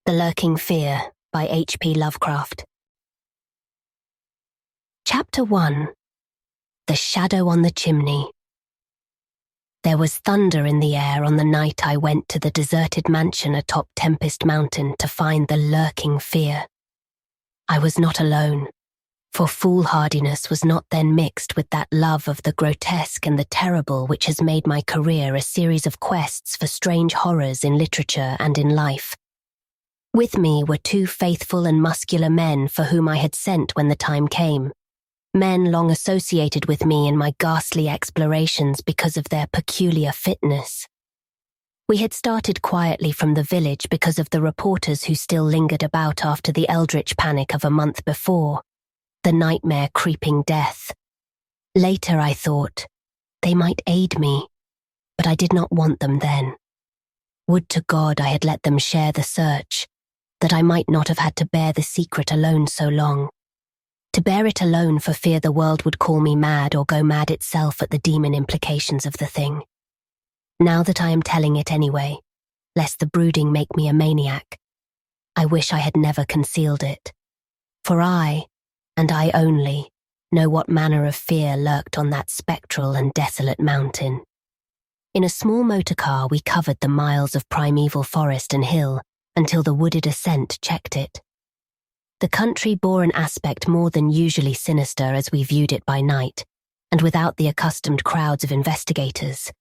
The Lurking Fear by H.P. Lovecraft. Chapter 1. The Shadow on the Chimney. There was thunder in the air on the night I went to the deserted mansion atop Tempest Mountain to find the Lurking Fear. I was not alone, for foolhardiness was not then mixed with that love of the grotesque and the terrible which has made my career a series of quests for strange horrors in literature and in life. With me were two faithful and muscular men for whom I had sent when the time came, men long associated with me in my ghastly explorations because of their peculiar fitness. We had started quietly from the village because of the reporters who still lingered about after the eldritch panic of a month before, the nightmare creeping death. Later, I thought, they might aid me, but I did not want them then. Would to God I had let them share the search, that I might not have had to bear the secret alone so long. To bear it alone for fear the world would call me mad or go mad itself at the demon implications of the thing. Now that I am telling it anyway, lest the brooding make me a maniac, I wish I had never concealed it. For I, and I only, know what manner of fear lurked on that spectral and desolate mountain. In a small motor car we covered the miles of primeval forest and hill, until the wooded ascent checked it. The country bore an aspect more than usually sinister as we viewed it by night, and without the accustomed crowds of investigators,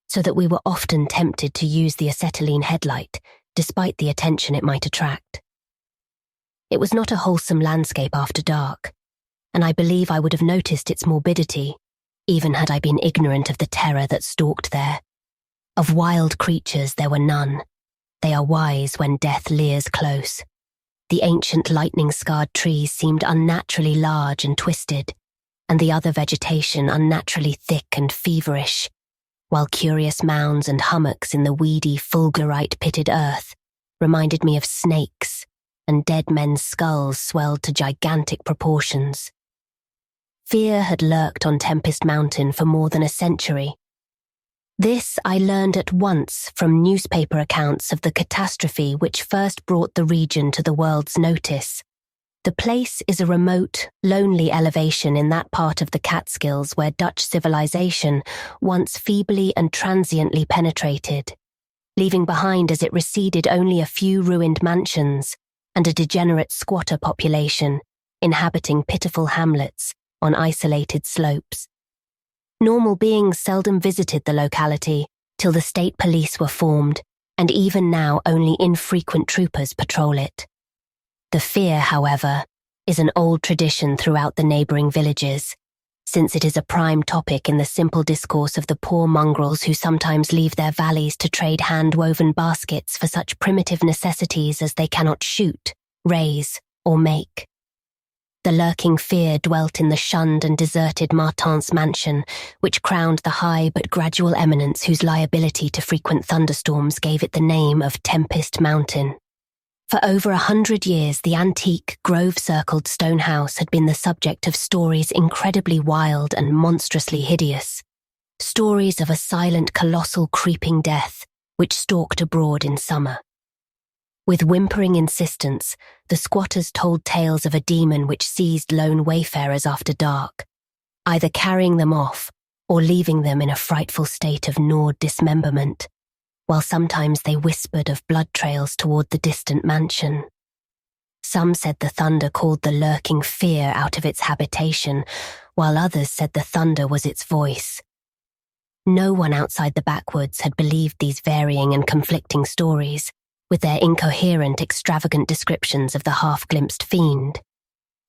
so that we were often tempted to use the acetylene headlight, despite the attention it might attract. It was not a wholesome landscape after dark, and I believe I would have noticed its morbidity, even had I been ignorant of the terror that stalked there. Of wild creatures there were none. They are wise when death leers close. The ancient lightning-scarred trees seemed unnaturally large and twisted, and the other vegetation unnaturally thick and feverish, while curious mounds and hummocks in the weedy, fulgurite-pitted earth reminded me of snakes, and dead men's skulls swelled to gigantic proportions. Fear had lurked on Tempest Mountain for more than a century. This I learned at once from newspaper accounts of the catastrophe which first brought the region to the world's notice. The place is a remote, lonely elevation in that part of the Catskills where Dutch civilization once feebly and transiently penetrated, leaving behind as it receded only a few ruined mansions and a degenerate squatter population inhabiting pitiful hamlets on isolated slopes. Normal beings seldom visited the locality till the state police were formed, and even now only infrequent troopers patrol it. The fear, however, is an old tradition throughout the neighbouring villages, since it is a prime topic in the simple discourse of the poor mongrels who sometimes leave their valleys to trade hand-woven baskets for such primitive necessities as they cannot shoot, raise, or make. The Lurking Fear dwelt in the shunned and deserted Martin's mansion, which crowned the high but gradual eminence whose liability to frequent thunderstorms gave it the name of Tempest Mountain. For over 100 years, the antique, grove-circled stone house had been the subject of stories incredibly wild and monstrously hideous, stories of a silent, colossal, creeping death which stalked abroad in summer. With whimpering insistence, the squatters told tales of a demon which seized lone wayfarers after dark, either carrying them off or leaving them in a frightful state of gnawed dismemberment, while sometimes they whispered of blood trails toward the distant mansion. Some said the thunder called the Lurking Fear out of its habitation, while others said the thunder was its voice. No one outside the backwoods had believed these varying and conflicting stories, with their incoherent, extravagant descriptions of the half-glimpsed fiend.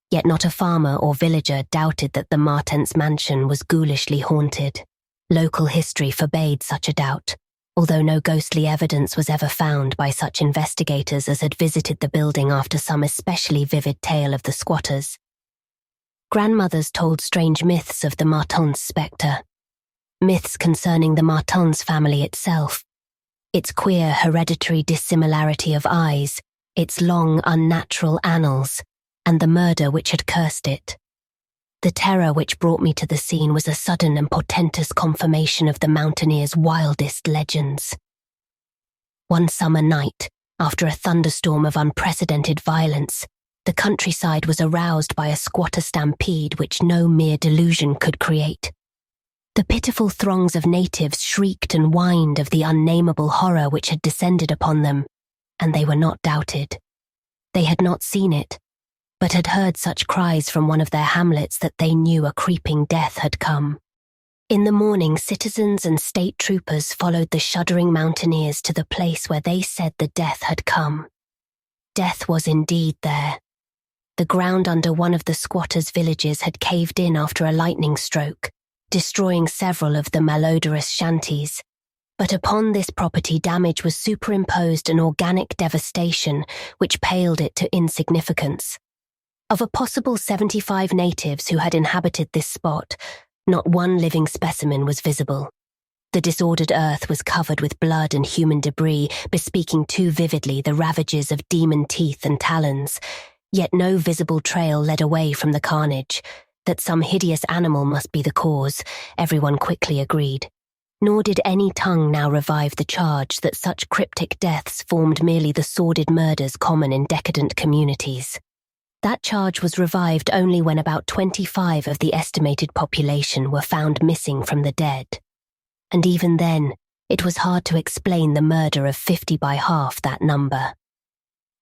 Yet not a farmer or villager doubted that the Martens mansion was ghoulishly haunted. Local history forbade such a doubt, although no ghostly evidence was ever found by such investigators as had visited the building after some especially vivid tale of the squatters. Grandmothers told strange myths of the Martens spectre, myths concerning the Martens family itself, its queer hereditary dissimilarity of eyes, its long unnatural annals, and the murder which had cursed it. The terror which brought me to the scene was a sudden and portentous confirmation of the mountaineer's wildest legends. One summer night, After a thunderstorm of unprecedented violence, the countryside was aroused by a squatter stampede which no mere delusion could create. The pitiful throngs of natives shrieked and whined of the unnameable horror which had descended upon them, and they were not doubted. They had not seen it, but had heard such cries from one of their hamlets that they knew a creeping death had come. In the morning, citizens and state troopers followed the shuddering mountaineers to the place where they said the death had come. Death was indeed there. The ground under one of the squatters' villages had caved in after a lightning stroke, destroying several of the malodorous shanties. But upon this property damage was superimposed an organic devastation which paled it to insignificance. Of a possible 75 natives who had inhabited this spot, not one living specimen was visible. The disordered earth was covered with blood and human debris, bespeaking too vividly the ravages of demon teeth and talons, yet no visible trail led away from the carnage. That some hideous animal must be the cause, everyone quickly agreed. Nor did any tongue now revive the charge that such cryptic deaths formed merely the sordid murders common in decadent communities. That charge was revived only when about 25 of the estimated population were found missing from the dead. And even then, it was hard to explain the murder of 50 by half that number.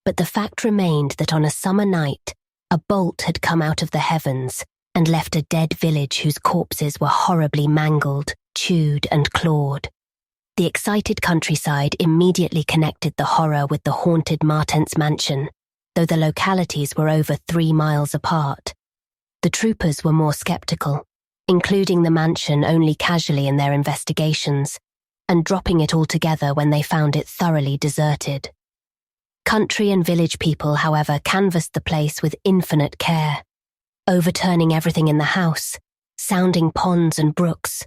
But the fact remained that on a summer night, a bolt had come out of the heavens and left a dead village whose corpses were horribly mangled, chewed and clawed. The excited countryside immediately connected the horror with the haunted Martens mansion, though the localities were over 3 miles apart. The troopers were more skeptical, including the mansion only casually in their investigations, and dropping it altogether when they found it thoroughly deserted. Country and village people, however, canvassed the place with infinite care, overturning everything in the house, sounding ponds and brooks,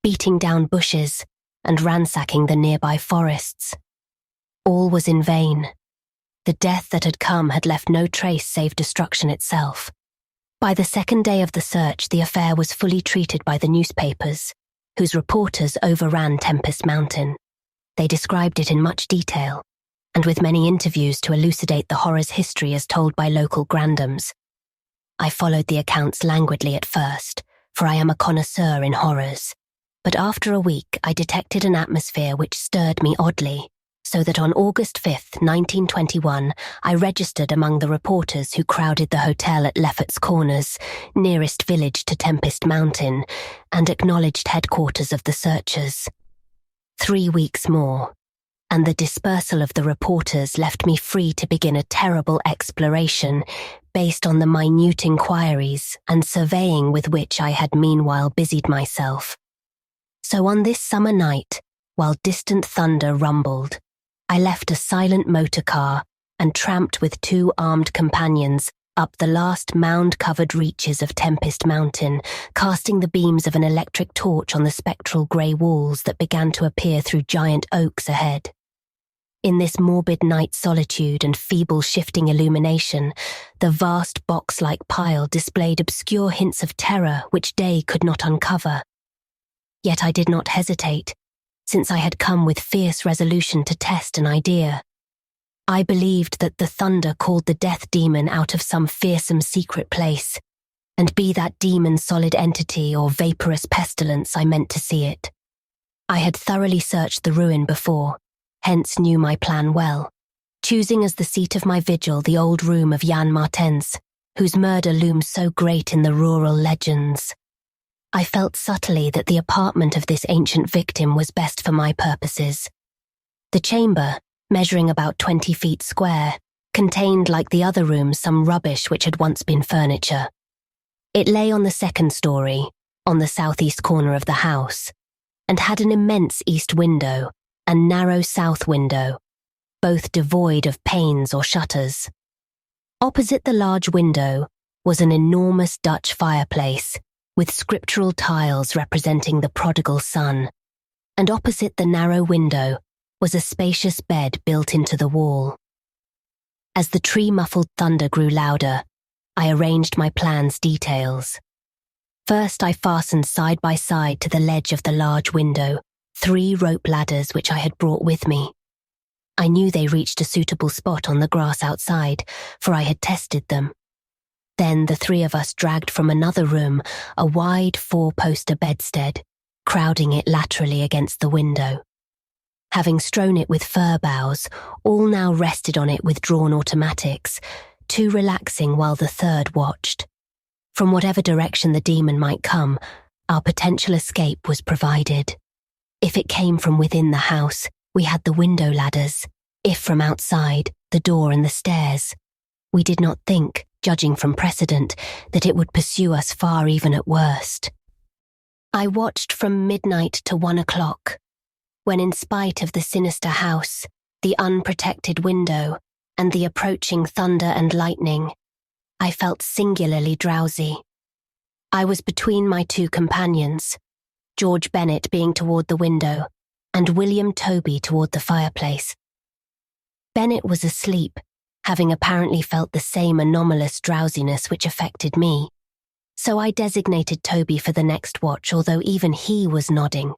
beating down bushes, and ransacking the nearby forests. All was in vain. The death that had come had left no trace save destruction itself. By the second day of the search, the affair was fully treated by the newspapers, whose reporters overran Tempest Mountain. They described it in much detail, and with many interviews to elucidate the horror's history as told by local grandams. I followed the accounts languidly at first, for I am a connoisseur in horrors. But after a week, I detected an atmosphere which stirred me oddly, so that on August 5th, 1921, I registered among the reporters who crowded the hotel at Lefferts Corners, nearest village to Tempest Mountain, and acknowledged headquarters of the searchers. 3 weeks more, and the dispersal of the reporters left me free to begin a terrible exploration based on the minute inquiries and surveying with which I had meanwhile busied myself. So on this summer night, while distant thunder rumbled, I left a silent motor car and tramped with 2 armed companions up the last mound-covered reaches of Tempest Mountain, casting the beams of an electric torch on the spectral grey walls that began to appear through giant oaks ahead. In this morbid night solitude and feeble shifting illumination, the vast box-like pile displayed obscure hints of terror which day could not uncover. Yet I did not hesitate, since I had come with fierce resolution to test an idea. I believed that the thunder called the death demon out of some fearsome secret place, and be that demon solid entity or vaporous pestilence, I meant to see it. I had thoroughly searched the ruin before, hence knew my plan well, choosing as the seat of my vigil the old room of Jan Martens, whose murder looms so great in the rural legends. I felt subtly that the apartment of this ancient victim was best for my purposes. The chamber, measuring about 20 feet square, contained, like the other rooms, some rubbish which had once been furniture. It lay on the 2nd story, on the southeast corner of the house, and had an immense east window and narrow south window, both devoid of panes or shutters. Opposite the large window was an enormous Dutch fireplace, with scriptural tiles representing the prodigal son, and opposite the narrow window was a spacious bed built into the wall. As the tree-muffled thunder grew louder, I arranged my plan's details. First, I fastened side by side to the ledge of the large window 3 rope ladders which I had brought with me. I knew they reached a suitable spot on the grass outside, for I had tested them. Then the three of us dragged from another room a wide 4-poster bedstead, crowding it laterally against the window. Having strewn it with fir boughs, all now rested on it with drawn automatics, 2 relaxing while the third watched. From whatever direction the demon might come, our potential escape was provided. If it came from within the house, we had the window ladders. If from outside, the door and the stairs. We did not think, judging from precedent, that it would pursue us far even at worst. I watched from midnight to 1 o'clock, when in spite of the sinister house, the unprotected window, and the approaching thunder and lightning, I felt singularly drowsy. I was between my 2 companions, George Bennett being toward the window, and William Toby toward the fireplace. Bennett was asleep, having apparently felt the same anomalous drowsiness which affected me, so I designated Toby for the next watch, although even he was nodding.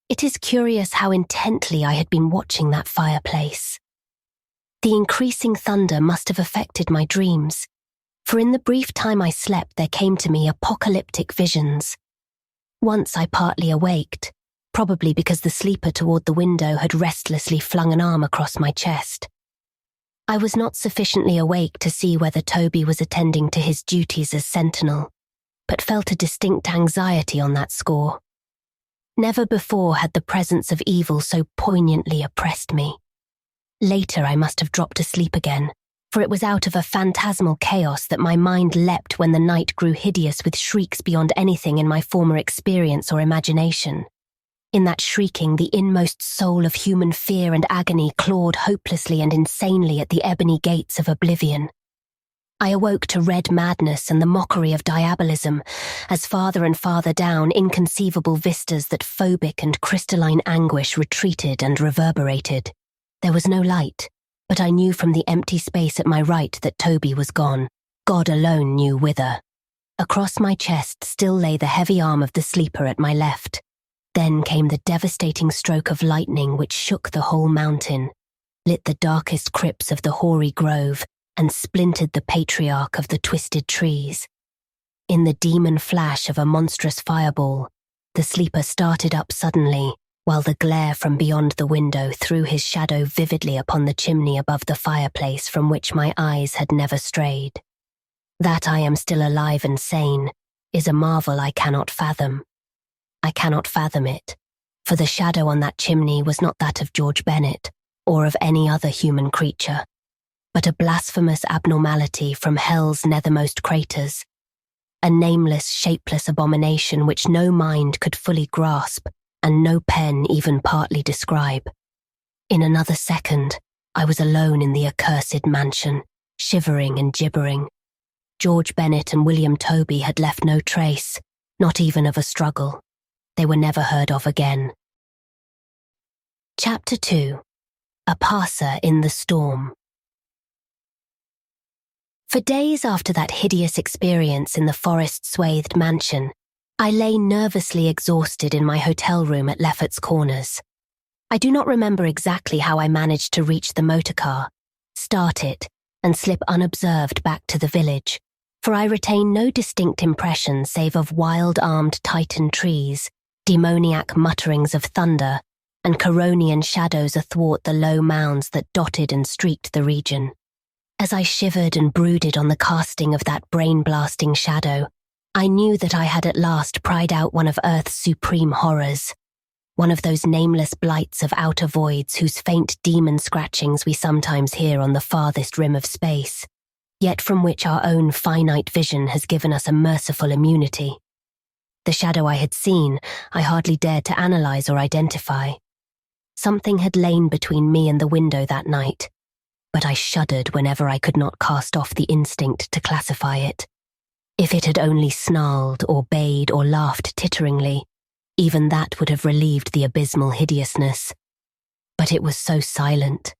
It is curious how intently I had been watching that fireplace. The increasing thunder must have affected my dreams, for in the brief time I slept there came to me apocalyptic visions. Once I partly awaked, probably because the sleeper toward the window had restlessly flung an arm across my chest. I was not sufficiently awake to see whether Toby was attending to his duties as sentinel, but felt a distinct anxiety on that score. Never before had the presence of evil so poignantly oppressed me. Later I must have dropped asleep again, for it was out of a phantasmal chaos that my mind leapt when the night grew hideous with shrieks beyond anything in my former experience or imagination. In that shrieking, the inmost soul of human fear and agony clawed hopelessly and insanely at the ebony gates of oblivion. I awoke to red madness and the mockery of diabolism, as farther and farther down inconceivable vistas that phobic and crystalline anguish retreated and reverberated. There was no light, but I knew from the empty space at my right that Toby was gone. God alone knew whither. Across my chest still lay the heavy arm of the sleeper at my left. Then came the devastating stroke of lightning which shook the whole mountain, lit the darkest crypts of the hoary grove, and splintered the patriarch of the twisted trees. In the demon flash of a monstrous fireball, the sleeper started up suddenly, while the glare from beyond the window threw his shadow vividly upon the chimney above the fireplace from which my eyes had never strayed. That I am still alive and sane is a marvel I cannot fathom. I cannot fathom it, for the shadow on that chimney was not that of George Bennett or of any other human creature, but a blasphemous abnormality from hell's nethermost craters, a nameless, shapeless abomination which no mind could fully grasp and no pen even partly describe. In another second, I was alone in the accursed mansion, shivering and gibbering. George Bennett and William Toby had left no trace, not even of a struggle. They were never heard of again. Chapter 2. A Passer in the Storm. For days after that hideous experience in the forest-swathed mansion, I lay nervously exhausted in my hotel room at Lefferts Corners. I do not remember exactly how I managed to reach the motorcar, start it, and slip unobserved back to the village, for I retain no distinct impression save of wild-armed Titan trees, demoniac mutterings of thunder, and Coronian shadows athwart the low mounds that dotted and streaked the region. As I shivered and brooded on the casting of that brain-blasting shadow, I knew that I had at last pried out one of Earth's supreme horrors, one of those nameless blights of outer voids whose faint demon scratchings we sometimes hear on the farthest rim of space, yet from which our own finite vision has given us a merciful immunity. The shadow I had seen, I hardly dared to analyze or identify. Something had lain between me and the window that night, but I shuddered whenever I could not cast off the instinct to classify it. If it had only snarled or bayed or laughed titteringly, even that would have relieved the abysmal hideousness. But it was so silent.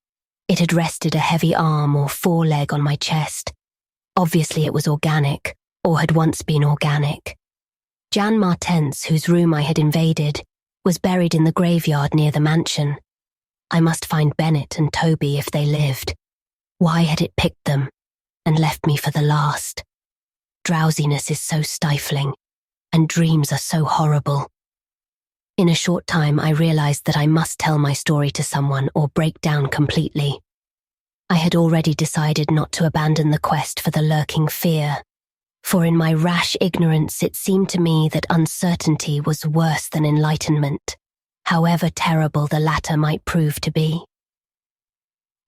It had rested a heavy arm or foreleg on my chest. Obviously it was organic, or had once been organic. Jan Martens, whose room I had invaded, was buried in the graveyard near the mansion. I must find Bennett and Toby if they lived. Why had it picked them and left me for the last? Drowsiness is so stifling, and dreams are so horrible. In a short time, I realized that I must tell my story to someone or break down completely. I had already decided not to abandon the quest for the lurking fear, for in my rash ignorance it seemed to me that uncertainty was worse than enlightenment, however terrible the latter might prove to be.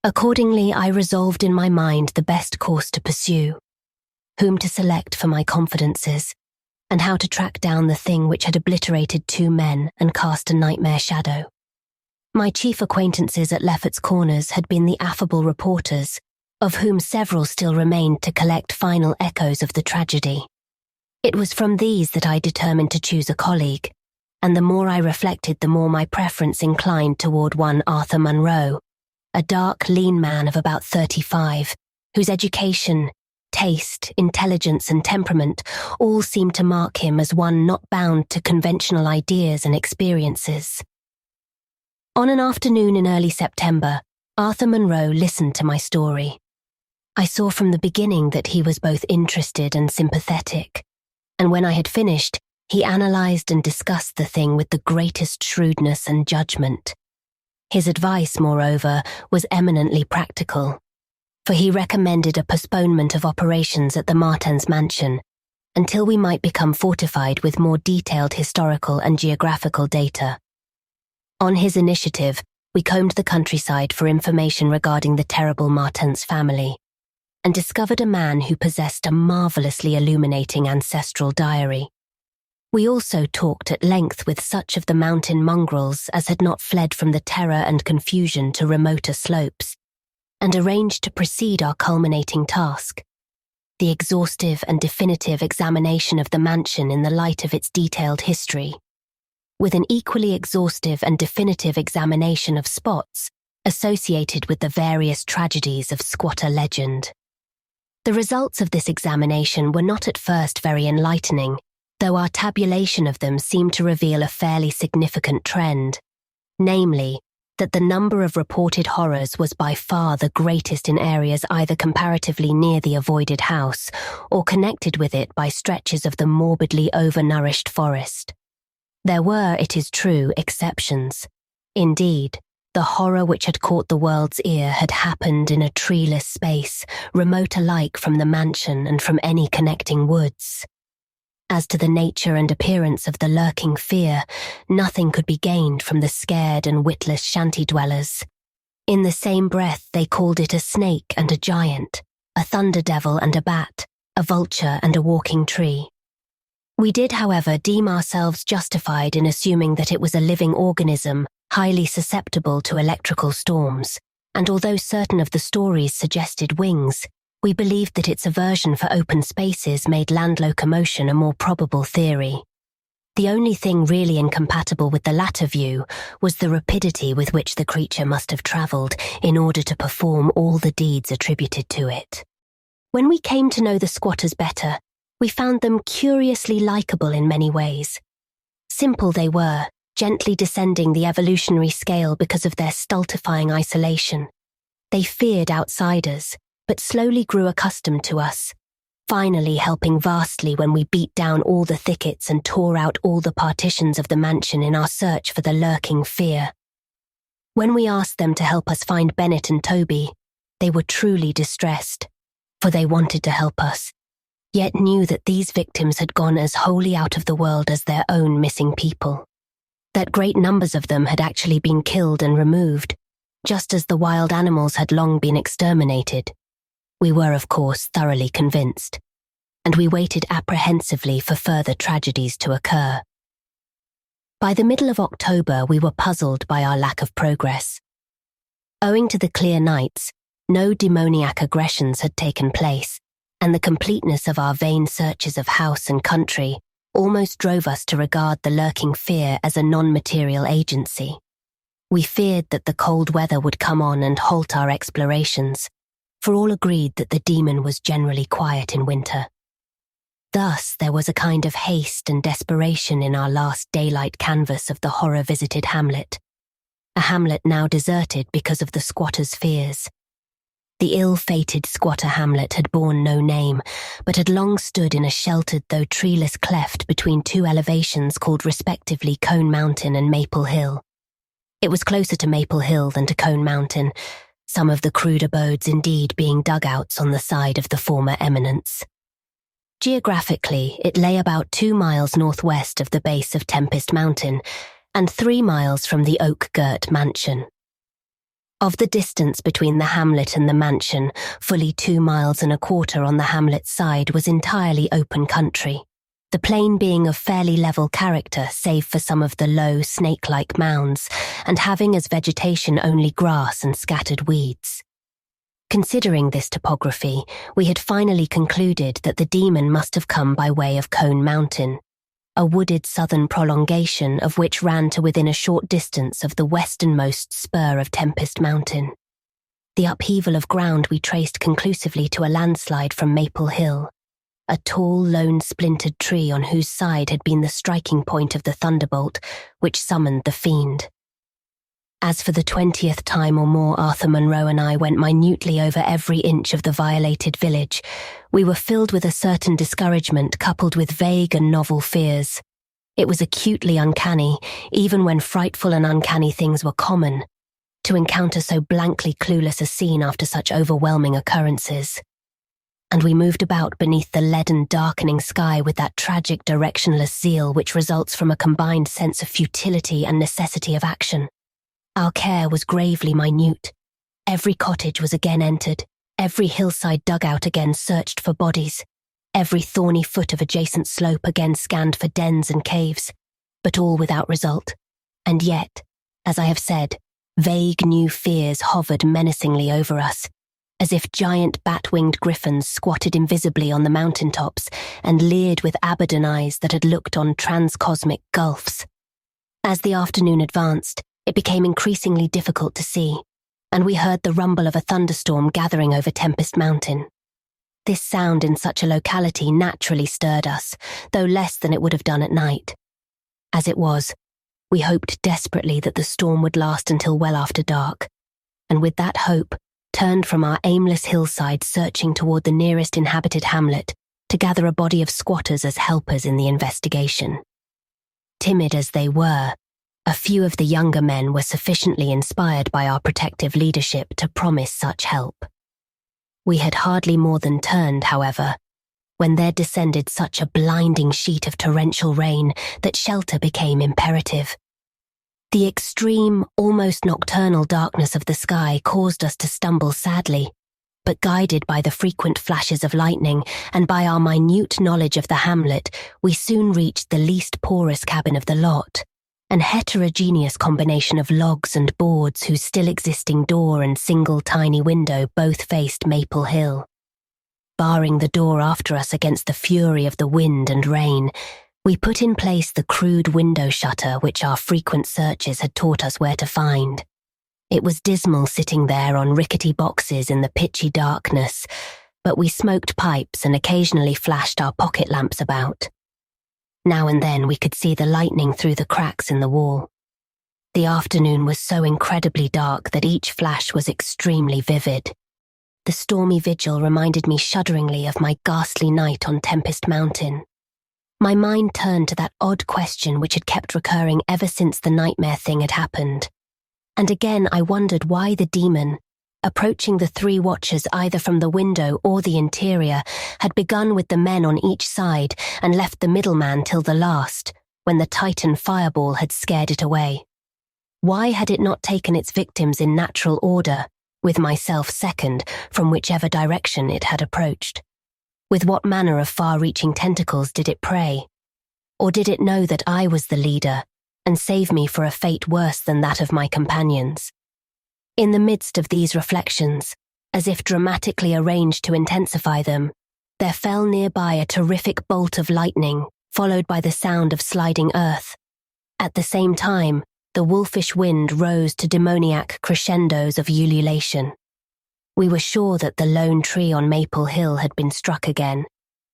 Accordingly, I resolved in my mind the best course to pursue, whom to select for my confidences, and how to track down the thing which had obliterated 2 men and cast a nightmare shadow. My chief acquaintances at Lefferts Corners had been the affable reporters, of whom several still remained to collect final echoes of the tragedy. It was from these that I determined to choose a colleague, and the more I reflected, the more my preference inclined toward one Arthur Munro, a dark, lean man of about 35, whose education, taste, intelligence, and temperament all seemed to mark him as one not bound to conventional ideas and experiences. On an afternoon in early September, Arthur Munro listened to my story. I saw from the beginning that he was both interested and sympathetic, and when I had finished, he analyzed and discussed the thing with the greatest shrewdness and judgment. His advice, moreover, was eminently practical, for he recommended a postponement of operations at the Martens mansion until we might become fortified with more detailed historical and geographical data. On his initiative, we combed the countryside for information regarding the terrible Martens family, and discovered a man who possessed a marvelously illuminating ancestral diary. We also talked at length with such of the mountain mongrels as had not fled from the terror and confusion to remoter slopes, and arranged to proceed our culminating task, the exhaustive and definitive examination of the mansion in the light of its detailed history, with an equally exhaustive and definitive examination of spots associated with the various tragedies of squatter legend. The results of this examination were not at first very enlightening, though our tabulation of them seemed to reveal a fairly significant trend, namely, that the number of reported horrors was by far the greatest in areas either comparatively near the avoided house or connected with it by stretches of the morbidly overnourished forest. There were, it is true, exceptions. Indeed, the horror which had caught the world's ear had happened in a treeless space, remote alike from the mansion and from any connecting woods. As to the nature and appearance of the lurking fear, nothing could be gained from the scared and witless shanty-dwellers. In the same breath they called it a snake and a giant, a thunder devil and a bat, a vulture and a walking tree. We did, however, deem ourselves justified in assuming that it was a living organism, highly susceptible to electrical storms, and although certain of the stories suggested wings, we believed that its aversion for open spaces made land locomotion a more probable theory. The only thing really incompatible with the latter view was the rapidity with which the creature must have travelled in order to perform all the deeds attributed to it. When we came to know the squatters better, we found them curiously likeable in many ways. Simple they were, gently descending the evolutionary scale because of their stultifying isolation. They feared outsiders, but slowly grew accustomed to us, finally helping vastly when we beat down all the thickets and tore out all the partitions of the mansion in our search for the lurking fear. When we asked them to help us find Bennett and Toby, they were truly distressed, for they wanted to help us, yet knew that these victims had gone as wholly out of the world as their own missing people, that great numbers of them had actually been killed and removed, just as the wild animals had long been exterminated. We were, of course, thoroughly convinced, and we waited apprehensively for further tragedies to occur. By the middle of October, we were puzzled by our lack of progress. Owing to the clear nights, no demoniac aggressions had taken place, and the completeness of our vain searches of house and country almost drove us to regard the lurking fear as a non-material agency. We feared that the cold weather would come on and halt our explorations, for all agreed that the demon was generally quiet in winter. Thus, there was a kind of haste and desperation in our last daylight canvass of the horror-visited hamlet, a hamlet now deserted because of the squatters' fears. The ill-fated squatter hamlet had borne no name, but had long stood in a sheltered though treeless cleft between two elevations called respectively Cone Mountain and Maple Hill. It was closer to Maple Hill than to Cone Mountain, some of the crude abodes indeed being dugouts on the side of the former eminence. Geographically, it lay about 2 miles northwest of the base of Tempest Mountain and 3 miles from the oak-girt mansion. Of the distance between the hamlet and the mansion, fully 2 miles and a quarter on the hamlet's side was entirely open country, the plain being of fairly level character save for some of the low, snake-like mounds, and having as vegetation only grass and scattered weeds. Considering this topography, we had finally concluded that the demon must have come by way of Cone Mountain, a wooded southern prolongation of which ran to within a short distance of the westernmost spur of Tempest Mountain. The upheaval of ground we traced conclusively to a landslide from Maple Hill, a tall, lone splintered tree on whose side had been the striking point of the thunderbolt which summoned the fiend. As for the 20th time or more Arthur Monroe and I went minutely over every inch of the violated village, we were filled with a certain discouragement coupled with vague and novel fears. It was acutely uncanny, even when frightful and uncanny things were common, to encounter so blankly clueless a scene after such overwhelming occurrences. And we moved about beneath the leaden, darkening sky with that tragic, directionless zeal which results from a combined sense of futility and necessity of action. Our care was gravely minute. Every cottage was again entered, every hillside dugout again searched for bodies, every thorny foot of adjacent slope again scanned for dens and caves, but all without result. And yet, as I have said, vague new fears hovered menacingly over us, as if giant bat-winged griffins squatted invisibly on the mountaintops and leered with Abaddon eyes that had looked on transcosmic gulfs. As the afternoon advanced, it became increasingly difficult to see, and we heard the rumble of a thunderstorm gathering over Tempest Mountain. This sound in such a locality naturally stirred us, though less than it would have done at night. As it was, we hoped desperately that the storm would last until well after dark, and with that hope, turned from our aimless hillside searching toward the nearest inhabited hamlet to gather a body of squatters as helpers in the investigation. Timid as they were, a few of the younger men were sufficiently inspired by our protective leadership to promise such help. We had hardly more than turned, however, when there descended such a blinding sheet of torrential rain that shelter became imperative. The extreme, almost nocturnal darkness of the sky caused us to stumble sadly, but guided by the frequent flashes of lightning and by our minute knowledge of the hamlet, we soon reached the least porous cabin of the lot, an heterogeneous combination of logs and boards whose still existing door and single tiny window both faced Maple Hill. Barring the door after us against the fury of the wind and rain, we put in place the crude window shutter which our frequent searches had taught us where to find. It was dismal sitting there on rickety boxes in the pitchy darkness, but we smoked pipes and occasionally flashed our pocket lamps about. Now and then we could see the lightning through the cracks in the wall. The afternoon was so incredibly dark that each flash was extremely vivid. The stormy vigil reminded me shudderingly of my ghastly night on Tempest Mountain. My mind turned to that odd question which had kept recurring ever since the nightmare thing had happened. And again I wondered why the demon, approaching the 3 watchers either from the window or the interior, had begun with the men on each side and left the middleman till the last, when the Titan fireball had scared it away. Why had it not taken its victims in natural order, with myself second, from whichever direction it had approached? With what manner of far-reaching tentacles did it prey? Or did it know that I was the leader, and save me for a fate worse than that of my companions? In the midst of these reflections, as if dramatically arranged to intensify them, there fell nearby a terrific bolt of lightning, followed by the sound of sliding earth. At the same time, the wolfish wind rose to demoniac crescendos of ululation. We were sure that the lone tree on Maple Hill had been struck again,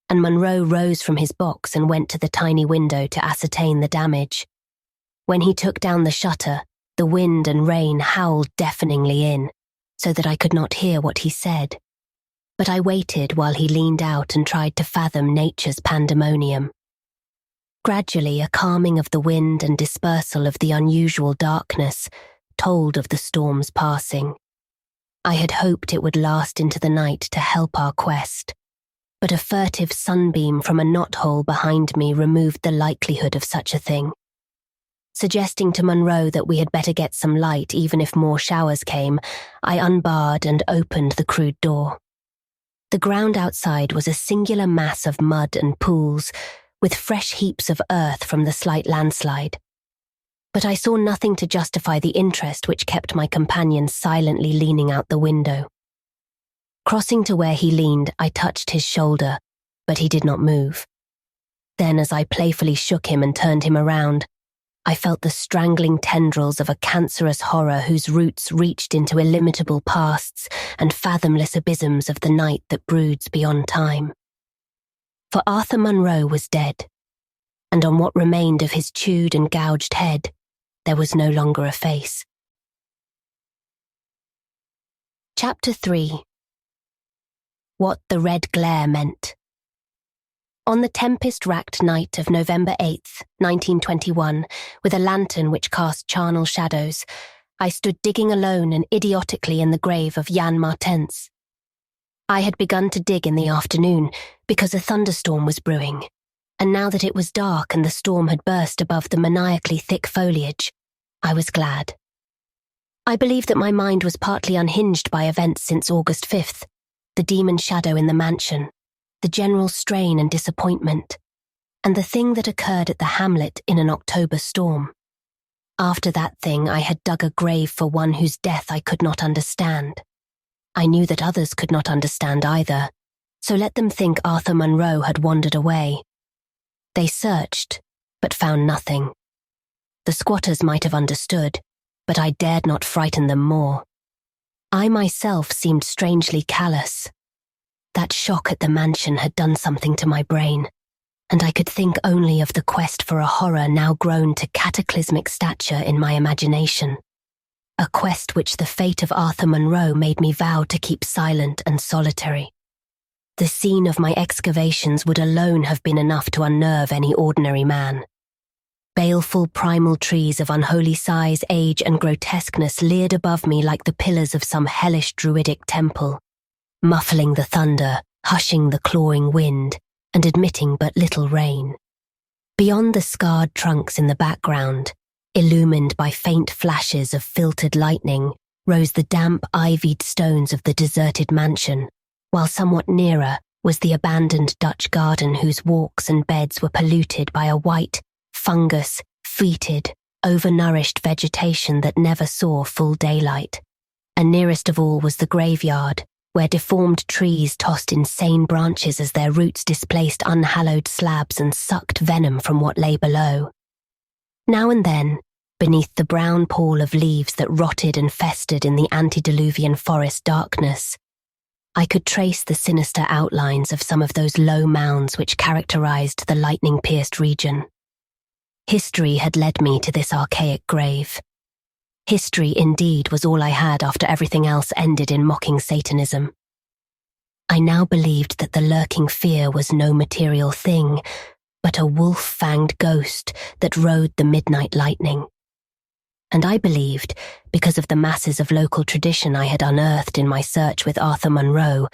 and Monroe rose from his box and went to the tiny window to ascertain the damage. When he took down the shutter, The wind and rain howled deafeningly in, so that I could not hear what he said. But I waited while he leaned out and tried to fathom nature's pandemonium. Gradually, a calming of the wind and dispersal of the unusual darkness told of the storm's passing. I had hoped it would last into the night to help our quest, but a furtive sunbeam from a knothole behind me removed the likelihood of such a thing. Suggesting to Monroe that we had better get some light even if more showers came, I unbarred and opened the crude door. The ground outside was a singular mass of mud and pools, with fresh heaps of earth from the slight landslide. But I saw nothing to justify the interest which kept my companion silently leaning out the window. Crossing to where he leaned, I touched his shoulder, but he did not move. Then, as I playfully shook him and turned him around, I felt the strangling tendrils of a cancerous horror whose roots reached into illimitable pasts and fathomless abysms of the night that broods beyond time. For Arthur Monroe was dead, and on what remained of his chewed and gouged head, there was no longer a face. Chapter 3. What the red glare meant. On the tempest-racked night of November 8th, 1921, with a lantern which cast charnel shadows, I stood digging alone and idiotically in the grave of Jan Martens. I had begun to dig in the afternoon because a thunderstorm was brewing, and now that it was dark and the storm had burst above the maniacally thick foliage, I was glad. I believe that my mind was partly unhinged by events since August 5th, the demon shadow in the mansion, the general strain and disappointment, and the thing that occurred at the hamlet in an October storm. After that thing, I had dug a grave for one whose death I could not understand. I knew that others could not understand either, so let them think Arthur Monroe had wandered away. They searched, but found nothing. The squatters might have understood, but I dared not frighten them more. I myself seemed strangely callous. That shock at the mansion had done something to my brain, and I could think only of the quest for a horror now grown to cataclysmic stature in my imagination. A quest which the fate of Arthur Monroe made me vow to keep silent and solitary. The scene of my excavations would alone have been enough to unnerve any ordinary man. Baleful primal trees of unholy size, age, and grotesqueness leered above me like the pillars of some hellish druidic temple, muffling the thunder, hushing the clawing wind, and admitting but little rain. Beyond the scarred trunks in the background, illumined by faint flashes of filtered lightning, rose the damp, ivied stones of the deserted mansion, while somewhat nearer was the abandoned Dutch garden whose walks and beds were polluted by a white, fungus, fetid, overnourished vegetation that never saw full daylight. And nearest of all was the graveyard, where deformed trees tossed insane branches as their roots displaced unhallowed slabs and sucked venom from what lay below. Now and then, beneath the brown pall of leaves that rotted and festered in the antediluvian forest darkness, I could trace the sinister outlines of some of those low mounds which characterized the lightning-pierced region. History had led me to this archaic grave. History, indeed, was all I had after everything else ended in mocking Satanism. I now believed that the lurking fear was no material thing, but a wolf-fanged ghost that rode the midnight lightning. And I believed, because of the masses of local tradition I had unearthed in my search with Arthur Monroe,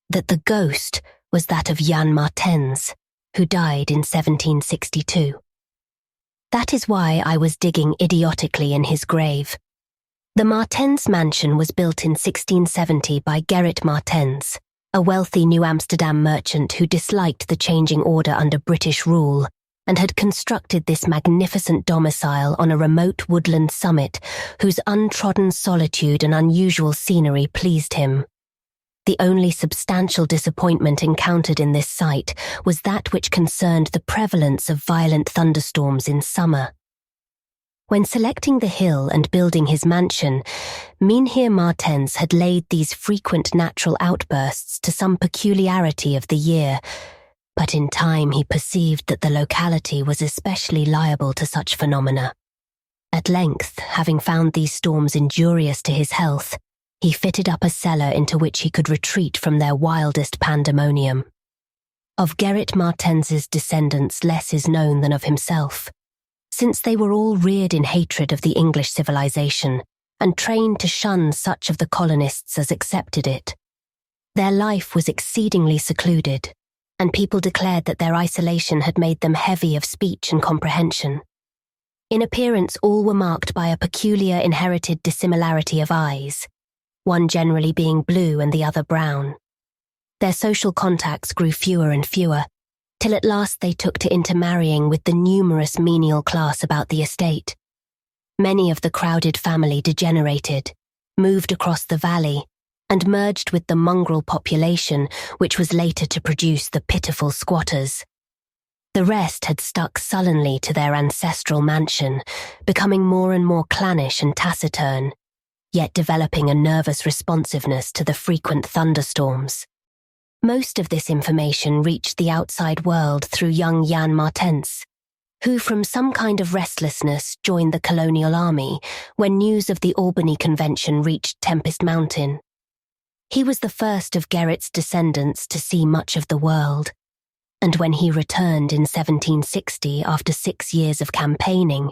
that the ghost was that of Jan Martens, who died in 1762. That is why I was digging idiotically in his grave. The Martens mansion was built in 1670 by Gerrit Martens, a wealthy New Amsterdam merchant who disliked the changing order under British rule and had constructed this magnificent domicile on a remote woodland summit whose untrodden solitude and unusual scenery pleased him. The only substantial disappointment encountered in this site was that which concerned the prevalence of violent thunderstorms in summer. When selecting the hill and building his mansion, Mynheer Martens had laid these frequent natural outbursts to some peculiarity of the year, but in time he perceived that the locality was especially liable to such phenomena. At length, having found these storms injurious to his health, he fitted up a cellar into which he could retreat from their wildest pandemonium. Of Gerrit Martens's descendants less is known than of himself, since they were all reared in hatred of the English civilization and trained to shun such of the colonists as accepted it. Their life was exceedingly secluded, and people declared that their isolation had made them heavy of speech and comprehension. In appearance, all were marked by a peculiar inherited dissimilarity of eyes, one generally being blue and the other brown. Their social contacts grew fewer and fewer, till at last they took to intermarrying with the numerous menial class about the estate. Many of the crowded family degenerated, moved across the valley, and merged with the mongrel population which was later to produce the pitiful squatters. The rest had stuck sullenly to their ancestral mansion, becoming more and more clannish and taciturn, yet developing a nervous responsiveness to the frequent thunderstorms. Most of this information reached the outside world through young Jan Martens, who from some kind of restlessness joined the colonial army when news of the Albany Convention reached Tempest Mountain. He was the first of Gerrit's descendants to see much of the world, and when he returned in 1760 after 6 years of campaigning,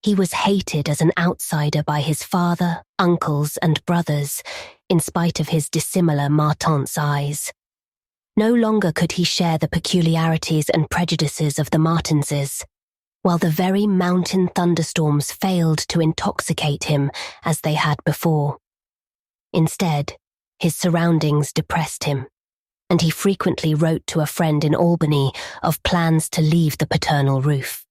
he was hated as an outsider by his father, uncles, and brothers, in spite of his dissimilar Martens eyes. No longer could he share the peculiarities and prejudices of the Martenses, while the very mountain thunderstorms failed to intoxicate him as they had before. Instead, his surroundings depressed him, and he frequently wrote to a friend in Albany of plans to leave the paternal roof.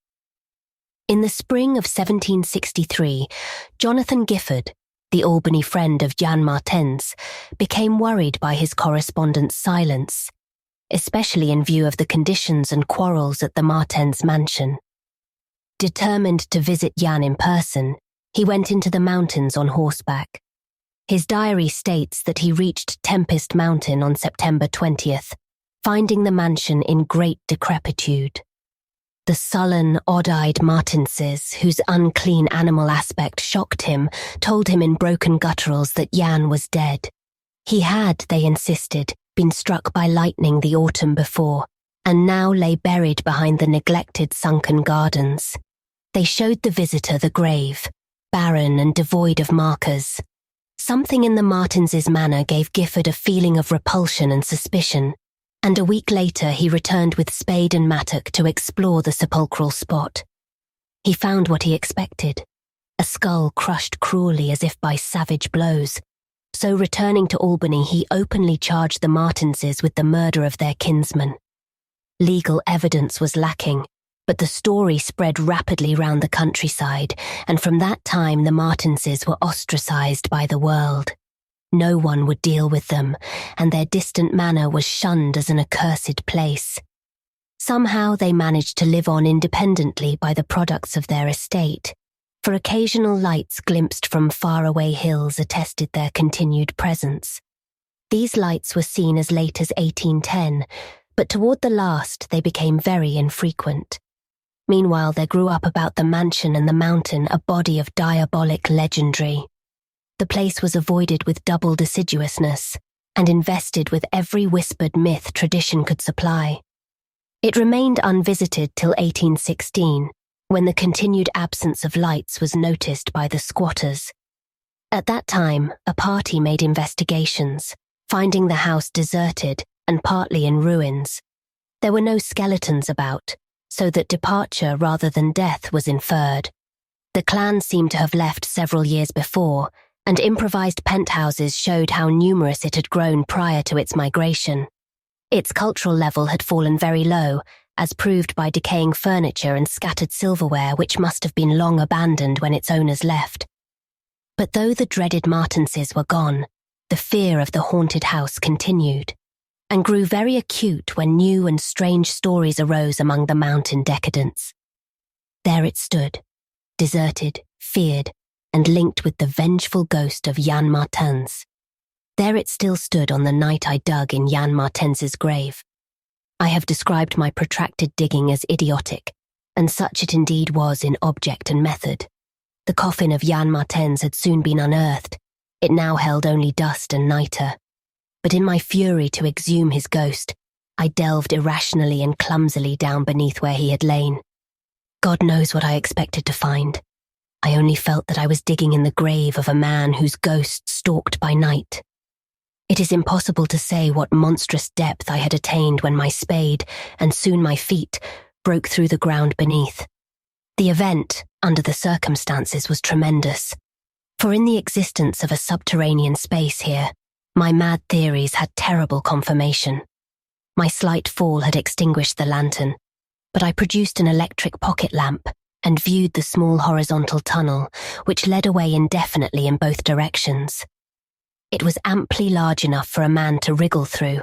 In the spring of 1763, Jonathan Gifford, the Albany friend of Jan Martens, became worried by his correspondent's silence, especially in view of the conditions and quarrels at the Martens mansion. Determined to visit Jan in person, he went into the mountains on horseback. His diary states that he reached Tempest Mountain on September 20th, finding the mansion in great decrepitude. The sullen, odd-eyed Martenses, whose unclean animal aspect shocked him, told him in broken gutturals that Jan was dead. He had, they insisted, been struck by lightning the autumn before, and now lay buried behind the neglected sunken gardens. They showed the visitor the grave, barren and devoid of markers. Something in the Martens' manner gave Gifford a feeling of repulsion and suspicion, and a week later he returned with spade and mattock to explore the sepulchral spot. He found what he expected, a skull crushed cruelly as if by savage blows. So returning to Albany, he openly charged the Martenses with the murder of their kinsman. Legal evidence was lacking, but the story spread rapidly round the countryside, and from that time the Martenses were ostracized by the world. No one would deal with them, and their distant manor was shunned as an accursed place. Somehow they managed to live on independently by the products of their estate, for occasional lights glimpsed from faraway hills attested their continued presence. These lights were seen as late as 1810, but toward the last they became very infrequent. Meanwhile, there grew up about the mansion and the mountain a body of diabolic legendry. The place was avoided with double deciduousness and invested with every whispered myth tradition could supply. It remained unvisited till 1816, when the continued absence of lights was noticed by the squatters. At that time, a party made investigations, finding the house deserted and partly in ruins. There were no skeletons about, so that departure rather than death was inferred. The clan seemed to have left several years before, and improvised penthouses showed how numerous it had grown prior to its migration. Its cultural level had fallen very low, as proved by decaying furniture and scattered silverware which must have been long abandoned when its owners left. But though the dreaded Martenses were gone, the fear of the haunted house continued, and grew very acute when new and strange stories arose among the mountain decadents. There it stood, deserted, feared, and linked with the vengeful ghost of Jan Martens. There it still stood on the night I dug in Jan Martens's grave. I have described my protracted digging as idiotic, and such it indeed was in object and method. The coffin of Jan Martens had soon been unearthed. It now held only dust and nitre. But in my fury to exhume his ghost, I delved irrationally and clumsily down beneath where he had lain. God knows what I expected to find. I only felt that I was digging in the grave of a man whose ghost stalked by night. It is impossible to say what monstrous depth I had attained when my spade, and soon my feet, broke through the ground beneath. The event, under the circumstances, was tremendous. For in the existence of a subterranean space here, my mad theories had terrible confirmation. My slight fall had extinguished the lantern, but I produced an electric pocket lamp and viewed the small horizontal tunnel, which led away indefinitely in both directions. It was amply large enough for a man to wriggle through,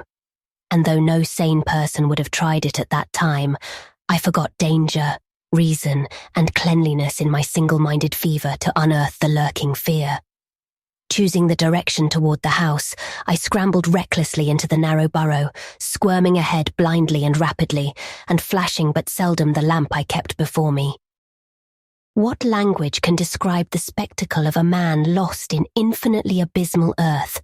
and though no sane person would have tried it at that time, I forgot danger, reason, and cleanliness in my single-minded fever to unearth the lurking fear. Choosing the direction toward the house, I scrambled recklessly into the narrow burrow, squirming ahead blindly and rapidly, and flashing but seldom the lamp I kept before me. What language can describe the spectacle of a man lost in infinitely abysmal earth,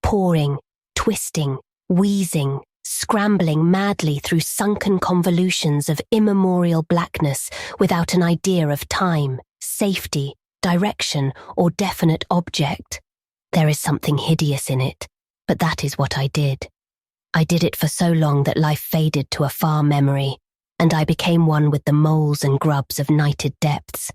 pouring, twisting, wheezing, scrambling madly through sunken convolutions of immemorial blackness without an idea of time, safety, direction, or definite object? There is something hideous in it, but that is what I did. I did it for so long that life faded to a far memory, and I became one with the moles and grubs of nighted depths.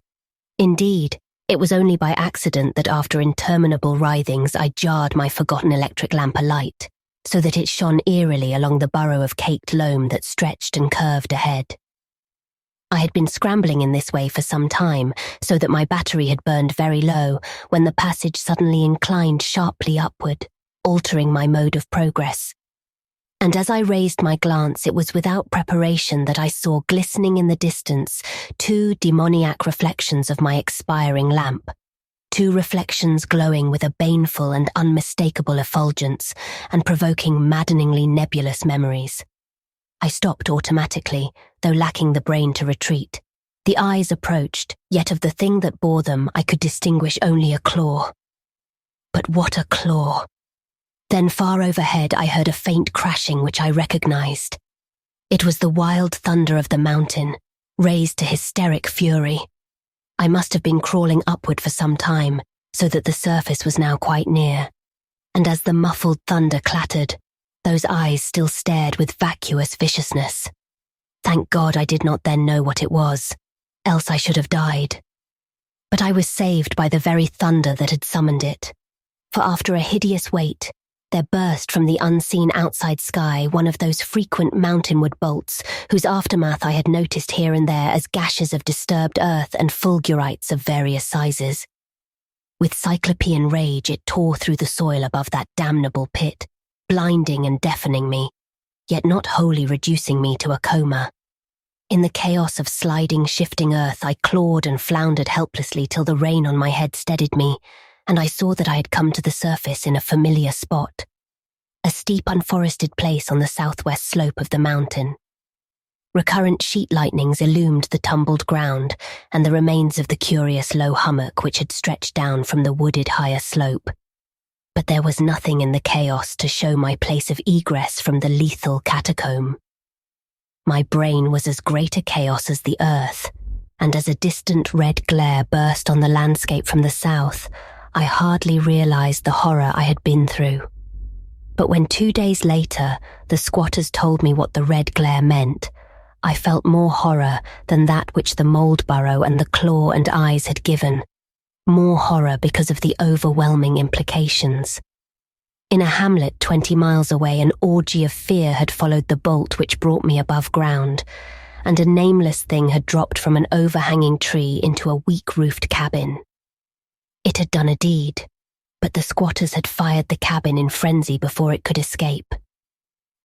Indeed, it was only by accident that after interminable writhings I jarred my forgotten electric lamp alight, so that it shone eerily along the burrow of caked loam that stretched and curved ahead. I had been scrambling in this way for some time, so that my battery had burned very low when the passage suddenly inclined sharply upward, altering my mode of progress. And as I raised my glance, it was without preparation that I saw glistening in the distance 2 demoniac reflections of my expiring lamp, 2 reflections glowing with a baneful and unmistakable effulgence and provoking maddeningly nebulous memories. I stopped automatically, though lacking the brain to retreat. The eyes approached, yet of the thing that bore them I could distinguish only a claw. But what a claw! Then far overhead I heard a faint crashing which I recognized. It was the wild thunder of the mountain, raised to hysteric fury. I must have been crawling upward for some time, so that the surface was now quite near. And as the muffled thunder clattered, those eyes still stared with vacuous viciousness. Thank God I did not then know what it was, else I should have died. But I was saved by the very thunder that had summoned it. For after a hideous wait, there burst from the unseen outside sky one of those frequent mountainward bolts whose aftermath I had noticed here and there as gashes of disturbed earth and fulgurites of various sizes. With cyclopean rage it tore through the soil above that damnable pit, blinding and deafening me, yet not wholly reducing me to a coma. In the chaos of sliding, shifting earth, I clawed and floundered helplessly till the rain on my head steadied me, and I saw that I had come to the surface in a familiar spot, a steep unforested place on the southwest slope of the mountain. Recurrent sheet lightnings illumined the tumbled ground and the remains of the curious low hummock which had stretched down from the wooded higher slope. But there was nothing in the chaos to show my place of egress from the lethal catacomb. My brain was as great a chaos as the earth, and as a distant red glare burst on the landscape from the south, I hardly realized the horror I had been through. But when 2 days later the squatters told me what the red glare meant, I felt more horror than that which the mould burrow and the claw and eyes had given. More horror because of the overwhelming implications. In a hamlet 20 miles away, an orgy of fear had followed the bolt which brought me above ground, and a nameless thing had dropped from an overhanging tree into a weak-roofed cabin. It had done a deed, but the squatters had fired the cabin in frenzy before it could escape.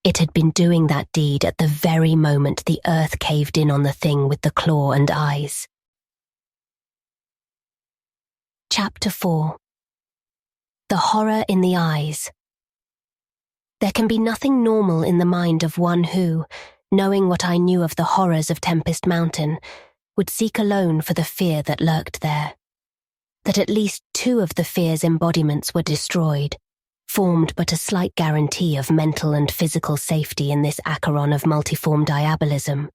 It had been doing that deed at the very moment the earth caved in on the thing with the claw and eyes. Chapter 4. The Horror in the Eyes. There can be nothing normal in the mind of one who, knowing what I knew of the horrors of Tempest Mountain, would seek alone for the fear that lurked there. that at least 2 of the fear's embodiments were destroyed, formed but a slight guarantee of mental and physical safety in this acheron of multiform diabolism.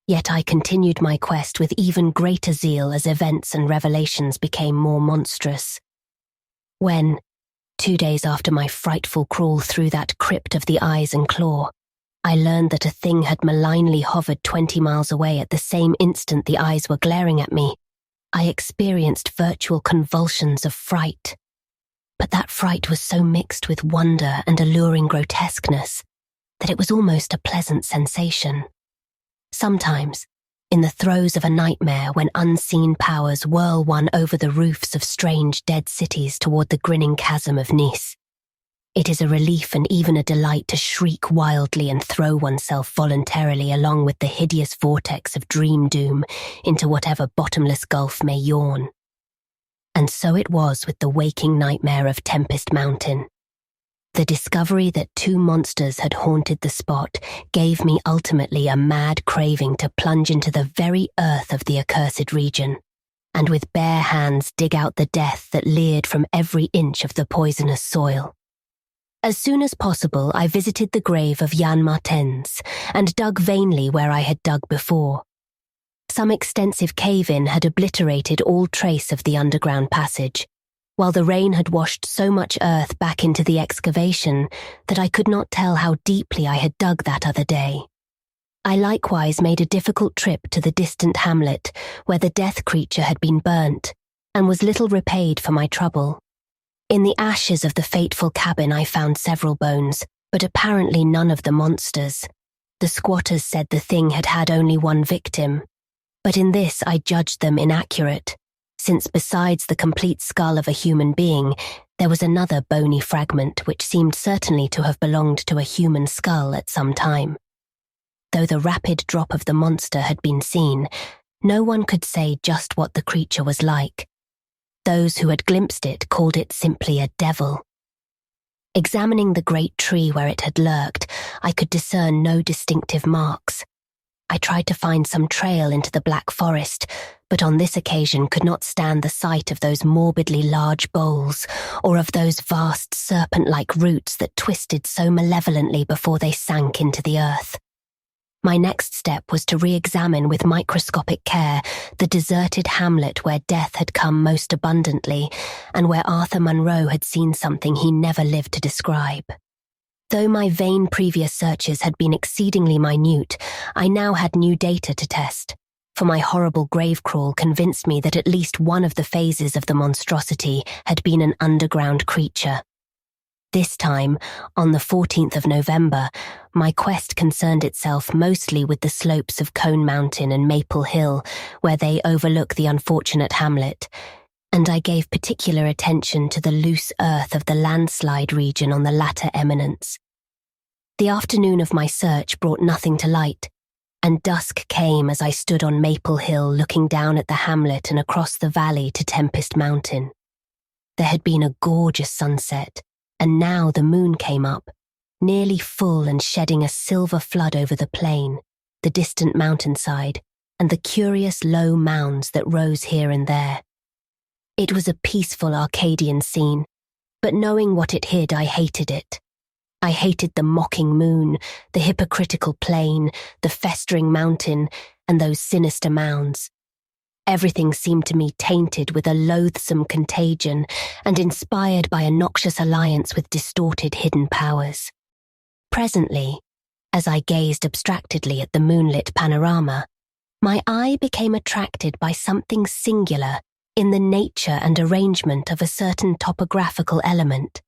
Yet I continued my quest with even greater zeal as events and revelations became more monstrous. When, 2 days after my frightful crawl through that crypt of the eyes and claw, I learned that a thing had malignly hovered 20 miles away at the same instant the eyes were glaring at me, I experienced virtual convulsions of fright. But that fright was so mixed with wonder and alluring grotesqueness that it was almost a pleasant sensation. Sometimes, in the throes of a nightmare when unseen powers whirl one over the roofs of strange dead cities toward the grinning chasm of Nice, it is a relief and even a delight to shriek wildly and throw oneself voluntarily along with the hideous vortex of dream doom into whatever bottomless gulf may yawn. And so it was with the waking nightmare of Tempest Mountain. The discovery that 2 monsters had haunted the spot gave me ultimately a mad craving to plunge into the very earth of the accursed region, and with bare hands dig out the death that leered from every inch of the poisonous soil. As soon as possible, I visited the grave of Jan Martens and dug vainly where I had dug before. Some extensive cave-in had obliterated all trace of the underground passage, while the rain had washed so much earth back into the excavation that I could not tell how deeply I had dug that other day. I likewise made a difficult trip to the distant hamlet where the death creature had been burnt, and was little repaid for my trouble. In the ashes of the fateful cabin I found several bones, but apparently none of the monsters. The squatters said the thing had had only 1 victim, but in this I judged them inaccurate, since besides the complete skull of a human being, there was another bony fragment which seemed certainly to have belonged to a human skull at some time. Though the rapid drop of the monster had been seen, no one could say just what the creature was like. Those who had glimpsed it called it simply a devil. Examining the great tree where it had lurked, I could discern no distinctive marks. I tried to find some trail into the Black Forest, but on this occasion could not stand the sight of those morbidly large boles, or of those vast serpent-like roots that twisted so malevolently before they sank into the earth. My next step was to re-examine with microscopic care the deserted hamlet where death had come most abundantly, and where Arthur Munro had seen something he never lived to describe. Though my vain previous searches had been exceedingly minute, I now had new data to test, for my horrible grave crawl convinced me that at least one of the phases of the monstrosity had been an underground creature. This time, on the 14th of November, my quest concerned itself mostly with the slopes of Cone Mountain and Maple Hill, where they overlook the unfortunate hamlet, and I gave particular attention to the loose earth of the landslide region on the latter eminence. The afternoon of my search brought nothing to light, and dusk came as I stood on Maple Hill looking down at the hamlet and across the valley to Tempest Mountain. There had been a gorgeous sunset, and now the moon came up, nearly full and shedding a silver flood over the plain, the distant mountainside, and the curious low mounds that rose here and there. It was a peaceful Arcadian scene, but knowing what it hid, I hated it. I hated the mocking moon, the hypocritical plain, the festering mountain, and those sinister mounds. Everything seemed to me tainted with a loathsome contagion and inspired by a noxious alliance with distorted hidden powers. Presently, as I gazed abstractedly at the moonlit panorama, my eye became attracted by something singular in the nature and arrangement of a certain topographical element.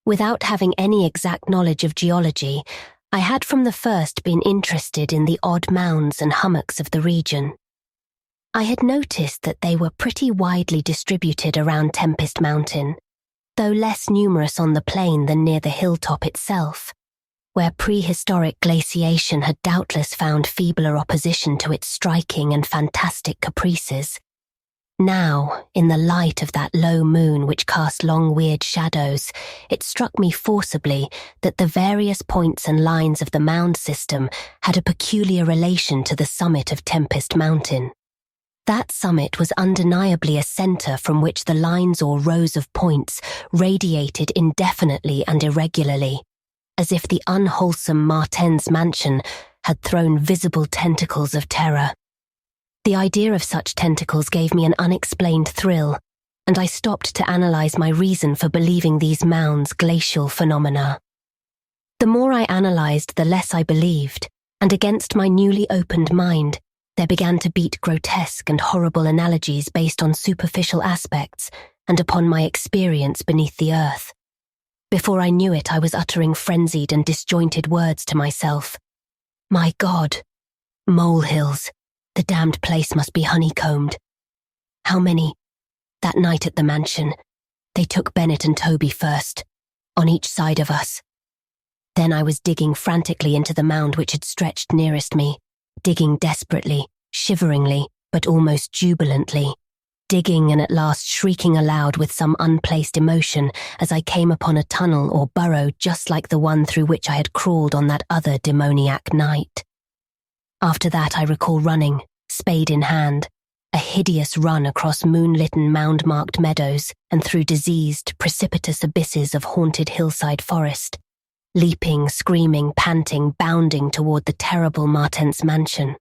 Without having any exact knowledge of geology, I had from the first been interested in the odd mounds and hummocks of the region. I had noticed that they were pretty widely distributed around Tempest Mountain, though less numerous on the plain than near the hilltop itself, where prehistoric glaciation had doubtless found feebler opposition to its striking and fantastic caprices. Now, in the light of that low moon which cast long weird shadows, it struck me forcibly that the various points and lines of the mound system had a peculiar relation to the summit of Tempest Mountain. That summit was undeniably a center from which the lines or rows of points radiated indefinitely and irregularly, as if the unwholesome Marten's mansion had thrown visible tentacles of terror. The idea of such tentacles gave me an unexplained thrill, and I stopped to analyze my reason for believing these mounds glacial phenomena. The more I analyzed, the less I believed, and against my newly opened mind, there began to beat grotesque and horrible analogies based on superficial aspects and upon my experience beneath the earth. Before I knew it, I was uttering frenzied and disjointed words to myself. My God, molehills, the damned place must be honeycombed. How many? That night at the mansion, they took Bennett and Toby first, on each side of us. Then I was digging frantically into the mound which had stretched nearest me, digging desperately, shiveringly, but almost jubilantly, digging and at last shrieking aloud with some unplaced emotion as I came upon a tunnel or burrow just like the one through which I had crawled on that other demoniac night. After that I recall running, spade in hand, a hideous run across moonlitten mound-marked meadows and through diseased, precipitous abysses of haunted hillside forest, leaping, screaming, panting, bounding toward the terrible Marten's mansion.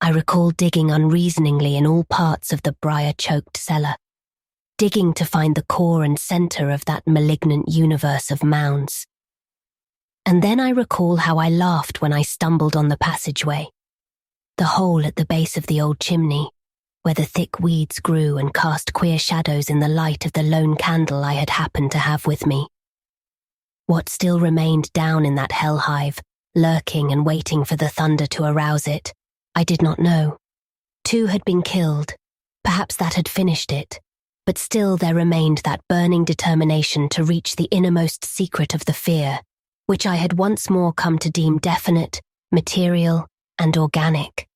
I recall digging unreasoningly in all parts of the briar-choked cellar, digging to find the core and center of that malignant universe of mounds. And then I recall how I laughed when I stumbled on the passageway, the hole at the base of the old chimney, where the thick weeds grew and cast queer shadows in the light of the lone candle I had happened to have with me. What still remained down in that hell hive, lurking and waiting for the thunder to arouse it, I did not know. 2 had been killed. Perhaps that had finished it. But still there remained that burning determination to reach the innermost secret of the fear, which I had once more come to deem definite, material, and organic.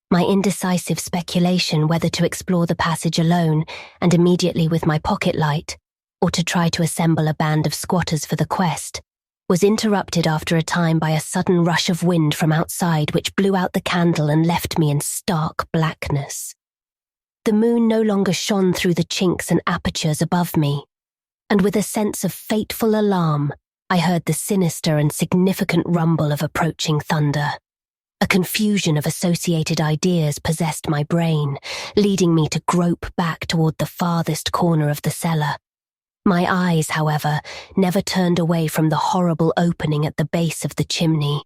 My indecisive speculation whether to explore the passage alone and immediately with my pocket light, or to try to assemble a band of squatters for the quest, was interrupted after a time by a sudden rush of wind from outside which blew out the candle and left me in stark blackness. The moon no longer shone through the chinks and apertures above me, and with a sense of fateful alarm, I heard the sinister and significant rumble of approaching thunder. A confusion of associated ideas possessed my brain, leading me to grope back toward the farthest corner of the cellar. My eyes, however, never turned away from the horrible opening at the base of the chimney,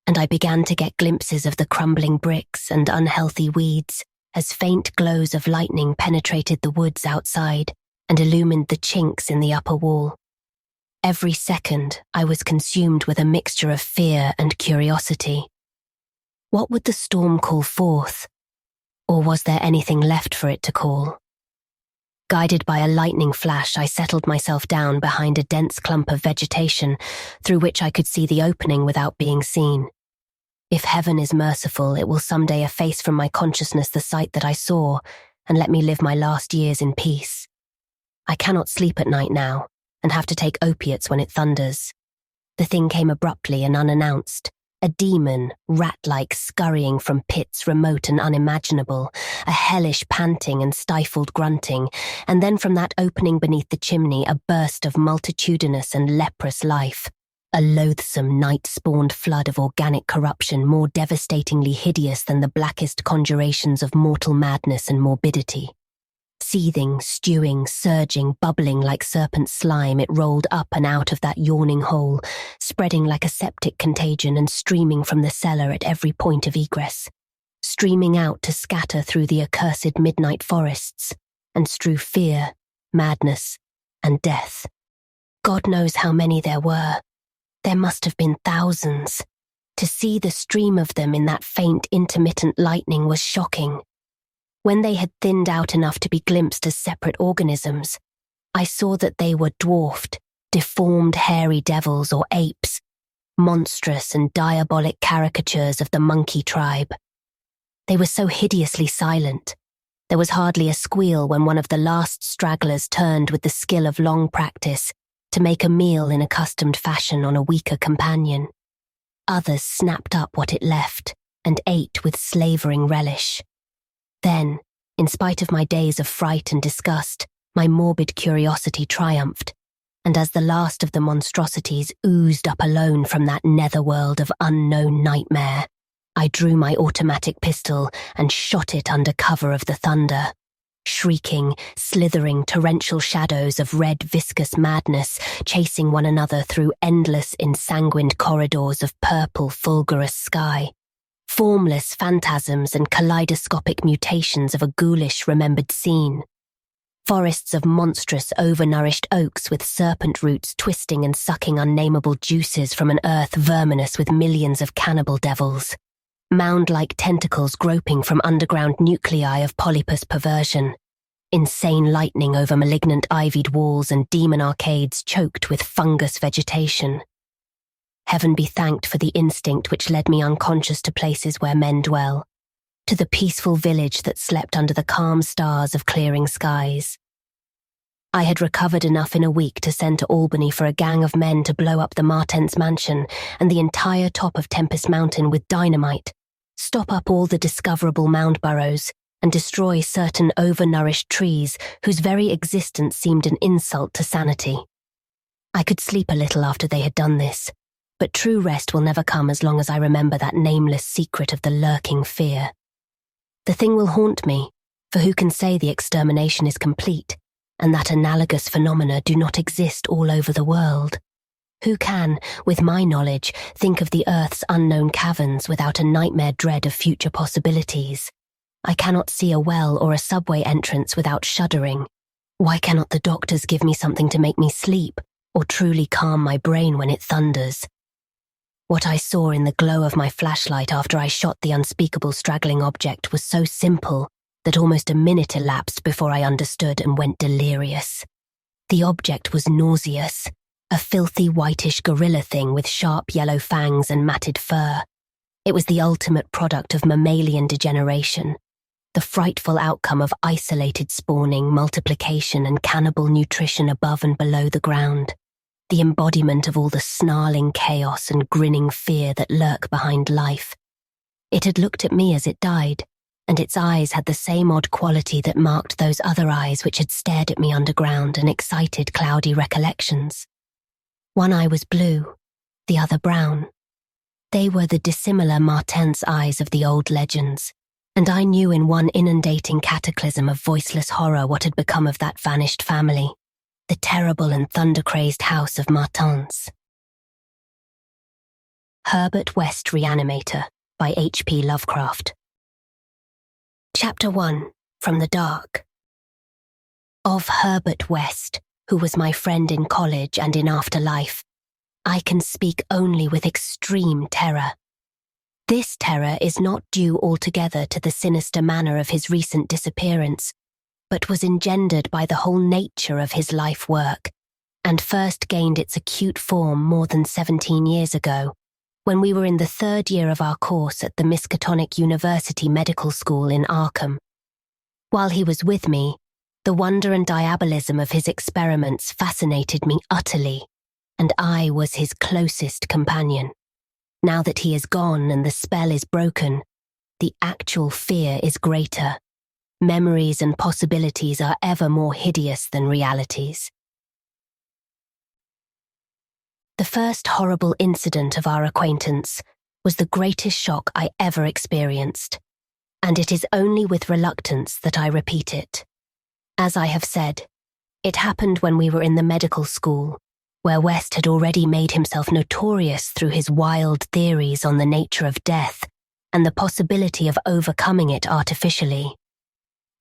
and I began to get glimpses of the crumbling bricks and unhealthy weeds as faint glows of lightning penetrated the woods outside and illumined the chinks in the upper wall. Every second, I was consumed with a mixture of fear and curiosity. What would the storm call forth? Or was there anything left for it to call? Guided by a lightning flash, I settled myself down behind a dense clump of vegetation through which I could see the opening without being seen. If heaven is merciful, it will someday efface from my consciousness the sight that I saw and let me live my last years in peace. I cannot sleep at night now and have to take opiates when it thunders. The thing came abruptly and unannounced. A demon, rat-like, scurrying from pits remote and unimaginable, a hellish panting and stifled grunting, and then from that opening beneath the chimney a burst of multitudinous and leprous life, a loathsome night-spawned flood of organic corruption more devastatingly hideous than the blackest conjurations of mortal madness and morbidity. Seething, stewing, surging, bubbling like serpent slime, it rolled up and out of that yawning hole, spreading like a septic contagion and streaming from the cellar at every point of egress, streaming out to scatter through the accursed midnight forests and strew fear, madness, and death. God knows how many there were. There must have been thousands. To see the stream of them in that faint, intermittent lightning was shocking. When they had thinned out enough to be glimpsed as separate organisms, I saw that they were dwarfed, deformed hairy devils or apes, monstrous and diabolic caricatures of the monkey tribe. They were so hideously silent. There was hardly a squeal when one of the last stragglers turned with the skill of long practice to make a meal in accustomed fashion on a weaker companion. Others snapped up what it left and ate with slavering relish. Then, In spite of my days of fright and disgust, my morbid curiosity triumphed, and as the last of the monstrosities oozed up alone from that netherworld of unknown nightmare, I drew my automatic pistol and shot it under cover of the thunder. Shrieking, slithering torrential shadows of red viscous madness chasing one another through endless ensanguined corridors of purple fulgurous sky. Formless phantasms and kaleidoscopic mutations of a ghoulish remembered scene. Forests of monstrous overnourished oaks with serpent roots twisting and sucking unnameable juices from an earth verminous with millions of cannibal devils. Mound-like tentacles groping from underground nuclei of polypus perversion. Insane lightning over malignant ivied walls and demon arcades choked with fungus vegetation. Heaven be thanked for the instinct which led me unconscious to places where men dwell, to the peaceful village that slept under the calm stars of clearing skies. I had recovered enough in a week to send to Albany for a gang of men to blow up the Martens mansion and the entire top of Tempest Mountain with dynamite, stop up all the discoverable mound burrows, and destroy certain overnourished trees whose very existence seemed an insult to sanity. I could sleep a little after they had done this, but true rest will never come as long as I remember that nameless secret of the lurking fear. The thing will haunt me, for who can say the extermination is complete, and that analogous phenomena do not exist all over the world? Who can, with my knowledge, think of the Earth's unknown caverns without a nightmare dread of future possibilities? I cannot see a well or a subway entrance without shuddering. Why cannot the doctors give me something to make me sleep, or truly calm my brain when it thunders? What I saw in the glow of my flashlight after I shot the unspeakable straggling object was so simple that almost a minute elapsed before I understood and went delirious. The object was nauseous, a filthy whitish gorilla thing with sharp yellow fangs and matted fur. It was the ultimate product of mammalian degeneration, the frightful outcome of isolated spawning, multiplication, and cannibal nutrition above and below the ground. The embodiment of all the snarling chaos and grinning fear that lurk behind life. It had looked at me as it died, and its eyes had the same odd quality that marked those other eyes which had stared at me underground and excited cloudy recollections. One eye was blue, the other brown. They were the dissimilar Martens eyes of the old legends, and I knew in one inundating cataclysm of voiceless horror what had become of that vanished family. The terrible and thunder-crazed house of Martens. Herbert West Reanimator by H.P. Lovecraft. Chapter 1. From the Dark. Of Herbert West, who was my friend in college and in afterlife, I can speak only with extreme terror. This terror is not due altogether to the sinister manner of his recent disappearance, but was engendered by the whole nature of his life work, and first gained its acute form more than 17 years ago, when we were in the third year of our course at the Miskatonic University Medical School in Arkham. While he was with me, the wonder and diabolism of his experiments fascinated me utterly, and I was his closest companion. Now that he is gone and the spell is broken, the actual fear is greater. Memories and possibilities are ever more hideous than realities. The first horrible incident of our acquaintance was the greatest shock I ever experienced, and it is only with reluctance that I repeat it. As I have said, it happened when we were in the medical school, where West had already made himself notorious through his wild theories on the nature of death and the possibility of overcoming it artificially.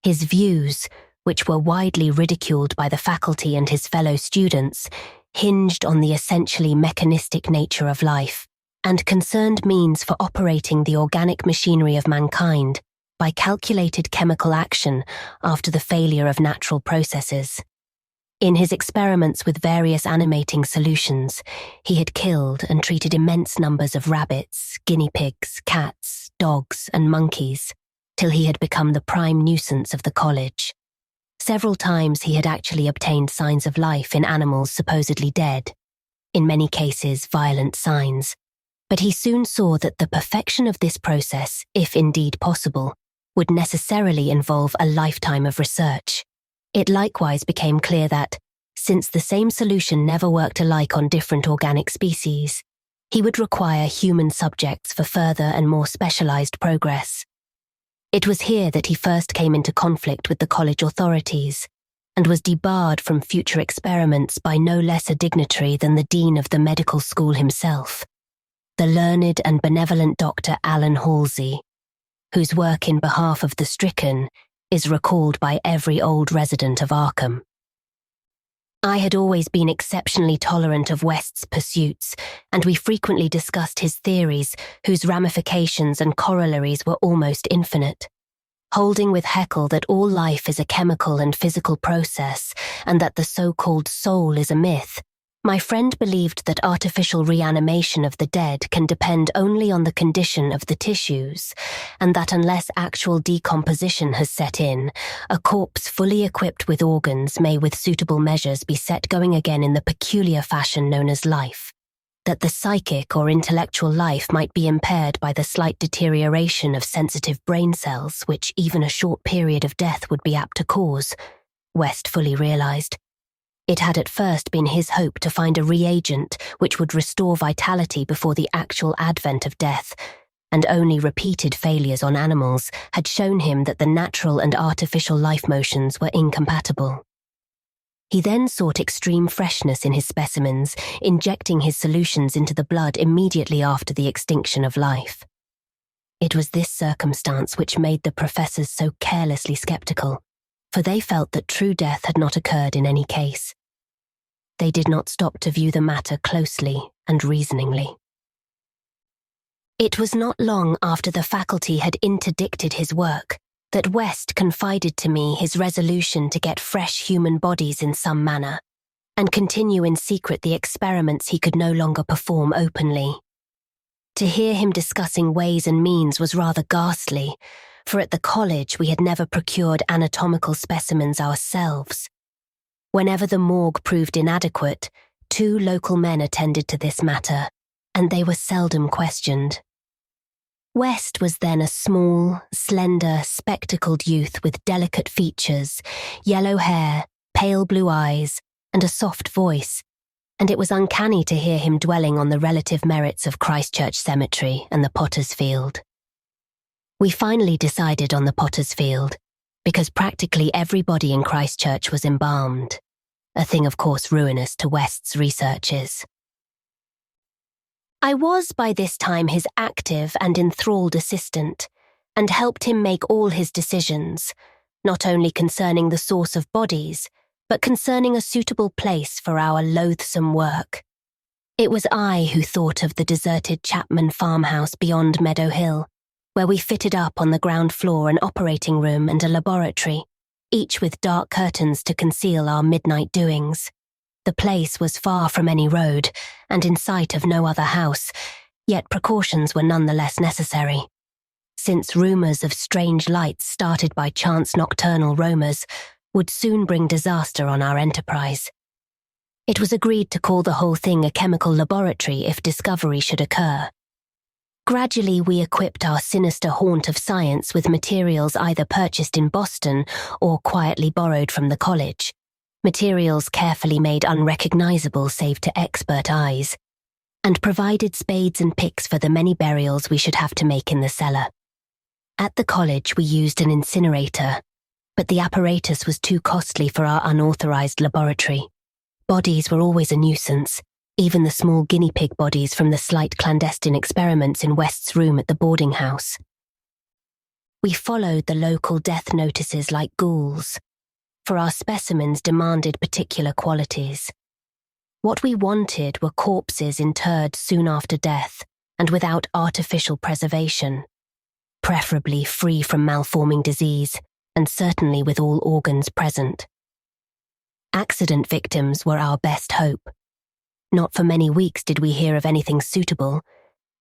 His views, which were widely ridiculed by the faculty and his fellow students, hinged on the essentially mechanistic nature of life and concerned means for operating the organic machinery of mankind by calculated chemical action after the failure of natural processes. In his experiments with various animating solutions, he had killed and treated immense numbers of rabbits, guinea pigs, cats, dogs, and monkeys, till he had become the prime nuisance of the college. Several times he had actually obtained signs of life in animals supposedly dead, in many cases violent signs, but he soon saw that the perfection of this process, if indeed possible, would necessarily involve a lifetime of research. It likewise became clear that, since the same solution never worked alike on different organic species, he would require human subjects for further and more specialized progress. It was here that he first came into conflict with the college authorities and was debarred from future experiments by no less a dignitary than the dean of the medical school himself, the learned and benevolent Dr. Alan Halsey, whose work in behalf of the stricken is recalled by every old resident of Arkham. I had always been exceptionally tolerant of West's pursuits, and we frequently discussed his theories, whose ramifications and corollaries were almost infinite. Holding with Haeckel that all life is a chemical and physical process, and that the so-called soul is a myth, my friend believed that artificial reanimation of the dead can depend only on the condition of the tissues, and that unless actual decomposition has set in, a corpse fully equipped with organs may with suitable measures be set going again in the peculiar fashion known as life. That the psychic or intellectual life might be impaired by the slight deterioration of sensitive brain cells, which even a short period of death would be apt to cause, West fully realized. It had at first been his hope to find a reagent which would restore vitality before the actual advent of death, and only repeated failures on animals had shown him that the natural and artificial life motions were incompatible. He then sought extreme freshness in his specimens, injecting his solutions into the blood immediately after the extinction of life. It was this circumstance which made the professors so carelessly skeptical, for they felt that true death had not occurred in any case. They did not stop to view the matter closely and reasoningly. It was not long after the faculty had interdicted his work that West confided to me his resolution to get fresh human bodies in some manner, and continue in secret the experiments he could no longer perform openly. To hear him discussing ways and means was rather ghastly, for at the college we had never procured anatomical specimens ourselves. Whenever the morgue proved inadequate, 2 local men attended to this matter, and they were seldom questioned. West was then a small, slender, spectacled youth with delicate features, yellow hair, pale blue eyes, and a soft voice, and it was uncanny to hear him dwelling on the relative merits of Christchurch Cemetery and the Potter's Field. We finally decided on the Potter's Field, because practically everybody in Christchurch was embalmed, a thing of course ruinous to West's researches. I was by this time his active and enthralled assistant, and helped him make all his decisions, not only concerning the source of bodies, but concerning a suitable place for our loathsome work. It was I who thought of the deserted Chapman farmhouse beyond Meadow Hill, where we fitted up on the ground floor an operating room and a laboratory, each with dark curtains to conceal our midnight doings. The place was far from any road, and in sight of no other house, yet precautions were nonetheless necessary, since rumours of strange lights started by chance nocturnal roamers would soon bring disaster on our enterprise. It was agreed to call the whole thing a chemical laboratory if discovery should occur. Gradually we equipped our sinister haunt of science with materials either purchased in Boston or quietly borrowed from the college, materials carefully made unrecognizable save to expert eyes, and provided spades and picks for the many burials we should have to make in the cellar. At the college we used an incinerator, but the apparatus was too costly for our unauthorized laboratory. Bodies were always a nuisance, even the small guinea pig bodies from the slight clandestine experiments in West's room at the boarding house. We followed the local death notices like ghouls, for our specimens demanded particular qualities. What we wanted were corpses interred soon after death and without artificial preservation, preferably free from malforming disease and certainly with all organs present. Accident victims were our best hope. Not for many weeks did we hear of anything suitable,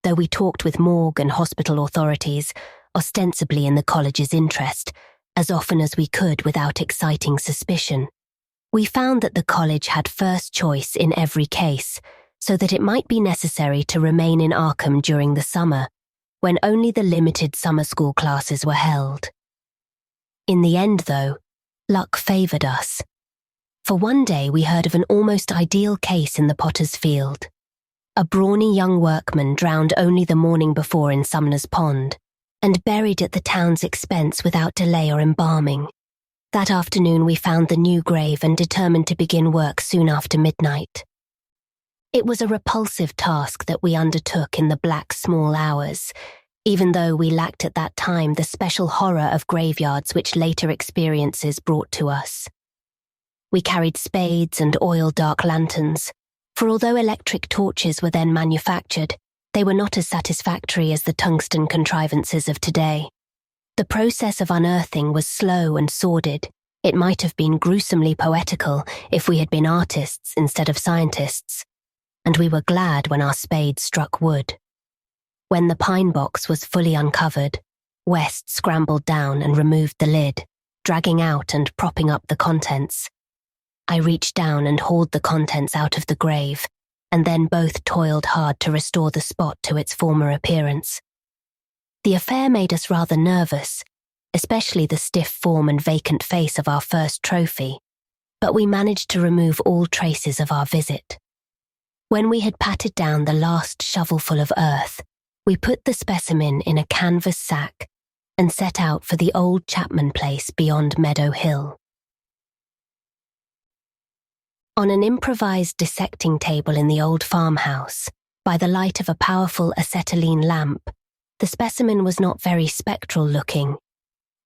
though we talked with morgue and hospital authorities, ostensibly in the college's interest, as often as we could without exciting suspicion. We found that the college had first choice in every case, so that it might be necessary to remain in Arkham during the summer, when only the limited summer school classes were held. In the end, though, luck favoured us. For one day we heard of an almost ideal case in the Potter's Field. A brawny young workman drowned only the morning before in Sumner's Pond, and buried at the town's expense without delay or embalming. That afternoon we found the new grave and determined to begin work soon after midnight. It was a repulsive task that we undertook in the black small hours, even though we lacked at that time the special horror of graveyards which later experiences brought to us. We carried spades and oil-dark lanterns, for although electric torches were then manufactured, they were not as satisfactory as the tungsten contrivances of today. The process of unearthing was slow and sordid. It might have been gruesomely poetical if we had been artists instead of scientists, and we were glad when our spades struck wood. When the pine box was fully uncovered, West scrambled down and removed the lid, dragging out and propping up the contents. I reached down and hauled the contents out of the grave, and then both toiled hard to restore the spot to its former appearance. The affair made us rather nervous, especially the stiff form and vacant face of our first trophy, but we managed to remove all traces of our visit. When we had patted down the last shovelful of earth, we put the specimen in a canvas sack and set out for the old Chapman place beyond Meadow Hill. On an improvised dissecting table in the old farmhouse, by the light of a powerful acetylene lamp, the specimen was not very spectral looking.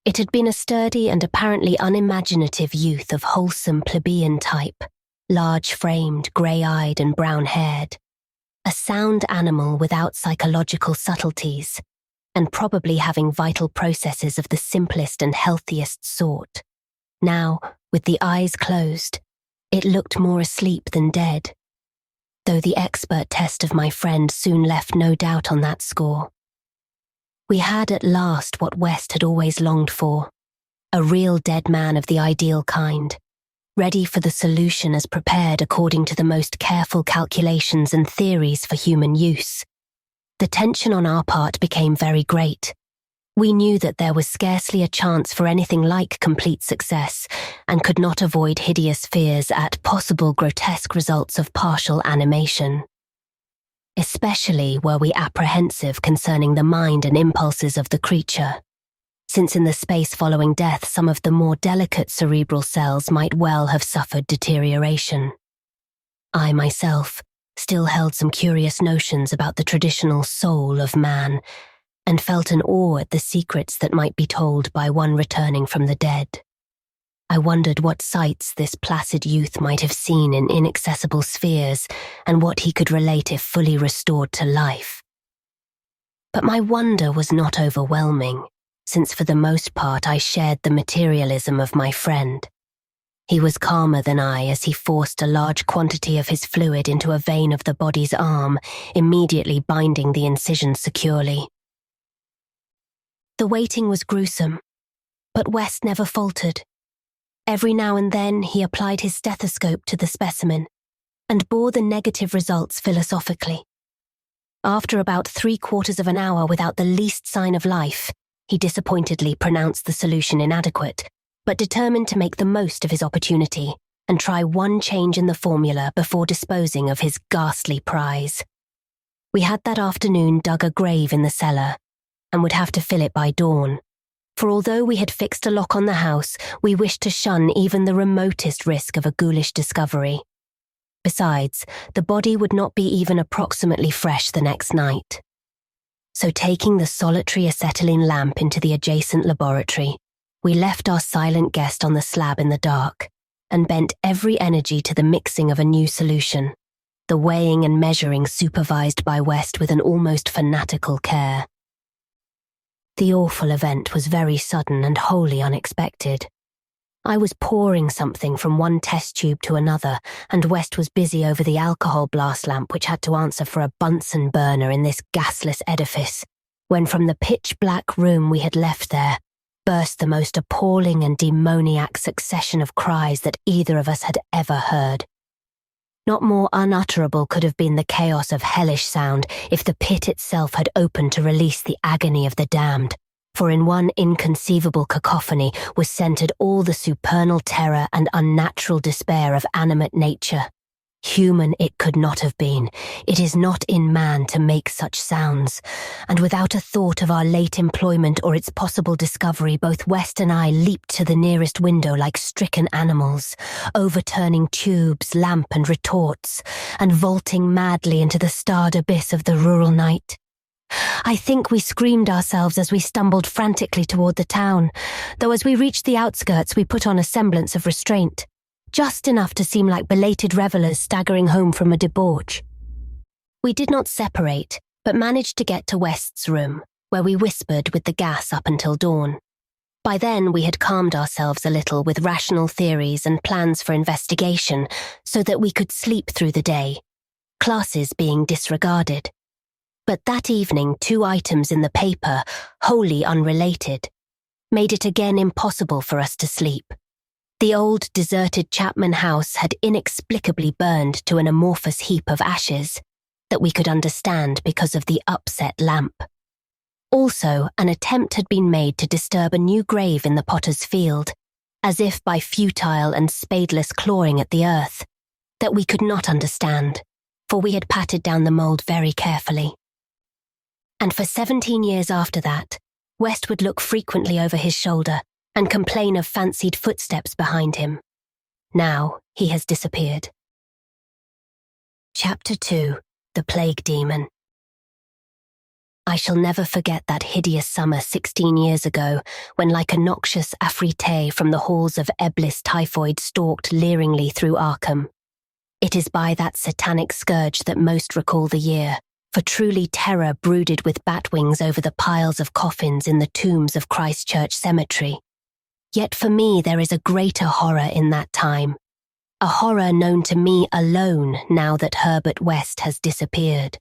It had been a sturdy and apparently unimaginative youth of wholesome plebeian type, large-framed, grey-eyed and brown-haired. A sound animal without psychological subtleties, and probably having vital processes of the simplest and healthiest sort. Now, with the eyes closed, it looked more asleep than dead, though the expert test of my friend soon left no doubt on that score. We had at last what West had always longed for, a real dead man of the ideal kind, ready for the solution as prepared according to the most careful calculations and theories for human use. The tension on our part became very great. We knew that there was scarcely a chance for anything like complete success, and could not avoid hideous fears at possible grotesque results of partial animation. Especially were we apprehensive concerning the mind and impulses of the creature, since in the space following death some of the more delicate cerebral cells might well have suffered deterioration. I myself still held some curious notions about the traditional soul of man, and felt an awe at the secrets that might be told by one returning from the dead. I wondered what sights this placid youth might have seen in inaccessible spheres, and what he could relate if fully restored to life. But my wonder was not overwhelming, since for the most part I shared the materialism of my friend. He was calmer than I as he forced a large quantity of his fluid into a vein of the body's arm, immediately binding the incision securely. The waiting was gruesome, but West never faltered. Every now and then he applied his stethoscope to the specimen and bore the negative results philosophically. After about 3/4 of an hour without the least sign of life, he disappointedly pronounced the solution inadequate, but determined to make the most of his opportunity and try one change in the formula before disposing of his ghastly prize. We had that afternoon dug a grave in the cellar, and would have to fill it by dawn, for although we had fixed a lock on the house, we wished to shun even the remotest risk of a ghoulish discovery. Besides, the body would not be even approximately fresh the next night. So taking the solitary acetylene lamp into the adjacent laboratory, we left our silent guest on the slab in the dark, and bent every energy to the mixing of a new solution, the weighing and measuring supervised by West with an almost fanatical care. The awful event was very sudden and wholly unexpected. I was pouring something from one test tube to another, and West was busy over the alcohol blast lamp which had to answer for a Bunsen burner in this gasless edifice, when from the pitch-black room we had left there burst the most appalling and demoniac succession of cries that either of us had ever heard. Not more unutterable could have been the chaos of hellish sound if the pit itself had opened to release the agony of the damned, for in one inconceivable cacophony was centered all the supernal terror and unnatural despair of animate nature. Human it could not have been. It is not in man to make such sounds. And without a thought of our late employment or its possible discovery, both West and I leaped to the nearest window like stricken animals, overturning tubes, lamp and retorts, and vaulting madly into the starred abyss of the rural night. I think we screamed ourselves as we stumbled frantically toward the town, though as we reached the outskirts we put on a semblance of restraint. Just enough to seem like belated revelers staggering home from a debauch. We did not separate, but managed to get to West's room, where we whispered with the gas up until dawn. By then we had calmed ourselves a little with rational theories and plans for investigation so that we could sleep through the day, classes being disregarded. But that evening 2 items in the paper, wholly unrelated, made it again impossible for us to sleep. The old deserted Chapman house had inexplicably burned to an amorphous heap of ashes that we could understand because of the upset lamp. Also, an attempt had been made to disturb a new grave in the potter's field, as if by futile and spadeless clawing at the earth, that we could not understand, for we had patted down the mould very carefully. And for 17 years after that, West would look frequently over his shoulder and complain of fancied footsteps behind him. Now he has disappeared. Chapter 2: The Plague Demon. I shall never forget that hideous summer 16 years ago when, like a noxious afrite from the halls of Eblis typhoid, stalked leeringly through Arkham. It is by that satanic scourge that most recall the year, for truly terror brooded with bat wings over the piles of coffins in the tombs of Christchurch Cemetery. Yet for me there is a greater horror in that time, a horror known to me alone now that Herbert West has disappeared.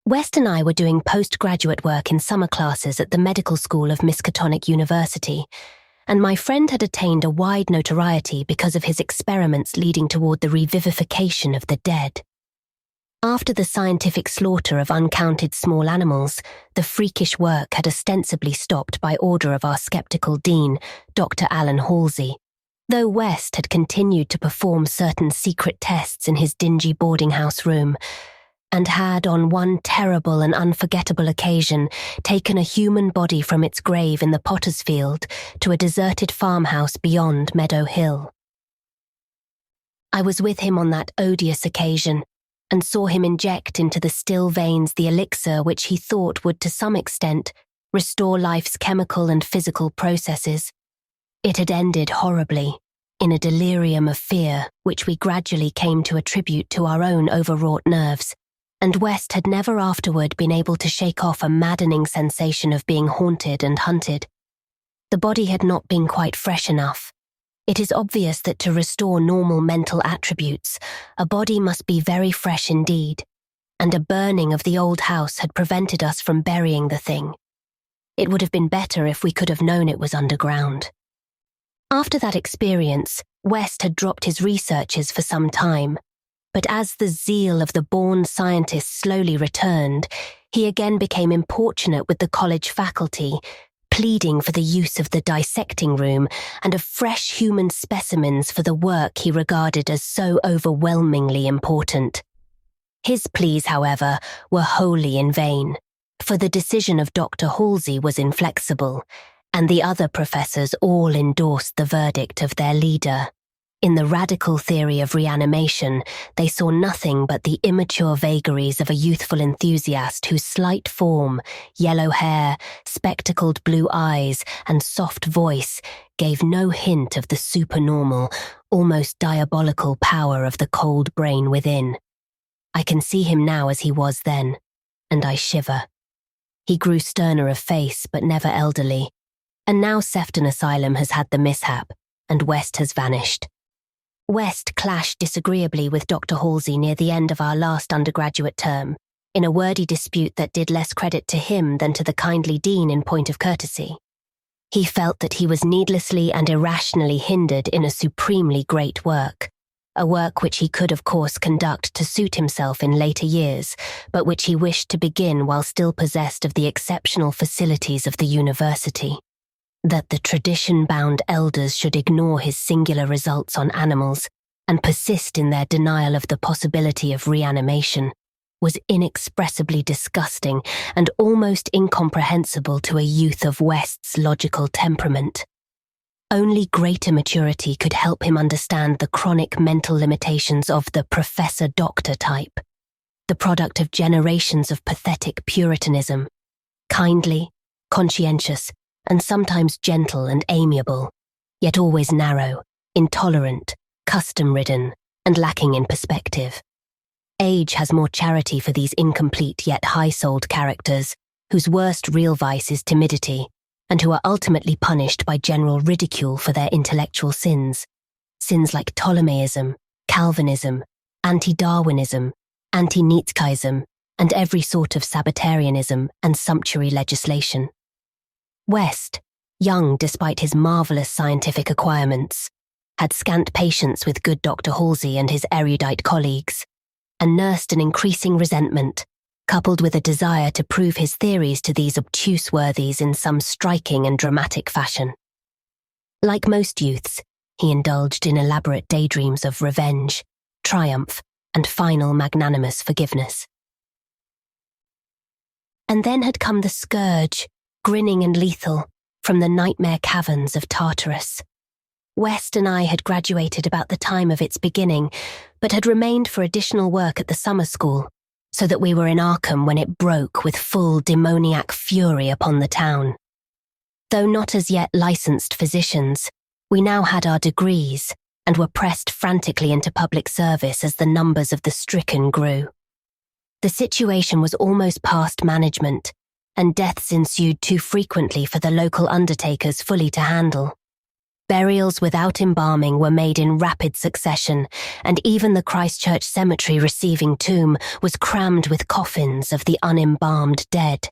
West and I were doing postgraduate work in summer classes at the medical school of Miskatonic University, and my friend had attained a wide notoriety because of his experiments leading toward the revivification of the dead. After the scientific slaughter of uncounted small animals, the freakish work had ostensibly stopped by order of our skeptical dean, Dr. Alan Halsey, though West had continued to perform certain secret tests in his dingy boarding house room, and had, on one terrible and unforgettable occasion, taken a human body from its grave in the Potter's Field to a deserted farmhouse beyond Meadow Hill. I was with him on that odious occasion, and saw him inject into the still veins the elixir which he thought would to some extent restore life's chemical and physical processes. It had ended horribly, in a delirium of fear which we gradually came to attribute to our own overwrought nerves, and West had never afterward been able to shake off a maddening sensation of being haunted and hunted. The body had not been quite fresh enough. It is obvious that to restore normal mental attributes, a body must be very fresh indeed, and a burning of the old house had prevented us from burying the thing. It would have been better if we could have known it was underground. After that experience, West had dropped his researches for some time, but as the zeal of the born scientist slowly returned, he again became importunate with the college faculty, pleading for the use of the dissecting room and of fresh human specimens for the work he regarded as so overwhelmingly important. His pleas, however, were wholly in vain, for the decision of Dr. Halsey was inflexible, and the other professors all endorsed the verdict of their leader. In the radical theory of reanimation, they saw nothing but the immature vagaries of a youthful enthusiast whose slight form, yellow hair, spectacled blue eyes, and soft voice gave no hint of the supernormal, almost diabolical power of the cold brain within. I can see him now as he was then, and I shiver. He grew sterner of face, but never elderly, and now Sefton Asylum has had the mishap, and West has vanished. West clashed disagreeably with Dr. Halsey near the end of our last undergraduate term, in a wordy dispute that did less credit to him than to the kindly dean in point of courtesy. He felt that he was needlessly and irrationally hindered in a supremely great work, a work which he could of course conduct to suit himself in later years, but which he wished to begin while still possessed of the exceptional facilities of the university. That the tradition-bound elders should ignore his singular results on animals and persist in their denial of the possibility of reanimation was inexpressibly disgusting and almost incomprehensible to a youth of West's logical temperament. Only greater maturity could help him understand the chronic mental limitations of the professor-doctor type, the product of generations of pathetic puritanism, kindly, conscientious, and sometimes gentle and amiable, yet always narrow, intolerant, custom-ridden, and lacking in perspective. Age has more charity for these incomplete yet high-souled characters, whose worst real vice is timidity, and who are ultimately punished by general ridicule for their intellectual sins like Ptolemaism, Calvinism, anti-Darwinism, anti-Nietzscheism, and every sort of Sabbatarianism and sumptuary legislation. West, young despite his marvellous scientific acquirements, had scant patience with good Dr. Halsey and his erudite colleagues, and nursed an increasing resentment, coupled with a desire to prove his theories to these obtuse worthies in some striking and dramatic fashion. Like most youths, he indulged in elaborate daydreams of revenge, triumph, and final magnanimous forgiveness. And then had come the scourge, grinning and lethal, from the nightmare caverns of Tartarus. West and I had graduated about the time of its beginning, but had remained for additional work at the summer school, so that we were in Arkham when it broke with full demoniac fury upon the town. Though not as yet licensed physicians, we now had our degrees and were pressed frantically into public service as the numbers of the stricken grew. The situation was almost past management, and deaths ensued too frequently for the local undertakers fully to handle. Burials without embalming were made in rapid succession, and even the Christchurch Cemetery receiving tomb was crammed with coffins of the unembalmed dead.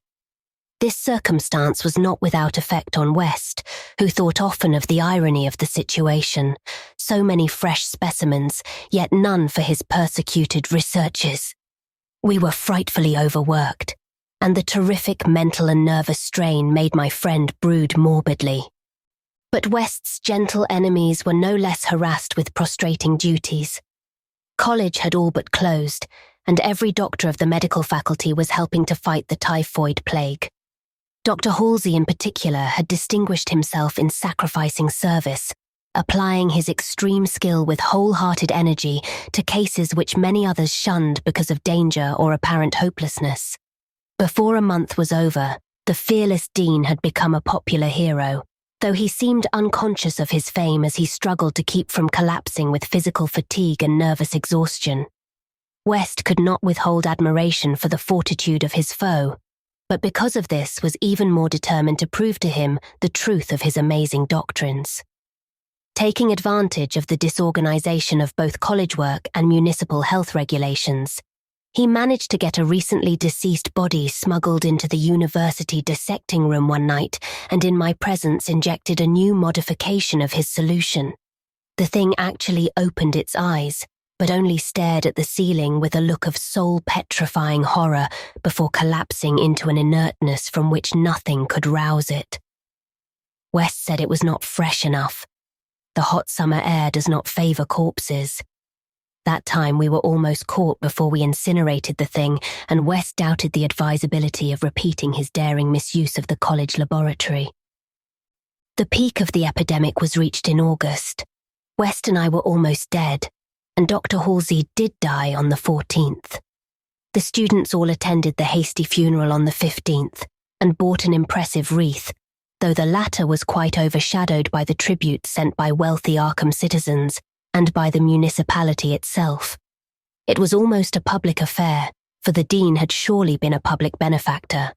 This circumstance was not without effect on West, who thought often of the irony of the situation. So many fresh specimens, yet none for his persecuted researches. We were frightfully overworked, and the terrific mental and nervous strain made my friend brood morbidly. But West's gentle enemies were no less harassed with prostrating duties. College had all but closed, and every doctor of the medical faculty was helping to fight the typhoid plague. Dr. Halsey in particular had distinguished himself in sacrificing service, applying his extreme skill with wholehearted energy to cases which many others shunned because of danger or apparent hopelessness. Before a month was over, the fearless dean had become a popular hero, though he seemed unconscious of his fame as he struggled to keep from collapsing with physical fatigue and nervous exhaustion. West could not withhold admiration for the fortitude of his foe, but because of this was even more determined to prove to him the truth of his amazing doctrines. Taking advantage of the disorganization of both college work and municipal health regulations, he managed to get a recently deceased body smuggled into the university dissecting room one night and in my presence injected a new modification of his solution. The thing actually opened its eyes, but only stared at the ceiling with a look of soul-petrifying horror before collapsing into an inertness from which nothing could rouse it. West said it was not fresh enough. The hot summer air does not favor corpses. That time we were almost caught before we incinerated the thing, and West doubted the advisability of repeating his daring misuse of the college laboratory. The peak of the epidemic was reached in August. West and I were almost dead, and Dr. Halsey did die on the 14th. The students all attended the hasty funeral on the 15th and bought an impressive wreath, though the latter was quite overshadowed by the tributes sent by wealthy Arkham citizens and by the municipality itself. It was almost a public affair, for the dean had surely been a public benefactor.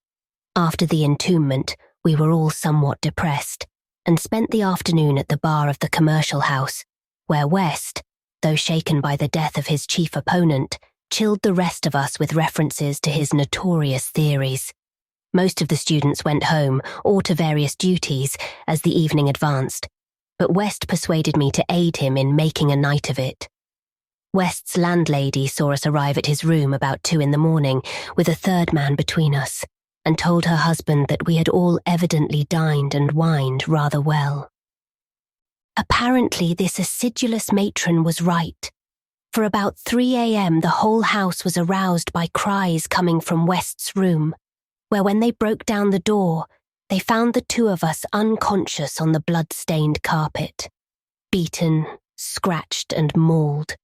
After the entombment, we were all somewhat depressed, and spent the afternoon at the bar of the commercial house, where West, though shaken by the death of his chief opponent, chilled the rest of us with references to his notorious theories. Most of the students went home, or to various duties, as the evening advanced, but West persuaded me to aid him in making a night of it. West's landlady saw us arrive at his room about 2 a.m, with a third man between us, and told her husband that we had all evidently dined and wined rather well. Apparently, this acidulous matron was right. For about 3 a.m, the whole house was aroused by cries coming from West's room, where when they broke down the door, they found the two of us unconscious on the blood-stained carpet, beaten, scratched and mauled,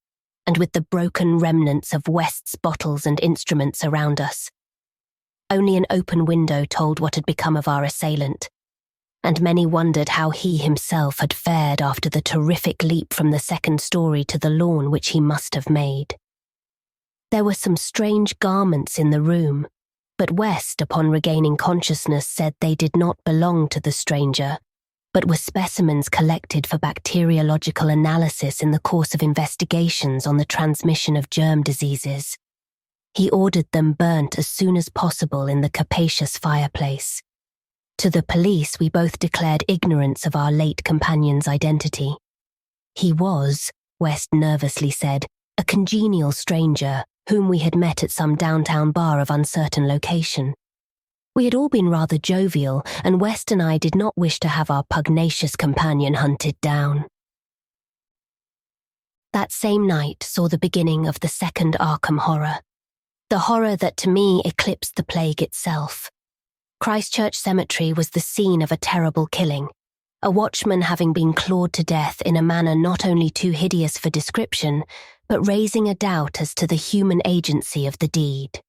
and with the broken remnants of West's bottles and instruments around us. Only an open window told what had become of our assailant, and many wondered how he himself had fared after the terrific leap from the second story to the lawn which he must have made. There were some strange garments in the room, but West, upon regaining consciousness, said they did not belong to the stranger, but were specimens collected for bacteriological analysis in the course of investigations on the transmission of germ diseases. He ordered them burnt as soon as possible in the capacious fireplace. To the police, we both declared ignorance of our late companion's identity. He was, West nervously said, a congenial stranger whom we had met at some downtown bar of uncertain location. We had all been rather jovial, and West and I did not wish to have our pugnacious companion hunted down. That same night saw the beginning of the second Arkham horror, the horror that to me eclipsed the plague itself. Christchurch Cemetery was the scene of a terrible killing, a watchman having been clawed to death in a manner not only too hideous for description, but raising a doubt as to the human agency of the deed.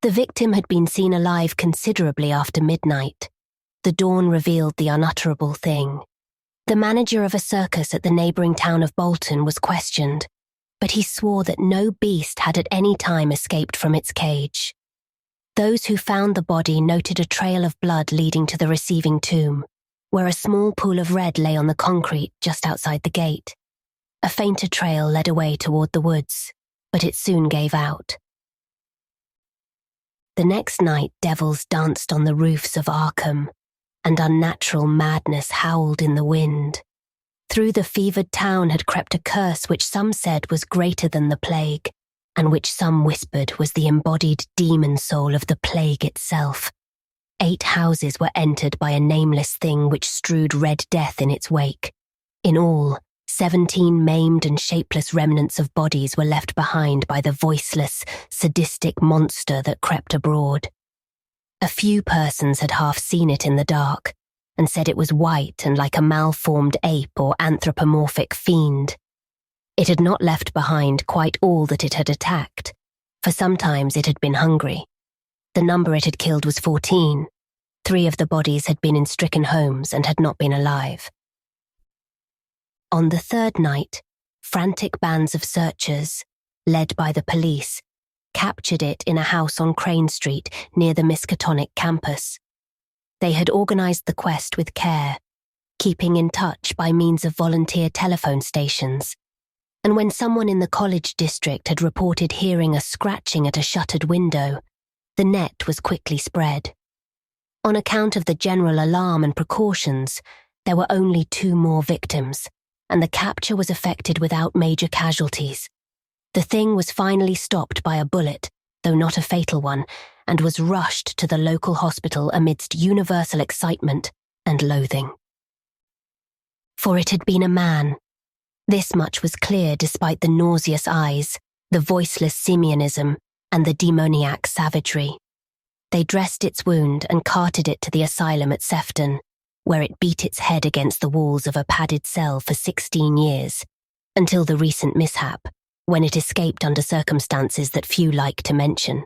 The victim had been seen alive considerably after midnight. The dawn revealed the unutterable thing. The manager of a circus at the neighbouring town of Bolton was questioned, but he swore that no beast had at any time escaped from its cage. Those who found the body noted a trail of blood leading to the receiving tomb, where a small pool of red lay on the concrete just outside the gate. A fainter trail led away toward the woods, but it soon gave out. The next night, devils danced on the roofs of Arkham, and unnatural madness howled in the wind. Through the fevered town had crept a curse which some said was greater than the plague, and which some whispered was the embodied demon soul of the plague itself. 8 houses were entered by a nameless thing which strewed red death in its wake. In all, 17 maimed and shapeless remnants of bodies were left behind by the voiceless, sadistic monster that crept abroad. A few persons had half seen it in the dark, and said it was white and like a malformed ape or anthropomorphic fiend. It had not left behind quite all that it had attacked, for sometimes it had been hungry. The number it had killed was 14. 3 of the bodies had been in stricken homes and had not been alive. On the third night, frantic bands of searchers, led by the police, captured it in a house on Crane Street near the Miskatonic campus. They had organised the quest with care, keeping in touch by means of volunteer telephone stations, and when someone in the college district had reported hearing a scratching at a shuttered window, the net was quickly spread. On account of the general alarm and precautions, there were only 2 more victims, and the capture was effected without major casualties. The thing was finally stopped by a bullet, though not a fatal one, and was rushed to the local hospital amidst universal excitement and loathing. For it had been a man. This much was clear despite the nauseous eyes, the voiceless simianism, and the demoniac savagery. They dressed its wound and carted it to the asylum at Sefton, where it beat its head against the walls of a padded cell for 16 years, until the recent mishap, when it escaped under circumstances that few like to mention.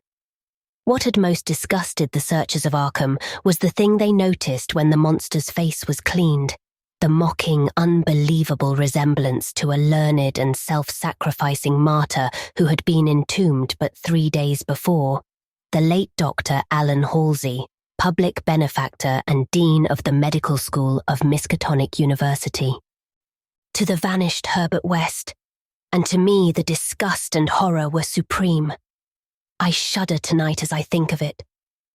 What had most disgusted the searchers of Arkham was the thing they noticed when the monster's face was cleaned, the mocking, unbelievable resemblance to a learned and self-sacrificing martyr who had been entombed but 3 days before, the late Dr. Alan Halsey, public benefactor and dean of the medical school of Miskatonic University. To the vanished Herbert West, and to me the disgust and horror were supreme. I shudder tonight as I think of it,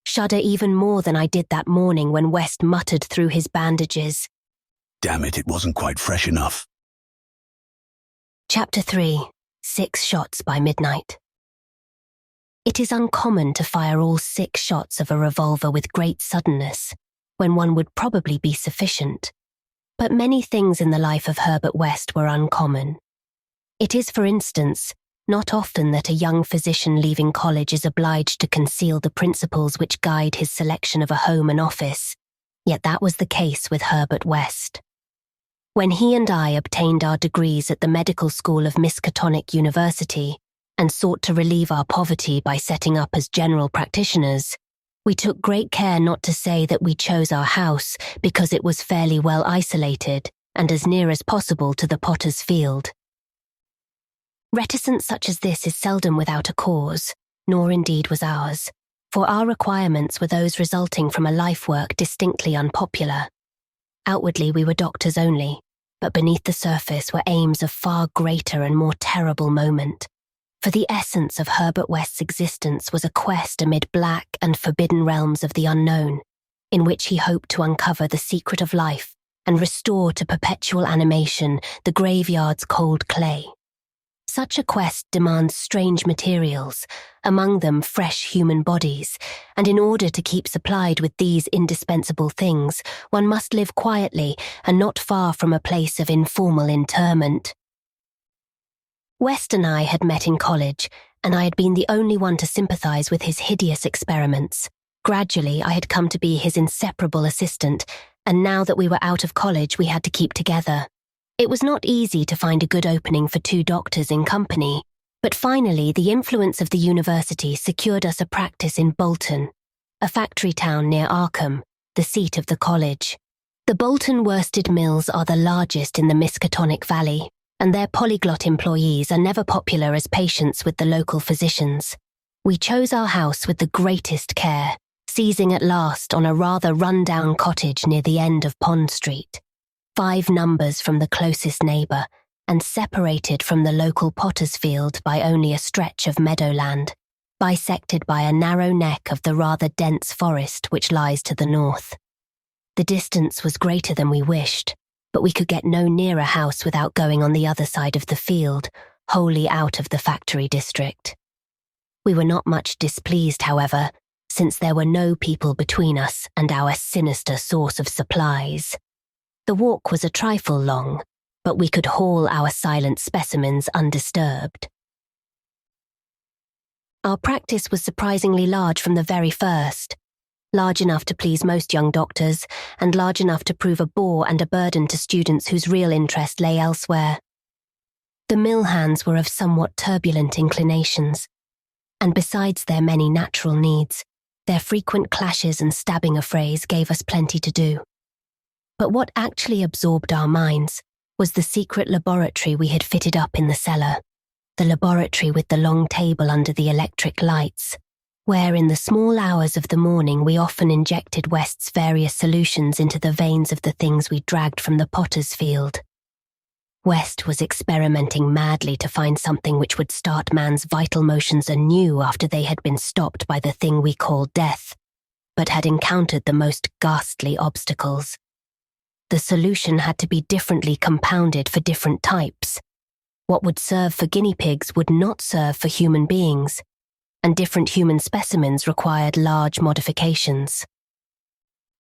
shudder even more than I did that morning when West muttered through his bandages, "Damn it, it wasn't quite fresh enough." Chapter 3. 6 shots by midnight. It is uncommon to fire all 6 shots of a revolver with great suddenness, when one would probably be sufficient. But many things in the life of Herbert West were uncommon. It is, for instance, not often that a young physician leaving college is obliged to conceal the principles which guide his selection of a home and office, yet that was the case with Herbert West. When he and I obtained our degrees at the medical school of Miskatonic University and sought to relieve our poverty by setting up as general practitioners, we took great care not to say that we chose our house because it was fairly well isolated and as near as possible to the potter's field. Reticence such as this is seldom without a cause, nor indeed was ours, for our requirements were those resulting from a life work distinctly unpopular. Outwardly we were doctors only, but beneath the surface were aims of far greater and more terrible moment. For the essence of Herbert West's existence was a quest amid black and forbidden realms of the unknown, in which he hoped to uncover the secret of life and restore to perpetual animation the graveyard's cold clay. Such a quest demands strange materials, among them fresh human bodies, and in order to keep supplied with these indispensable things, one must live quietly and not far from a place of informal interment. West and I had met in college, and I had been the only one to sympathize with his hideous experiments. Gradually, I had come to be his inseparable assistant, and now that we were out of college, we had to keep together. It was not easy to find a good opening for 2 doctors in company, but finally the influence of the university secured us a practice in Bolton, a factory town near Arkham, the seat of the college. The Bolton worsted mills are the largest in the Miskatonic Valley, and their polyglot employees are never popular as patients with the local physicians. We chose our house with the greatest care, seizing at last on a rather run-down cottage near the end of Pond Street. 5 numbers from the closest neighbour, and separated from the local potter's field by only a stretch of meadowland, bisected by a narrow neck of the rather dense forest which lies to the north. The distance was greater than we wished, but we could get no nearer house without going on the other side of the field, wholly out of the factory district. We were not much displeased, however, since there were no people between us and our sinister source of supplies. The walk was a trifle long, but we could haul our silent specimens undisturbed. Our practice was surprisingly large from the very first, large enough to please most young doctors, and large enough to prove a bore and a burden to students whose real interest lay elsewhere. The mill hands were of somewhat turbulent inclinations, and besides their many natural needs, their frequent clashes and stabbing affrays gave us plenty to do. But what actually absorbed our minds was the secret laboratory we had fitted up in the cellar, the laboratory with the long table under the electric lights, where in the small hours of the morning we often injected West's various solutions into the veins of the things we dragged from the potter's field. West was experimenting madly to find something which would start man's vital motions anew after they had been stopped by the thing we call death, but had encountered the most ghastly obstacles. The solution had to be differently compounded for different types. What would serve for guinea pigs would not serve for human beings, and different human specimens required large modifications.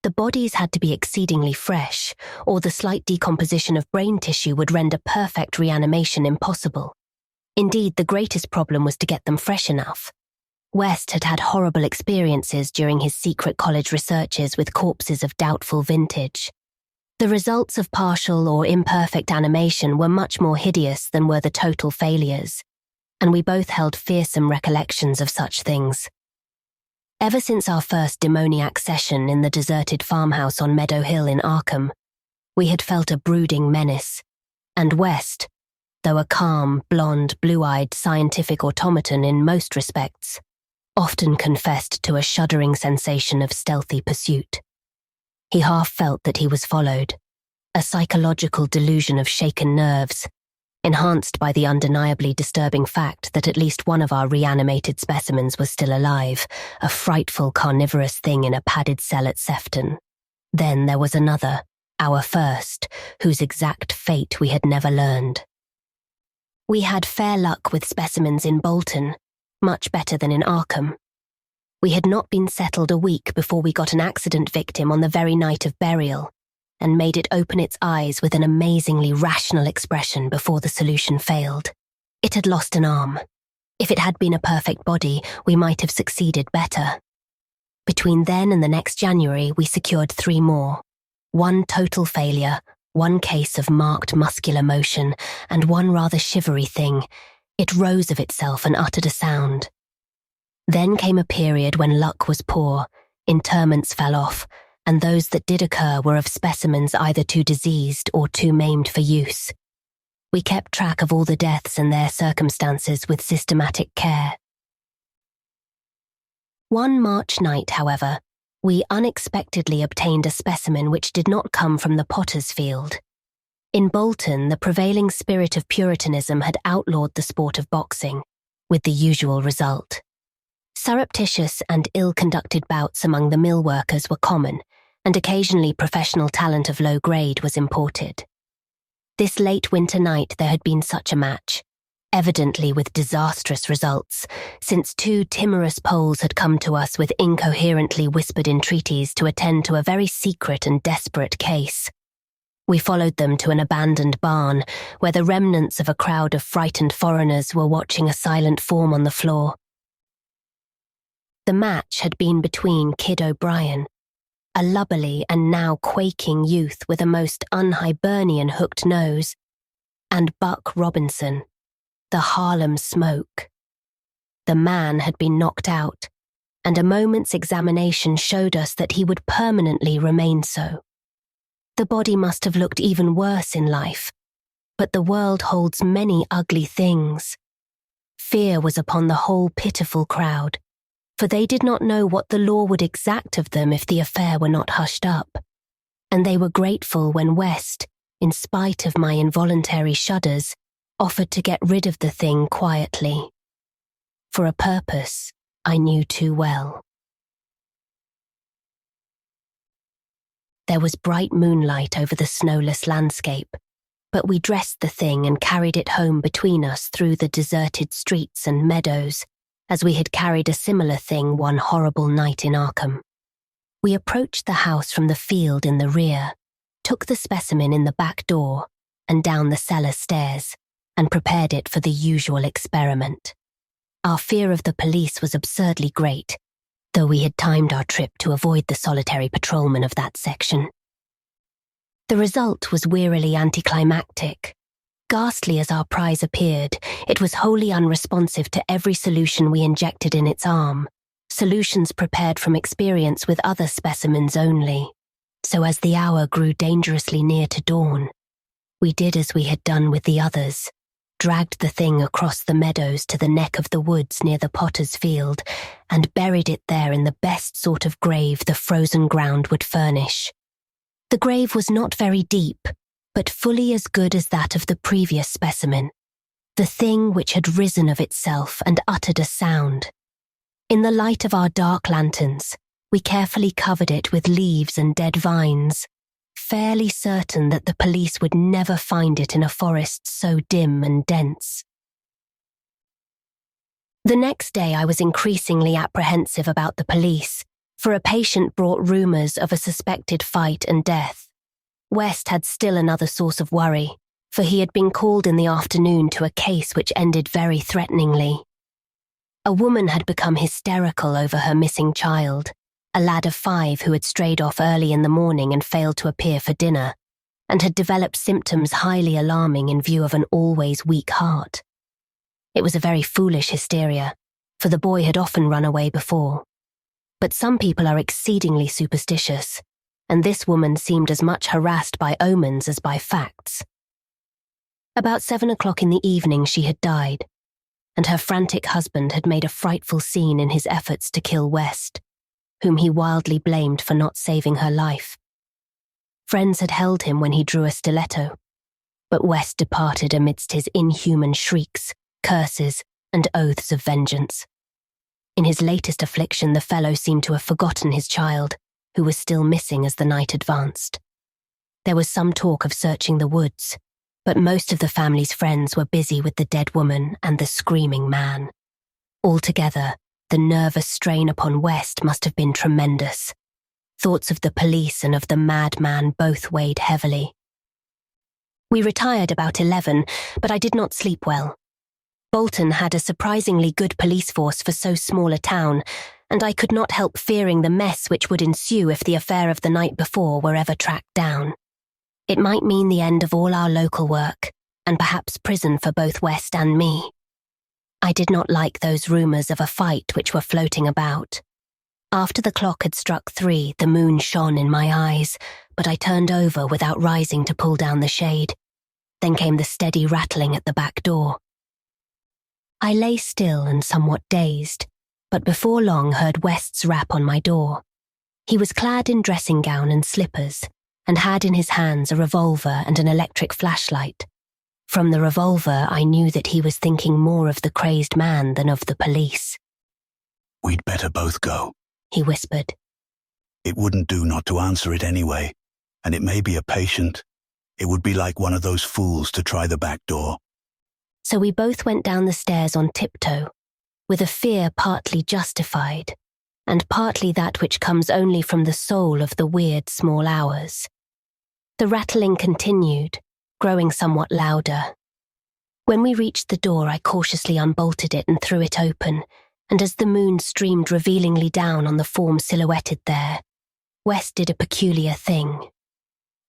The bodies had to be exceedingly fresh, or the slight decomposition of brain tissue would render perfect reanimation impossible. Indeed, the greatest problem was to get them fresh enough. West had had horrible experiences during his secret college researches with corpses of doubtful vintage. The results of partial or imperfect animation were much more hideous than were the total failures, and we both held fearsome recollections of such things. Ever since our first demoniac session in the deserted farmhouse on Meadow Hill in Arkham, we had felt a brooding menace, and West, though a calm, blonde, blue-eyed scientific automaton in most respects, often confessed to a shuddering sensation of stealthy pursuit. He half felt that he was followed, a psychological delusion of shaken nerves, enhanced by the undeniably disturbing fact that at least one of our reanimated specimens was still alive, a frightful carnivorous thing in a padded cell at Sefton. Then there was another, our first, whose exact fate we had never learned. We had fair luck with specimens in Bolton, much better than in Arkham. We had not been settled a week before we got an accident victim on the very night of burial, and made it open its eyes with an amazingly rational expression before the solution failed. It had lost an arm. If it had been a perfect body, we might have succeeded better. Between then and the next January, we secured 3 more. 1 total failure, 1 case of marked muscular motion, and 1 rather shivery thing. It rose of itself and uttered a sound. Then came a period when luck was poor, interments fell off, and those that did occur were of specimens either too diseased or too maimed for use. We kept track of all the deaths and their circumstances with systematic care. One March night, however, we unexpectedly obtained a specimen which did not come from the potter's field. In Bolton, the prevailing spirit of Puritanism had outlawed the sport of boxing, with the usual result. Surreptitious and ill-conducted bouts among the mill workers were common, and occasionally professional talent of low grade was imported. This late winter night there had been such a match, evidently with disastrous results, since 2 timorous Poles had come to us with incoherently whispered entreaties to attend to a very secret and desperate case. We followed them to an abandoned barn, where the remnants of a crowd of frightened foreigners were watching a silent form on the floor. The match had been between Kid O'Brien, a lubberly and now quaking youth with a most un-Hibernian hooked nose, and Buck Robinson, the Harlem Smoke. The man had been knocked out, and a moment's examination showed us that he would permanently remain so. The body must have looked even worse in life, but the world holds many ugly things. Fear was upon the whole pitiful crowd, for they did not know what the law would exact of them if the affair were not hushed up, and they were grateful when West, in spite of my involuntary shudders, offered to get rid of the thing quietly. For a purpose I knew too well. There was bright moonlight over the snowless landscape, but we dressed the thing and carried it home between us through the deserted streets and meadows, as we had carried a similar thing one horrible night in Arkham. We approached the house from the field in the rear, took the specimen in the back door and down the cellar stairs, and prepared it for the usual experiment. Our fear of the police was absurdly great, though we had timed our trip to avoid the solitary patrolman of that section. The result was wearily anticlimactic. Ghastly as our prize appeared, it was wholly unresponsive to every solution we injected in its arm, solutions prepared from experience with other specimens only. So as the hour grew dangerously near to dawn, we did as we had done with the others, dragged the thing across the meadows to the neck of the woods near the potter's field, and buried it there in the best sort of grave the frozen ground would furnish. The grave was not very deep, but fully as good as that of the previous specimen, the thing which had risen of itself and uttered a sound. In the light of our dark lanterns, we carefully covered it with leaves and dead vines, fairly certain that the police would never find it in a forest so dim and dense. The next day I was increasingly apprehensive about the police, for a patient brought rumours of a suspected fight and death. West had still another source of worry, for he had been called in the afternoon to a case which ended very threateningly. A woman had become hysterical over her missing child, a lad of 5 who had strayed off early in the morning and failed to appear for dinner, and had developed symptoms highly alarming in view of an always weak heart. It was a very foolish hysteria, for the boy had often run away before. But some people are exceedingly superstitious, and this woman seemed as much harassed by omens as by facts. About 7 o'clock in the evening she had died, and her frantic husband had made a frightful scene in his efforts to kill West, whom he wildly blamed for not saving her life. Friends had held him when he drew a stiletto, but West departed amidst his inhuman shrieks, curses, and oaths of vengeance. In his latest affliction, the fellow seemed to have forgotten his child, who was still missing as the night advanced. There was some talk of searching the woods, but most of the family's friends were busy with the dead woman and the screaming man. Altogether, the nervous strain upon West must have been tremendous. Thoughts of the police and of the madman both weighed heavily. We retired about 11, but I did not sleep well. Bolton had a surprisingly good police force for so small a town, and I could not help fearing the mess which would ensue if the affair of the night before were ever tracked down. It might mean the end of all our local work, and perhaps prison for both West and me. I did not like those rumours of a fight which were floating about. After the clock had struck 3, the moon shone in my eyes, but I turned over without rising to pull down the shade. Then came the steady rattling at the back door. I lay still and somewhat dazed, but before long heard West's rap on my door. He was clad in dressing gown and slippers, and had in his hands a revolver and an electric flashlight. From the revolver, I knew that he was thinking more of the crazed man than of the police. "We'd better both go," he whispered. "It wouldn't do not to answer it anyway, and it may be a patient. It would be like one of those fools to try the back door." So we both went down the stairs on tiptoe, with a fear partly justified, and partly that which comes only from the soul of the weird small hours. The rattling continued, growing somewhat louder. When we reached the door, I cautiously unbolted it and threw it open, and as the moon streamed revealingly down on the form silhouetted there, West did a peculiar thing.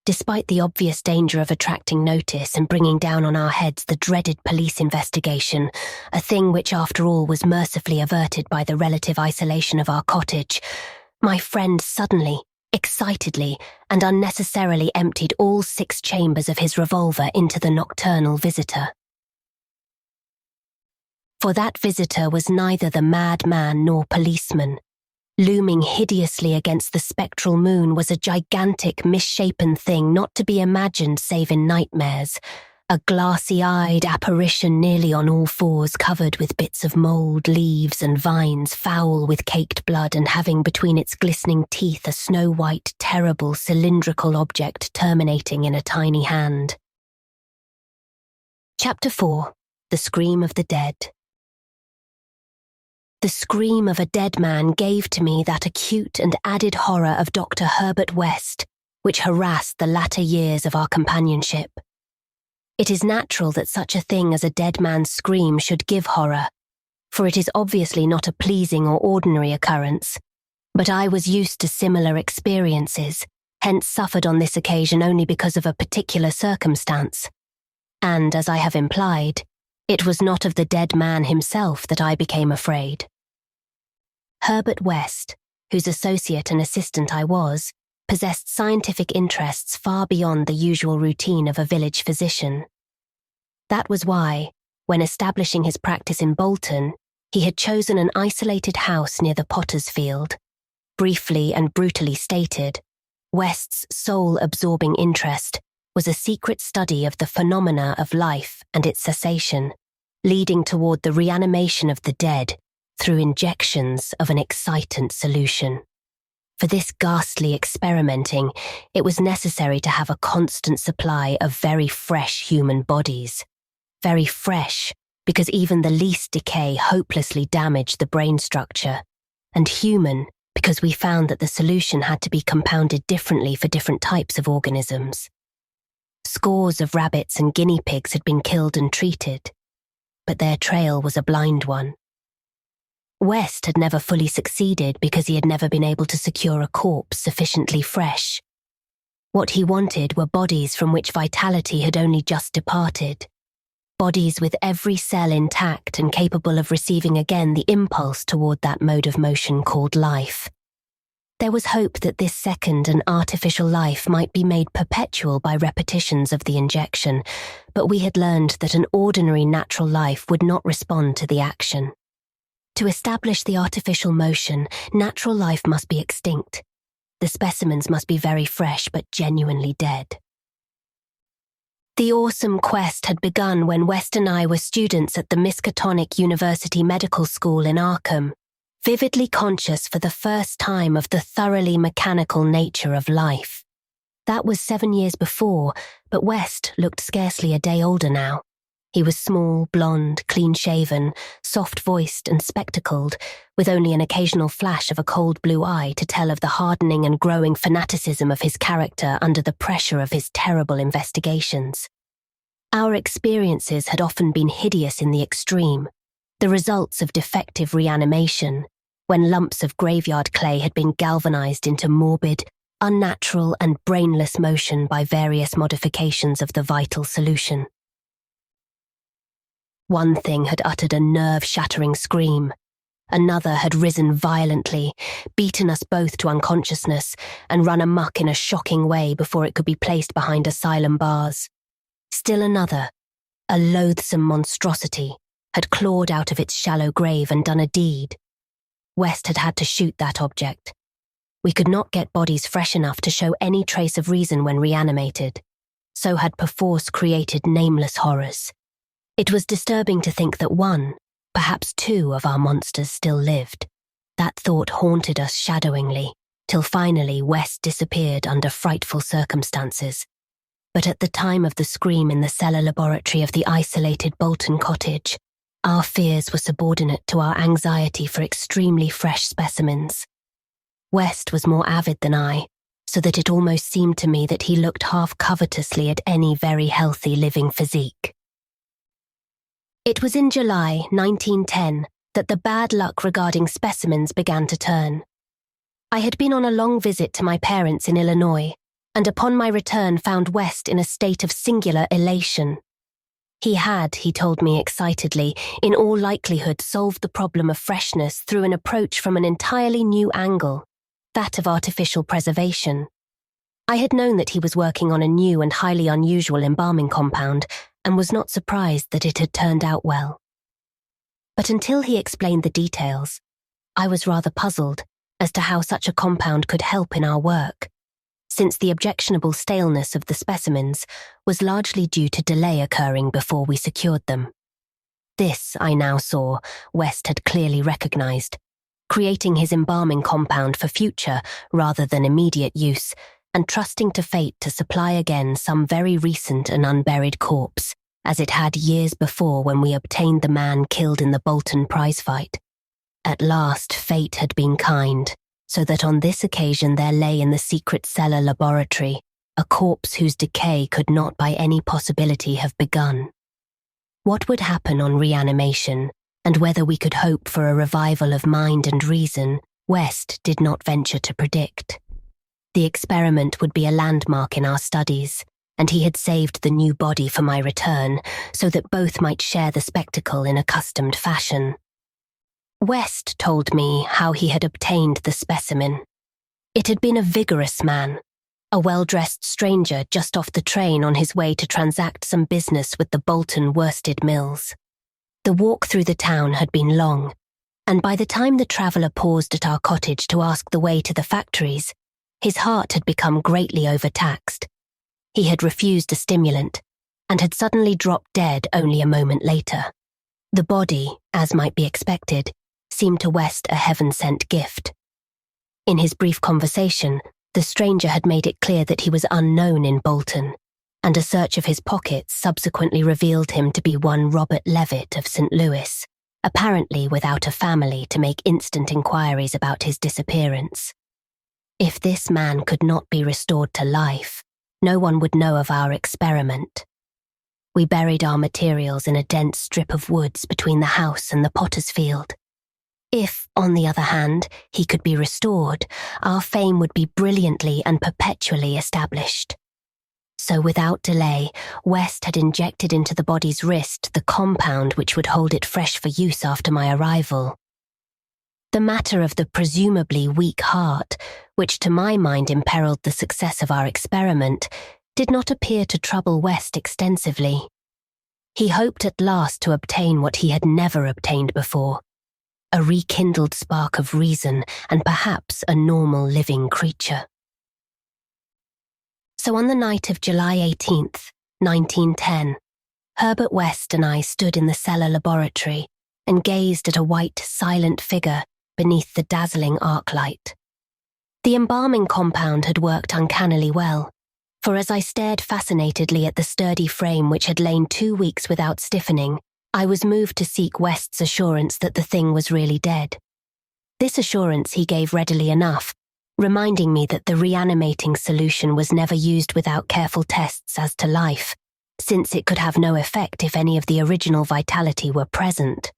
Despite the obvious danger of attracting notice and bringing down on our heads the dreaded police investigation, a thing which after all was mercifully averted by the relative isolation of our cottage, my friend suddenly, excitedly, and unnecessarily emptied all 6 chambers of his revolver into the nocturnal visitor. For that visitor was neither the madman nor policeman. Looming hideously against the spectral moon was a gigantic, misshapen thing not to be imagined save in nightmares, a glassy-eyed apparition nearly on all fours, covered with bits of mould, leaves and vines, foul with caked blood, and having between its glistening teeth a snow-white, terrible, cylindrical object terminating in a tiny hand. Chapter 4. The Scream of the Dead. The scream of a dead man gave to me that acute and added horror of Dr. Herbert West, which harassed the latter years of our companionship. It is natural that such a thing as a dead man's scream should give horror, for it is obviously not a pleasing or ordinary occurrence, but I was used to similar experiences, hence suffered on this occasion only because of a particular circumstance. And, as I have implied, it was not of the dead man himself that I became afraid. Herbert West, whose associate and assistant I was, possessed scientific interests far beyond the usual routine of a village physician. That was why, when establishing his practice in Bolton, he had chosen an isolated house near the Potter's Field. Briefly and brutally stated, West's sole absorbing interest was a secret study of the phenomena of life and its cessation, leading toward the reanimation of the dead through injections of an excitant solution. For this ghastly experimenting, it was necessary to have a constant supply of very fresh human bodies. Very fresh, because even the least decay hopelessly damaged the brain structure, and human, because we found that the solution had to be compounded differently for different types of organisms. Scores of rabbits and guinea pigs had been killed and treated, but their trail was a blind one. West had never fully succeeded because he had never been able to secure a corpse sufficiently fresh. What he wanted were bodies from which vitality had only just departed, bodies with every cell intact and capable of receiving again the impulse toward that mode of motion called life. There was hope that this second and artificial life might be made perpetual by repetitions of the injection, but we had learned that an ordinary natural life would not respond to the action. To establish the artificial motion, natural life must be extinct. The specimens must be very fresh but genuinely dead. The awesome quest had begun when West and I were students at the Miskatonic University Medical School in Arkham, vividly conscious for the first time of the thoroughly mechanical nature of life. That was 7 years before, but West looked scarcely a day older now. He was small, blonde, clean-shaven, soft-voiced and spectacled, with only an occasional flash of a cold blue eye to tell of the hardening and growing fanaticism of his character under the pressure of his terrible investigations. Our experiences had often been hideous in the extreme, the results of defective reanimation, when lumps of graveyard clay had been galvanized into morbid, unnatural and brainless motion by various modifications of the vital solution. One thing had uttered a nerve-shattering scream. Another had risen violently, beaten us both to unconsciousness, and run amok in a shocking way before it could be placed behind asylum bars. Still another, a loathsome monstrosity, had clawed out of its shallow grave and done a deed. West had had to shoot that object. We could not get bodies fresh enough to show any trace of reason when reanimated, so had perforce created nameless horrors. It was disturbing to think that one, perhaps two of our monsters still lived. That thought haunted us shadowingly, till finally West disappeared under frightful circumstances. But at the time of the scream in the cellar laboratory of the isolated Bolton cottage, our fears were subordinate to our anxiety for extremely fresh specimens. West was more avid than I, so that it almost seemed to me that he looked half covetously at any very healthy living physique. It was in July 1910 that the bad luck regarding specimens began to turn. I had been on a long visit to my parents in Illinois, and upon my return found West in a state of singular elation. He had, he told me excitedly, in all likelihood solved the problem of freshness through an approach from an entirely new angle, that of artificial preservation. I had known that he was working on a new and highly unusual embalming compound, and was not surprised that it had turned out well. But until he explained the details, I was rather puzzled as to how such a compound could help in our work, since the objectionable staleness of the specimens was largely due to delay occurring before we secured them. This, I now saw, West had clearly recognized, creating his embalming compound for future rather than immediate use, and trusting to fate to supply again some very recent and unburied corpse, as it had years before when we obtained the man killed in the Bolton prize fight. At last, fate had been kind, so that on this occasion there lay in the secret cellar laboratory a corpse whose decay could not by any possibility have begun. What would happen on reanimation, and whether we could hope for a revival of mind and reason, West did not venture to predict. The experiment would be a landmark in our studies, and he had saved the new body for my return, so that both might share the spectacle in accustomed fashion. West told me how he had obtained the specimen. It had been a vigorous man, a well-dressed stranger just off the train on his way to transact some business with the Bolton worsted mills. The walk through the town had been long, and by the time the traveller paused at our cottage to ask the way to the factories, his heart had become greatly overtaxed. He had refused a stimulant, and had suddenly dropped dead only a moment later. The body, as might be expected, seemed to West a heaven-sent gift. In his brief conversation, the stranger had made it clear that he was unknown in Bolton, and a search of his pockets subsequently revealed him to be one Robert Levitt of St. Louis, apparently without a family to make instant inquiries about his disappearance. If this man could not be restored to life, no one would know of our experiment. We buried our materials in a dense strip of woods between the house and the potter's field. If, on the other hand, he could be restored, our fame would be brilliantly and perpetually established. So without delay, West had injected into the body's wrist the compound which would hold it fresh for use after my arrival. The matter of the presumably weak heart, which to my mind imperiled the success of our experiment, did not appear to trouble West extensively. He hoped at last to obtain what he had never obtained before, a rekindled spark of reason and perhaps a normal living creature. So on the night of July 18th, 1910, Herbert West and I stood in the cellar laboratory and gazed at a white, silent figure beneath the dazzling arc light. The embalming compound had worked uncannily well, for as I stared fascinatedly at the sturdy frame which had lain 2 weeks without stiffening, I was moved to seek West's assurance that the thing was really dead. This assurance he gave readily enough, reminding me that the reanimating solution was never used without careful tests as to life, since it could have no effect if any of the original vitality were present.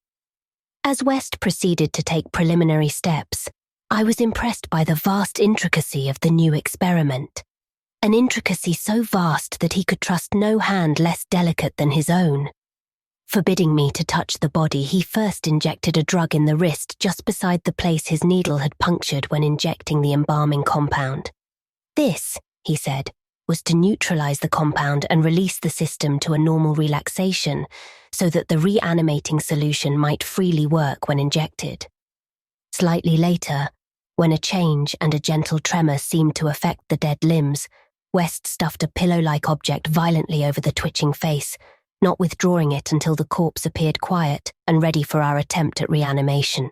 As West proceeded to take preliminary steps, I was impressed by the vast intricacy of the new experiment, an intricacy so vast that he could trust no hand less delicate than his own. Forbidding me to touch the body, he first injected a drug in the wrist just beside the place his needle had punctured when injecting the embalming compound. This, he said, was to neutralize the compound and release the system to a normal relaxation so that the reanimating solution might freely work when injected. Slightly later, when a change and a gentle tremor seemed to affect the dead limbs, West stuffed a pillow-like object violently over the twitching face, not withdrawing it until the corpse appeared quiet and ready for our attempt at reanimation.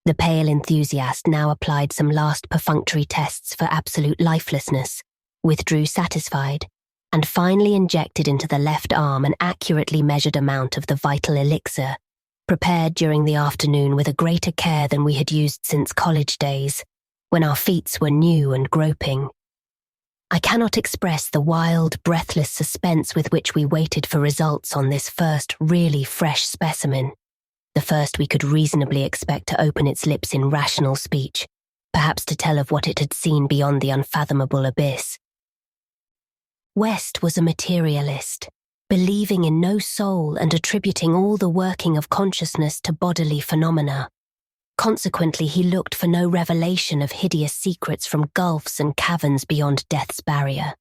The pale enthusiast now applied some last perfunctory tests for absolute lifelessness, withdrew satisfied, and finally injected into the left arm an accurately measured amount of the vital elixir, prepared during the afternoon with a greater care than we had used since college days, when our feats were new and groping. I cannot express the wild, breathless suspense with which we waited for results on this first really fresh specimen, the first we could reasonably expect to open its lips in rational speech, perhaps to tell of what it had seen beyond the unfathomable abyss. West was a materialist, believing in no soul and attributing all the working of consciousness to bodily phenomena. Consequently, he looked for no revelation of hideous secrets from gulfs and caverns beyond death's barrier.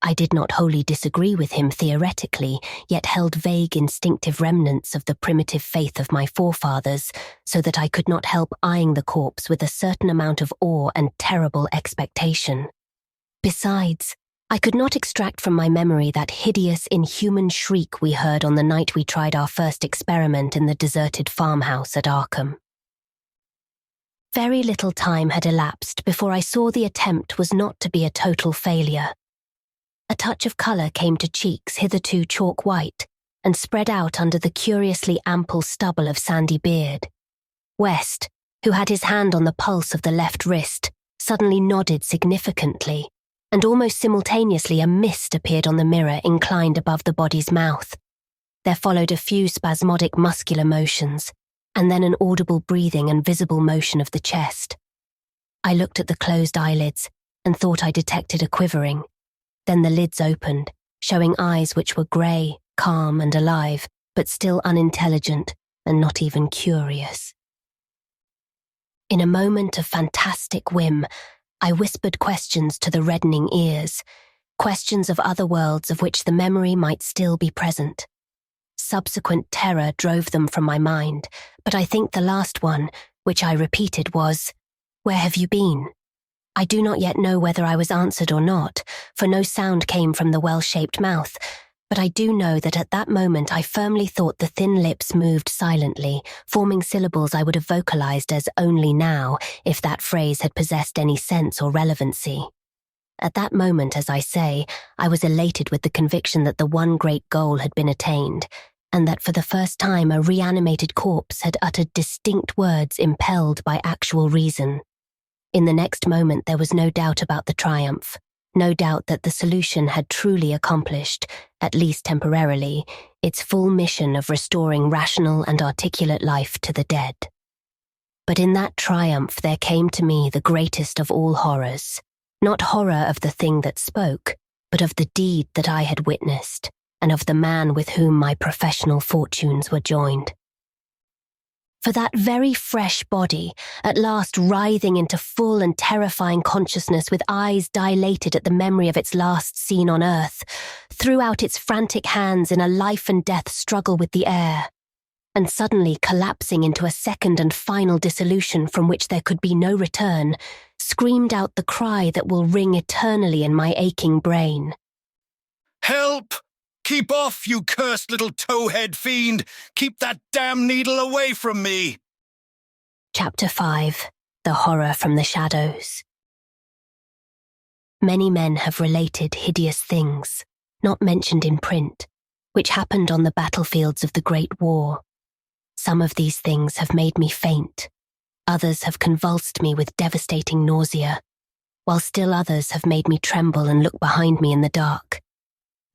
I did not wholly disagree with him theoretically, yet held vague instinctive remnants of the primitive faith of my forefathers, so that I could not help eyeing the corpse with a certain amount of awe and terrible expectation. Besides, I could not extract from my memory that hideous, inhuman shriek we heard on the night we tried our first experiment in the deserted farmhouse at Arkham. Very little time had elapsed before I saw the attempt was not to be a total failure. A touch of colour came to cheeks hitherto chalk white and spread out under the curiously ample stubble of sandy beard. West, who had his hand on the pulse of the left wrist, suddenly nodded significantly, and almost simultaneously a mist appeared on the mirror inclined above the body's mouth. There followed a few spasmodic muscular motions, and then an audible breathing and visible motion of the chest. I looked at the closed eyelids and thought I detected a quivering. Then the lids opened, showing eyes which were grey, calm and alive, but still unintelligent and not even curious. In a moment of fantastic whim, I whispered questions to the reddening ears, questions of other worlds of which the memory might still be present. Subsequent terror drove them from my mind, but I think the last one, which I repeated, was, "Where have you been?" I do not yet know whether I was answered or not, for no sound came from the well-shaped mouth, but I do know that at that moment I firmly thought the thin lips moved silently, forming syllables I would have vocalized as "only now" if that phrase had possessed any sense or relevancy. At that moment, as I say, I was elated with the conviction that the one great goal had been attained, and that for the first time a reanimated corpse had uttered distinct words impelled by actual reason. In the next moment there was no doubt about the triumph, no doubt that the solution had truly accomplished, at least temporarily, its full mission of restoring rational and articulate life to the dead. But in that triumph there came to me the greatest of all horrors, not horror of the thing that spoke, but of the deed that I had witnessed, and of the man with whom my professional fortunes were joined. For that very fresh body, at last writhing into full and terrifying consciousness with eyes dilated at the memory of its last scene on earth, threw out its frantic hands in a life and death struggle with the air, and suddenly collapsing into a second and final dissolution from which there could be no return, screamed out the cry that will ring eternally in my aching brain. "Help! Keep off, you cursed little towhead fiend! Keep that damn needle away from me!" Chapter 5. The Horror from the Shadows. Many men have related hideous things, not mentioned in print, which happened on the battlefields of the Great War. Some of these things have made me faint. Others have convulsed me with devastating nausea, while still others have made me tremble and look behind me in the dark.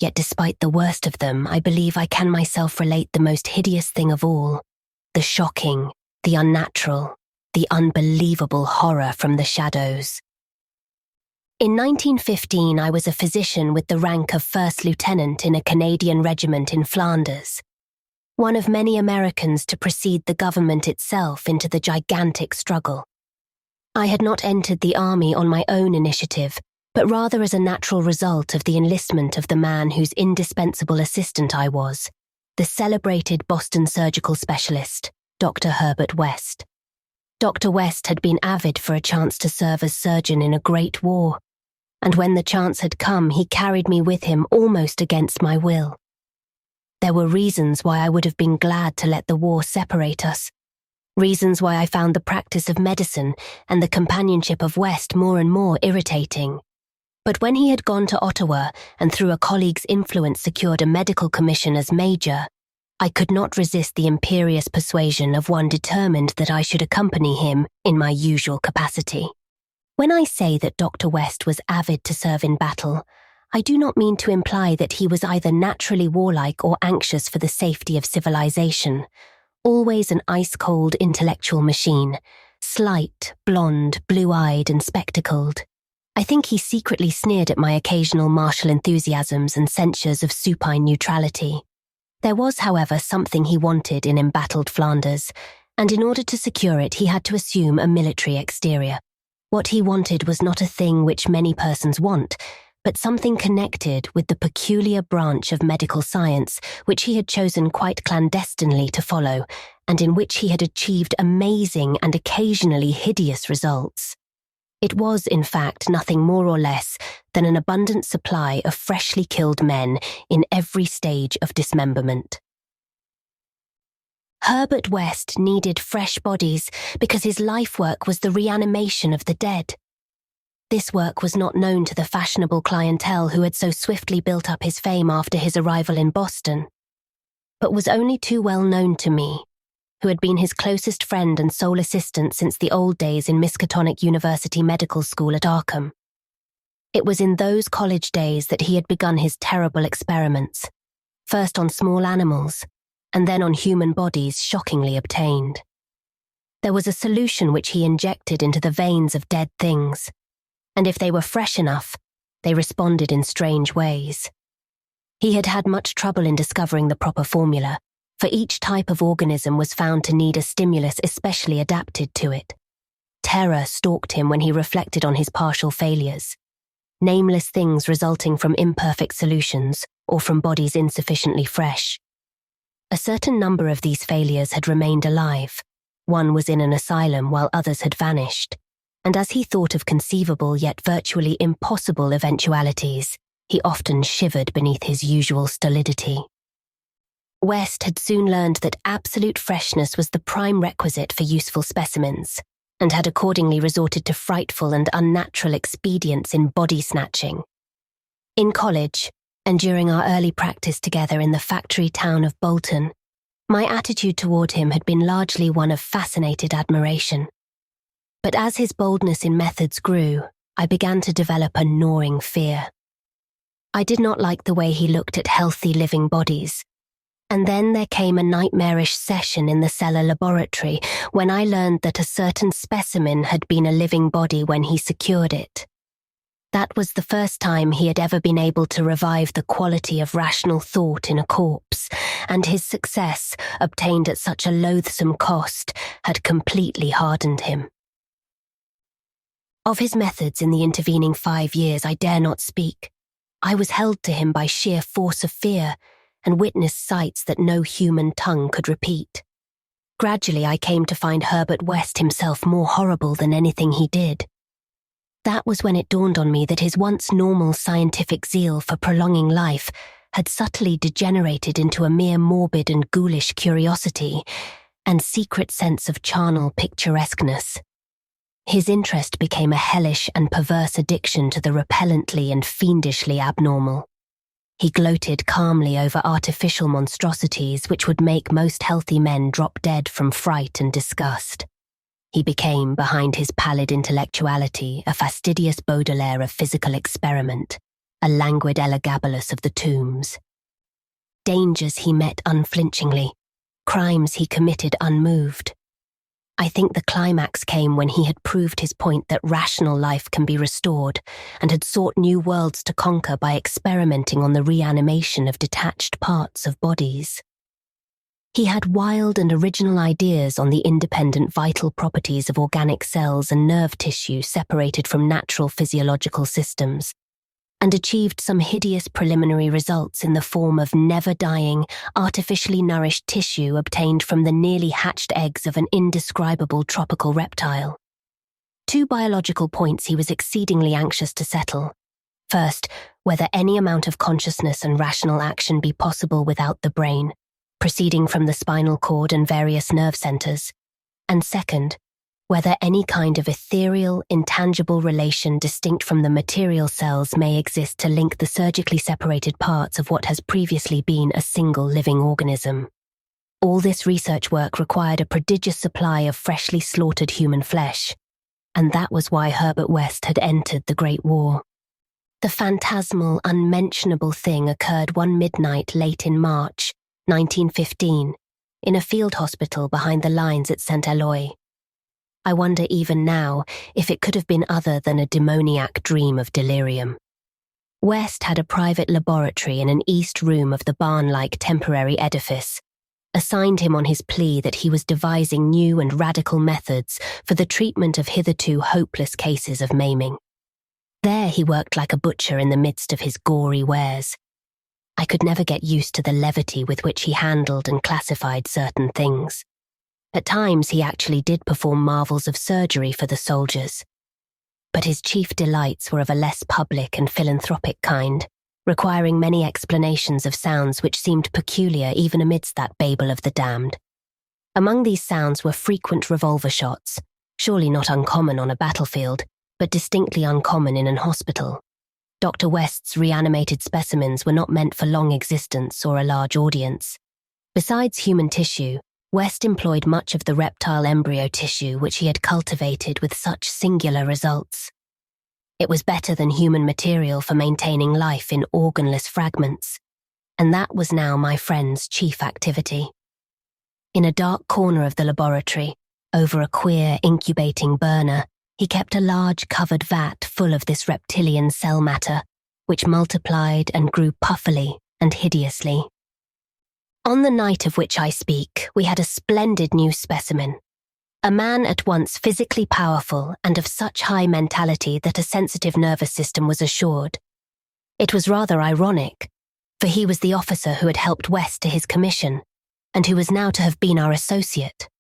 Yet despite the worst of them, I believe I can myself relate the most hideous thing of all, the shocking, the unnatural, the unbelievable horror from the shadows. In 1915, I was a physician with the rank of first lieutenant in a Canadian regiment in Flanders, one of many Americans to precede the government itself into the gigantic struggle. I had not entered the army on my own initiative, but rather as a natural result of the enlistment of the man whose indispensable assistant I was, the celebrated Boston surgical specialist, Dr. Herbert West. Dr. West had been avid for a chance to serve as surgeon in a great war, and when the chance had come, he carried me with him almost against my will. There were reasons why I would have been glad to let the war separate us, reasons why I found the practice of medicine and the companionship of West more and more irritating. But when he had gone to Ottawa and through a colleague's influence secured a medical commission as major, I could not resist the imperious persuasion of one determined that I should accompany him in my usual capacity. When I say that Dr. West was avid to serve in battle, I do not mean to imply that he was either naturally warlike or anxious for the safety of civilization, always an ice-cold intellectual machine, slight, blonde, blue-eyed and spectacled. I think he secretly sneered at my occasional martial enthusiasms and censures of supine neutrality. There was, however, something he wanted in embattled Flanders, and in order to secure it he had to assume a military exterior. What he wanted was not a thing which many persons want, but something connected with the peculiar branch of medical science which he had chosen quite clandestinely to follow, and in which he had achieved amazing and occasionally hideous results. It was, in fact, nothing more or less than an abundant supply of freshly killed men in every stage of dismemberment. Herbert West needed fresh bodies because his life work was the reanimation of the dead. This work was not known to the fashionable clientele who had so swiftly built up his fame after his arrival in Boston, but was only too well known to me, who had been his closest friend and sole assistant since the old days in Miskatonic University Medical School at Arkham. It was in those college days that he had begun his terrible experiments, first on small animals, and then on human bodies shockingly obtained. There was a solution which he injected into the veins of dead things, and if they were fresh enough, they responded in strange ways. He had had much trouble in discovering the proper formula, for each type of organism was found to need a stimulus especially adapted to it. Terror stalked him when he reflected on his partial failures, nameless things resulting from imperfect solutions or from bodies insufficiently fresh. A certain number of these failures had remained alive. One was in an asylum while others had vanished, and as he thought of conceivable yet virtually impossible eventualities, he often shivered beneath his usual stolidity. West had soon learned that absolute freshness was the prime requisite for useful specimens, and had accordingly resorted to frightful and unnatural expedients in body snatching. In college, and during our early practice together in the factory town of Bolton, my attitude toward him had been largely one of fascinated admiration. But as his boldness in methods grew, I began to develop a gnawing fear. I did not like the way he looked at healthy living bodies. And then there came a nightmarish session in the cellar laboratory when I learned that a certain specimen had been a living body when he secured it. That was the first time he had ever been able to revive the quality of rational thought in a corpse, and his success, obtained at such a loathsome cost, had completely hardened him. Of his methods in the intervening 5 years I dare not speak. I was held to him by sheer force of fear, and witnessed sights that no human tongue could repeat. Gradually I came to find Herbert West himself more horrible than anything he did. That was when it dawned on me that his once normal scientific zeal for prolonging life had subtly degenerated into a mere morbid and ghoulish curiosity and secret sense of charnel picturesqueness. His interest became a hellish and perverse addiction to the repellently and fiendishly abnormal. He gloated calmly over artificial monstrosities which would make most healthy men drop dead from fright and disgust. He became, behind his pallid intellectuality, a fastidious Baudelaire of physical experiment, a languid Elagabalus of the tombs. Dangers he met unflinchingly, crimes he committed unmoved. I think the climax came when he had proved his point that rational life can be restored and had sought new worlds to conquer by experimenting on the reanimation of detached parts of bodies. He had wild and original ideas on the independent vital properties of organic cells and nerve tissue separated from natural physiological systems, and achieved some hideous preliminary results in the form of never-dying, artificially nourished tissue obtained from the nearly hatched eggs of an indescribable tropical reptile. 2 biological points he was exceedingly anxious to settle. First, whether any amount of consciousness and rational action be possible without the brain, proceeding from the spinal cord and various nerve centers, and second, whether any kind of ethereal, intangible relation distinct from the material cells may exist to link the surgically separated parts of what has previously been a single living organism. All this research work required a prodigious supply of freshly slaughtered human flesh, and that was why Herbert West had entered the Great War. The phantasmal, unmentionable thing occurred one midnight late in March, 1915, in a field hospital behind the lines at St. Eloi. I wonder even now if it could have been other than a demoniac dream of delirium. West had a private laboratory in an east room of the barn-like temporary edifice, assigned him on his plea that he was devising new and radical methods for the treatment of hitherto hopeless cases of maiming. There he worked like a butcher in the midst of his gory wares. I could never get used to the levity with which he handled and classified certain things. At times he actually did perform marvels of surgery for the soldiers. But his chief delights were of a less public and philanthropic kind, requiring many explanations of sounds which seemed peculiar even amidst that Babel of the damned. Among these sounds were frequent revolver shots, surely not uncommon on a battlefield, but distinctly uncommon in an hospital. Dr. West's reanimated specimens were not meant for long existence or a large audience. Besides human tissue, West employed much of the reptile embryo tissue which he had cultivated with such singular results. It was better than human material for maintaining life in organless fragments, and that was now my friend's chief activity. In a dark corner of the laboratory, over a queer incubating burner, he kept a large covered vat full of this reptilian cell matter, which multiplied and grew puffily and hideously. On the night of which I speak, we had a splendid new specimen. A man at once physically powerful and of such high mentality that a sensitive nervous system was assured. It was rather ironic, for he was the officer who had helped West to his commission, and who was now to have been our associate.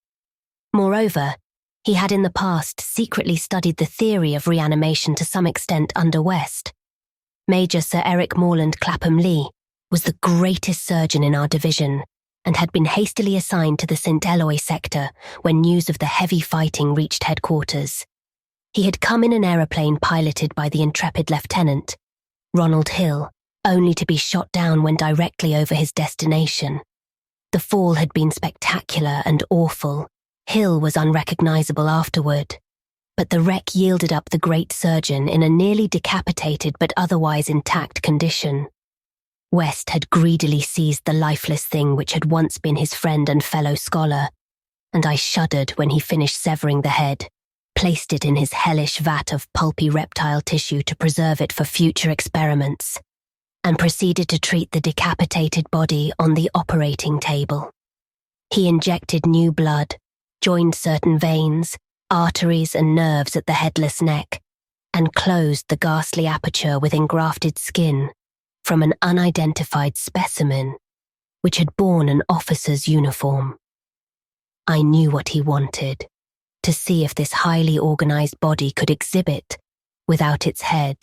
Moreover, he had in the past secretly studied the theory of reanimation to some extent under West. Major Sir Eric Morland Clapham Lee was the greatest surgeon in our division and had been hastily assigned to the St. Eloi sector when news of the heavy fighting reached headquarters. He had come in an aeroplane piloted by the intrepid lieutenant, Ronald Hill, only to be shot down when directly over his destination. The fall had been spectacular and awful. Hill was unrecognizable afterward, but the wreck yielded up the great surgeon in a nearly decapitated but otherwise intact condition. West had greedily seized the lifeless thing which had once been his friend and fellow scholar, and I shuddered when he finished severing the head, placed it in his hellish vat of pulpy reptile tissue to preserve it for future experiments, and proceeded to treat the decapitated body on the operating table. He injected new blood, joined certain veins, arteries and nerves at the headless neck, and closed the ghastly aperture with engrafted skin from an unidentified specimen which had borne an officer's uniform. I knew what he wanted, to see if this highly organized body could exhibit, without its head,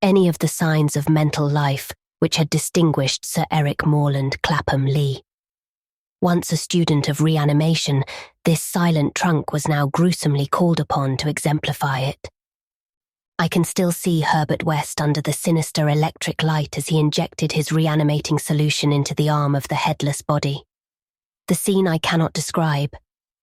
any of the signs of mental life which had distinguished Sir Eric Morland Clapham Lee. Once a student of reanimation, this silent trunk was now gruesomely called upon to exemplify it. I can still see Herbert West under the sinister electric light as he injected his reanimating solution into the arm of the headless body. The scene I cannot describe.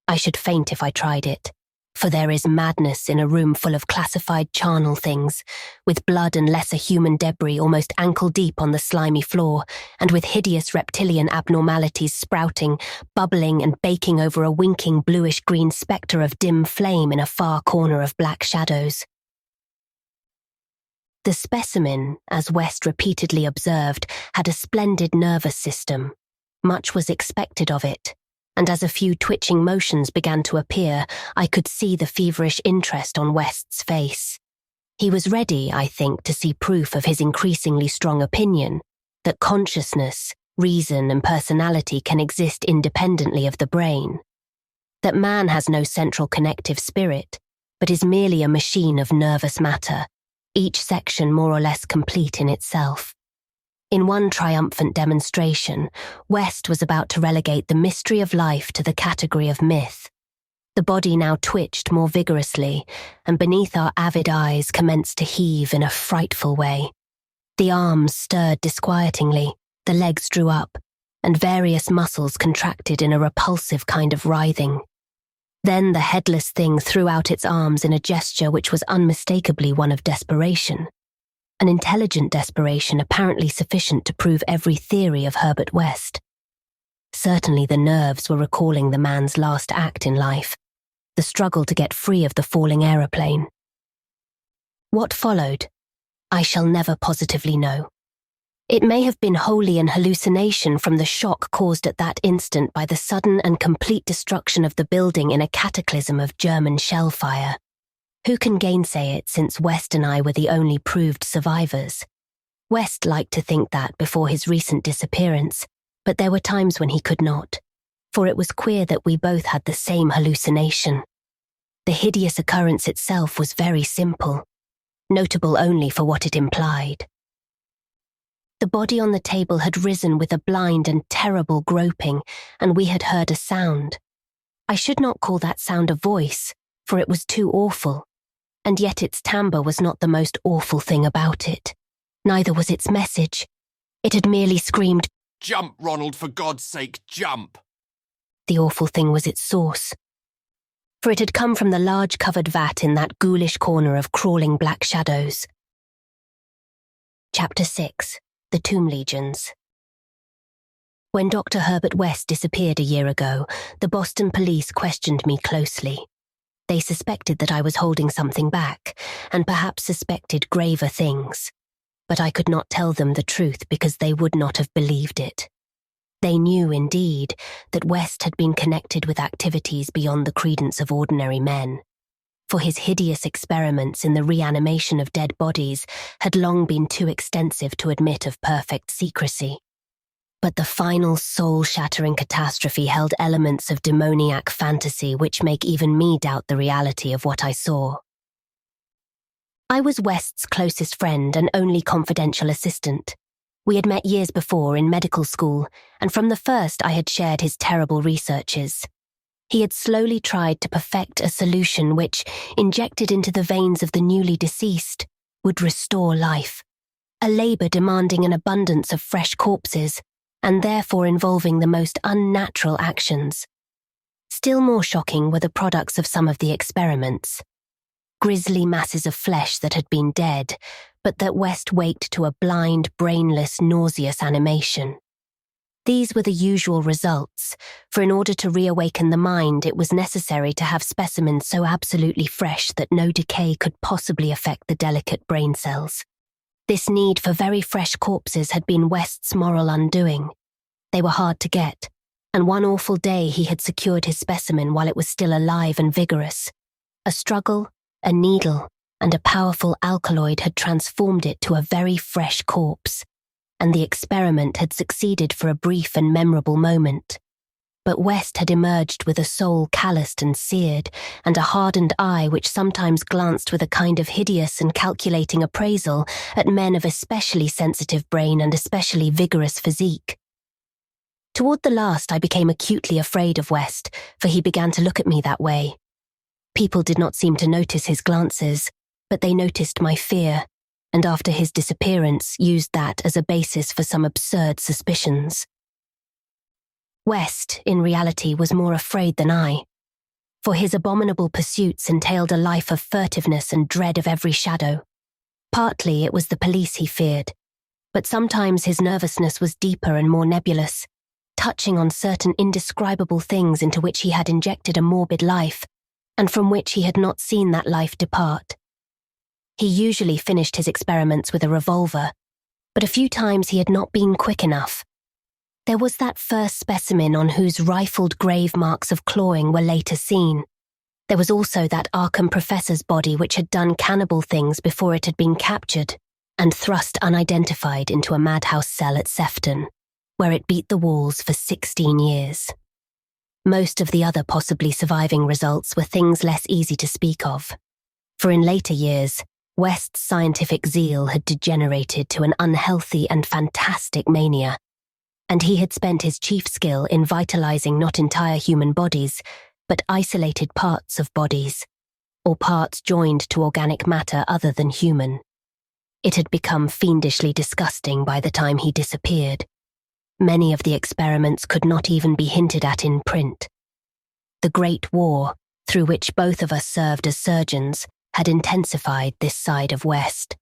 I should faint if I tried it, for there is madness in a room full of classified charnel things, with blood and lesser human debris almost ankle-deep on the slimy floor, and with hideous reptilian abnormalities sprouting, bubbling and baking over a winking bluish-green spectre of dim flame in a far corner of black shadows. The specimen, as West repeatedly observed, had a splendid nervous system. Much was expected of it, and as a few twitching motions began to appear, I could see the feverish interest on West's face. He was ready, I think, to see proof of his increasingly strong opinion that consciousness, reason, and personality can exist independently of the brain. That man has no central connective spirit, but is merely a machine of nervous matter, each section more or less complete in itself. In one triumphant demonstration, West was about to relegate the mystery of life to the category of myth. The body now twitched more vigorously, and beneath our avid eyes commenced to heave in a frightful way. The arms stirred disquietingly, the legs drew up, and various muscles contracted in a repulsive kind of writhing. Then the headless thing threw out its arms in a gesture which was unmistakably one of desperation. An intelligent desperation apparently sufficient to prove every theory of Herbert West. Certainly the nerves were recalling the man's last act in life, the struggle to get free of the falling aeroplane. What followed, I shall never positively know. It may have been wholly an hallucination from the shock caused at that instant by the sudden and complete destruction of the building in a cataclysm of German shell fire. Who can gainsay it, since West and I were the only proved survivors? West liked to think that before his recent disappearance, but there were times when he could not, for it was queer that we both had the same hallucination. The hideous occurrence itself was very simple, notable only for what it implied. The body on the table had risen with a blind and terrible groping, and we had heard a sound. I should not call that sound a voice, for it was too awful. And yet its timbre was not the most awful thing about it. Neither was its message. It had merely screamed, "Jump, Ronald, for God's sake, jump!" The awful thing was its source. For it had come from the large covered vat in that ghoulish corner of crawling black shadows. Chapter 6. The Tomb Legions. When Dr. Herbert West disappeared a year ago, the Boston police questioned me closely. They suspected that I was holding something back, and perhaps suspected graver things. But I could not tell them the truth because they would not have believed it. They knew, indeed, that West had been connected with activities beyond the credence of ordinary men. For his hideous experiments in the reanimation of dead bodies had long been too extensive to admit of perfect secrecy. But the final soul-shattering catastrophe held elements of demoniac fantasy which make even me doubt the reality of what I saw. I was West's closest friend and only confidential assistant. We had met years before in medical school, and from the first I had shared his terrible researches. He had slowly tried to perfect a solution which, injected into the veins of the newly deceased, would restore life. A labour demanding an abundance of fresh corpses, and therefore involving the most unnatural actions. Still more shocking were the products of some of the experiments. Grisly masses of flesh that had been dead, but that West waked to a blind, brainless, nauseous animation. These were the usual results, for in order to reawaken the mind, it was necessary to have specimens so absolutely fresh that no decay could possibly affect the delicate brain cells. This need for very fresh corpses had been West's moral undoing. They were hard to get, and one awful day he had secured his specimen while it was still alive and vigorous. A struggle, a needle, and a powerful alkaloid had transformed it to a very fresh corpse, and the experiment had succeeded for a brief and memorable moment. But West had emerged with a soul calloused and seared, and a hardened eye which sometimes glanced with a kind of hideous and calculating appraisal at men of especially sensitive brain and especially vigorous physique. Toward the last, I became acutely afraid of West, for he began to look at me that way. People did not seem to notice his glances, but they noticed my fear, and after his disappearance, used that as a basis for some absurd suspicions. West, in reality, was more afraid than I, for his abominable pursuits entailed a life of furtiveness and dread of every shadow. Partly it was the police he feared, but sometimes his nervousness was deeper and more nebulous, touching on certain indescribable things into which he had injected a morbid life, and from which he had not seen that life depart. He usually finished his experiments with a revolver, but a few times he had not been quick enough. There was that first specimen on whose rifled grave marks of clawing were later seen. There was also that Arkham professor's body which had done cannibal things before it had been captured and thrust unidentified into a madhouse cell at Sefton, where it beat the walls for 16 years. Most of the other possibly surviving results were things less easy to speak of, for in later years, West's scientific zeal had degenerated to an unhealthy and fantastic mania, and he had spent his chief skill in vitalizing not entire human bodies, but isolated parts of bodies, or parts joined to organic matter other than human. It had become fiendishly disgusting by the time he disappeared. Many of the experiments could not even be hinted at in print. The Great War, through which both of us served as surgeons, had intensified this side of West.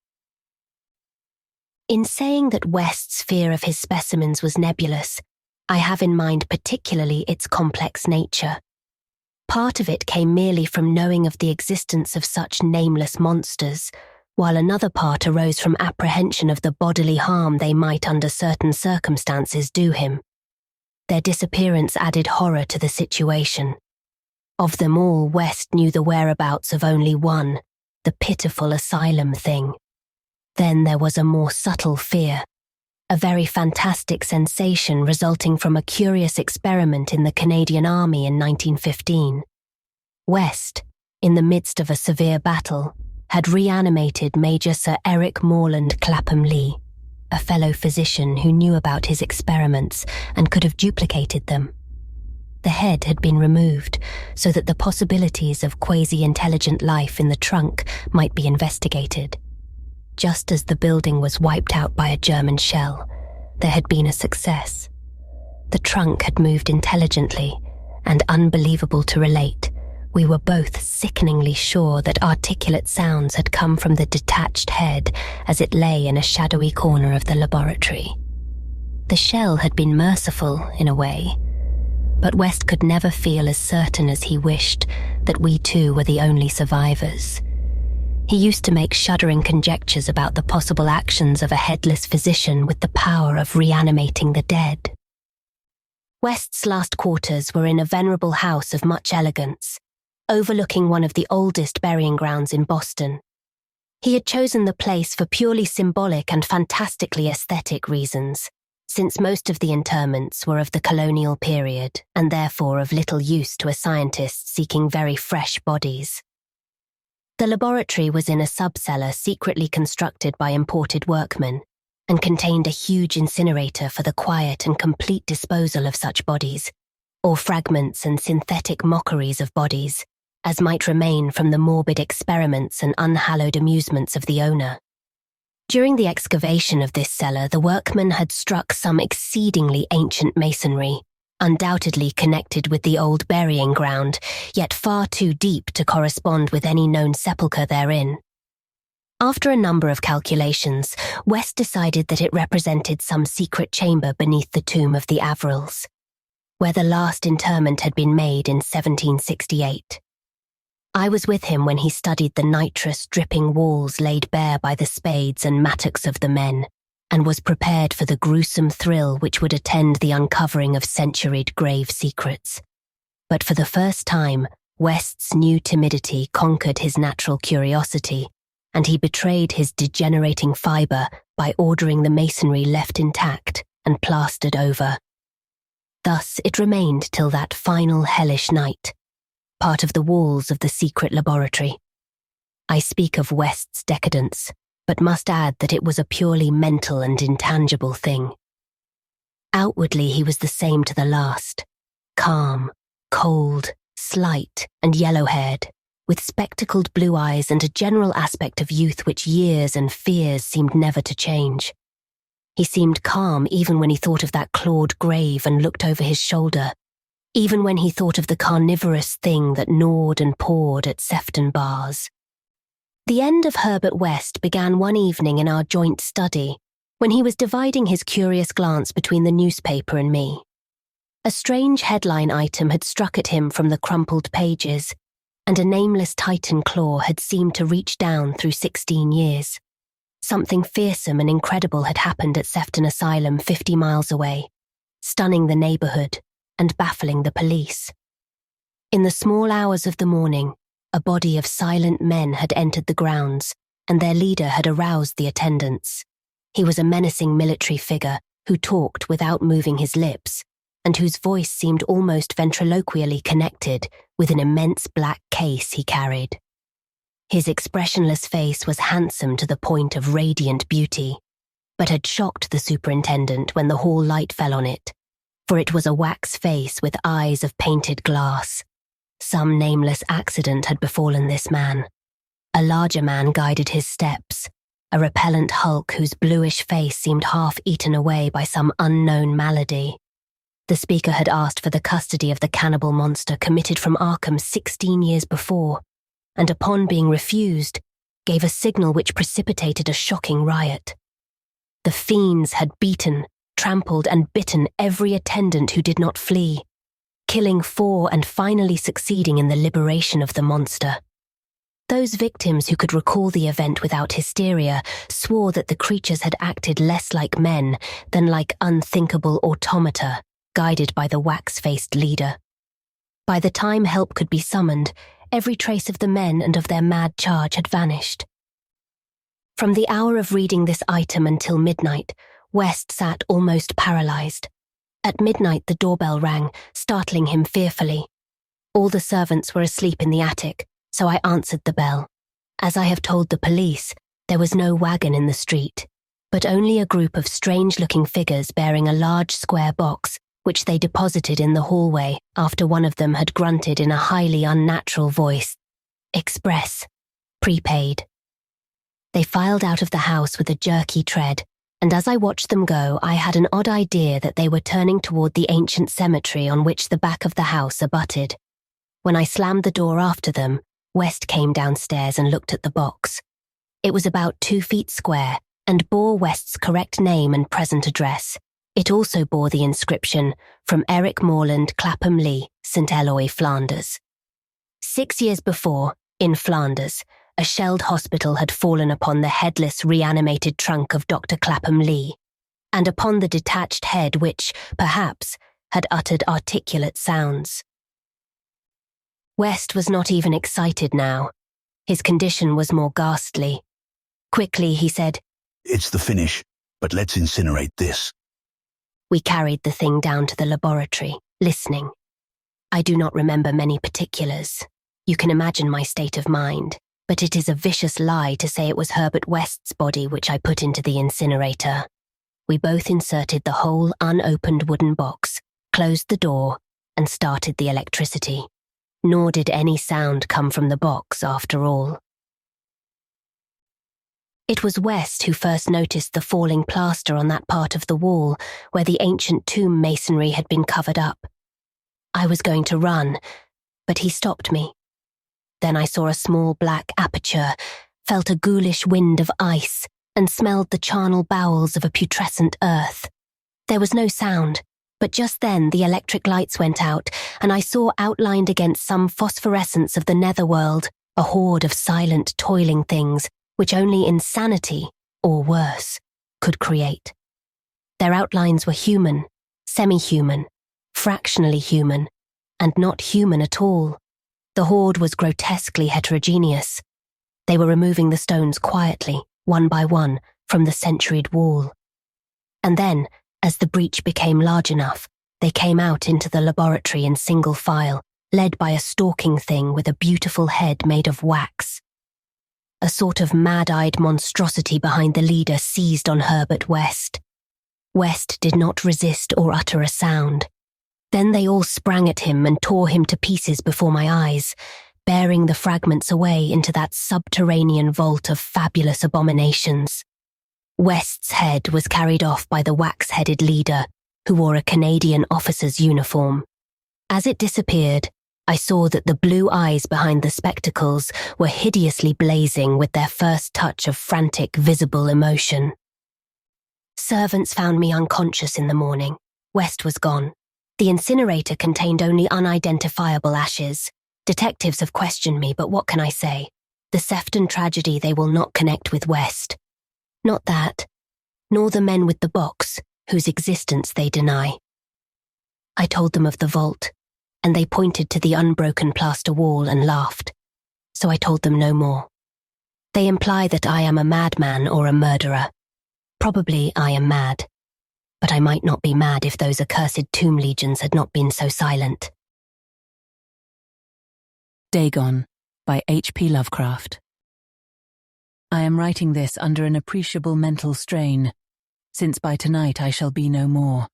In saying that West's fear of his specimens was nebulous, I have in mind particularly its complex nature. Part of it came merely from knowing of the existence of such nameless monsters, while another part arose from apprehension of the bodily harm they might under certain circumstances do him. Their disappearance added horror to the situation. Of them all, West knew the whereabouts of only one, the pitiful asylum thing. Then there was a more subtle fear, a very fantastic sensation resulting from a curious experiment in the Canadian Army in 1915. West, in the midst of a severe battle, had reanimated Major Sir Eric Morland Clapham Lee, a fellow physician who knew about his experiments and could have duplicated them. The head had been removed so that the possibilities of quasi-intelligent life in the trunk might be investigated. Just as the building was wiped out by a German shell, there had been a success. The trunk had moved intelligently, and unbelievable to relate, we were both sickeningly sure that articulate sounds had come from the detached head as it lay in a shadowy corner of the laboratory. The shell had been merciful, in a way, but West could never feel as certain as he wished that we two were the only survivors. He used to make shuddering conjectures about the possible actions of a headless physician with the power of reanimating the dead. West's last quarters were in a venerable house of much elegance, overlooking one of the oldest burying grounds in Boston. He had chosen the place for purely symbolic and fantastically aesthetic reasons, since most of the interments were of the colonial period and therefore of little use to a scientist seeking very fresh bodies. The laboratory was in a sub-cellar secretly constructed by imported workmen and contained a huge incinerator for the quiet and complete disposal of such bodies, or fragments and synthetic mockeries of bodies, as might remain from the morbid experiments and unhallowed amusements of the owner. During the excavation of this cellar, the workmen had struck some exceedingly ancient masonry, undoubtedly connected with the old burying ground, yet far too deep to correspond with any known sepulchre therein. After a number of calculations, West decided that it represented some secret chamber beneath the tomb of the Averils, where the last interment had been made in 1768. I was with him when he studied the nitrous-dripping walls laid bare by the spades and mattocks of the men, and was prepared for the gruesome thrill which would attend the uncovering of centuried grave secrets. But for the first time, West's new timidity conquered his natural curiosity, and he betrayed his degenerating fibre by ordering the masonry left intact and plastered over. Thus it remained till that final hellish night, part of the walls of the secret laboratory. I speak of West's decadence, but must add that it was a purely mental and intangible thing. Outwardly, he was the same to the last. Calm, cold, slight, and yellow-haired, with spectacled blue eyes and a general aspect of youth which years and fears seemed never to change. He seemed calm even when he thought of that clawed grave and looked over his shoulder, even when he thought of the carnivorous thing that gnawed and pawed at Sefton bars. The end of Herbert West began one evening in our joint study, when he was dividing his curious glance between the newspaper and me. A strange headline item had struck at him from the crumpled pages, and a nameless titan claw had seemed to reach down through 16 years. Something fearsome and incredible had happened at Sefton Asylum 50 miles away, stunning the neighborhood and baffling the police. In the small hours of the morning, a body of silent men had entered the grounds, and their leader had aroused the attendants. He was a menacing military figure who talked without moving his lips, and whose voice seemed almost ventriloquially connected with an immense black case he carried. His expressionless face was handsome to the point of radiant beauty, but had shocked the superintendent when the hall light fell on it, for it was a wax face with eyes of painted glass. Some nameless accident had befallen this man. A larger man guided his steps, a repellent hulk whose bluish face seemed half eaten away by some unknown malady. The speaker had asked for the custody of the cannibal monster committed from Arkham 16 years before, and upon being refused, gave a signal which precipitated a shocking riot. The fiends had beaten, trampled, and bitten every attendant who did not flee, killing 4 and finally succeeding in the liberation of the monster. Those victims who could recall the event without hysteria swore that the creatures had acted less like men than like unthinkable automata, guided by the wax-faced leader. By the time help could be summoned, every trace of the men and of their mad charge had vanished. From the hour of reading this item until midnight, West sat almost paralyzed. At midnight the doorbell rang, startling him fearfully. All the servants were asleep in the attic, so I answered the bell. As I have told the police, there was no wagon in the street, but only a group of strange-looking figures bearing a large square box, which they deposited in the hallway after one of them had grunted in a highly unnatural voice, "Express, prepaid." They filed out of the house with a jerky tread, and as I watched them go, I had an odd idea that they were turning toward the ancient cemetery on which the back of the house abutted. When I slammed the door after them, West came downstairs and looked at the box. It was about 2 feet square and bore West's correct name and present address. It also bore the inscription, "From Eric Morland, Clapham Lee, St. Eloi, Flanders." 6 years before, in Flanders, a shelled hospital had fallen upon the headless, reanimated trunk of Dr. Clapham Lee, and upon the detached head which, perhaps, had uttered articulate sounds. West was not even excited now. His condition was more ghastly. Quickly, he said, "It's the finish, but let's incinerate this." We carried the thing down to the laboratory, listening. I do not remember many particulars. You can imagine my state of mind, but it is a vicious lie to say it was Herbert West's body which I put into the incinerator. We both inserted the whole unopened wooden box, closed the door, and started the electricity. Nor did any sound come from the box after all. It was West who first noticed the falling plaster on that part of the wall where the ancient tomb masonry had been covered up. I was going to run, but he stopped me. Then I saw a small black aperture, felt a ghoulish wind of ice, and smelled the charnel bowels of a putrescent earth. There was no sound, but just then the electric lights went out, and I saw outlined against some phosphorescence of the netherworld a horde of silent, toiling things which only insanity, or worse, could create. Their outlines were human, semi-human, fractionally human, and not human at all. The horde was grotesquely heterogeneous. They were removing the stones quietly, one by one, from the centuried wall. And then, as the breach became large enough, they came out into the laboratory in single file, led by a stalking thing with a beautiful head made of wax. A sort of mad-eyed monstrosity behind the leader seized on Herbert West. West did not resist or utter a sound. Then they all sprang at him and tore him to pieces before my eyes, bearing the fragments away into that subterranean vault of fabulous abominations. West's head was carried off by the wax-headed leader, who wore a Canadian officer's uniform. As it disappeared, I saw that the blue eyes behind the spectacles were hideously blazing with their first touch of frantic, visible emotion. Servants found me unconscious in the morning. West was gone. The incinerator contained only unidentifiable ashes. Detectives have questioned me, but what can I say? The Sefton tragedy they will not connect with West. Not that, nor the men with the box, whose existence they deny. I told them of the vault, and they pointed to the unbroken plaster wall and laughed. So I told them no more. They imply that I am a madman or a murderer. Probably I am mad. But I might not be mad if those accursed tomb legions had not been so silent. Dagon by H.P. Lovecraft. I am writing this under an appreciable mental strain, since by tonight I shall be no more.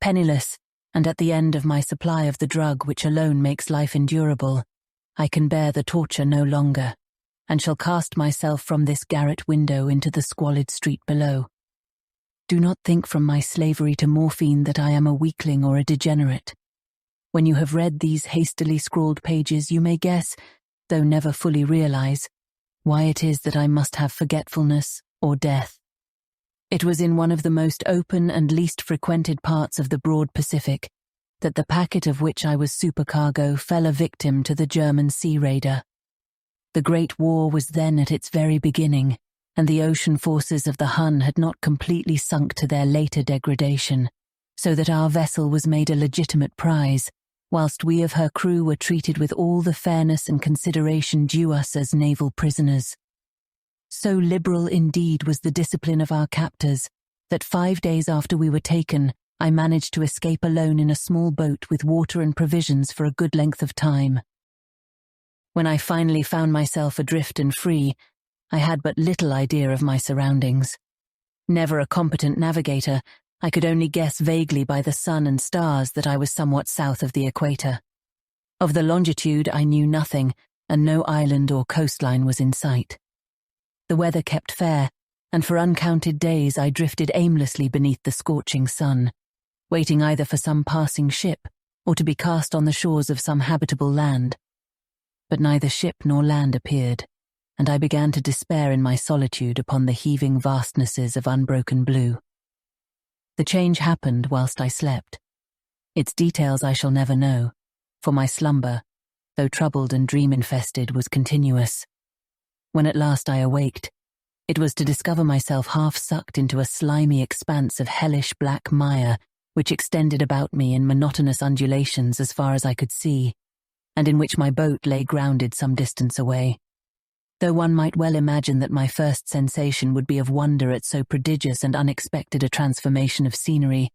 Penniless, and at the end of my supply of the drug which alone makes life endurable, I can bear the torture no longer, and shall cast myself from this garret window into the squalid street below. Do not think from my slavery to morphine that I am a weakling or a degenerate. When you have read these hastily scrawled pages, you may guess, though never fully realize, why it is that I must have forgetfulness or death. It was in one of the most open and least frequented parts of the broad Pacific that the packet of which I was supercargo fell a victim to the German sea raider. The Great War was then at its very beginning, and the ocean forces of the Hun had not completely sunk to their later degradation, so that our vessel was made a legitimate prize, whilst we of her crew were treated with all the fairness and consideration due us as naval prisoners. So liberal indeed was the discipline of our captors, that 5 days after we were taken, I managed to escape alone in a small boat with water and provisions for a good length of time. When I finally found myself adrift and free, I had but little idea of my surroundings. Never a competent navigator, I could only guess vaguely by the sun and stars that I was somewhat south of the equator. Of the longitude I knew nothing, and no island or coastline was in sight. The weather kept fair, and for uncounted days I drifted aimlessly beneath the scorching sun, waiting either for some passing ship or to be cast on the shores of some habitable land. But neither ship nor land appeared, and I began to despair in my solitude upon the heaving vastnesses of unbroken blue. The change happened whilst I slept. Its details I shall never know, for my slumber, though troubled and dream-infested, was continuous. When at last I awaked, it was to discover myself half-sucked into a slimy expanse of hellish black mire which extended about me in monotonous undulations as far as I could see, and in which my boat lay grounded some distance away. Though one might well imagine that my first sensation would be of wonder at so prodigious and unexpected a transformation of scenery,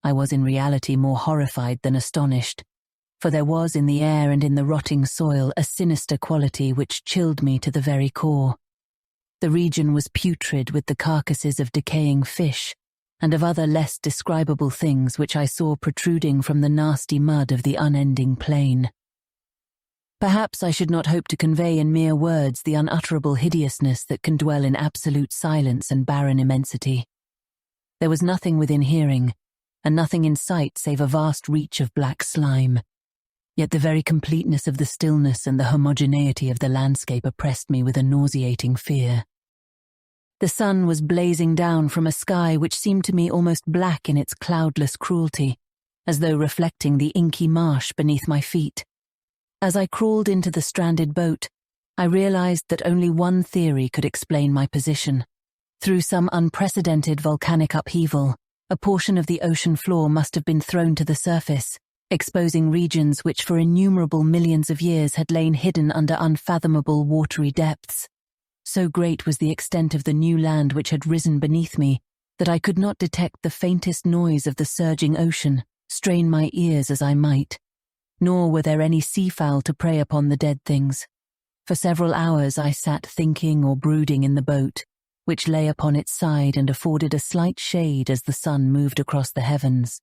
I was in reality more horrified than astonished, for there was in the air and in the rotting soil a sinister quality which chilled me to the very core. The region was putrid with the carcasses of decaying fish and of other less describable things which I saw protruding from the nasty mud of the unending plain. Perhaps I should not hope to convey in mere words the unutterable hideousness that can dwell in absolute silence and barren immensity. There was nothing within hearing, and nothing in sight save a vast reach of black slime. Yet the very completeness of the stillness and the homogeneity of the landscape oppressed me with a nauseating fear. The sun was blazing down from a sky which seemed to me almost black in its cloudless cruelty, as though reflecting the inky marsh beneath my feet. As I crawled into the stranded boat, I realized that only one theory could explain my position. Through some unprecedented volcanic upheaval, a portion of the ocean floor must have been thrown to the surface, exposing regions which for innumerable millions of years had lain hidden under unfathomable watery depths. So great was the extent of the new land which had risen beneath me that I could not detect the faintest noise of the surging ocean, strain my ears as I might. Nor were there any seafowl to prey upon the dead things. For several hours I sat thinking or brooding in the boat, which lay upon its side and afforded a slight shade as the sun moved across the heavens.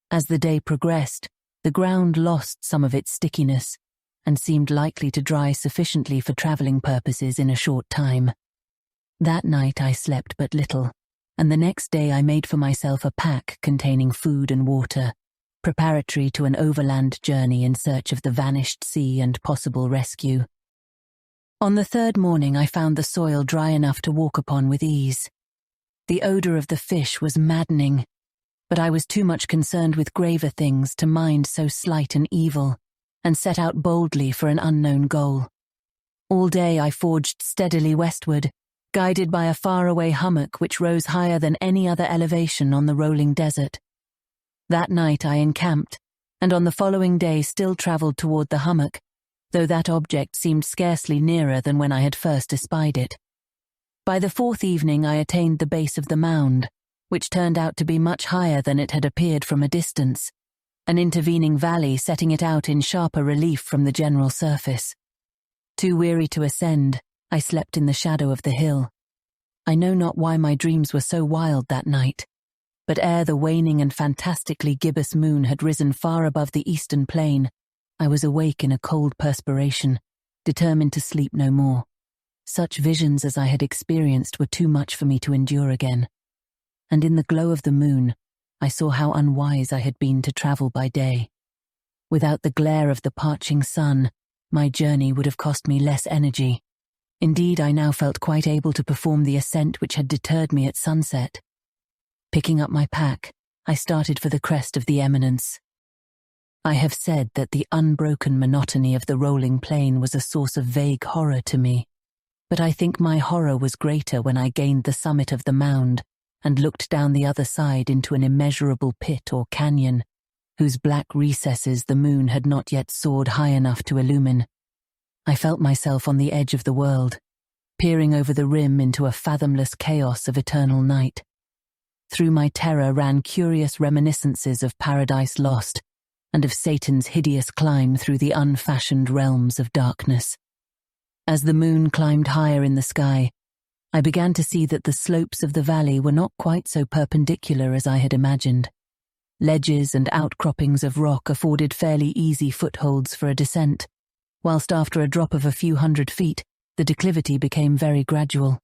As the day progressed, the ground lost some of its stickiness and seemed likely to dry sufficiently for travelling purposes in a short time. That night I slept but little, and the next day I made for myself a pack containing food and water, preparatory to an overland journey in search of the vanished sea and possible rescue. On the third morning I found the soil dry enough to walk upon with ease. The odour of the fish was maddening, but I was too much concerned with graver things to mind so slight an evil, and set out boldly for an unknown goal. All day I forged steadily westward, guided by a faraway hummock which rose higher than any other elevation on the rolling desert. That night I encamped, and on the following day still travelled toward the hummock, though that object seemed scarcely nearer than when I had first espied it. By the fourth evening I attained the base of the mound, which turned out to be much higher than it had appeared from a distance, an intervening valley setting it out in sharper relief from the general surface. Too weary to ascend, I slept in the shadow of the hill. I know not why my dreams were so wild that night, but ere the waning and fantastically gibbous moon had risen far above the eastern plain, I was awake in a cold perspiration, determined to sleep no more. Such visions as I had experienced were too much for me to endure again. And in the glow of the moon, I saw how unwise I had been to travel by day. Without the glare of the parching sun, my journey would have cost me less energy. Indeed, I now felt quite able to perform the ascent which had deterred me at sunset. Picking up my pack, I started for the crest of the eminence. I have said that the unbroken monotony of the rolling plain was a source of vague horror to me, but I think my horror was greater when I gained the summit of the mound and looked down the other side into an immeasurable pit or canyon, whose black recesses the moon had not yet soared high enough to illumine. I felt myself on the edge of the world, peering over the rim into a fathomless chaos of eternal night. Through my terror ran curious reminiscences of Paradise Lost and of Satan's hideous climb through the unfashioned realms of darkness. As the moon climbed higher in the sky, I began to see that the slopes of the valley were not quite so perpendicular as I had imagined. Ledges and outcroppings of rock afforded fairly easy footholds for a descent, whilst after a drop of a few hundred feet, the declivity became very gradual.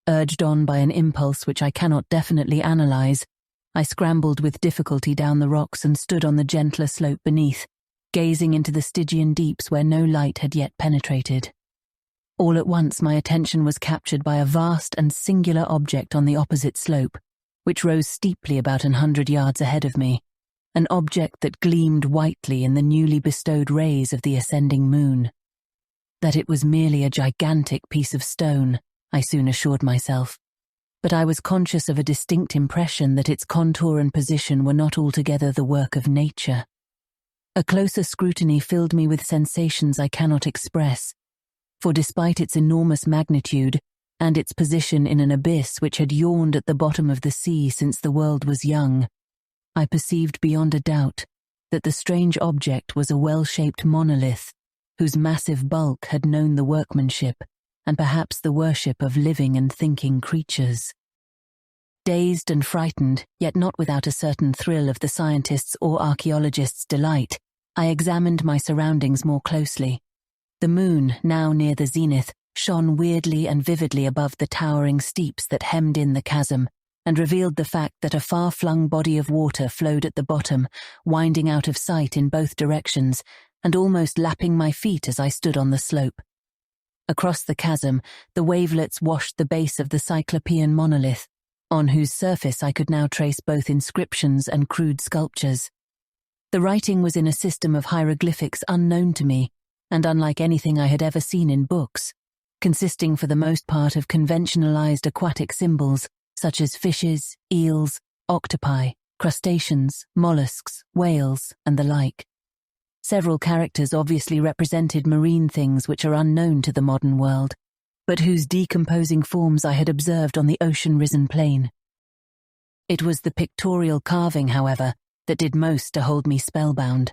Urged on by an impulse which I cannot definitely analyze, I scrambled with difficulty down the rocks and stood on the gentler slope beneath, gazing into the Stygian deeps where no light had yet penetrated. All at once my attention was captured by a vast and singular object on the opposite slope, which rose steeply about 100 yards ahead of me, an object that gleamed whitely in the newly bestowed rays of the ascending moon. That it was merely a gigantic piece of stone, I soon assured myself, but I was conscious of a distinct impression that its contour and position were not altogether the work of nature. A closer scrutiny filled me with sensations I cannot express, for despite its enormous magnitude and its position in an abyss which had yawned at the bottom of the sea since the world was young, I perceived beyond a doubt that the strange object was a well-shaped monolith whose massive bulk had known the workmanship and perhaps the worship of living and thinking creatures. Dazed and frightened, yet not without a certain thrill of the scientist's or archaeologist's delight, I examined my surroundings more closely. The moon, now near the zenith, shone weirdly and vividly above the towering steeps that hemmed in the chasm, and revealed the fact that a far-flung body of water flowed at the bottom, winding out of sight in both directions, and almost lapping my feet as I stood on the slope. Across the chasm, the wavelets washed the base of the Cyclopean monolith, on whose surface I could now trace both inscriptions and crude sculptures. The writing was in a system of hieroglyphics unknown to me, and unlike anything I had ever seen in books, consisting for the most part of conventionalized aquatic symbols such as fishes, eels, octopi, crustaceans, mollusks, whales, and the like. Several characters obviously represented marine things which are unknown to the modern world, but whose decomposing forms I had observed on the ocean-risen plain. It was the pictorial carving, however, that did most to hold me spellbound.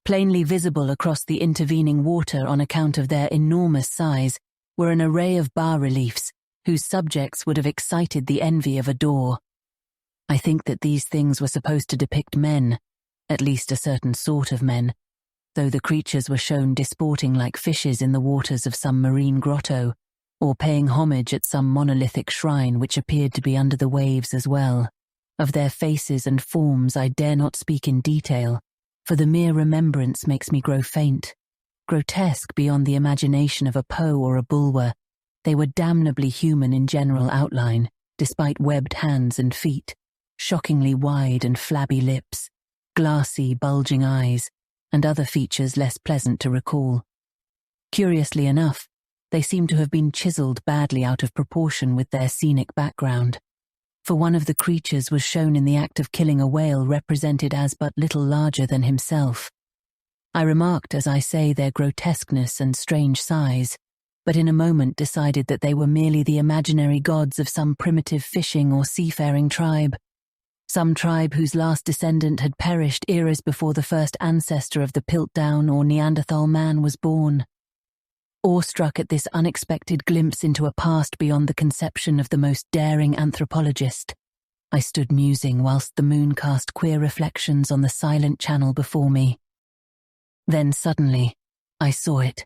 Plainly visible across the intervening water on account of their enormous size were an array of bas-reliefs, whose subjects would have excited the envy of a Door. I think that these things were supposed to depict men, at least a certain sort of men, though the creatures were shown disporting like fishes in the waters of some marine grotto, or paying homage at some monolithic shrine which appeared to be under the waves as well. Of their faces and forms I dare not speak in detail, for the mere remembrance makes me grow faint. Grotesque beyond the imagination of a Poe or a Bulwer, they were damnably human in general outline, despite webbed hands and feet, shockingly wide and flabby lips, glassy, bulging eyes, and other features less pleasant to recall. Curiously enough, they seem to have been chiseled badly out of proportion with their scenic background, for one of the creatures was shown in the act of killing a whale represented as but little larger than himself. I remarked, as I say, their grotesqueness and strange size, but in a moment decided that they were merely the imaginary gods of some primitive fishing or seafaring tribe, some tribe whose last descendant had perished eras before the first ancestor of the Piltdown or Neanderthal man was born. Awestruck at this unexpected glimpse into a past beyond the conception of the most daring anthropologist, I stood musing whilst the moon cast queer reflections on the silent channel before me. Then suddenly, I saw it.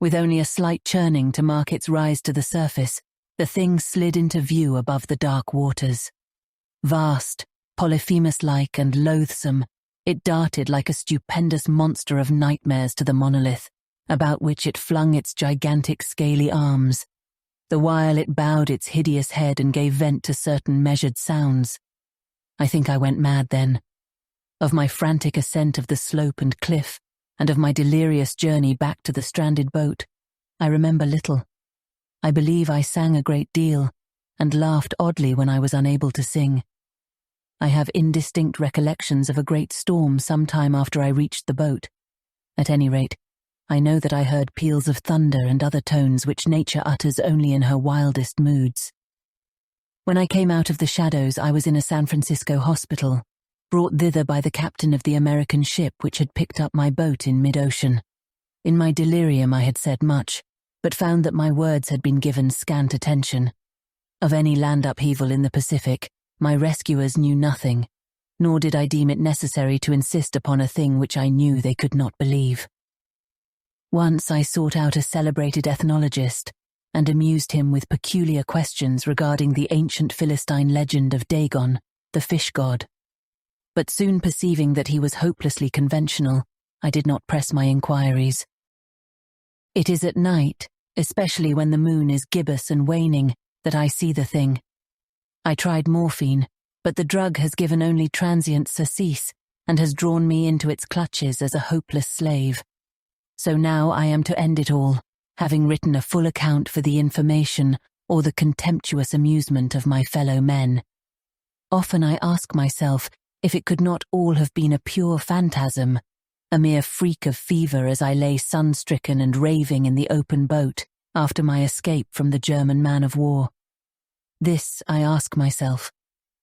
With only a slight churning to mark its rise to the surface, the thing slid into view above the dark waters. Vast, Polyphemus-like and loathsome, it darted like a stupendous monster of nightmares to the monolith, about which it flung its gigantic scaly arms, the while it bowed its hideous head and gave vent to certain measured sounds. I think I went mad then. Of my frantic ascent of the slope and cliff, and of my delirious journey back to the stranded boat, I remember little. I believe I sang a great deal, and laughed oddly when I was unable to sing. I have indistinct recollections of a great storm some time after I reached the boat. At any rate, I know that I heard peals of thunder and other tones which nature utters only in her wildest moods. When I came out of the shadows, I was in a San Francisco hospital, brought thither by the captain of the American ship which had picked up my boat in mid-ocean. In my delirium I had said much, but found that my words had been given scant attention. Of any land upheaval in the Pacific, my rescuers knew nothing, nor did I deem it necessary to insist upon a thing which I knew they could not believe. Once I sought out a celebrated ethnologist and amused him with peculiar questions regarding the ancient Philistine legend of Dagon, the fish god. But soon perceiving that he was hopelessly conventional, I did not press my inquiries. It is at night, especially when the moon is gibbous and waning, that I see the thing. I tried morphine, but the drug has given only transient surcease and has drawn me into its clutches as a hopeless slave. So now I am to end it all, having written a full account for the information or the contemptuous amusement of my fellow men. Often I ask myself if it could not all have been a pure phantasm, a mere freak of fever as I lay sun-stricken and raving in the open boat after my escape from the German man-of-war. This I ask myself,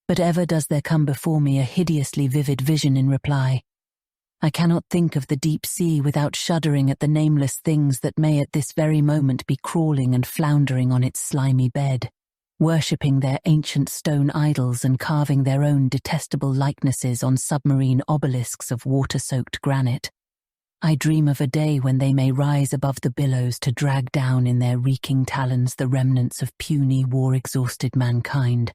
but ever does there come before me a hideously vivid vision in reply. I cannot think of the deep sea without shuddering at the nameless things that may at this very moment be crawling and floundering on its slimy bed, worshipping their ancient stone idols and carving their own detestable likenesses on submarine obelisks of water-soaked granite. I dream of a day when they may rise above the billows to drag down in their reeking talons the remnants of puny, war-exhausted mankind,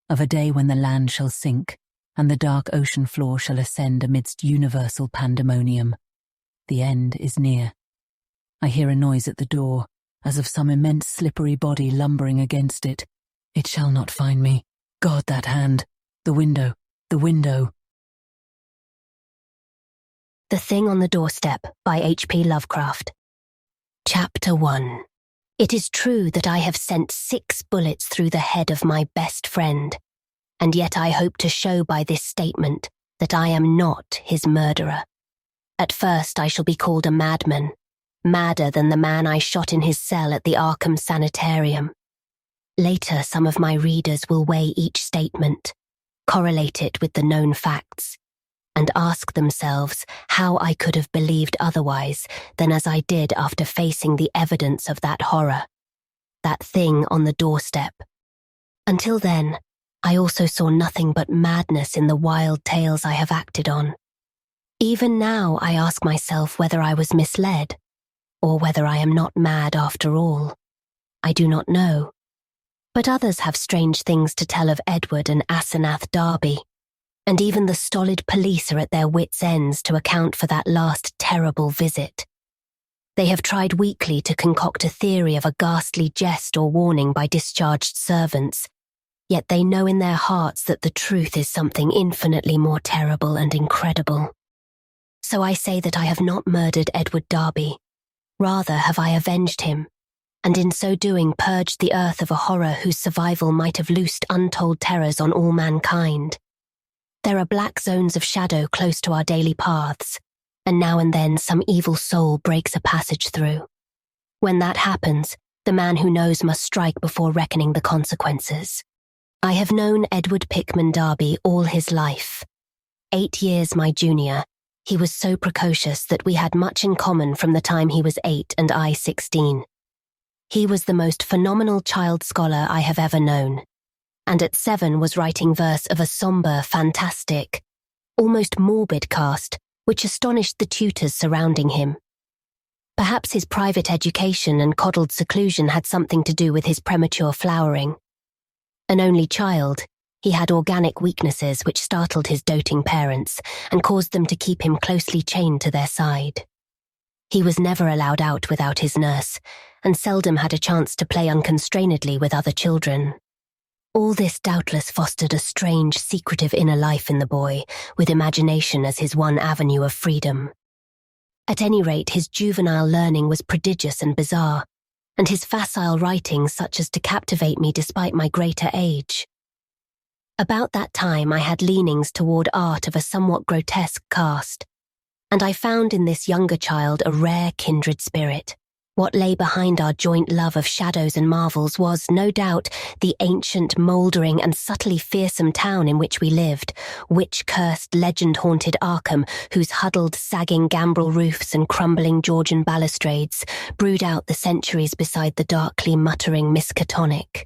of a day when the land shall sink, and the dark ocean floor shall ascend amidst universal pandemonium. The end is near. I hear a noise at the door, as of some immense slippery body lumbering against it. It shall not find me. God, that hand! The window! The window! The Thing on the Doorstep by H.P. Lovecraft. Chapter 1. It is true that I have sent 6 bullets through the head of my best friend, and yet I hope to show by this statement that I am not his murderer. At first I shall be called a madman, madder than the man I shot in his cell at the Arkham Sanitarium. Later some of my readers will weigh each statement, correlate it with the known facts, and ask themselves how I could have believed otherwise than as I did after facing the evidence of that horror. that thing on the doorstep. Until then, I also saw nothing but madness in the wild tales I have acted on. Even now, I ask myself whether I was misled, or whether I am not mad after all. I do not know. But others have strange things to tell of Edward and Asenath Darby, and even the stolid police are at their wits' ends to account for that last terrible visit. They have tried weakly to concoct a theory of a ghastly jest or warning by discharged servants, yet they know in their hearts that the truth is something infinitely more terrible and incredible. So I say that I have not murdered Edward Darby. Rather have I avenged him, and in so doing purged the earth of a horror whose survival might have loosed untold terrors on all mankind. There are black zones of shadow close to our daily paths, and now and then some evil soul breaks a passage through. When that happens, the man who knows must strike before reckoning the consequences. I have known Edward Pickman Darby all his life. 8 years my junior, he was so precocious that we had much in common from the time he was 8 and I 16. He was the most phenomenal child scholar I have ever known, and at 7 was writing verse of a sombre, fantastic, almost morbid cast, which astonished the tutors surrounding him. Perhaps his private education and coddled seclusion had something to do with his premature flowering. An only child, he had organic weaknesses which startled his doting parents and caused them to keep him closely chained to their side. He was never allowed out without his nurse, and seldom had a chance to play unconstrainedly with other children. All this doubtless fostered a strange, secretive inner life in the boy, with imagination as his one avenue of freedom. At any rate, his juvenile learning was prodigious and bizarre, and his facile writing such as to captivate me despite my greater age. About that time I had leanings toward art of a somewhat grotesque cast, and I found in this younger child a rare kindred spirit. What lay behind our joint love of shadows and marvels was, no doubt, the ancient, mouldering and subtly fearsome town in which we lived, witch-cursed, legend-haunted Arkham, whose huddled, sagging gambrel roofs and crumbling Georgian balustrades brood out the centuries beside the darkly muttering Miskatonic.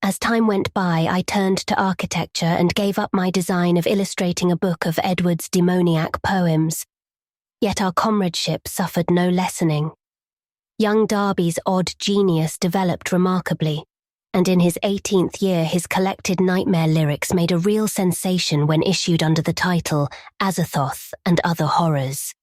As time went by, I turned to architecture and gave up my design of illustrating a book of Edward's demoniac poems. Yet our comradeship suffered no lessening. Young Darby's odd genius developed remarkably, and in his 18th year his collected nightmare lyrics made a real sensation when issued under the title Azathoth and Other Horrors.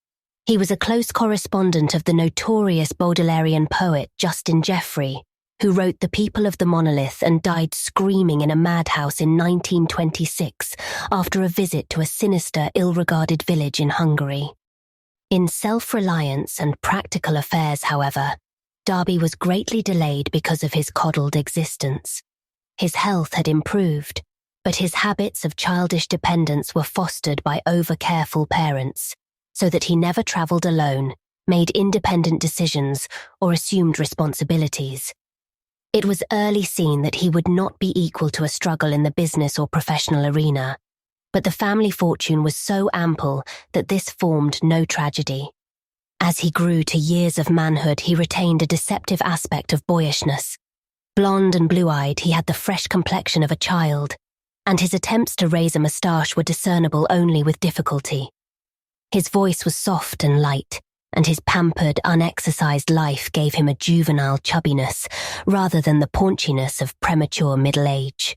He was a close correspondent of the notorious Baudelarian poet Justin Jeffrey, who wrote The People of the Monolith and died screaming in a madhouse in 1926 after a visit to a sinister, ill-regarded village in Hungary. In self-reliance and practical affairs, however, Darby was greatly delayed because of his coddled existence. His health had improved, but his habits of childish dependence were fostered by over-careful parents, so that he never travelled alone, made independent decisions, or assumed responsibilities. It was early seen that he would not be equal to a struggle in the business or professional arena, but the family fortune was so ample that this formed no tragedy. As he grew to years of manhood, he retained a deceptive aspect of boyishness. Blonde and blue-eyed, he had the fresh complexion of a child, and his attempts to raise a moustache were discernible only with difficulty. His voice was soft and light, and his pampered, unexercised life gave him a juvenile chubbiness rather than the paunchiness of premature middle age.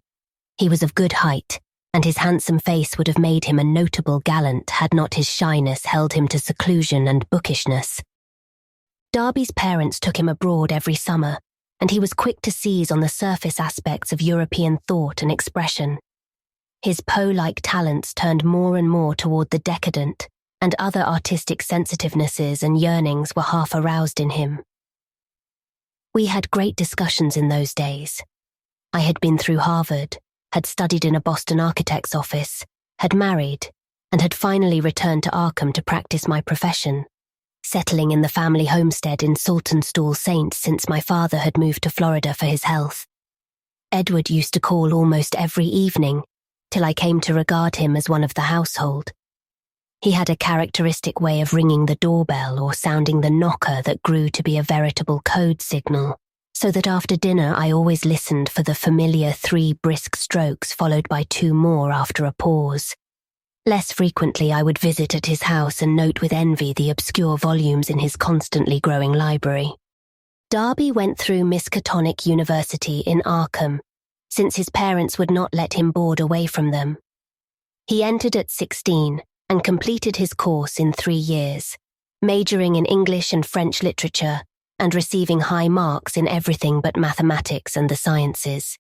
He was of good height, and his handsome face would have made him a notable gallant had not his shyness held him to seclusion and bookishness. Darby's parents took him abroad every summer, and he was quick to seize on the surface aspects of European thought and expression. His Poe-like talents turned more and more toward the decadent, and other artistic sensitivenesses and yearnings were half aroused in him. We had great discussions in those days. I had been through Harvard, had studied in a Boston architect's office, had married, and had finally returned to Arkham to practice my profession, settling in the family homestead in Saltonstall Saints since my father had moved to Florida for his health. Edward used to call almost every evening, till I came to regard him as one of the household. He had a characteristic way of ringing the doorbell or sounding the knocker that grew to be a veritable code signal, so that after dinner I always listened for the familiar 3 brisk strokes followed by 2 more after a pause. Less frequently I would visit at his house and note with envy the obscure volumes in his constantly growing library. Darby went through Miskatonic University in Arkham, since his parents would not let him board away from them. He entered at 16 and completed his course in 3 years, majoring in English and French literature and receiving high marks in everything but mathematics and the sciences.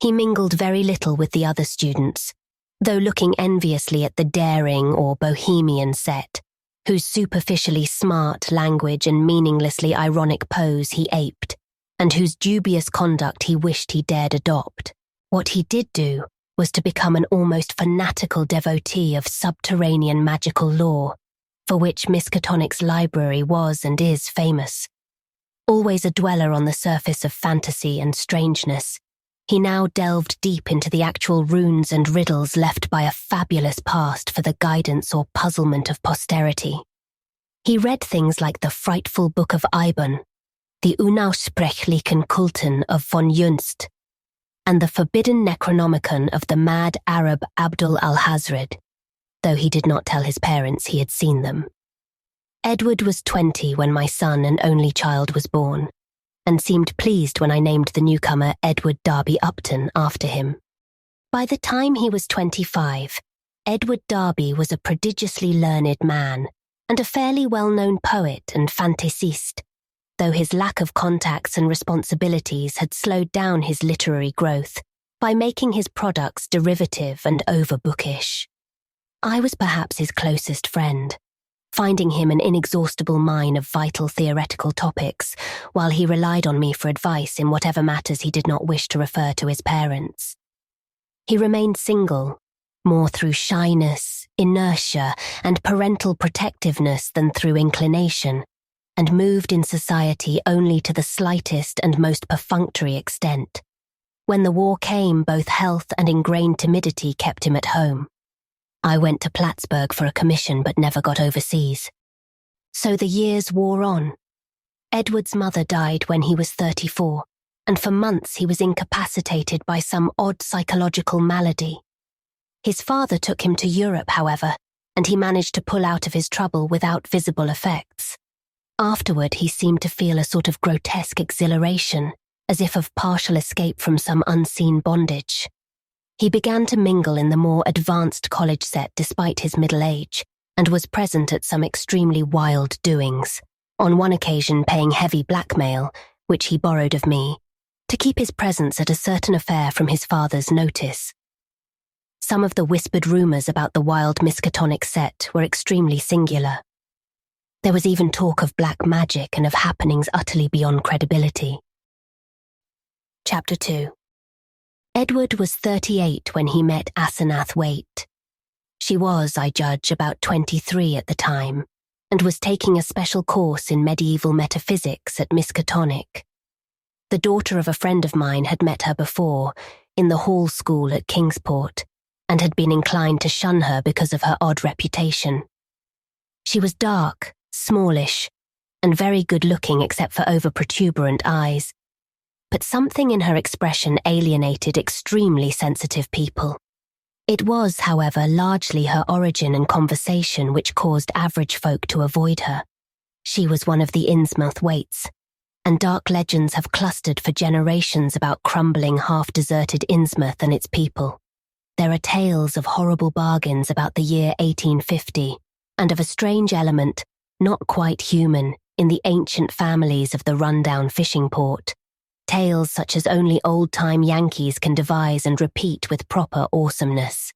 He mingled very little with the other students, though looking enviously at the daring or bohemian set, whose superficially smart language and meaninglessly ironic pose he aped, and whose dubious conduct he wished he dared adopt. What he did do was to become an almost fanatical devotee of subterranean magical lore, for which Miskatonic's library was and is famous. Always a dweller on the surface of fantasy and strangeness, he now delved deep into the actual runes and riddles left by a fabulous past for the guidance or puzzlement of posterity. He read things like the frightful Book of Ibon, the Unaussprechlichen Kulten of von Junst, and the forbidden Necronomicon of the mad Arab Abdul al-Hazred, though he did not tell his parents he had seen them. Edward was 20 when my son and only child was born, and seemed pleased when I named the newcomer Edward Darby Upton after him. By the time he was 25, Edward Darby was a prodigiously learned man and a fairly well-known poet and fantaisiste, though his lack of contacts and responsibilities had slowed down his literary growth by making his products derivative and over-bookish. I was perhaps his closest friend, finding him an inexhaustible mine of vital theoretical topics, while he relied on me for advice in whatever matters he did not wish to refer to his parents. He remained single, more through shyness, inertia, and parental protectiveness than through inclination, and moved in society only to the slightest and most perfunctory extent. When the war came, both health and ingrained timidity kept him at home. I went to Plattsburgh for a commission but never got overseas. So the years wore on. Edward's mother died when he was 34, and for months he was incapacitated by some odd psychological malady. His father took him to Europe, however, and he managed to pull out of his trouble without visible effects. Afterward, he seemed to feel a sort of grotesque exhilaration, as if of partial escape from some unseen bondage. He began to mingle in the more advanced college set despite his middle age, and was present at some extremely wild doings, on one occasion paying heavy blackmail, which he borrowed of me, to keep his presence at a certain affair from his father's notice. Some of the whispered rumours about the wild Miskatonic set were extremely singular. There was even talk of black magic and of happenings utterly beyond credibility. Chapter 2. Edward was 38 when he met Asenath Waite. She was, I judge, about 23 at the time, and was taking a special course in medieval metaphysics at Miskatonic. The daughter of a friend of mine had met her before, in the Hall School at Kingsport, and had been inclined to shun her because of her odd reputation. She was dark, smallish, and very good-looking except for over-protuberant eyes, but something in her expression alienated extremely sensitive people. It was, however, largely her origin and conversation which caused average folk to avoid her. She was one of the Innsmouth Waites, and dark legends have clustered for generations about crumbling, half-deserted Innsmouth and its people. There are tales of horrible bargains about the year 1850, and of a strange element, not quite human, in the ancient families of the rundown fishing port. Tales such as only old-time Yankees can devise and repeat with proper awesomeness.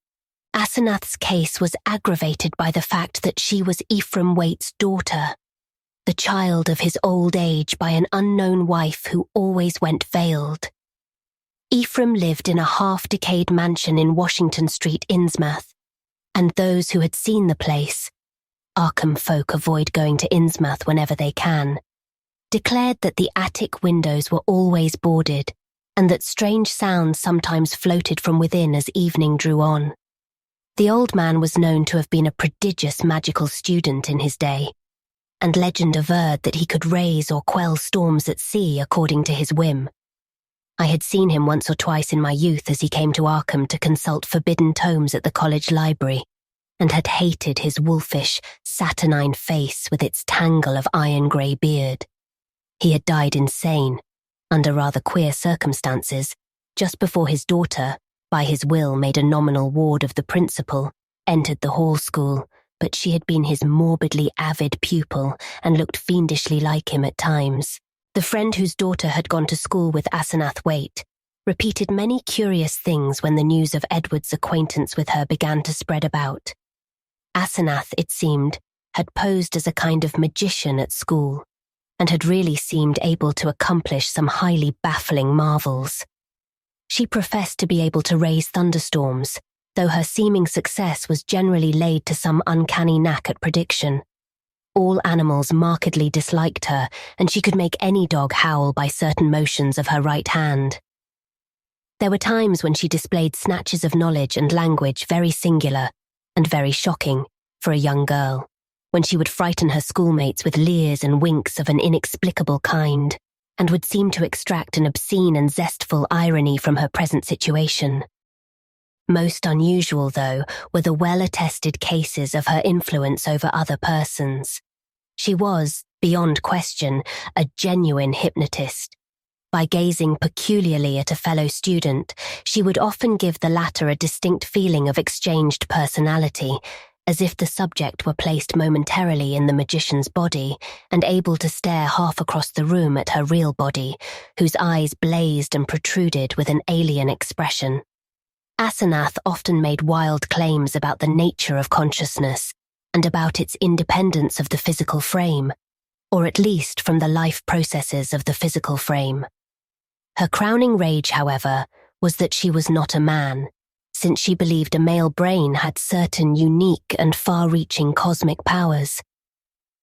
Asenath's case was aggravated by the fact that she was Ephraim Waite's daughter, the child of his old age by an unknown wife who always went veiled. Ephraim lived in a half-decayed mansion in Washington Street, Innsmouth, and those who had seen the place — Arkham folk avoid going to Innsmouth whenever they can — declared that the attic windows were always boarded, and that strange sounds sometimes floated from within as evening drew on. The old man was known to have been a prodigious magical student in his day, and legend averred that he could raise or quell storms at sea according to his whim. I had seen him once or twice in my youth as he came to Arkham to consult forbidden tomes at the college library, and had hated his wolfish, saturnine face with its tangle of iron-grey beard. He had died insane, under rather queer circumstances, just before his daughter, by his will made a nominal ward of the principal, entered the hall school, but she had been his morbidly avid pupil and looked fiendishly like him at times. The friend whose daughter had gone to school with Asenath Waite repeated many curious things when the news of Edward's acquaintance with her began to spread about. Asenath, it seemed, had posed as a kind of magician at school, and had really seemed able to accomplish some highly baffling marvels. She professed to be able to raise thunderstorms, though her seeming success was generally laid to some uncanny knack at prediction. All animals markedly disliked her, and she could make any dog howl by certain motions of her right hand. There were times when she displayed snatches of knowledge and language very singular and very shocking for a young girl, when she would frighten her schoolmates with leers and winks of an inexplicable kind, and would seem to extract an obscene and zestful irony from her present situation. Most unusual, though, were the well-attested cases of her influence over other persons. She was, beyond question, a genuine hypnotist. By gazing peculiarly at a fellow student, she would often give the latter a distinct feeling of exchanged personality, as if the subject were placed momentarily in the magician's body and able to stare half across the room at her real body, whose eyes blazed and protruded with an alien expression. Asenath often made wild claims about the nature of consciousness and about its independence of the physical frame, or at least from the life processes of the physical frame. Her crowning rage, however, was that she was not a man, since she believed a male brain had certain unique and far-reaching cosmic powers.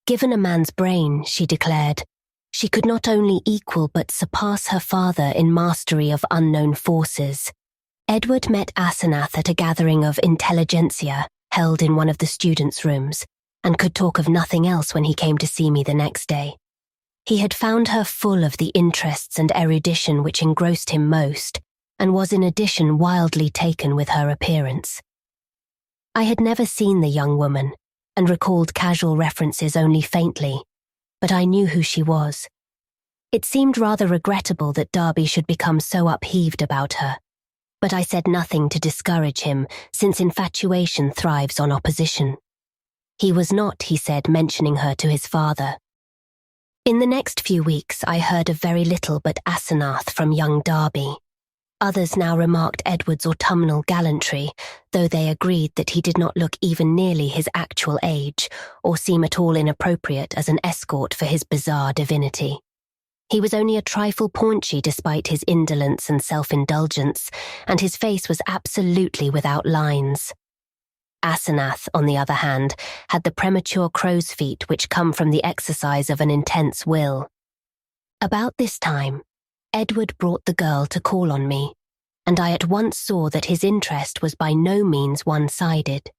Given a man's brain, she declared, she could not only equal but surpass her father in mastery of unknown forces. Edward met Asenath at a gathering of intelligentsia held in one of the students' rooms, and could talk of nothing else when he came to see me the next day. He had found her full of the interests and erudition which engrossed him most, and was in addition wildly taken with her appearance. I had never seen the young woman, and recalled casual references only faintly, but I knew who she was. It seemed rather regrettable that Darby should become so upheaved about her, but I said nothing to discourage him, since infatuation thrives on opposition. He was not, he said, mentioning her to his father. In the next few weeks I heard of very little but Asenath from young Darby. Others now remarked Edward's autumnal gallantry, though they agreed that he did not look even nearly his actual age, or seem at all inappropriate as an escort for his bizarre divinity. He was only a trifle paunchy despite his indolence and self-indulgence, and his face was absolutely without lines. Asenath, on the other hand, had the premature crow's feet which come from the exercise of an intense will. About this time, Edward brought the girl to call on me, and I at once saw that his interest was by no means one-sided.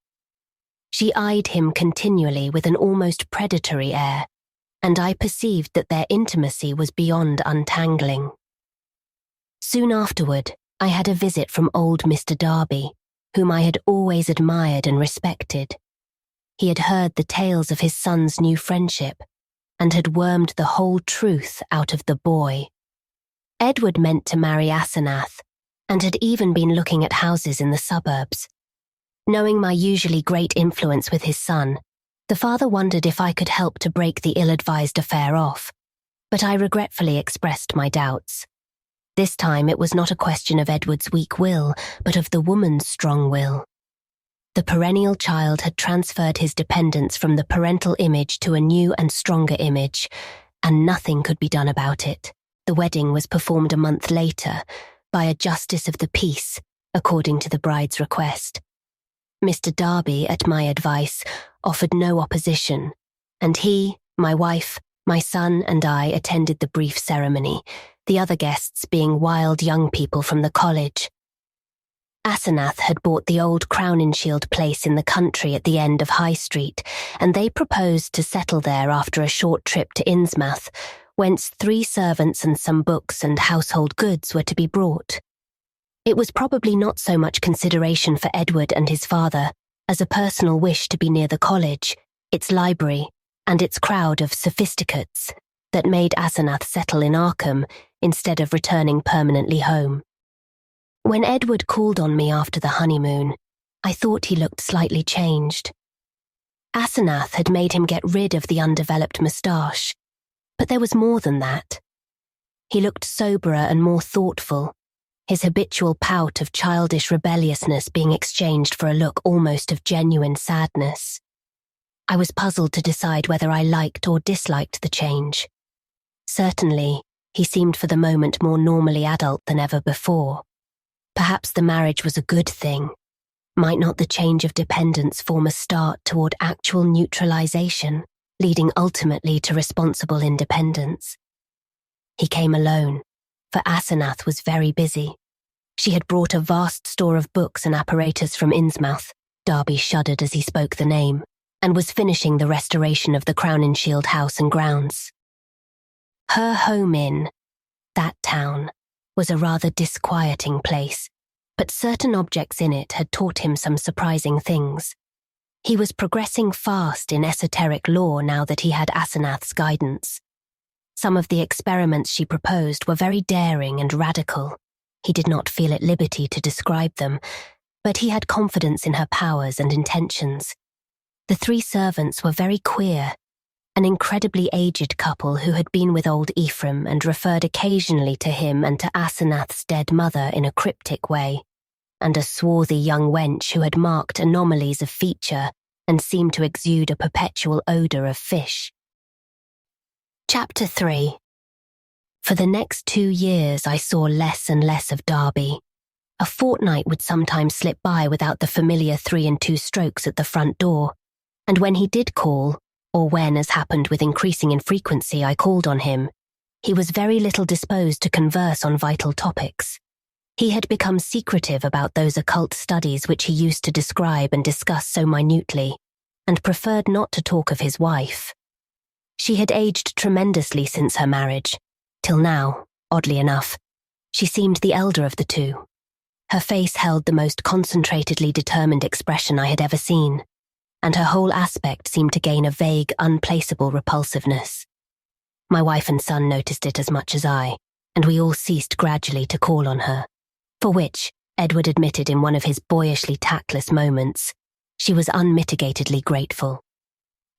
She eyed him continually with an almost predatory air, and I perceived that their intimacy was beyond untangling. Soon afterward, I had a visit from old Mr. Darby, whom I had always admired and respected. He had heard the tales of his son's new friendship, and had wormed the whole truth out of the boy. Edward meant to marry Asenath, and had even been looking at houses in the suburbs. Knowing my usually great influence with his son, the father wondered if I could help to break the ill-advised affair off, but I regretfully expressed my doubts. This time it was not a question of Edward's weak will, but of the woman's strong will. The perennial child had transferred his dependence from the parental image to a new and stronger image, and nothing could be done about it. The wedding was performed a month later, by a justice of the peace, according to the bride's request. Mr. Darby, at my advice, offered no opposition, and he, my wife, my son, and I attended the brief ceremony, the other guests being wild young people from the college. Asenath had bought the old Crowninshield place in the country at the end of High Street, and they proposed to settle there after a short trip to Innsmouth, whence 3 servants and some books and household goods were to be brought. It was probably not so much consideration for Edward and his father as a personal wish to be near the college, its library, and its crowd of sophisticates that made Asenath settle in Arkham instead of returning permanently home. When Edward called on me after the honeymoon, I thought he looked slightly changed. Asenath had made him get rid of the undeveloped moustache, but there was more than that. He looked soberer and more thoughtful, his habitual pout of childish rebelliousness being exchanged for a look almost of genuine sadness. I was puzzled to decide whether I liked or disliked the change. Certainly, he seemed for the moment more normally adult than ever before. Perhaps the marriage was a good thing. Might not the change of dependence form a start toward actual neutralization, leading ultimately to responsible independence? He came alone, for Asenath was very busy. She had brought a vast store of books and apparatus from Innsmouth, Darby shuddered as he spoke the name, and was finishing the restoration of the Crowninshield house and grounds. Her home in that town was a rather disquieting place, but certain objects in it had taught him some surprising things. He was progressing fast in esoteric lore now that he had Asenath's guidance. Some of the experiments she proposed were very daring and radical. He did not feel at liberty to describe them, but he had confidence in her powers and intentions. The 3 servants were very queer, an incredibly aged couple who had been with old Ephraim and referred occasionally to him and to Asenath's dead mother in a cryptic way, and a swarthy young wench who had marked anomalies of feature and seemed to exude a perpetual odour of fish. Chapter 3. For the next 2 years I saw less and less of Darby. A fortnight would sometimes slip by without the familiar 3 and 2 strokes at the front door, and when he did call, or when, as happened with increasing infrequency, I called on him, he was very little disposed to converse on vital topics. He had become secretive about those occult studies which he used to describe and discuss so minutely, and preferred not to talk of his wife. She had aged tremendously since her marriage, till now, oddly enough, she seemed the elder of the 2. Her face held the most concentratedly determined expression I had ever seen, and her whole aspect seemed to gain a vague, unplaceable repulsiveness. My wife and son noticed it as much as I, and we all ceased gradually to call on her, for which, Edward admitted in one of his boyishly tactless moments, she was unmitigatedly grateful.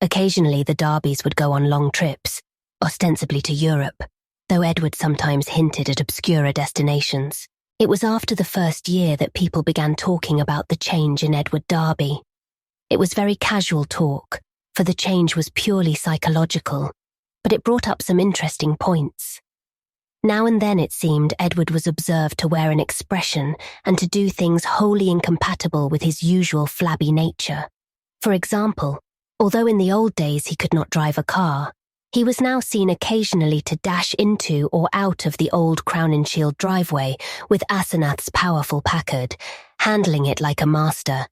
Occasionally the Darbys would go on long trips, ostensibly to Europe, though Edward sometimes hinted at obscurer destinations. It was after the first year that people began talking about the change in Edward Darby. It was very casual talk, for the change was purely psychological, but it brought up some interesting points. Now and then it seemed Edward was observed to wear an expression and to do things wholly incompatible with his usual flabby nature. For example, although in the old days he could not drive a car, he was now seen occasionally to dash into or out of the old Crowninshield driveway with Asenath's powerful Packard, handling it like a master,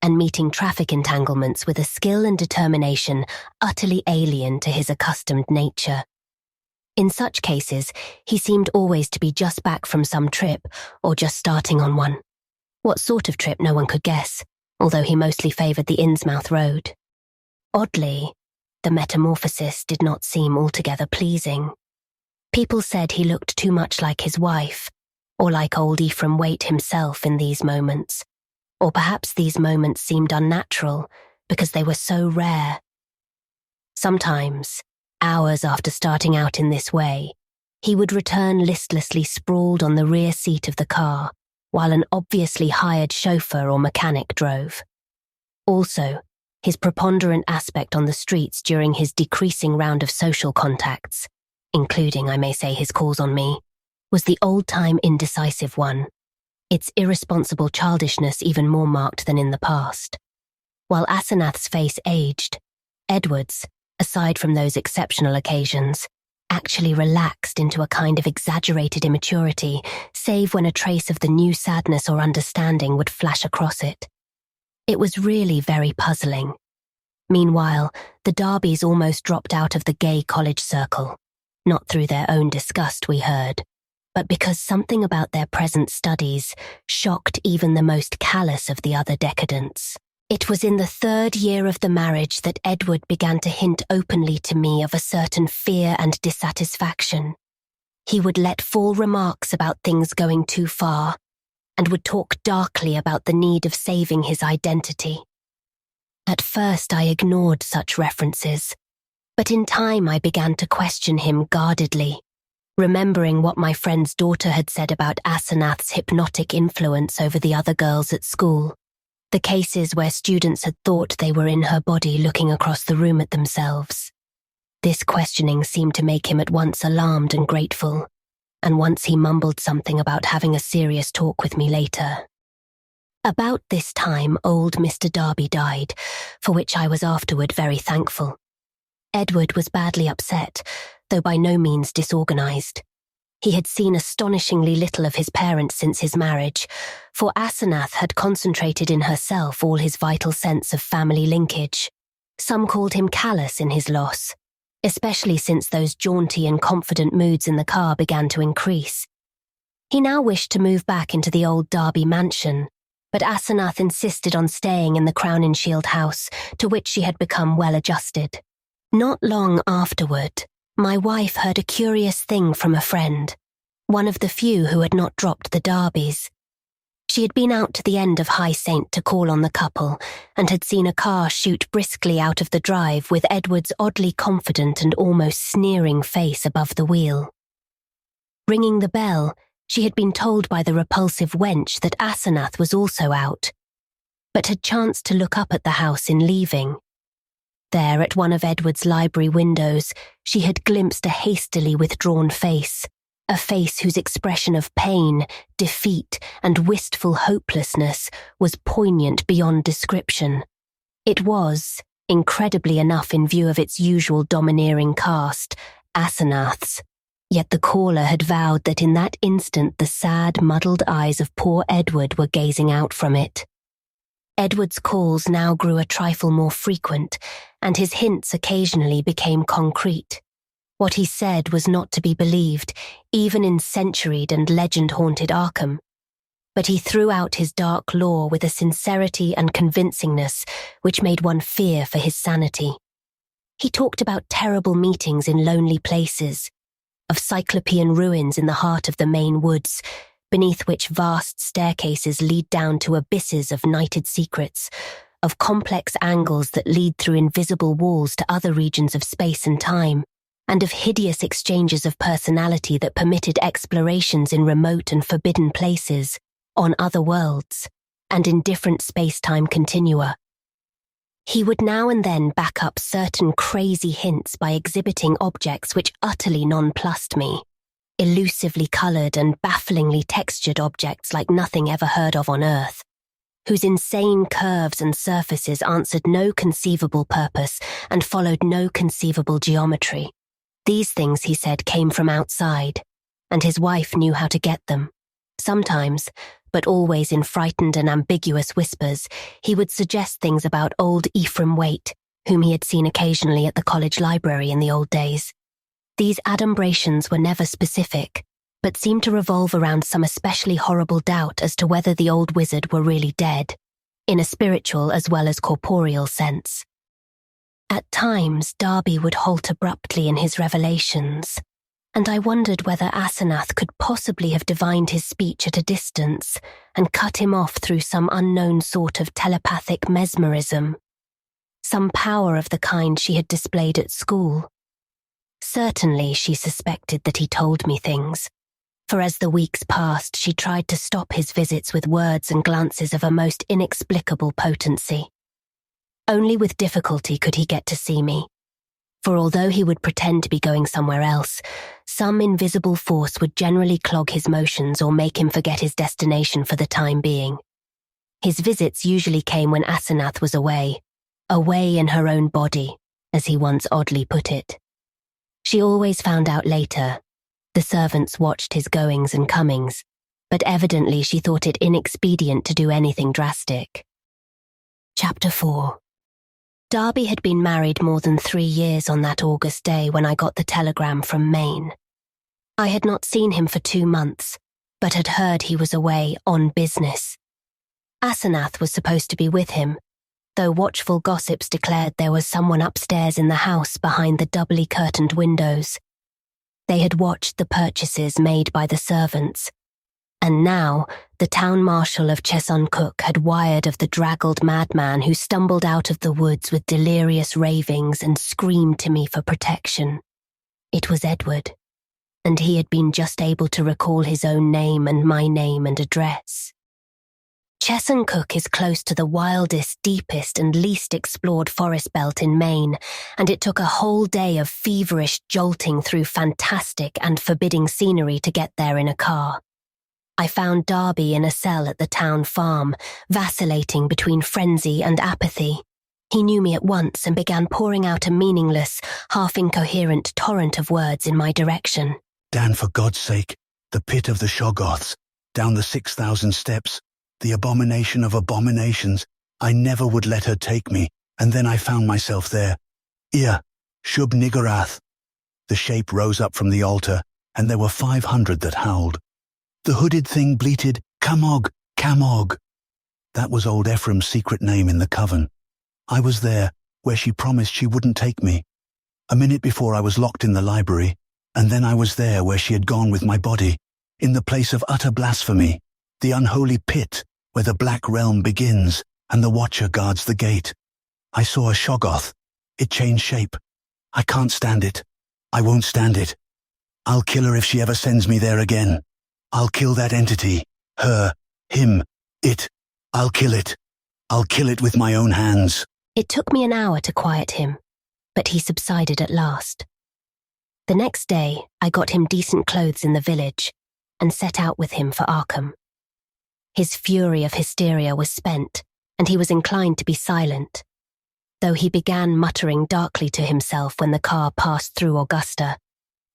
and meeting traffic entanglements with a skill and determination utterly alien to his accustomed nature. In such cases, he seemed always to be just back from some trip or just starting on one. What sort of trip no one could guess, although he mostly favoured the Innsmouth road. Oddly, the metamorphosis did not seem altogether pleasing. People said he looked too much like his wife, or like old Ephraim Waite himself in these moments, or perhaps these moments seemed unnatural because they were so rare. Sometimes, hours after starting out in this way, he would return listlessly sprawled on the rear seat of the car, while an obviously hired chauffeur or mechanic drove. Also, his preponderant aspect on the streets during his decreasing round of social contacts, including, I may say, his calls on me, was the old-time indecisive one, its irresponsible childishness even more marked than in the past. While Asenath's face aged, Edward's, aside from those exceptional occasions, actually relaxed into a kind of exaggerated immaturity, save when a trace of the new sadness or understanding would flash across it. It was really very puzzling. Meanwhile, the Darbys almost dropped out of the gay college circle, not through their own disgust, we heard, but because something about their present studies shocked even the most callous of the other decadents. It was in the 3rd year of the marriage that Edward began to hint openly to me of a certain fear and dissatisfaction. He would let fall remarks about things going too far, and would talk darkly about the need of saving his identity. At first I ignored such references, but in time I began to question him guardedly, remembering what my friend's daughter had said about Asenath's hypnotic influence over the other girls at school. The cases where students had thought they were in her body looking across the room at themselves. This questioning seemed to make him at once alarmed and grateful, and once he mumbled something about having a serious talk with me later. About this time, old Mr. Darby died, for which I was afterward very thankful. Edward was badly upset, though by no means disorganized. He had seen astonishingly little of his parents since his marriage, for Asenath had concentrated in herself all his vital sense of family linkage. Some called him callous in his loss, especially since those jaunty and confident moods in the car began to increase. He now wished to move back into the old Darby mansion, but Asenath insisted on staying in the Crown and Shield house, to which she had become well adjusted. Not long afterward, my wife heard a curious thing from a friend, one of the few who had not dropped the Darbys. She had been out to the end of High Saint to call on the couple and had seen a car shoot briskly out of the drive with Edward's oddly confident and almost sneering face above the wheel. Ringing the bell, she had been told by the repulsive wench that Asenath was also out, but had chanced to look up at the house in leaving. There, at one of Edward's library windows, she had glimpsed a hastily withdrawn face, a face whose expression of pain, defeat, and wistful hopelessness was poignant beyond description. It was, incredibly enough in view of its usual domineering cast, Asenath's, yet the caller had vowed that in that instant the sad, muddled eyes of poor Edward were gazing out from it. Edward's calls now grew a trifle more frequent, and his hints occasionally became concrete. What he said was not to be believed, even in centuried and legend-haunted Arkham. But he threw out his dark lore with a sincerity and convincingness which made one fear for his sanity. He talked about terrible meetings in lonely places, of cyclopean ruins in the heart of the Maine woods, beneath which vast staircases lead down to abysses of nighted secrets, of complex angles that lead through invisible walls to other regions of space and time, and of hideous exchanges of personality that permitted explorations in remote and forbidden places, on other worlds, and in different space-time continua. He would now and then back up certain crazy hints by exhibiting objects which utterly nonplussed me. Elusively coloured and bafflingly textured objects like nothing ever heard of on Earth, whose insane curves and surfaces answered no conceivable purpose and followed no conceivable geometry. These things, he said, came from outside, and his wife knew how to get them. Sometimes, but always in frightened and ambiguous whispers, he would suggest things about old Ephraim Waite, whom he had seen occasionally at the college library in the old days. These adumbrations were never specific, but seemed to revolve around some especially horrible doubt as to whether the old wizard were really dead, in a spiritual as well as corporeal sense. At times, Darby would halt abruptly in his revelations, and I wondered whether Asenath could possibly have divined his speech at a distance and cut him off through some unknown sort of telepathic mesmerism, some power of the kind she had displayed at school. Certainly, she suspected that he told me things, for as the weeks passed, she tried to stop his visits with words and glances of a most inexplicable potency. Only with difficulty could he get to see me, for although he would pretend to be going somewhere else, some invisible force would generally clog his motions or make him forget his destination for the time being. His visits usually came when Asenath was away in her own body, as he once oddly put it. She always found out later. The servants watched his goings and comings, but evidently she thought it inexpedient to do anything drastic. Chapter 4. Darby had been married more than 3 years on that August day when I got the telegram from Maine. I had not seen him for 2 months, but had heard he was away on business. Asenath was supposed to be with him, though watchful gossips declared there was someone upstairs in the house behind the doubly curtained windows. They had watched the purchases made by the servants, and now the town marshal of Chesuncook had wired of the draggled madman who stumbled out of the woods with delirious ravings and screamed to me for protection. It was Edward, and he had been just able to recall his own name and my name and address. Chesuncook is close to the wildest, deepest and least explored forest belt in Maine, and it took a whole day of feverish jolting through fantastic and forbidding scenery to get there in a car. I found Darby in a cell at the town farm, vacillating between frenzy and apathy. He knew me at once and began pouring out a meaningless, half-incoherent torrent of words in my direction. Dan, for God's sake, the pit of the Shoggoths, down the 6,000 steps, the abomination of abominations. I never would let her take me, and then I found myself there. Shub Niggurath. The shape rose up from the altar, and there were 500 that howled. The hooded thing bleated, Camog, Camog. That was old Ephraim's secret name in the coven. I was there, where she promised she wouldn't take me. A minute before I was locked in the library, and then I was there where she had gone with my body, in the place of utter blasphemy, the unholy pit, where the black realm begins, and the Watcher guards the gate. I saw a Shoggoth. It changed shape. I can't stand it. I won't stand it. I'll kill her if she ever sends me there again. I'll kill that entity. Her, him, it. I'll kill it. I'll kill it with my own hands. It took me an hour to quiet him, but he subsided at last. The next day, I got him decent clothes in the village and set out with him for Arkham. His fury of hysteria was spent, and he was inclined to be silent, though he began muttering darkly to himself when the car passed through Augusta,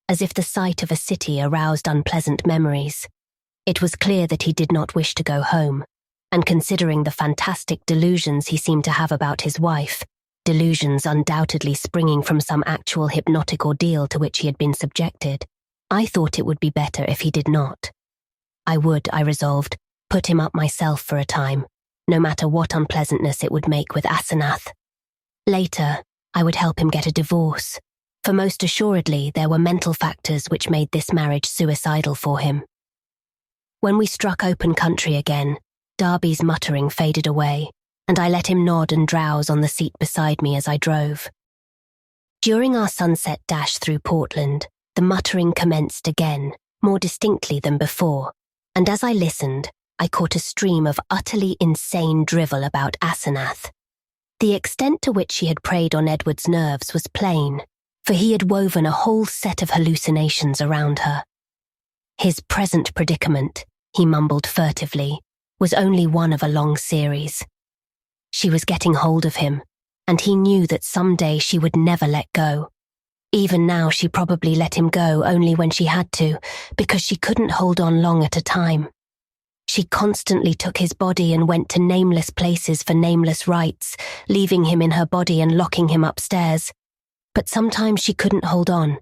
as if the sight of a city aroused unpleasant memories. It was clear that he did not wish to go home, and considering the fantastic delusions he seemed to have about his wife, delusions undoubtedly springing from some actual hypnotic ordeal to which he had been subjected, I thought it would be better if he did not. I would, I resolved, put him up myself for a time, no matter what unpleasantness it would make with Asenath. Later, I would help him get a divorce, for most assuredly there were mental factors which made this marriage suicidal for him. When we struck open country again, Darby's muttering faded away, and I let him nod and drowse on the seat beside me as I drove. During our sunset dash through Portland, the muttering commenced again, more distinctly than before, and as I listened, I caught a stream of utterly insane drivel about Asenath. The extent to which she had preyed on Edward's nerves was plain, for he had woven a whole set of hallucinations around her. His present predicament, he mumbled furtively, was only one of a long series. She was getting hold of him, and he knew that someday she would never let go. Even now she probably let him go only when she had to, because she couldn't hold on long at a time. She constantly took his body and went to nameless places for nameless rites, leaving him in her body and locking him upstairs. But sometimes she couldn't hold on,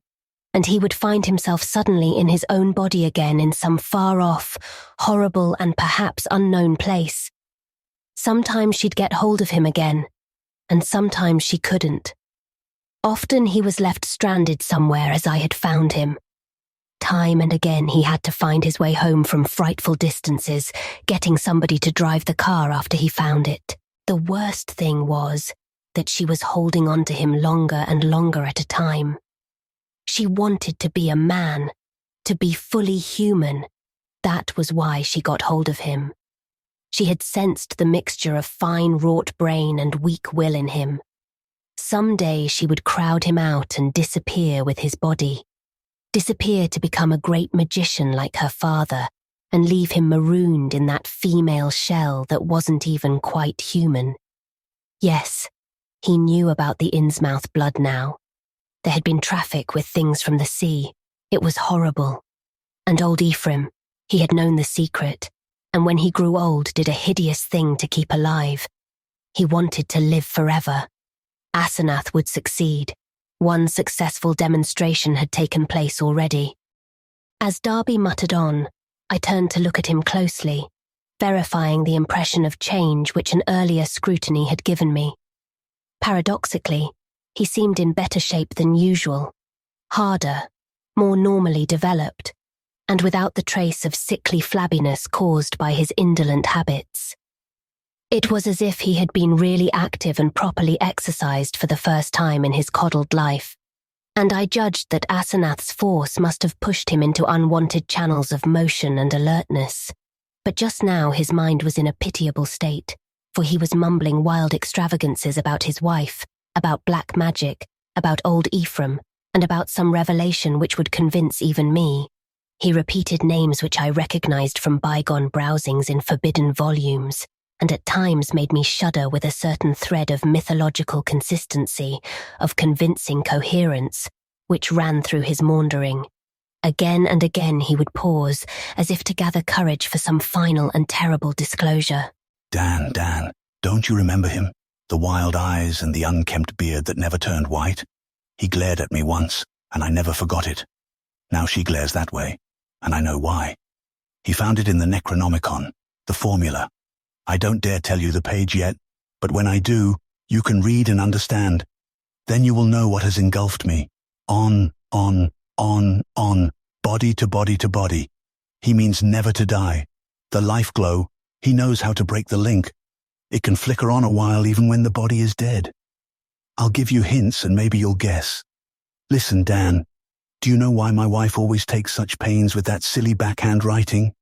and he would find himself suddenly in his own body again in some far-off, horrible and perhaps unknown place. Sometimes she'd get hold of him again, and sometimes she couldn't. Often he was left stranded somewhere as I had found him. Time and again he had to find his way home from frightful distances, getting somebody to drive the car after he found it. The worst thing was that she was holding on to him longer and longer at a time. She wanted to be a man, to be fully human. That was why she got hold of him. She had sensed the mixture of fine wrought brain and weak will in him. Some day she would crowd him out and disappear with his body. Disappear to become a great magician like her father, and leave him marooned in that female shell that wasn't even quite human. Yes, he knew about the Innsmouth blood now. There had been traffic with things from the sea. It was horrible. And old Ephraim, he had known the secret, and when he grew old did a hideous thing to keep alive. He wanted to live forever. Asenath would succeed. One successful demonstration had taken place already. As Darby muttered on, I turned to look at him closely, verifying the impression of change which an earlier scrutiny had given me. Paradoxically, he seemed in better shape than usual, harder, more normally developed, and without the trace of sickly flabbiness caused by his indolent habits. It was as if he had been really active and properly exercised for the first time in his coddled life, and I judged that Asenath's force must have pushed him into unwanted channels of motion and alertness. But just now his mind was in a pitiable state, for he was mumbling wild extravagances about his wife, about black magic, about old Ephraim, and about some revelation which would convince even me. He repeated names which I recognized from bygone browsings in forbidden volumes, and at times made me shudder with a certain thread of mythological consistency, of convincing coherence, which ran through his maundering. Again and again he would pause, as if to gather courage for some final and terrible disclosure. Dan, don't you remember him? The wild eyes and the unkempt beard that never turned white? He glared at me once, and I never forgot it. Now she glares that way, and I know why. He found it in the Necronomicon, the formula. I don't dare tell you the page yet, but when I do, you can read and understand. Then you will know what has engulfed me. On, body to body to body. He means never to die. The life glow, he knows how to break the link. It can flicker on a while even when the body is dead. I'll give you hints and maybe you'll guess. Listen, Dan, do you know why my wife always takes such pains with that silly backhand writing?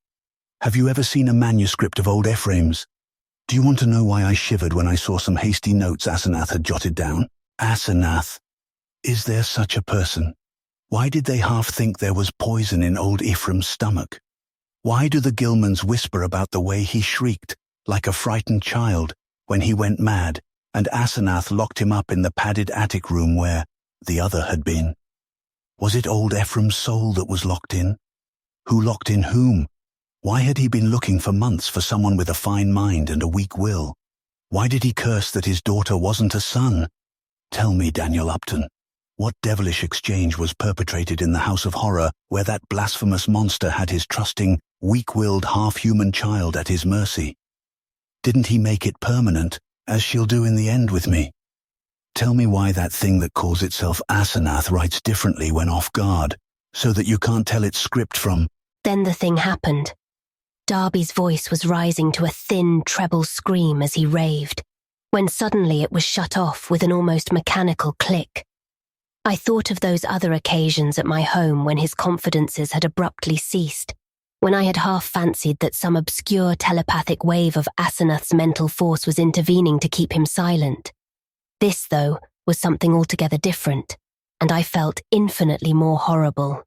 Have you ever seen a manuscript of old Ephraim's? Do you want to know why I shivered when I saw some hasty notes Asenath had jotted down? Asenath. Is there such a person? Why did they half think there was poison in old Ephraim's stomach? Why do the Gilmans whisper about the way he shrieked, like a frightened child, when he went mad, and Asenath locked him up in the padded attic room where the other had been? Was it old Ephraim's soul that was locked in? Who locked in whom? Why had he been looking for months for someone with a fine mind and a weak will? Why did he curse that his daughter wasn't a son? Tell me, Daniel Upton, what devilish exchange was perpetrated in the House of Horror where that blasphemous monster had his trusting, weak-willed, half-human child at his mercy? Didn't he make it permanent, as she'll do in the end with me? Tell me why that thing that calls itself Asenath writes differently when off guard, so that you can't tell its script from... Then the thing happened. Darby's voice was rising to a thin, treble scream as he raved, when suddenly it was shut off with an almost mechanical click. I thought of those other occasions at my home when his confidences had abruptly ceased, when I had half fancied that some obscure telepathic wave of Asenath's mental force was intervening to keep him silent. This, though, was something altogether different, and I felt infinitely more horrible.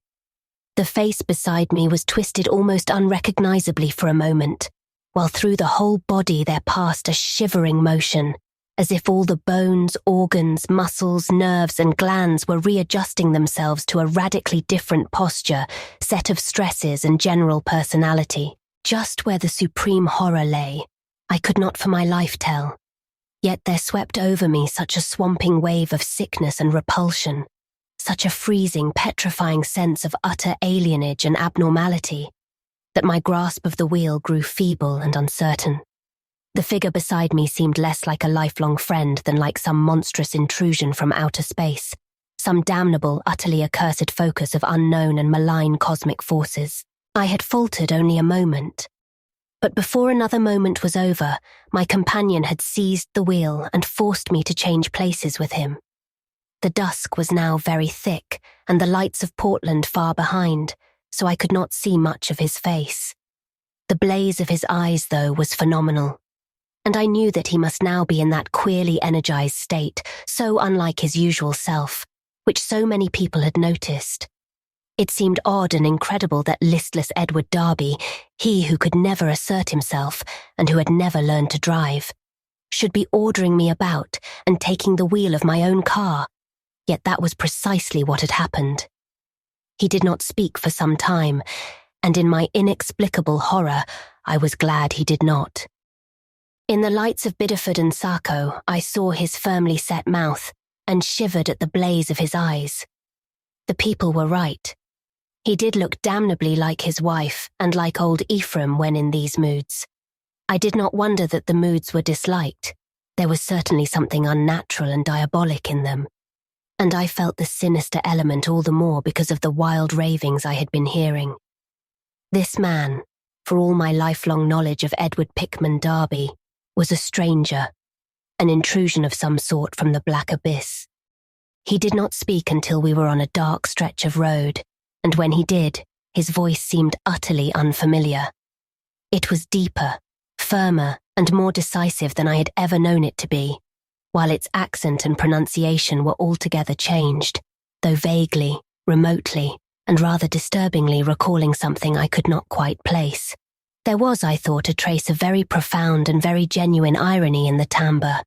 The face beside me was twisted almost unrecognizably for a moment, while through the whole body there passed a shivering motion, as if all the bones, organs, muscles, nerves and glands were readjusting themselves to a radically different posture, set of stresses and general personality. Just where the supreme horror lay, I could not for my life tell. Yet there swept over me such a swamping wave of sickness and repulsion, such a freezing, petrifying sense of utter alienage and abnormality, that my grasp of the wheel grew feeble and uncertain. The figure beside me seemed less like a lifelong friend than like some monstrous intrusion from outer space, some damnable, utterly accursed focus of unknown and malign cosmic forces. I had faltered only a moment. But before another moment was over, my companion had seized the wheel and forced me to change places with him. The dusk was now very thick, and the lights of Portland far behind, so I could not see much of his face. The blaze of his eyes, though, was phenomenal, and I knew that he must now be in that queerly energized state, so unlike his usual self, which so many people had noticed. It seemed odd and incredible that listless Edward Darby, he who could never assert himself and who had never learned to drive, should be ordering me about and taking the wheel of my own car. yet that was precisely what had happened. He did not speak for some time, and in my inexplicable horror, I was glad he did not. In the lights of Bideford and Sarko, I saw his firmly set mouth and shivered at the blaze of his eyes. The people were right. He did look damnably like his wife and like old Ephraim when in these moods. I did not wonder that the moods were disliked. There was certainly something unnatural and diabolic in them, and I felt the sinister element all the more because of the wild ravings I had been hearing. This man, for all my lifelong knowledge of Edward Pickman Darby, was a stranger, an intrusion of some sort from the black abyss. He did not speak until we were on a dark stretch of road, and when he did, his voice seemed utterly unfamiliar. It was deeper, firmer, and more decisive than I had ever known it to be, while its accent and pronunciation were altogether changed, though vaguely, remotely, and rather disturbingly recalling something I could not quite place. There was, I thought, a trace of very profound and very genuine irony in the timbre,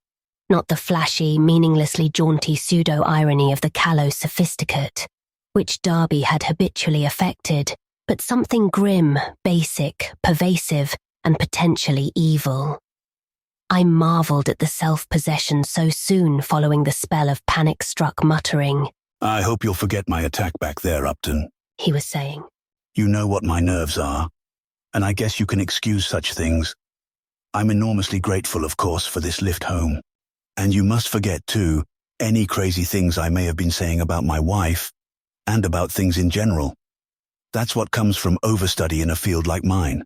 not the flashy, meaninglessly jaunty pseudo-irony of the callow sophisticate, which Darby had habitually affected, but something grim, basic, pervasive, and potentially evil. I marvelled at the self-possession so soon following the spell of panic-struck muttering. I hope you'll forget my attack back there, Upton, he was saying. You know what my nerves are, and I guess you can excuse such things. I'm enormously grateful, of course, for this lift home. And you must forget, too, any crazy things I may have been saying about my wife, and about things in general. That's what comes from overstudy in a field like mine.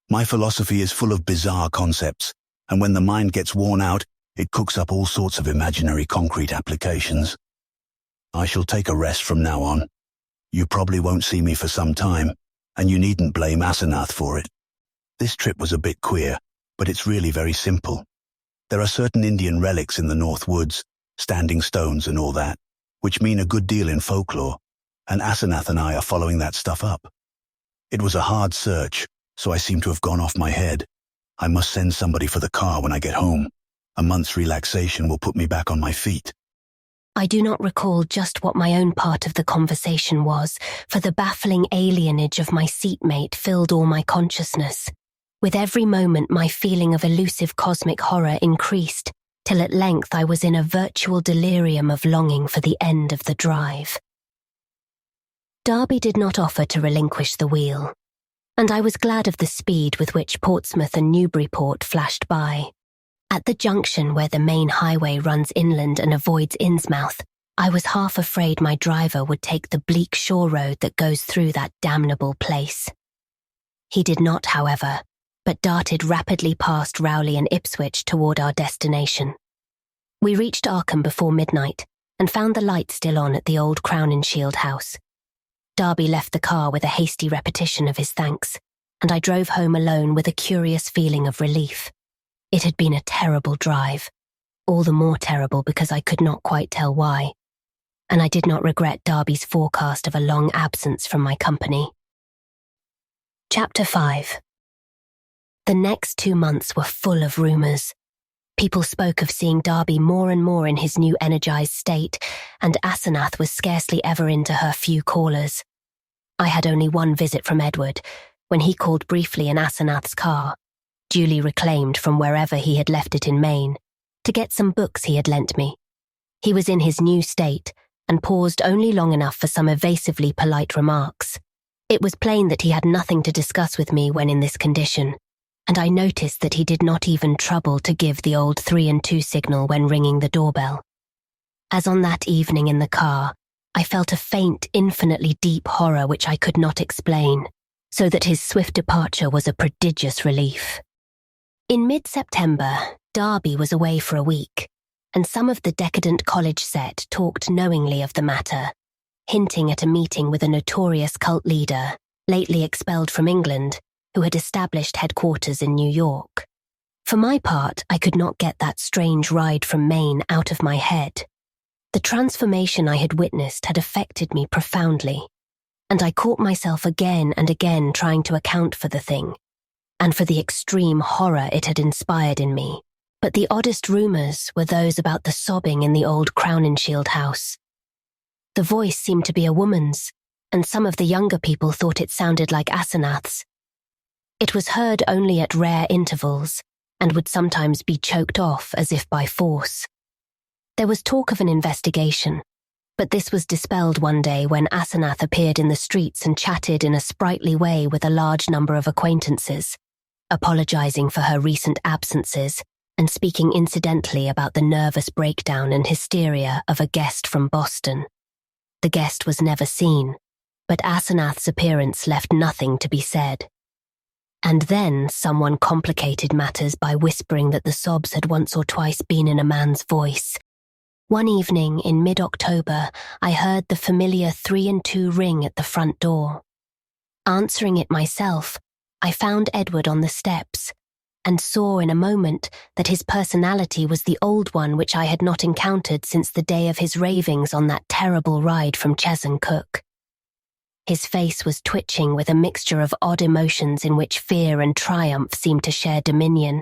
My philosophy is full of bizarre concepts, and when the mind gets worn out, it cooks up all sorts of imaginary concrete applications. I shall take a rest from now on. You probably won't see me for some time, and you needn't blame Asenath for it. This trip was a bit queer, but it's really very simple. There are certain Indian relics in the North Woods, standing stones and all that, which mean a good deal in folklore, and Asenath and I are following that stuff up. It was a hard search, so I seem to have gone off my head. I must send somebody for the car when I get home. A month's relaxation will put me back on my feet. I do not recall just what my own part of the conversation was, for the baffling alienage of my seatmate filled all my consciousness. With every moment my feeling of elusive cosmic horror increased, till at length I was in a virtual delirium of longing for the end of the drive. Darby did not offer to relinquish the wheel, and I was glad of the speed with which Portsmouth and Newburyport flashed by. At the junction where the main highway runs inland and avoids Innsmouth, I was half afraid my driver would take the bleak shore road that goes through that damnable place. He did not, however, but darted rapidly past Rowley and Ipswich toward our destination. We reached Arkham before midnight and found the light still on at the old Crown and Shield house. Darby left the car with a hasty repetition of his thanks, and I drove home alone with a curious feeling of relief. It had been a terrible drive, all the more terrible because I could not quite tell why, and I did not regret Darby's forecast of a long absence from my company. Chapter 5. The next 2 months were full of rumours. People spoke of seeing Darby more and more in his new energised state, and Asenath was scarcely ever into her few callers. I had only one visit from Edward, when he called briefly in Asenath's car, duly reclaimed from wherever he had left it in Maine, to get some books he had lent me. He was in his new state, and paused only long enough for some evasively polite remarks. It was plain that he had nothing to discuss with me when in this condition, and I noticed that he did not even trouble to give the old 3 and 2 signal when ringing the doorbell. As on that evening in the car, I felt a faint, infinitely deep horror which I could not explain, so that his swift departure was a prodigious relief. In mid-September, Darby was away for a week, and some of the decadent college set talked knowingly of the matter, hinting at a meeting with a notorious cult leader, lately expelled from England, who had established headquarters in New York. For my part, I could not get that strange ride from Maine out of my head. The transformation I had witnessed had affected me profoundly, and I caught myself again and again trying to account for the thing, and for the extreme horror it had inspired in me. But the oddest rumours were those about the sobbing in the old Crown and Shield house, The voice seemed to be a woman's, and some of the younger people thought it sounded like Asenath's. It was heard only at rare intervals, and would sometimes be choked off as if by force. There was talk of an investigation, but this was dispelled one day when Asenath appeared in the streets and chatted in a sprightly way with a large number of acquaintances, apologizing for her recent absences and speaking incidentally about the nervous breakdown and hysteria of a guest from Boston. The guest was never seen, but Asenath's appearance left nothing to be said. And then someone complicated matters by whispering that the sobs had once or twice been in a man's voice. One evening in mid-October, I heard the familiar 3 and 2 ring at the front door. Answering it myself, I found Edward on the steps, and saw in a moment that his personality was the old one which I had not encountered since the day of his ravings on that terrible ride from Chesuncook. His face was twitching with a mixture of odd emotions in which fear and triumph seemed to share dominion,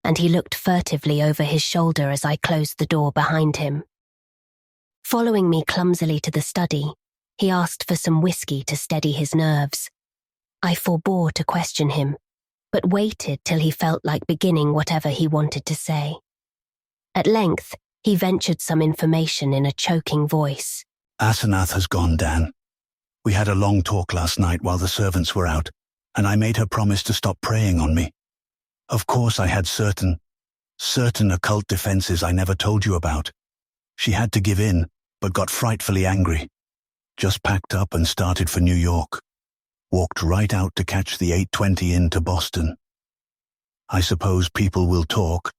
and he looked furtively over his shoulder as I closed the door behind him. Following me clumsily to the study, he asked for some whiskey to steady his nerves. I forbore to question him, but waited till he felt like beginning whatever he wanted to say. At length, he ventured some information in a choking voice. Asenath has gone, Dan. We had a long talk last night while the servants were out, and I made her promise to stop preying on me. Of course I had certain occult defenses I never told you about. She had to give in, but got frightfully angry. Just packed up and started for New York. Walked right out to catch the 8:20 in to Boston. I suppose people will talk,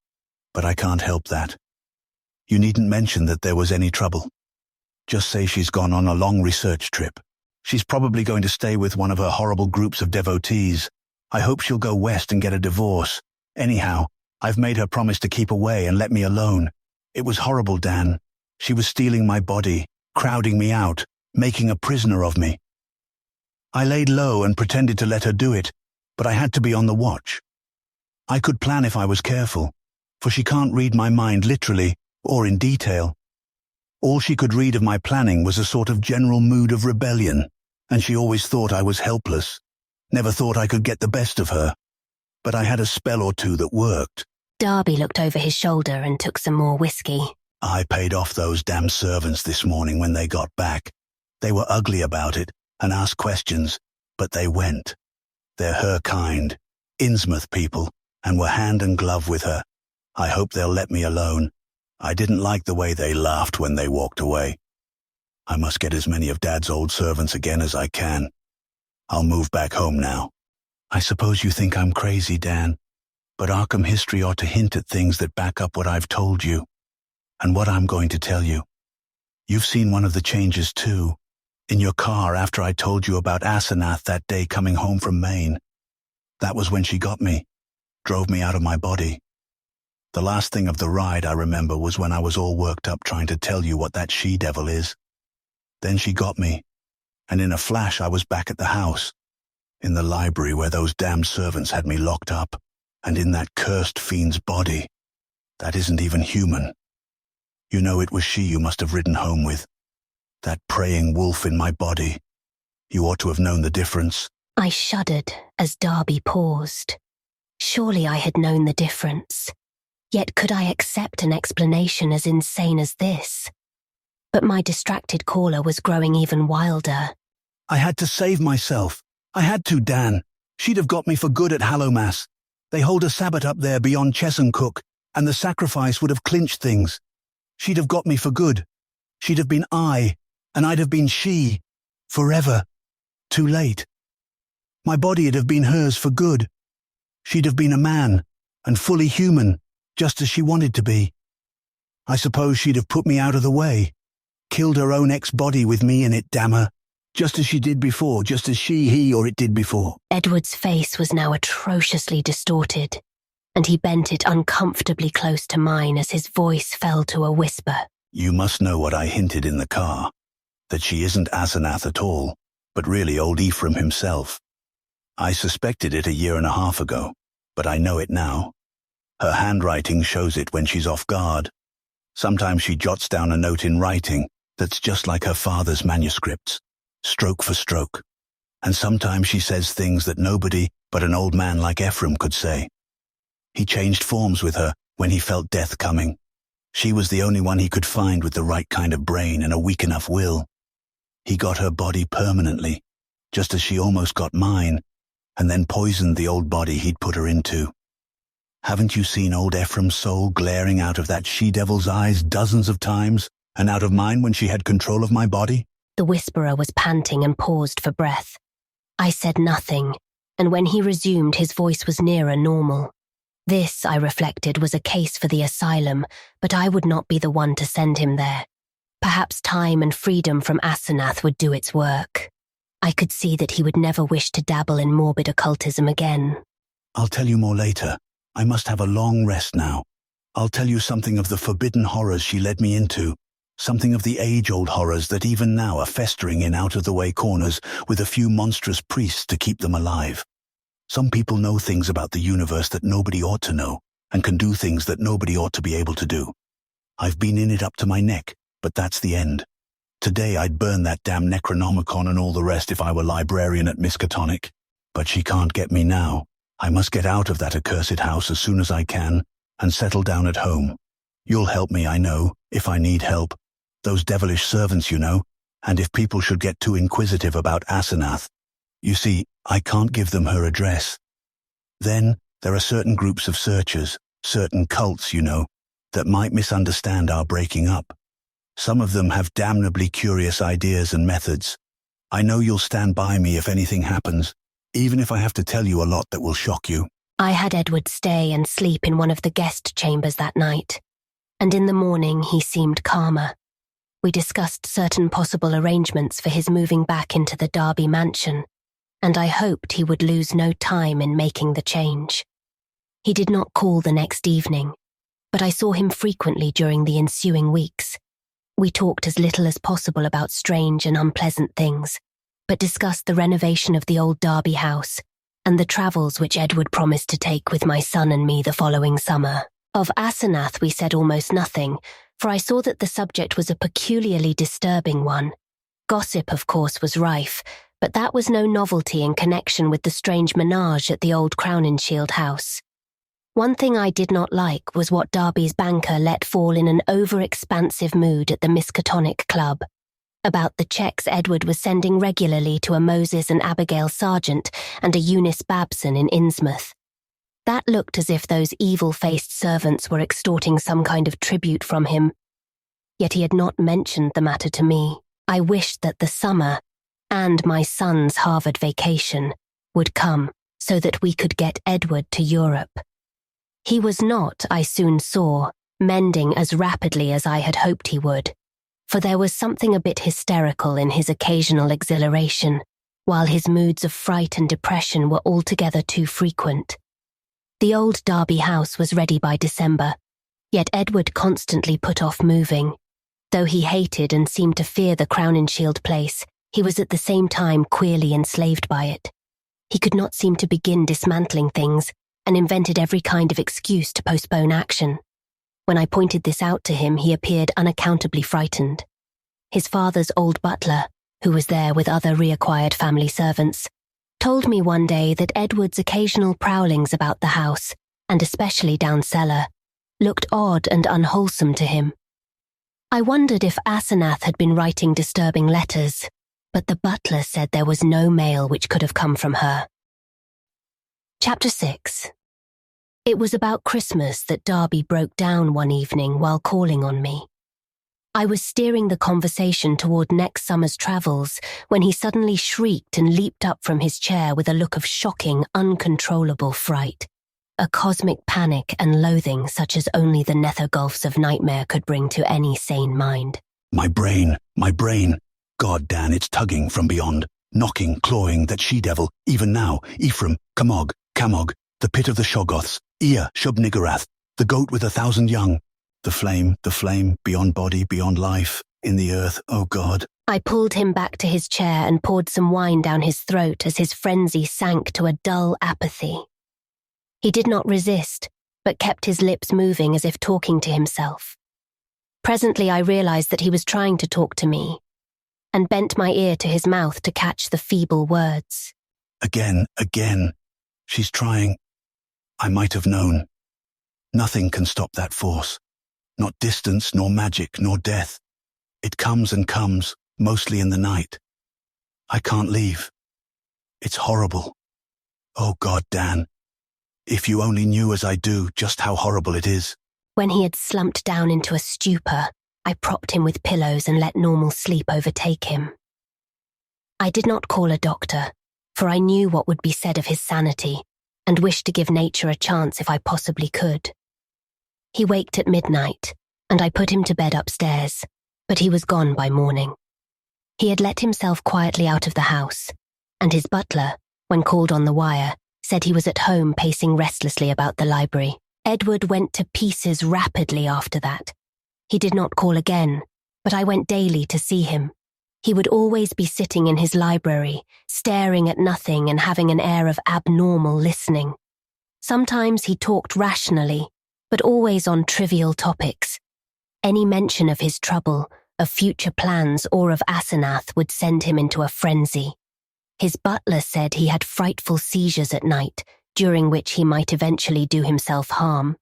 but I can't help that. You needn't mention that there was any trouble. Just say she's gone on a long research trip. She's probably going to stay with one of her horrible groups of devotees. I hope she'll go west and get a divorce. Anyhow, I've made her promise to keep away and let me alone. It was horrible, Dan. She was stealing my body, crowding me out, making a prisoner of me. I laid low and pretended to let her do it, but I had to be on the watch. I could plan if I was careful, for she can't read my mind literally or in detail. All she could read of my planning was a sort of general mood of rebellion, and she always thought I was helpless. Never thought I could get the best of her. But I had a spell or two that worked. Darby looked over his shoulder and took some more whiskey. I paid off those damn servants this morning when they got back. They were ugly about it and asked questions, but they went. They're her kind, Innsmouth people, and were hand and glove with her. I hope they'll let me alone. I didn't like the way they laughed when they walked away. I must get as many of Dad's old servants again as I can. I'll move back home now. I suppose you think I'm crazy, Dan, but Arkham history ought to hint at things that back up what I've told you, and what I'm going to tell you. You've seen one of the changes too, in your car after I told you about Asenath that day coming home from Maine. That was when she got me, drove me out of my body. The last thing of the ride I remember was when I was all worked up trying to tell you what that she-devil is. Then she got me, and in a flash I was back at the house, in the library where those damned servants had me locked up, and in that cursed fiend's body. That isn't even human. You know it was she you must have ridden home with. That preying wolf in my body. You ought to have known the difference. I shuddered as Darby paused. Surely I had known the difference. Yet could I accept an explanation as insane as this? But my distracted caller was growing even wilder. I had to save myself. I had to, Dan. She'd have got me for good at Hallowmass. They hold a Sabbat up there beyond Chesuncook, and the sacrifice would have clinched things. She'd have got me for good. She'd have been I, and I'd have been she. Forever. Too late. My body'd have been hers for good. She'd have been a man, and fully human, just as she wanted to be. I suppose she'd have put me out of the way. Killed her own ex-body with me in it, damn her. Just as she did before, just as he, or it did before. Edward's face was now atrociously distorted, and he bent it uncomfortably close to mine as his voice fell to a whisper. You must know what I hinted in the car, that she isn't Asenath at all, but really old Ephraim himself. I suspected it 1.5 years ago, but I know it now. Her handwriting shows it when she's off guard. Sometimes she jots down a note in writing, that's just like her father's manuscripts, stroke for stroke. And sometimes she says things that nobody but an old man like Ephraim could say. He changed forms with her when he felt death coming. She was the only one he could find with the right kind of brain and a weak enough will. He got her body permanently, just as she almost got mine, and then poisoned the old body he'd put her into. Haven't you seen old Ephraim's soul glaring out of that she-devil's eyes dozens of times, and out of mine when she had control of my body? The whisperer was panting and paused for breath. I said nothing, and when he resumed, his voice was nearer normal. This, I reflected, was a case for the asylum, but I would not be the one to send him there. Perhaps time and freedom from Asenath would do its work. I could see that he would never wish to dabble in morbid occultism again. I'll tell you more later. I must have a long rest now. I'll tell you something of the forbidden horrors she led me into, something of the age-old horrors that even now are festering in out-of-the-way corners with a few monstrous priests to keep them alive. Some people know things about the universe that nobody ought to know, and can do things that nobody ought to be able to do. I've been in it up to my neck, but that's the end. Today I'd burn that damn Necronomicon and all the rest if I were librarian at Miskatonic. But she can't get me now. I must get out of that accursed house as soon as I can, and settle down at home. You'll help me, I know, if I need help. Those devilish servants, you know, and if people should get too inquisitive about Asenath. You see, I can't give them her address. Then, there are certain groups of searchers, certain cults, you know, that might misunderstand our breaking up. Some of them have damnably curious ideas and methods. I know you'll stand by me if anything happens, even if I have to tell you a lot that will shock you. I had Edward stay and sleep in one of the guest chambers that night, and in the morning he seemed calmer. We discussed certain possible arrangements for his moving back into the Derby mansion, and I hoped he would lose no time in making the change. He did not call the next evening, but I saw him frequently during the ensuing weeks. We talked as little as possible about strange and unpleasant things, but discussed the renovation of the old Derby house and the travels which Edward promised to take with my son and me the following summer. Of Asenath we said almost nothing, for I saw that the subject was a peculiarly disturbing one. Gossip, of course, was rife, but that was no novelty in connection with the strange menage at the old Crowninshield house. One thing I did not like was what Derby's banker let fall in an over-expansive mood at the Miskatonic Club, about the checks Edward was sending regularly to a Moses and Abigail Sargent and a Eunice Babson in Innsmouth. That looked as if those evil-faced servants were extorting some kind of tribute from him. Yet he had not mentioned the matter to me. I wished that the summer, and my son's Harvard vacation, would come so that we could get Edward to Europe. He was not, I soon saw, mending as rapidly as I had hoped he would, for there was something a bit hysterical in his occasional exhilaration, while his moods of fright and depression were altogether too frequent. The old Derby house was ready by December, yet Edward constantly put off moving. Though he hated and seemed to fear the Crowninshield place, he was at the same time queerly enslaved by it. He could not seem to begin dismantling things, and invented every kind of excuse to postpone action. When I pointed this out to him, he appeared unaccountably frightened. His father's old butler, who was there with other reacquired family servants, told me one day that Edward's occasional prowlings about the house, and especially down cellar, looked odd and unwholesome to him. I wondered if Asenath had been writing disturbing letters, but the butler said there was no mail which could have come from her. Chapter 6. It was about Christmas that Derby broke down one evening while calling on me. I was steering the conversation toward next summer's travels when he suddenly shrieked and leaped up from his chair with a look of shocking, uncontrollable fright, a cosmic panic and loathing such as only the nethergulfs of nightmare could bring to any sane mind. My brain. God, Dan, it's tugging from beyond, knocking, clawing, that she-devil, even now, Ephraim, Camog, the pit of the Shoggoths, Ea, Shub-Niggurath, the goat with 1,000 young. The flame, beyond body, beyond life, in the earth, oh God. I pulled him back to his chair and poured some wine down his throat as his frenzy sank to a dull apathy. He did not resist, but kept his lips moving as if talking to himself. Presently I realized that he was trying to talk to me, and bent my ear to his mouth to catch the feeble words. Again. She's trying. I might have known. Nothing can stop that force. Not distance, nor magic, nor death. It comes and comes, mostly in the night. I can't leave. It's horrible. Oh God, Dan. If you only knew as I do just how horrible it is. When he had slumped down into a stupor, I propped him with pillows and let normal sleep overtake him. I did not call a doctor, for I knew what would be said of his sanity, and wished to give nature a chance if I possibly could. He waked at midnight, and I put him to bed upstairs, but he was gone by morning. He had let himself quietly out of the house, and his butler, when called on the wire, said he was at home pacing restlessly about the library. Edward went to pieces rapidly after that. He did not call again, but I went daily to see him. He would always be sitting in his library, staring at nothing and having an air of abnormal listening. Sometimes he talked rationally, but always on trivial topics. Any mention of his trouble, of future plans, or of Asenath would send him into a frenzy. His butler said he had frightful seizures at night, during which he might eventually do himself harm.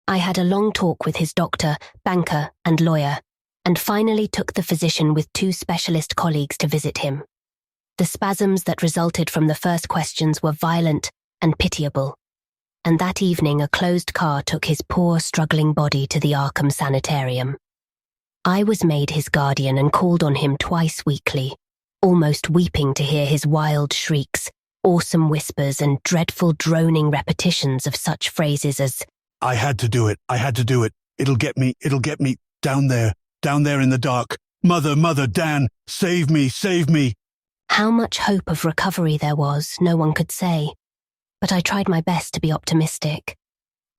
I had a long talk with his doctor, banker, and lawyer, and finally took the physician with 2 specialist colleagues to visit him. The spasms that resulted from the first questions were violent and pitiable, and that evening a closed car took his poor, struggling body to the Arkham Sanitarium. I was made his guardian and called on him twice weekly, almost weeping to hear his wild shrieks, awesome whispers, and dreadful droning repetitions of such phrases as, I had to do it. It'll get me, down there in the dark. Mother, Dan, save me. How much hope of recovery there was, no one could say, but I tried my best to be optimistic.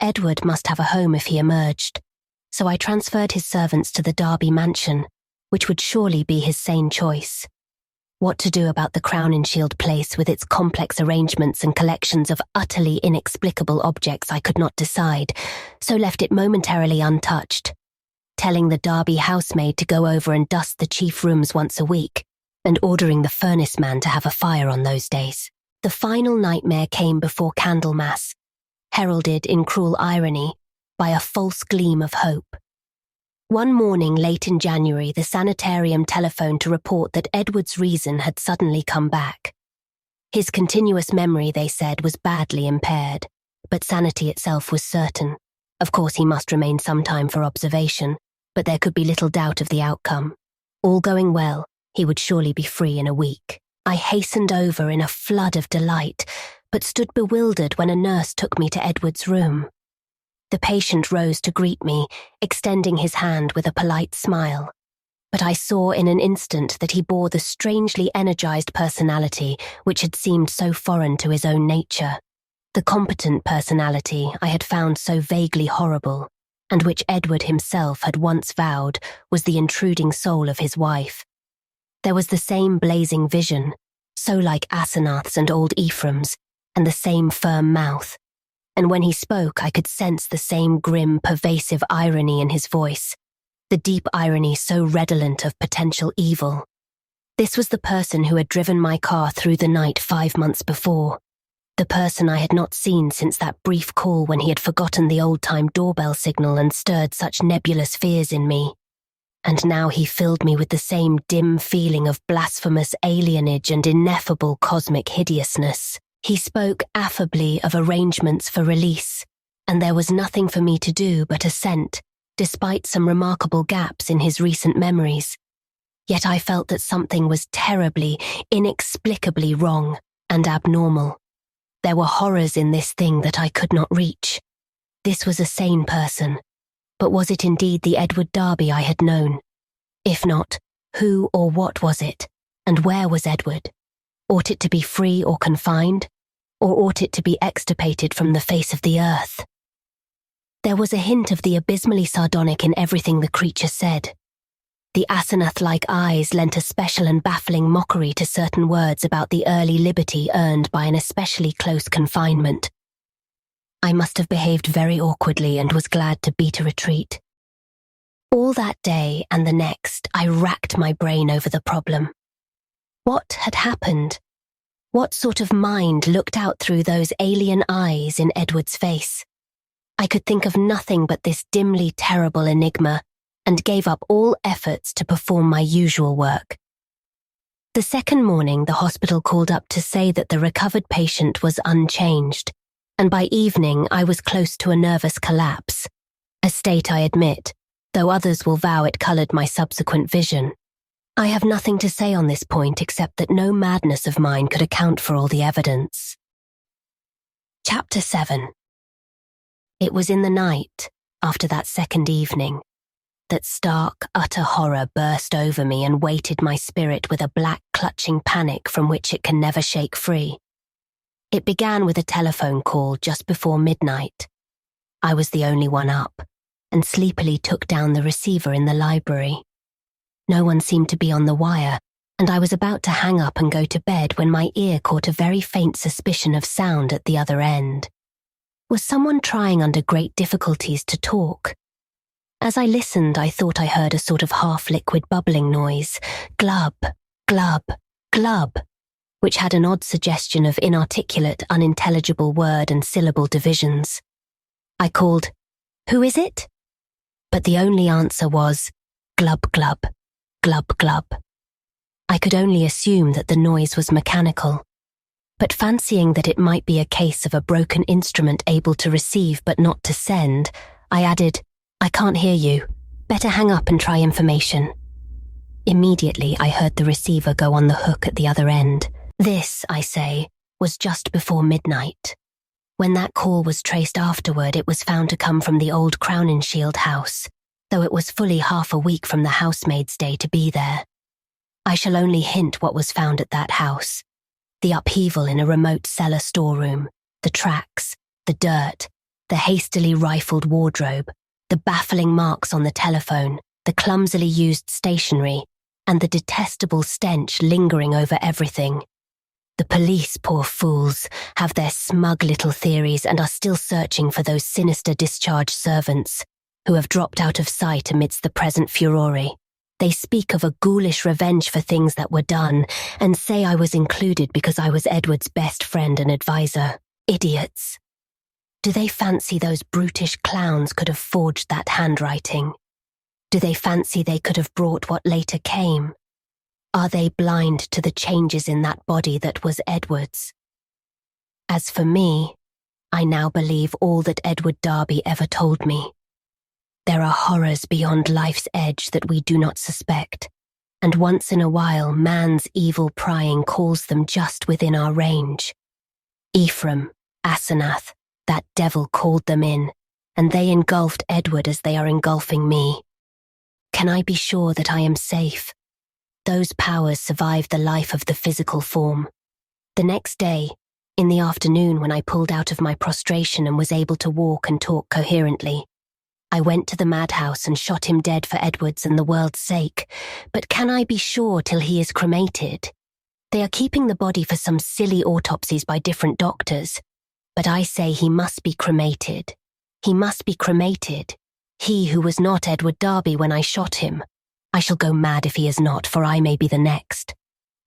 Edward must have a home if he emerged, so I transferred his servants to the Derby mansion, which would surely be his sane choice. What to do about the Crown and Shield place with its complex arrangements and collections of utterly inexplicable objects I could not decide, so left it momentarily untouched, telling the Derby housemaid to go over and dust the chief rooms once a week, and ordering the furnace man to have a fire on those days. The final nightmare came before Candlemas, heralded in cruel irony by a false gleam of hope. One morning late in January, the sanitarium telephoned to report that Edward's reason had suddenly come back. His continuous memory, they said, was badly impaired, but sanity itself was certain. Of course, he must remain some time for observation, but there could be little doubt of the outcome. All going well, he would surely be free in a week. I hastened over in a flood of delight, but stood bewildered when a nurse took me to Edward's room. The patient rose to greet me, extending his hand with a polite smile. But I saw in an instant that he bore the strangely energized personality which had seemed so foreign to his own nature. The competent personality I had found so vaguely horrible, and which Edward himself had once vowed was the intruding soul of his wife. There was the same blazing vision, so like Asenath's and old Ephraim's, and the same firm mouth. And when he spoke, I could sense the same grim, pervasive irony in his voice, the deep irony so redolent of potential evil. This was the person who had driven my car through the night 5 months before, the person I had not seen since that brief call when he had forgotten the old-time doorbell signal and stirred such nebulous fears in me. And now he filled me with the same dim feeling of blasphemous alienage and ineffable cosmic hideousness. He spoke affably of arrangements for release, and there was nothing for me to do but assent, despite some remarkable gaps in his recent memories. Yet I felt that something was terribly, inexplicably wrong and abnormal. There were horrors in this thing that I could not reach. This was a sane person, but was it indeed the Edward Derby I had known? If not, who or what was it, and where was Edward? Ought it to be free or confined? Or ought it to be extirpated from the face of the earth? There was a hint of the abysmally sardonic in everything the creature said. The Asenath-like eyes lent a special and baffling mockery to certain words about the early liberty earned by an especially close confinement. I must have behaved very awkwardly and was glad to beat a retreat. All that day and the next, I racked my brain over the problem. What had happened? What sort of mind looked out through those alien eyes in Edward's face? I could think of nothing but this dimly terrible enigma, and gave up all efforts to perform my usual work. The second morning, the hospital called up to say that the recovered patient was unchanged, and by evening I was close to a nervous collapse, a state I admit, though others will vow it coloured my subsequent vision. I have nothing to say on this point except that no madness of mine could account for all the evidence. Chapter 7. It was in the night, after that second evening, that stark, utter horror burst over me and weighted my spirit with a black, clutching panic from which it can never shake free. It began with a telephone call just before midnight. I was the only one up, and sleepily took down the receiver in the library. No one seemed to be on the wire, and I was about to hang up and go to bed when my ear caught a very faint suspicion of sound at the other end. Was someone trying under great difficulties to talk? As I listened, I thought I heard a sort of half-liquid bubbling noise, glub, glub, glub, which had an odd suggestion of inarticulate, unintelligible word and syllable divisions. I called, "Who is it?" But the only answer was, glub, glub, glub, glub. I could only assume that the noise was mechanical, but fancying that it might be a case of a broken instrument able to receive but not to send, I added, "I can't hear you. Better hang up and try information." Immediately, I heard the receiver go on the hook at the other end. This, I say, was just before midnight. When that call was traced afterward, it was found to come from the old Crowninshield house, though it was fully half a week from the housemaid's day to be there. I shall only hint what was found at that house. The upheaval in a remote cellar storeroom, the tracks, the dirt, the hastily rifled wardrobe, the baffling marks on the telephone, the clumsily used stationery, and the detestable stench lingering over everything. The police, poor fools, have their smug little theories and are still searching for those sinister discharged servants who have dropped out of sight amidst the present furore. They speak of a ghoulish revenge for things that were done, and say I was included because I was Edward's best friend and advisor. Idiots. Do they fancy those brutish clowns could have forged that handwriting? Do they fancy they could have brought what later came? Are they blind to the changes in that body that was Edward's? As for me, I now believe all that Edward Darby ever told me. There are horrors beyond life's edge that we do not suspect, and once in a while man's evil prying calls them just within our range. Ephraim, Asenath, that devil called them in, and they engulfed Edward as they are engulfing me. Can I be sure that I am safe? Those powers survived the life of the physical form. The next day, in the afternoon when I pulled out of my prostration and was able to walk and talk coherently, I went to the madhouse and shot him dead for Edward's and the world's sake. But can I be sure till he is cremated? They are keeping the body for some silly autopsies by different doctors. But I say he must be cremated. He must be cremated. He who was not Edward Darby when I shot him. I shall go mad if he is not, for I may be the next.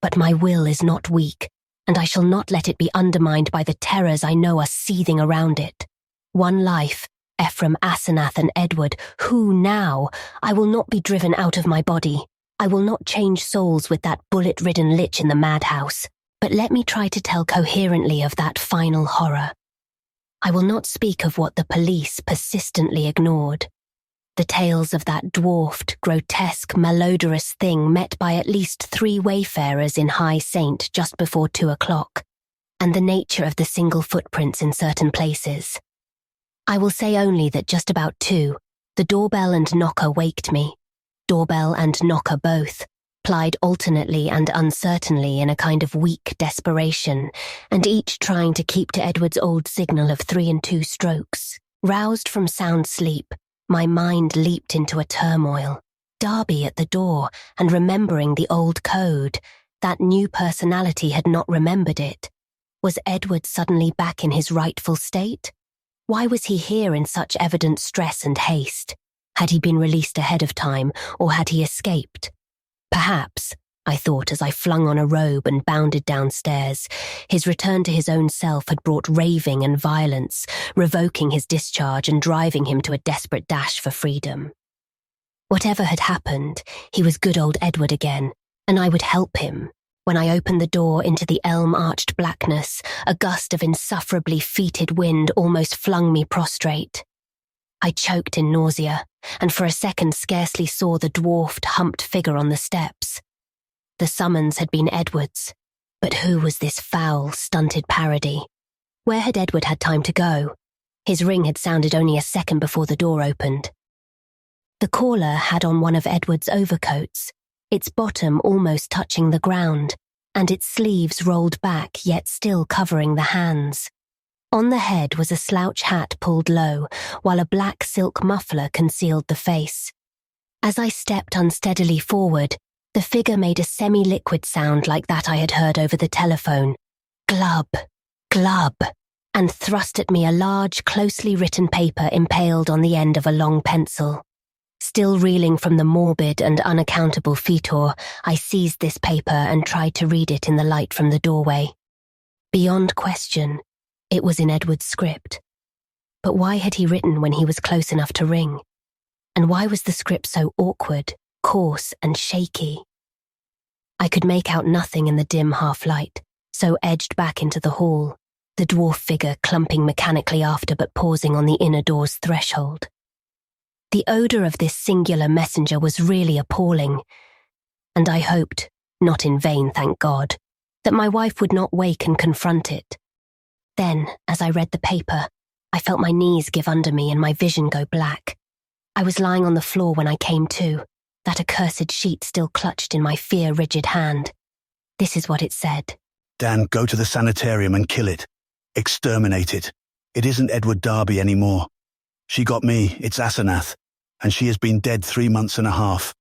But my will is not weak, and I shall not let it be undermined by the terrors I know are seething around it. One life, Ephraim, Asenath, and Edward, who now? I will not be driven out of my body. I will not change souls with that bullet-ridden lich in the madhouse. But let me try to tell coherently of that final horror. I will not speak of what the police persistently ignored. The tales of that dwarfed, grotesque, malodorous thing met by at least 3 wayfarers in High Saint just before 2 o'clock, and the nature of the single footprints in certain places. I will say only that just about 2, the doorbell and knocker waked me. Doorbell and knocker both, plied alternately and uncertainly in a kind of weak desperation, and each trying to keep to Edward's old signal of 3 and 2 strokes. Roused from sound sleep, my mind leaped into a turmoil. Darby at the door, and remembering the old code. That new personality had not remembered it. Was Edward suddenly back in his rightful state? Why was he here in such evident stress and haste? Had he been released ahead of time, or had he escaped? Perhaps, I thought as I flung on a robe and bounded downstairs, his return to his own self had brought raving and violence, revoking his discharge and driving him to a desperate dash for freedom. Whatever had happened, he was good old Edward again, and I would help him. When I opened the door into the elm-arched blackness, a gust of insufferably fetid wind almost flung me prostrate. I choked in nausea, and for a second scarcely saw the dwarfed, humped figure on the steps. The summons had been Edward's, but who was this foul, stunted parody? Where had Edward had time to go? His ring had sounded only a second before the door opened. The caller had on one of Edward's overcoats, its bottom almost touching the ground, and its sleeves rolled back yet still covering the hands. On the head was a slouch hat pulled low, while a black silk muffler concealed the face. As I stepped unsteadily forward, the figure made a semi-liquid sound like that I had heard over the telephone. Glub, glub, and thrust at me a large, closely written paper impaled on the end of a long pencil. Still reeling from the morbid and unaccountable fetor, I seized this paper and tried to read it in the light from the doorway. Beyond question, it was in Edward's script. But why had he written when he was close enough to ring? And why was the script so awkward, coarse, and shaky? I could make out nothing in the dim half-light, so edged back into the hall, the dwarf figure clumping mechanically after but pausing on the inner door's threshold. The odour of this singular messenger was really appalling, and I hoped, not in vain, thank God, that my wife would not wake and confront it. Then, as I read the paper, I felt my knees give under me and my vision go black. I was lying on the floor when I came to, that accursed sheet still clutched in my fear-rigid hand. This is what it said. Dan, go to the sanitarium and kill it. Exterminate it. It isn't Edward Darby anymore. She got me, it's Asenath, and she has been dead 3 months and a half.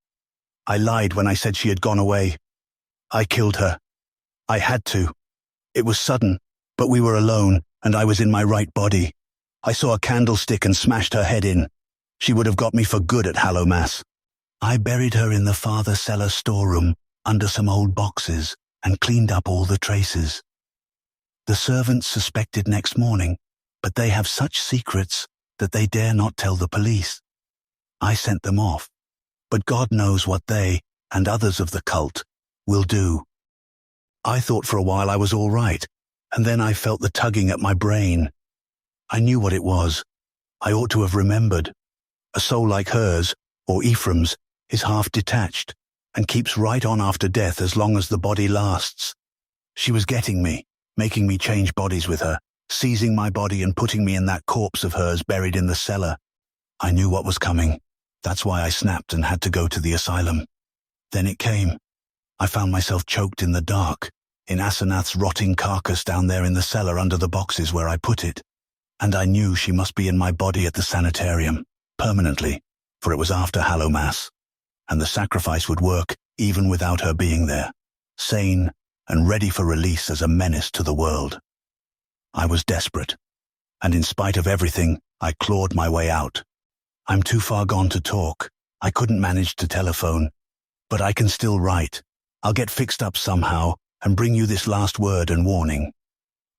I lied when I said she had gone away. I killed her. I had to. It was sudden, but we were alone, and I was in my right body. I saw a candlestick and smashed her head in. She would have got me for good at Hallowmass. I buried her in the farther cellar storeroom, under some old boxes, and cleaned up all the traces. The servants suspected next morning, but they have such secrets that they dare not tell the police. I sent them off, but God knows what they, and others of the cult, will do. I thought for a while I was all right, and then I felt the tugging at my brain. I knew what it was. I ought to have remembered. A soul like hers, or Ephraim's, is half detached, and keeps right on after death as long as the body lasts. She was getting me, making me change bodies with her, seizing my body and putting me in that corpse of hers buried in the cellar. I knew what was coming. That's why I snapped and had to go to the asylum. Then it came. I found myself choked in the dark, in Asenath's rotting carcass down there in the cellar under the boxes where I put it. And I knew she must be in my body at the sanitarium, permanently, for it was after Hallowmass, and the sacrifice would work even without her being there, sane and ready for release as a menace to the world. I was desperate, and in spite of everything, I clawed my way out. I'm too far gone to talk. I couldn't manage to telephone, but I can still write. I'll get fixed up somehow and bring you this last word and warning.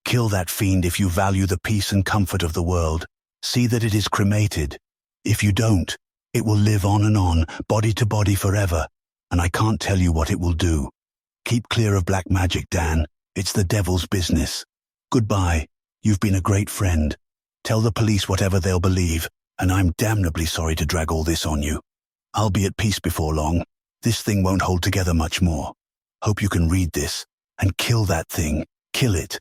Kill that fiend if you value the peace and comfort of the world. See that it is cremated. If you don't, it will live on, body to body forever, and I can't tell you what it will do. Keep clear of black magic, Dan. It's the devil's business. Goodbye. You've been a great friend. Tell the police whatever they'll believe, and I'm damnably sorry to drag all this on you. I'll be at peace before long. This thing won't hold together much more. Hope you can read this, and kill that thing. Kill it.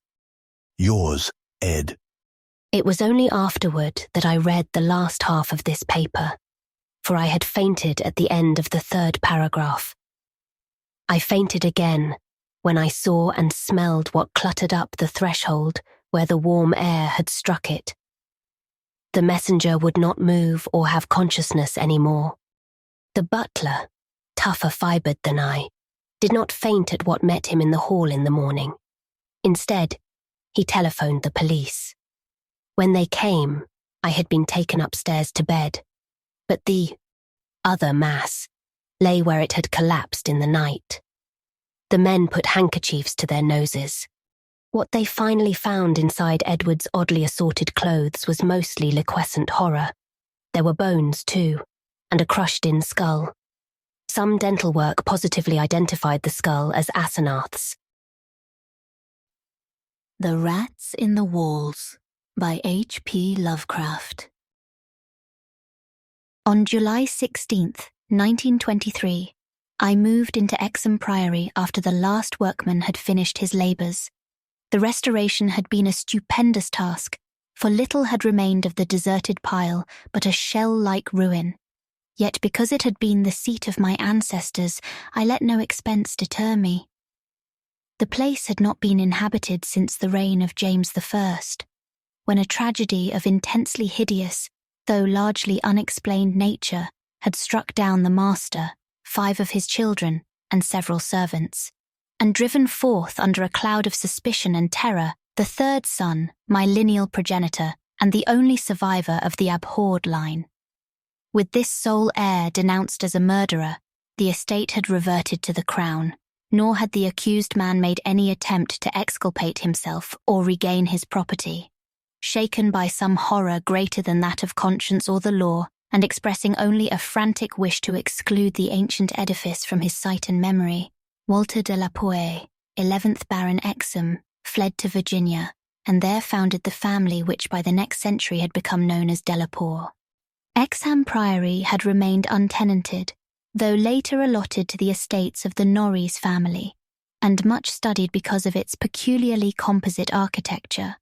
Yours, Ed. It was only afterward that I read the last half of this paper, for I had fainted at the end of the 3rd paragraph. I fainted again when I saw and smelled what cluttered up the threshold where the warm air had struck it. The messenger would not move or have consciousness anymore. The butler, tougher fibred than I, did not faint at what met him in the hall in the morning. Instead, he telephoned the police. When they came, I had been taken upstairs to bed, but the other mass, lay where it had collapsed in the night. The men put handkerchiefs to their noses. What they finally found inside Edward's oddly assorted clothes was mostly liquescent horror. There were bones, too, and a crushed-in skull. Some dental work positively identified the skull as Asenath's. The Rats in the Walls by H.P. Lovecraft. On July 16th, 1923, I moved into Exham Priory after the last workman had finished his labours. The restoration had been a stupendous task, for little had remained of the deserted pile but a shell-like ruin. Yet because it had been the seat of my ancestors, I let no expense deter me. The place had not been inhabited since the reign of James I, when a tragedy of intensely hideous, though largely unexplained nature, had struck down the master, 5 of his children, and several servants, and driven forth under a cloud of suspicion and terror the 3rd son, my lineal progenitor, and the only survivor of the abhorred line. With this sole heir denounced as a murderer, the estate had reverted to the crown, nor had the accused man made any attempt to exculpate himself or regain his property. Shaken by some horror greater than that of conscience or the law, and expressing only a frantic wish to exclude the ancient edifice from his sight and memory, Walter de la Poe, 11th Baron Exham, fled to Virginia, and there founded the family which by the next century had become known as Delapour. Exham Priory had remained untenanted, though later allotted to the estates of the Norreys family, and much studied because of its peculiarly composite architecture.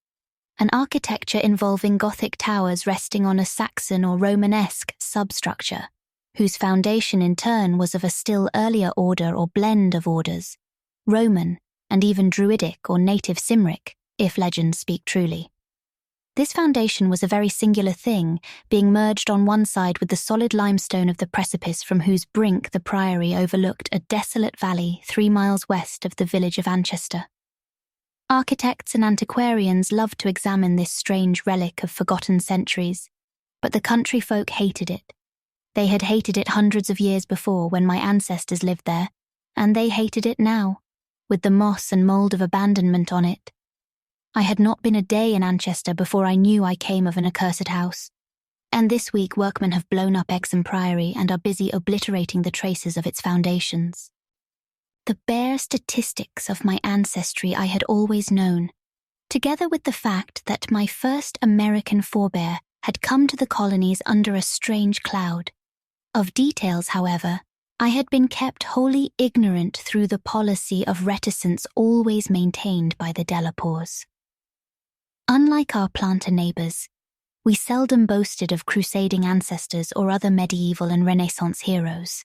An architecture involving Gothic towers resting on a Saxon or Romanesque substructure, whose foundation in turn was of a still earlier order or blend of orders, Roman and even Druidic or native Cymric, if legends speak truly. This foundation was a very singular thing, being merged on one side with the solid limestone of the precipice from whose brink the priory overlooked a desolate valley 3 miles west of the village of Anchester. Architects and antiquarians loved to examine this strange relic of forgotten centuries, but the country folk hated it. They had hated it hundreds of years before when my ancestors lived there, and they hated it now, with the moss and mould of abandonment on it. I had not been a day in Anchester before I knew I came of an accursed house, and this week workmen have blown up Exham Priory and are busy obliterating the traces of its foundations. The bare statistics of my ancestry I had always known, together with the fact that my first American forebear had come to the colonies under a strange cloud. Of details, however, I had been kept wholly ignorant through the policy of reticence always maintained by the Delapours. Unlike our planter neighbours, we seldom boasted of crusading ancestors or other medieval and Renaissance heroes.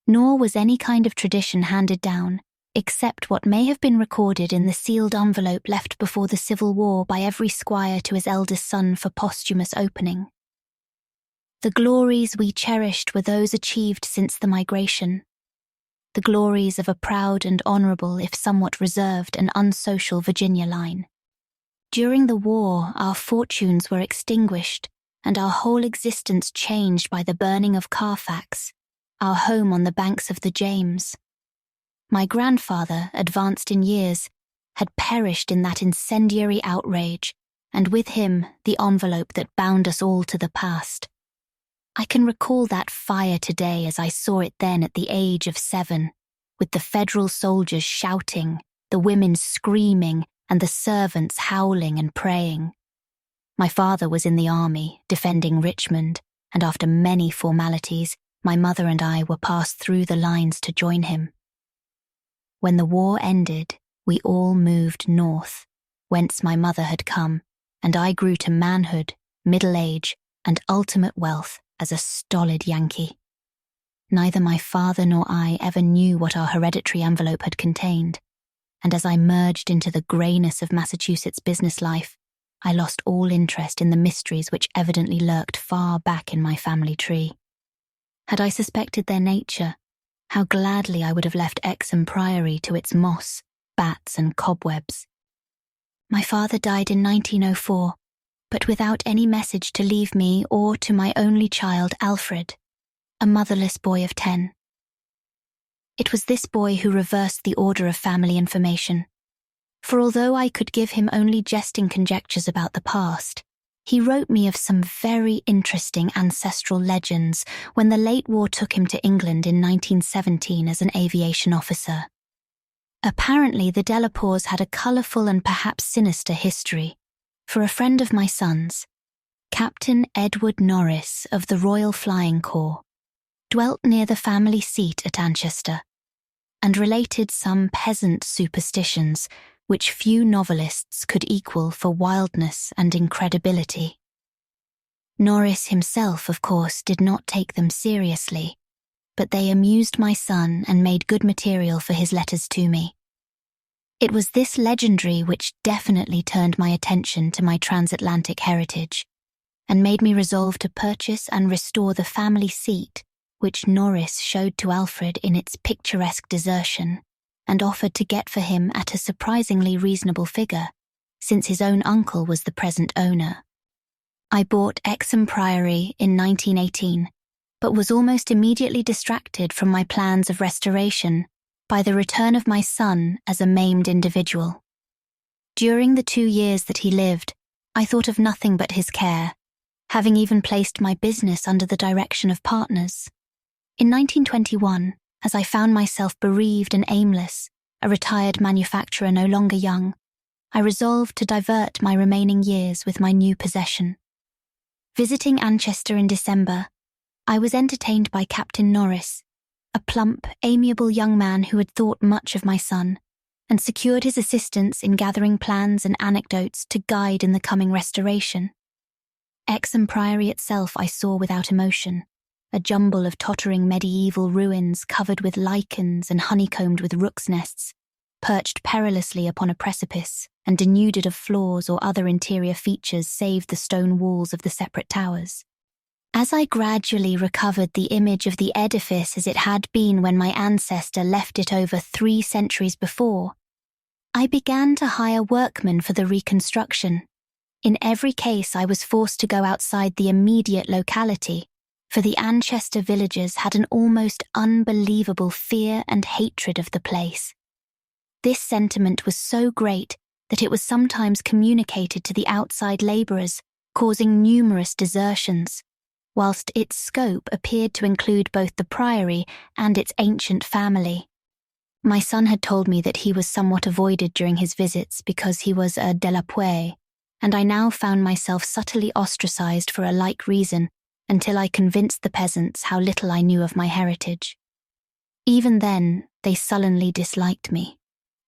Nor was any kind of tradition handed down, except what may have been recorded in the sealed envelope left before the Civil War by every squire to his eldest son for posthumous opening. The glories we cherished were those achieved since the migration, the glories of a proud and honourable, if somewhat reserved and unsocial Virginia line. During the war, our fortunes were extinguished and our whole existence changed by the burning of Carfax, our home on the banks of the James. My grandfather, advanced in years, had perished in that incendiary outrage, and with him the envelope that bound us all to the past. I can recall that fire today as I saw it then at the age of 7, with the Federal soldiers shouting, the women screaming, and the servants howling and praying. My father was in the army, defending Richmond, and after many formalities, my mother and I were passed through the lines to join him. When the war ended, we all moved north, whence my mother had come, and I grew to manhood, middle age, and ultimate wealth as a stolid Yankee. Neither my father nor I ever knew what our hereditary envelope had contained, and as I merged into the greyness of Massachusetts business life, I lost all interest in the mysteries which evidently lurked far back in my family tree. Had I suspected their nature, how gladly I would have left Exham Priory to its moss, bats, and cobwebs. My father died in 1904, but without any message to leave me or to my only child, Alfred. a motherless boy of 10. It was this boy who reversed the order of family information. For although I could give him only jesting conjectures about the past, he wrote me of some very interesting ancestral legends when the late war took him to England in 1917 as an aviation officer. Apparently, the Delapours had a colourful and perhaps sinister history, for a friend of my son's, Captain Edward Norris of the Royal Flying Corps, dwelt near the family seat at Anchester, and related some peasant superstitions which few novelists could equal for wildness and incredibility. Norris himself, of course, did not take them seriously, but they amused my son and made good material for his letters to me. It was this legendary which definitely turned my attention to my transatlantic heritage, and made me resolve to purchase and restore the family seat which Norris showed to Alfred in its picturesque desertion, and offered to get for him at a surprisingly reasonable figure, since his own uncle was the present owner. I bought Exham Priory in 1918, but was almost immediately distracted from my plans of restoration by the return of my son as a maimed individual. During the 2 years that he lived, I thought of nothing but his care, having even placed my business under the direction of partners. In 1921, as I found myself bereaved and aimless, a retired manufacturer no longer young, I resolved to divert my remaining years with my new possession. Visiting Anchester in December, I was entertained by Captain Norris, a plump, amiable young man who had thought much of my son, and secured his assistance in gathering plans and anecdotes to guide in the coming restoration. Exham Priory itself I saw without emotion, a jumble of tottering medieval ruins covered with lichens and honeycombed with rooks' nests, perched perilously upon a precipice and denuded of floors or other interior features save the stone walls of the separate towers. As I gradually recovered the image of the edifice as it had been when my ancestor left it over 3 centuries before, I began to hire workmen for the reconstruction. In every case, I was forced to go outside the immediate locality, for the Anchester villagers had an almost unbelievable fear and hatred of the place. This sentiment was so great that it was sometimes communicated to the outside labourers, causing numerous desertions, whilst its scope appeared to include both the priory and its ancient family. My son had told me that he was somewhat avoided during his visits because he was a Delapour, and I now found myself subtly ostracised for a like reason until I convinced the peasants how little I knew of my heritage. Even then, they sullenly disliked me,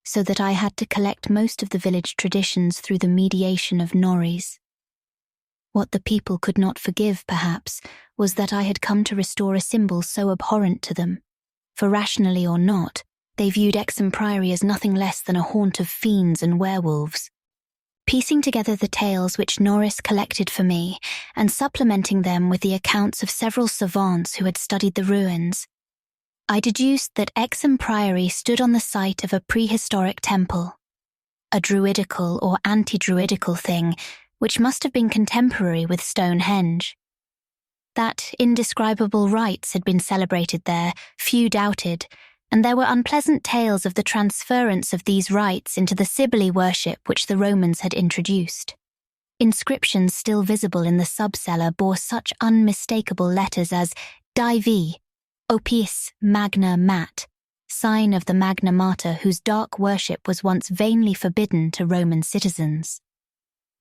so that I had to collect most of the village traditions through the mediation of Norris. What the people could not forgive, perhaps, was that I had come to restore a symbol so abhorrent to them, for rationally or not, they viewed Exham Priory as nothing less than a haunt of fiends and werewolves. Piecing together the tales which Norris collected for me and supplementing them with the accounts of several savants who had studied the ruins, I deduced that Exham Priory stood on the site of a prehistoric temple, a druidical or anti-druidical thing which must have been contemporary with Stonehenge. That indescribable rites had been celebrated there, few doubted, and there were unpleasant tales of the transference of these rites into the Cybele worship which the Romans had introduced. Inscriptions still visible in the subcellar bore such unmistakable letters as Divi, Opis Magna Mat, sign of the Magna Mater whose dark worship was once vainly forbidden to Roman citizens.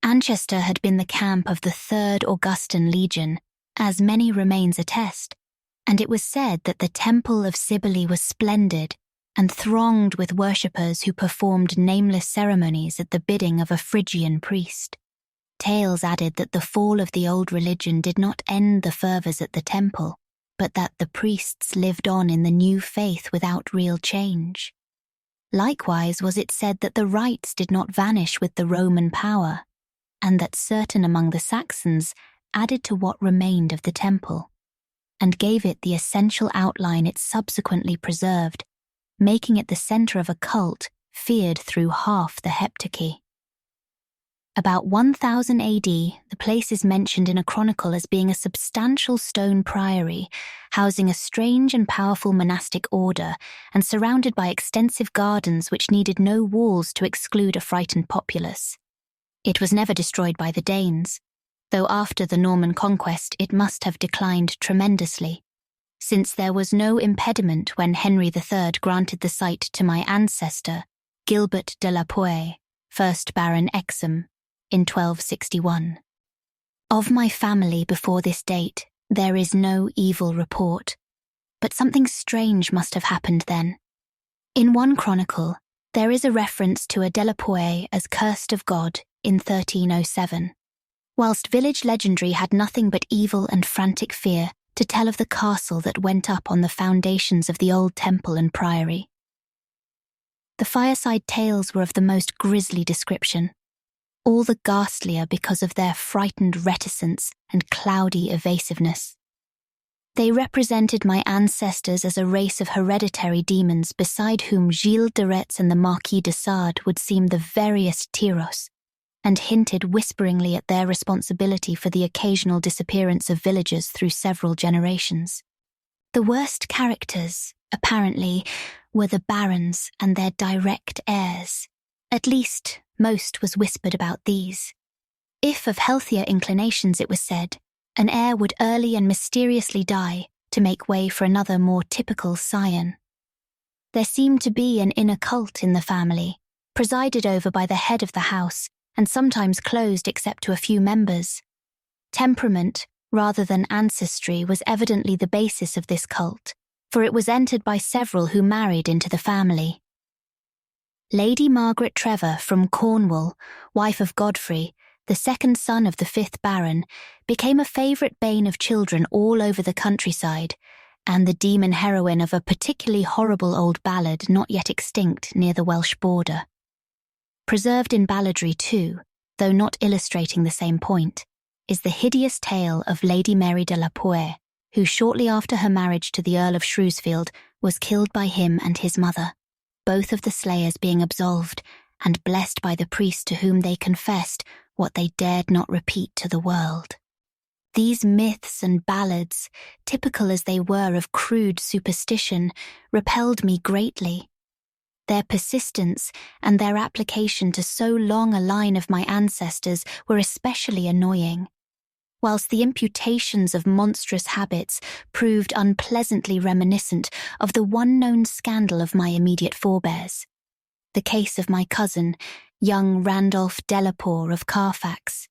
Anchester had been the camp of the 3rd Augustan Legion, as many remains attest, and it was said that the temple of Cybele was splendid and thronged with worshippers who performed nameless ceremonies at the bidding of a Phrygian priest. Tales added that the fall of the old religion did not end the fervours at the temple, but that the priests lived on in the new faith without real change. Likewise was it said that the rites did not vanish with the Roman power, and that certain among the Saxons added to what remained of the temple, and gave it the essential outline it subsequently preserved, making it the centre of a cult feared through half the heptarchy. About 1000 AD, the place is mentioned in a chronicle as being a substantial stone priory, housing a strange and powerful monastic order, and surrounded by extensive gardens which needed no walls to exclude a frightened populace. It was never destroyed by the Danes, though after the Norman conquest it must have declined tremendously, since there was no impediment when Henry III granted the site to my ancestor, Gilbert de la Poe, 1st Baron Exham, in 1261. Of my family before this date, there is no evil report, but something strange must have happened then. In one chronicle, there is a reference to a de la Poe as cursed of God in 1307, whilst village legendary had nothing but evil and frantic fear to tell of the castle that went up on the foundations of the old temple and priory. The fireside tales were of the most grisly description, all the ghastlier because of their frightened reticence and cloudy evasiveness. They represented my ancestors as a race of hereditary demons beside whom Gilles de Retz and the Marquis de Sade would seem the veriest tyros, and hinted whisperingly at their responsibility for the occasional disappearance of villagers through several generations. The worst characters, apparently, were the barons and their direct heirs. At least, most was whispered about these. If of healthier inclinations, it was said, an heir would early and mysteriously die to make way for another more typical scion. There seemed to be an inner cult in the family, presided over by the head of the house, and sometimes closed except to a few members. Temperament, rather than ancestry, was evidently the basis of this cult, for it was entered by several who married into the family. Lady Margaret Trevor from Cornwall, wife of Godfrey, the second son of the 5th Baron, became a favourite bane of children all over the countryside, and the demon heroine of a particularly horrible old ballad not yet extinct near the Welsh border. Preserved in balladry too, though not illustrating the same point, is the hideous tale of Lady Mary de la Poe, who shortly after her marriage to the Earl of Shrewsfield was killed by him and his mother, both of the slayers being absolved and blessed by the priest to whom they confessed what they dared not repeat to the world. These myths and ballads, typical as they were of crude superstition, repelled me greatly. Their persistence and their application to so long a line of my ancestors were especially annoying, whilst the imputations of monstrous habits proved unpleasantly reminiscent of the one known scandal of my immediate forebears, the case of my cousin, young Randolph Delapour of Carfax,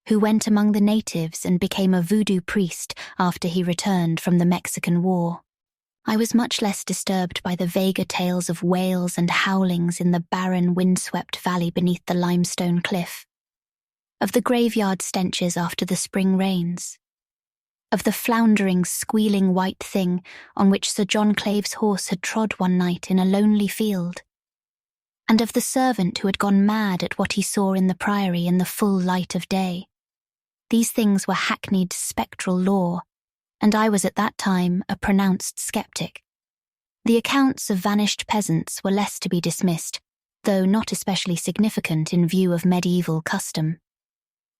who went among the natives and became a voodoo priest after he returned from the Mexican War. I was much less disturbed by the vaguer tales of wails and howlings in the barren, windswept valley beneath the limestone cliff, of the graveyard stenches after the spring rains, of the floundering, squealing white thing on which Sir John Clave's horse had trod one night in a lonely field, and of the servant who had gone mad at what he saw in the priory in the full light of day. These things were hackneyed spectral lore, and I was at that time a pronounced sceptic. The accounts of vanished peasants were less to be dismissed, though not especially significant in view of medieval custom.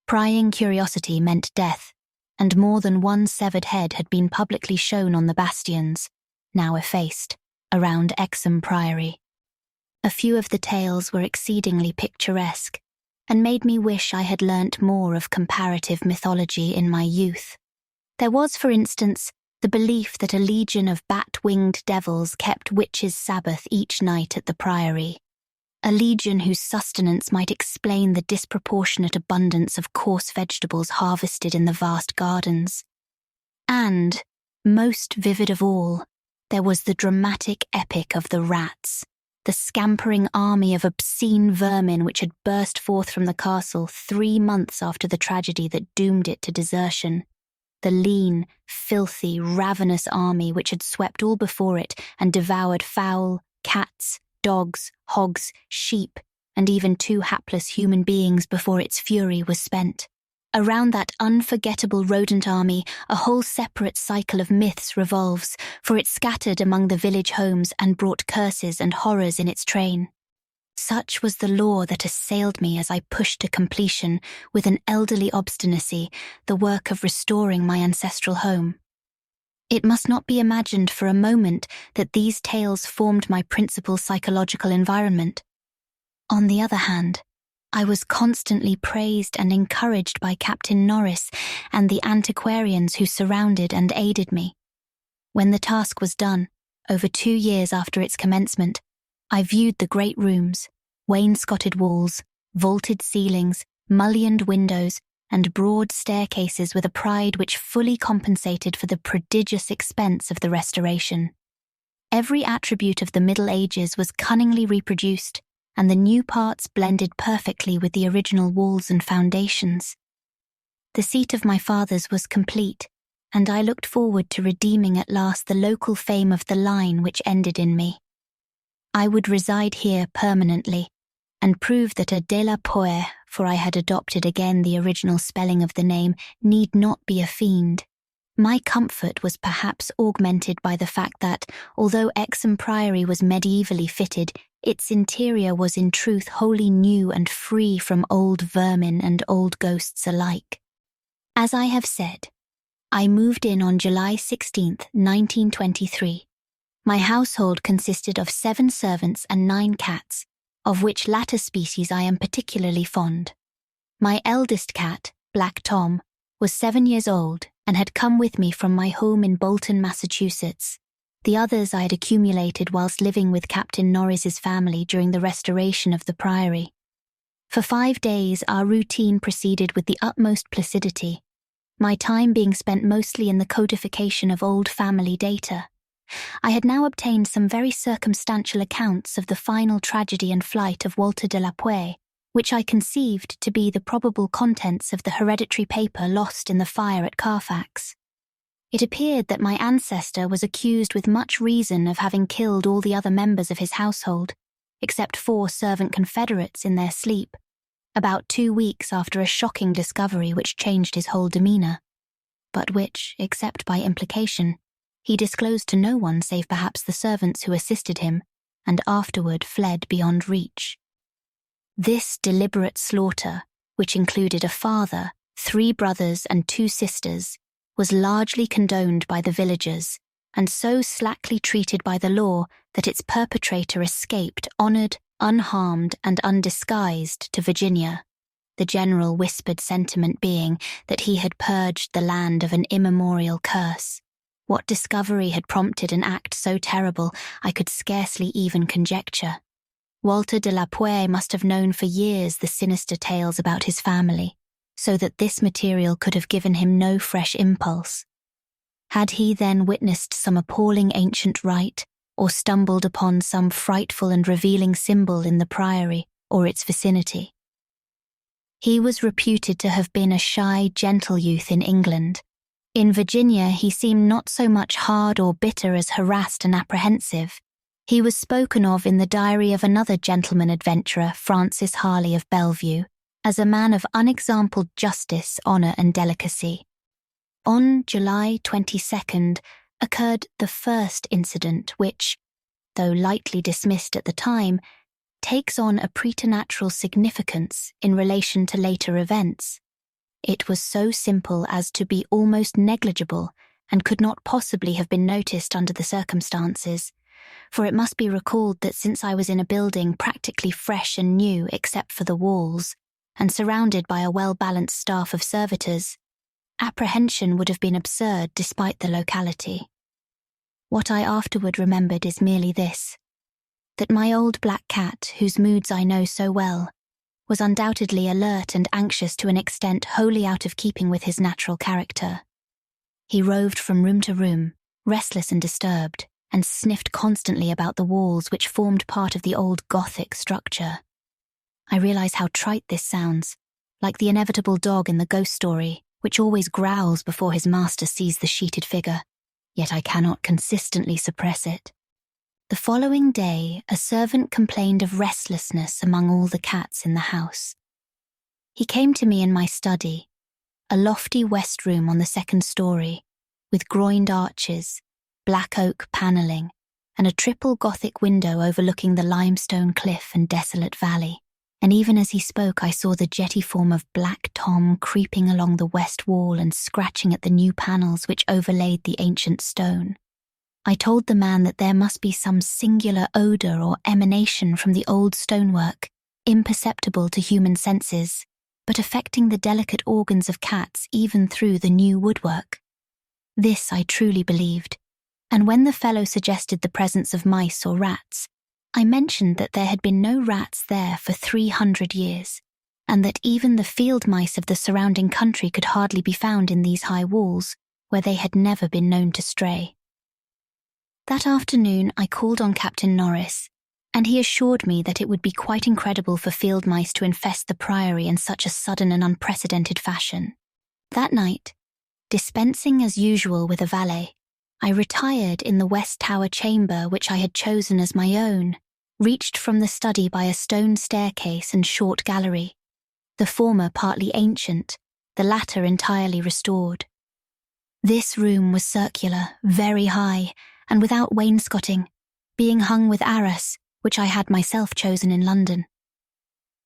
Prying curiosity meant death, and more than one severed head had been publicly shown on the bastions, now effaced, around Exham Priory. A few of the tales were exceedingly picturesque, and made me wish I had learnt more of comparative mythology in my youth. There was, for instance, the belief that a legion of bat-winged devils kept witches' Sabbath each night at the priory, a legion whose sustenance might explain the disproportionate abundance of coarse vegetables harvested in the vast gardens. And, most vivid of all, there was the dramatic epic of the rats, the scampering army of obscene vermin which had burst forth from the castle 3 months after the tragedy that doomed it to desertion. The lean, filthy, ravenous army which had swept all before it and devoured fowl, cats, dogs, hogs, sheep, and even 2 hapless human beings before its fury was spent. Around that unforgettable rodent army, a whole separate cycle of myths revolves, for it scattered among the village homes and brought curses and horrors in its train. Such was the lore that assailed me as I pushed to completion, with an elderly obstinacy, the work of restoring my ancestral home. It must not be imagined for a moment that these tales formed my principal psychological environment. On the other hand, I was constantly praised and encouraged by Captain Norris and the antiquarians who surrounded and aided me. When the task was done, over 2 years after its commencement, I viewed the great rooms, wainscoted walls, vaulted ceilings, mullioned windows, and broad staircases with a pride which fully compensated for the prodigious expense of the restoration. Every attribute of the Middle Ages was cunningly reproduced, and the new parts blended perfectly with the original walls and foundations. The seat of my fathers was complete, and I looked forward to redeeming at last the local fame of the line which ended in me. I would reside here permanently, and prove that a de la Poer, for I had adopted again the original spelling of the name, need not be a fiend. My comfort was perhaps augmented by the fact that, although Exham Priory was medievally fitted, its interior was in truth wholly new and free from old vermin and old ghosts alike. As I have said, I moved in on July 16, 1923. My household consisted of 7 servants and 9 cats, of which latter species I am particularly fond. My eldest cat, Black Tom, was 7 years old and had come with me from my home in Bolton, Massachusetts. The others I had accumulated whilst living with Captain Norris's family during the restoration of the priory. For 5 days our routine proceeded with the utmost placidity, my time being spent mostly in the codification of old family data. I had now obtained some very circumstantial accounts of the final tragedy and flight of Walter de la Poer, which I conceived to be the probable contents of the hereditary paper lost in the fire at Carfax. It appeared that my ancestor was accused with much reason of having killed all the other members of his household, except 4 servant confederates in their sleep, about 2 weeks after a shocking discovery which changed his whole demeanour, but which, except by implication, he disclosed to no one save perhaps the servants who assisted him, and afterward fled beyond reach. This deliberate slaughter, which included a father, 3 brothers and 2 sisters, was largely condoned by the villagers, and so slackly treated by the law that its perpetrator escaped honoured, unharmed and undisguised to Virginia, the general whispered sentiment being that he had purged the land of an immemorial curse. What discovery had prompted an act so terrible, I could scarcely even conjecture. Walter de la Poer must have known for years the sinister tales about his family, so that this material could have given him no fresh impulse. Had he then witnessed some appalling ancient rite, or stumbled upon some frightful and revealing symbol in the priory or its vicinity? He was reputed to have been a shy, gentle youth in England. In Virginia he seemed not so much hard or bitter as harassed and apprehensive. He was spoken of in the diary of another gentleman adventurer, Francis Harley of Bellevue, as a man of unexampled justice, honour and delicacy. On July 22nd occurred the first incident which, though lightly dismissed at the time, takes on a preternatural significance in relation to later events. It was so simple as to be almost negligible and could not possibly have been noticed under the circumstances, for it must be recalled that since I was in a building practically fresh and new except for the walls, and surrounded by a well-balanced staff of servitors, apprehension would have been absurd despite the locality. What I afterward remembered is merely this, that my old black cat, whose moods I know so well, was undoubtedly alert and anxious to an extent wholly out of keeping with his natural character. He roved from room to room, restless and disturbed, and sniffed constantly about the walls which formed part of the old Gothic structure. I realise how trite this sounds, like the inevitable dog in the ghost story, which always growls before his master sees the sheeted figure, yet I cannot consistently suppress it. The following day, a servant complained of restlessness among all the cats in the house. He came to me in my study, a lofty west room on the 2nd story, with groined arches, black oak panelling, and a triple Gothic window overlooking the limestone cliff and desolate valley. And even as he spoke, I saw the jetty form of Black Tom creeping along the west wall and scratching at the new panels which overlaid the ancient stone. I told the man that there must be some singular odour or emanation from the old stonework, imperceptible to human senses, but affecting the delicate organs of cats even through the new woodwork. This I truly believed, and when the fellow suggested the presence of mice or rats, I mentioned that there had been no rats there for 300 years, and that even the field mice of the surrounding country could hardly be found in these high walls, where they had never been known to stray. That afternoon I called on Captain Norris, and he assured me that it would be quite incredible for field mice to infest the priory in such a sudden and unprecedented fashion. That night, dispensing as usual with a valet, I retired in the West Tower chamber which I had chosen as my own, reached from the study by a stone staircase and short gallery, the former partly ancient, the latter entirely restored. This room was circular, very high, and without wainscoting, being hung with arras, which I had myself chosen in London.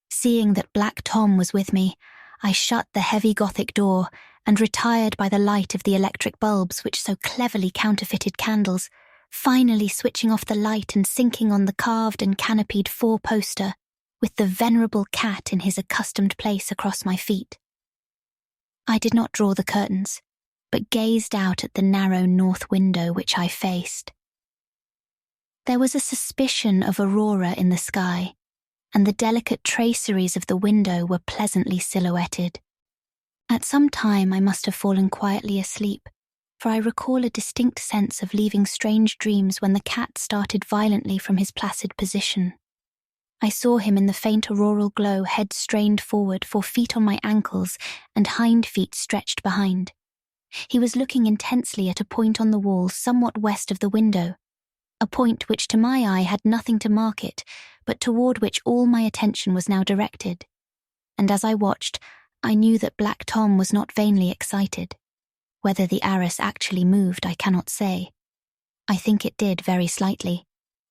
Seeing that Black Tom was with me, I shut the heavy Gothic door and retired by the light of the electric bulbs which so cleverly counterfeited candles, finally switching off the light and sinking on the carved and canopied four-poster, with the venerable cat in his accustomed place across my feet. I did not draw the curtains, but gazed out at the narrow north window which I faced. There was a suspicion of aurora in the sky, and the delicate traceries of the window were pleasantly silhouetted. At some time I must have fallen quietly asleep, for I recall a distinct sense of leaving strange dreams when the cat started violently from his placid position. I saw him in the faint auroral glow, head strained forward, 4 feet on my ankles and hind feet stretched behind. He was looking intensely at a point on the wall somewhat west of the window, a point which to my eye had nothing to mark it, but toward which all my attention was now directed. And as I watched, I knew that Black Tom was not vainly excited. Whether the arras actually moved, I cannot say. I think it did very slightly,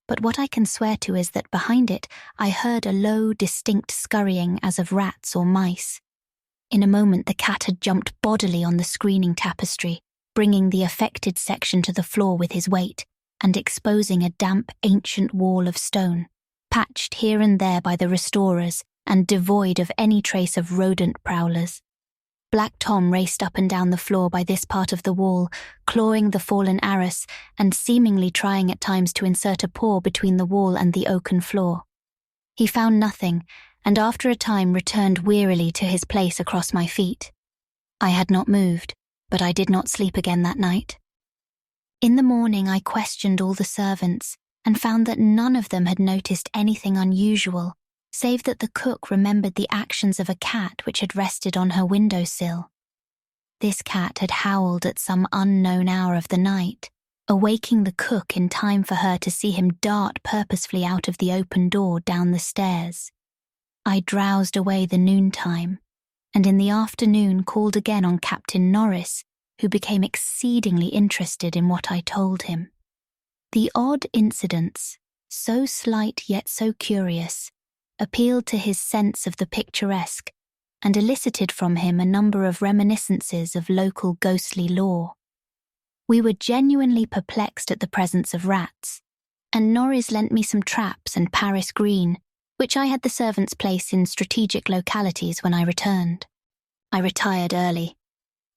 but what I can swear to is that behind it I heard a low, distinct scurrying as of rats or mice. In a moment the cat had jumped bodily on the screening tapestry, bringing the affected section to the floor with his weight, and exposing a damp, ancient wall of stone, patched here and there by the restorers and devoid of any trace of rodent prowlers. Black Tom raced up and down the floor by this part of the wall, clawing the fallen arras and seemingly trying at times to insert a paw between the wall and the oaken floor. He found nothing, and after a time returned wearily to his place across my feet. I had not moved, but I did not sleep again that night. In the morning I questioned all the servants and found that none of them had noticed anything unusual, save that the cook remembered the actions of a cat which had rested on her window-sill. This cat had howled at some unknown hour of the night, awaking the cook in time for her to see him dart purposefully out of the open door down the stairs. I drowsed away the noontime, and in the afternoon called again on Captain Norris, who became exceedingly interested in what I told him. The odd incidents, so slight yet so curious, appealed to his sense of the picturesque and elicited from him a number of reminiscences of local ghostly lore. We were genuinely perplexed at the presence of rats, and Norris lent me some traps and Paris green, which I had the servants place in strategic localities when I returned. I retired early,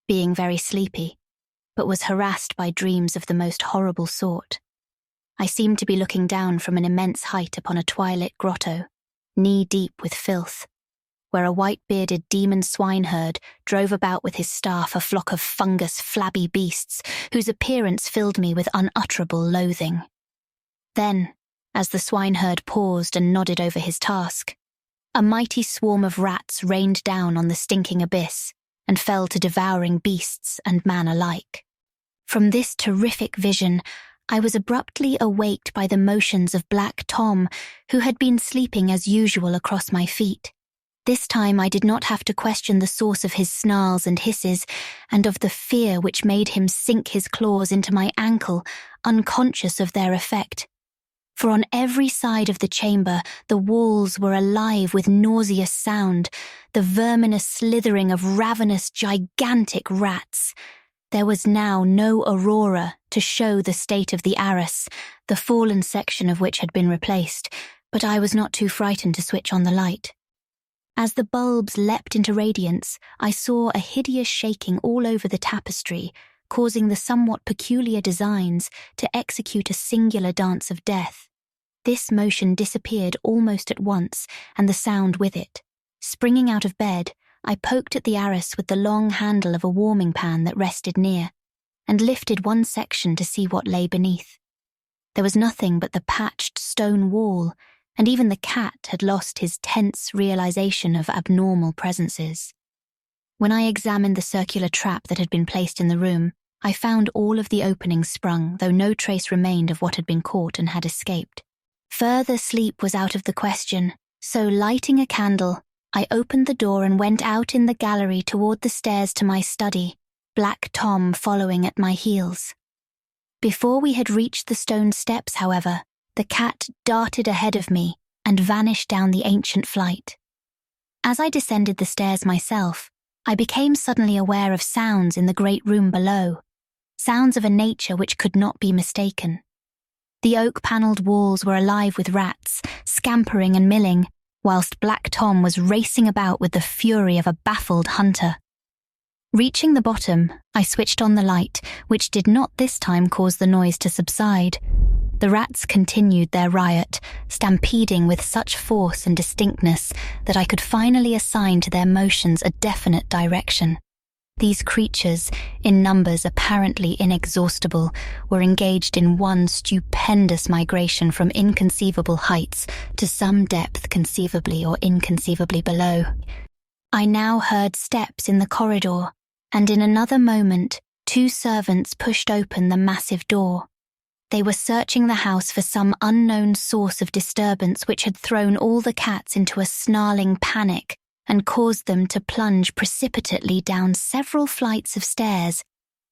being very sleepy, but was harassed by dreams of the most horrible sort. I seemed to be looking down from an immense height upon a twilit grotto, knee-deep with filth, where a white-bearded demon swineherd drove about with his staff a flock of fungus, flabby beasts whose appearance filled me with unutterable loathing. Then, as the swineherd paused and nodded over his task, a mighty swarm of rats rained down on the stinking abyss and fell to devouring beasts and man alike. From this terrific vision, I was abruptly awaked by the motions of Black Tom, who had been sleeping as usual across my feet. This time I did not have to question the source of his snarls and hisses, and of the fear which made him sink his claws into my ankle. unconscious of their effect. For on every side of the chamber, the walls were alive with nauseous sound, the verminous slithering of ravenous, gigantic rats. There was now no aurora to show the state of the arras, the fallen section of which had been replaced, but I was not too frightened to switch on the light. As the bulbs leapt into radiance, I saw a hideous shaking all over the tapestry, causing the somewhat peculiar designs to execute a singular dance of death. This motion disappeared almost at once, and the sound with it. Springing out of bed, I poked at the arras with the long handle of a warming pan that rested near, and lifted one section to see what lay beneath. There was nothing but the patched stone wall, and even the cat had lost his tense realization of abnormal presences. When I examined the circular trap that had been placed in the room, I found all of the openings sprung, though no trace remained of what had been caught and had escaped. Further sleep was out of the question, so lighting a candle, I opened the door and went out in the gallery toward the stairs to my study, Black Tom following at my heels. Before we had reached the stone steps, however, the cat darted ahead of me and vanished down the ancient flight. As I descended the stairs myself, I became suddenly aware of sounds in the great room below, sounds of a nature which could not be mistaken. The oak-panelled walls were alive with rats, scampering and milling, whilst Black Tom was racing about with the fury of a baffled hunter. Reaching the bottom, I switched on the light, which did not this time cause the noise to subside. The rats continued their riot, stampeding with such force and distinctness that I could finally assign to their motions a definite direction. These creatures, in numbers apparently inexhaustible, were engaged in one stupendous migration from inconceivable heights to some depth conceivably or inconceivably below. I now heard steps in the corridor, and in another moment, 2 servants pushed open the massive door. They were searching the house for some unknown source of disturbance which had thrown all the cats into a snarling panic and caused them to plunge precipitately down several flights of stairs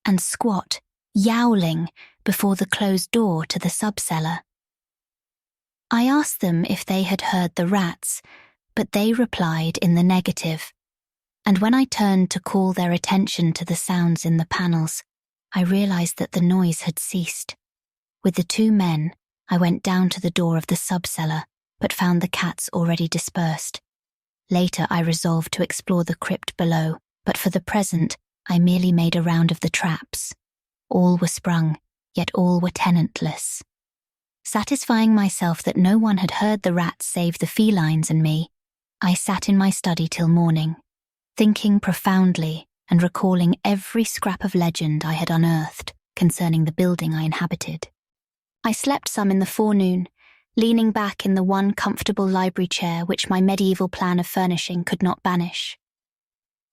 and squat, yowling, before the closed door to the subcellar. I asked them if they had heard the rats, but they replied in the negative, and when I turned to call their attention to the sounds in the panels, I realized that the noise had ceased. With the 2 men, I went down to the door of the subcellar, but found the cats already dispersed. Later, I resolved to explore the crypt below, but for the present, I merely made a round of the traps. All were sprung, yet all were tenantless. Satisfying myself that no one had heard the rats save the felines and me, I sat in my study till morning, thinking profoundly and recalling every scrap of legend I had unearthed concerning the building I inhabited. I slept some in the forenoon, leaning back in the one comfortable library chair which my medieval plan of furnishing could not banish.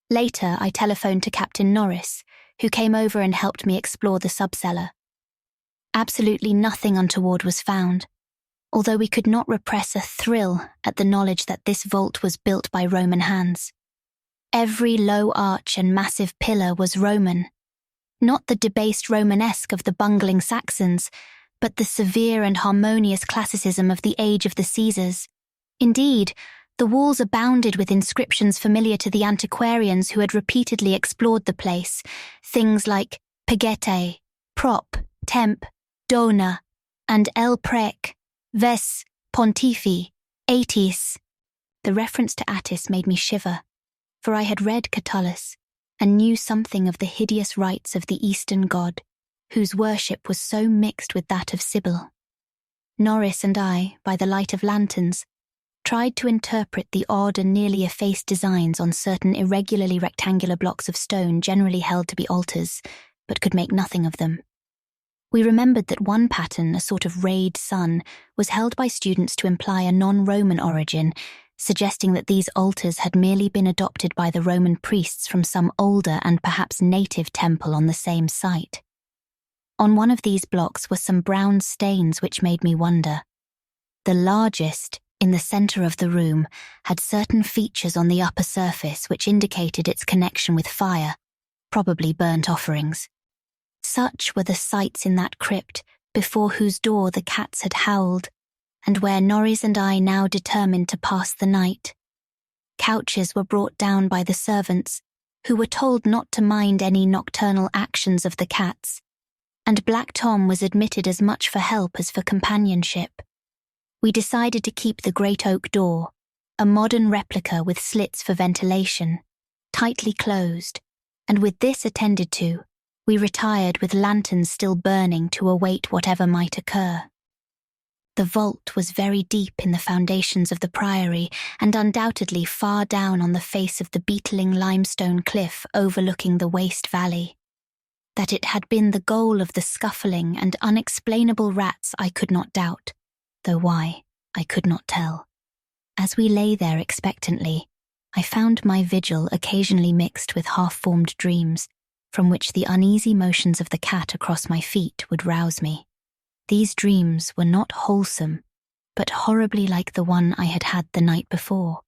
Later, I telephoned to Captain Norris, who came over and helped me explore the subcellar. Absolutely nothing untoward was found, although we could not repress a thrill at the knowledge that this vault was built by Roman hands. Every low arch and massive pillar was Roman, not the debased Romanesque of the bungling Saxons, but the severe and harmonious classicism of the age of the Caesars. Indeed, the walls abounded with inscriptions familiar to the antiquarians who had repeatedly explored the place, things like Pegete, Prop, Temp, Dona, and El Prec, Ves, Pontifi, Atis. The reference to Attis made me shiver, for I had read Catullus and knew something of the hideous rites of the Eastern god, whose worship was so mixed with that of Sibyl. Norris and I, by the light of lanterns, tried to interpret the odd and nearly effaced designs on certain irregularly rectangular blocks of stone generally held to be altars, but could make nothing of them. We remembered that one pattern, a sort of rayed sun, was held by students to imply a non-Roman origin, suggesting that these altars had merely been adopted by the Roman priests from some older and perhaps native temple on the same site. On one of these blocks were some brown stains which made me wonder. The largest, in the centre of the room, had certain features on the upper surface which indicated its connection with fire, probably burnt offerings. Such were the sights in that crypt before whose door the cats had howled, and where Norris and I now determined to pass the night. Couches were brought down by the servants, who were told not to mind any nocturnal actions of the cats, and Black Tom was admitted as much for help as for companionship. We decided to keep the great oak door, a modern replica with slits for ventilation, tightly closed, and with this attended to, we retired with lanterns still burning to await whatever might occur. The vault was very deep in the foundations of the priory and undoubtedly far down on the face of the beetling limestone cliff overlooking the waste valley. That it had been the goal of the scuffling and unexplainable rats I could not doubt, though why, I could not tell. As we lay there expectantly, I found my vigil occasionally mixed with half-formed dreams, from which the uneasy motions of the cat across my feet would rouse me. These dreams were not wholesome, but horribly like the one I had had the night before.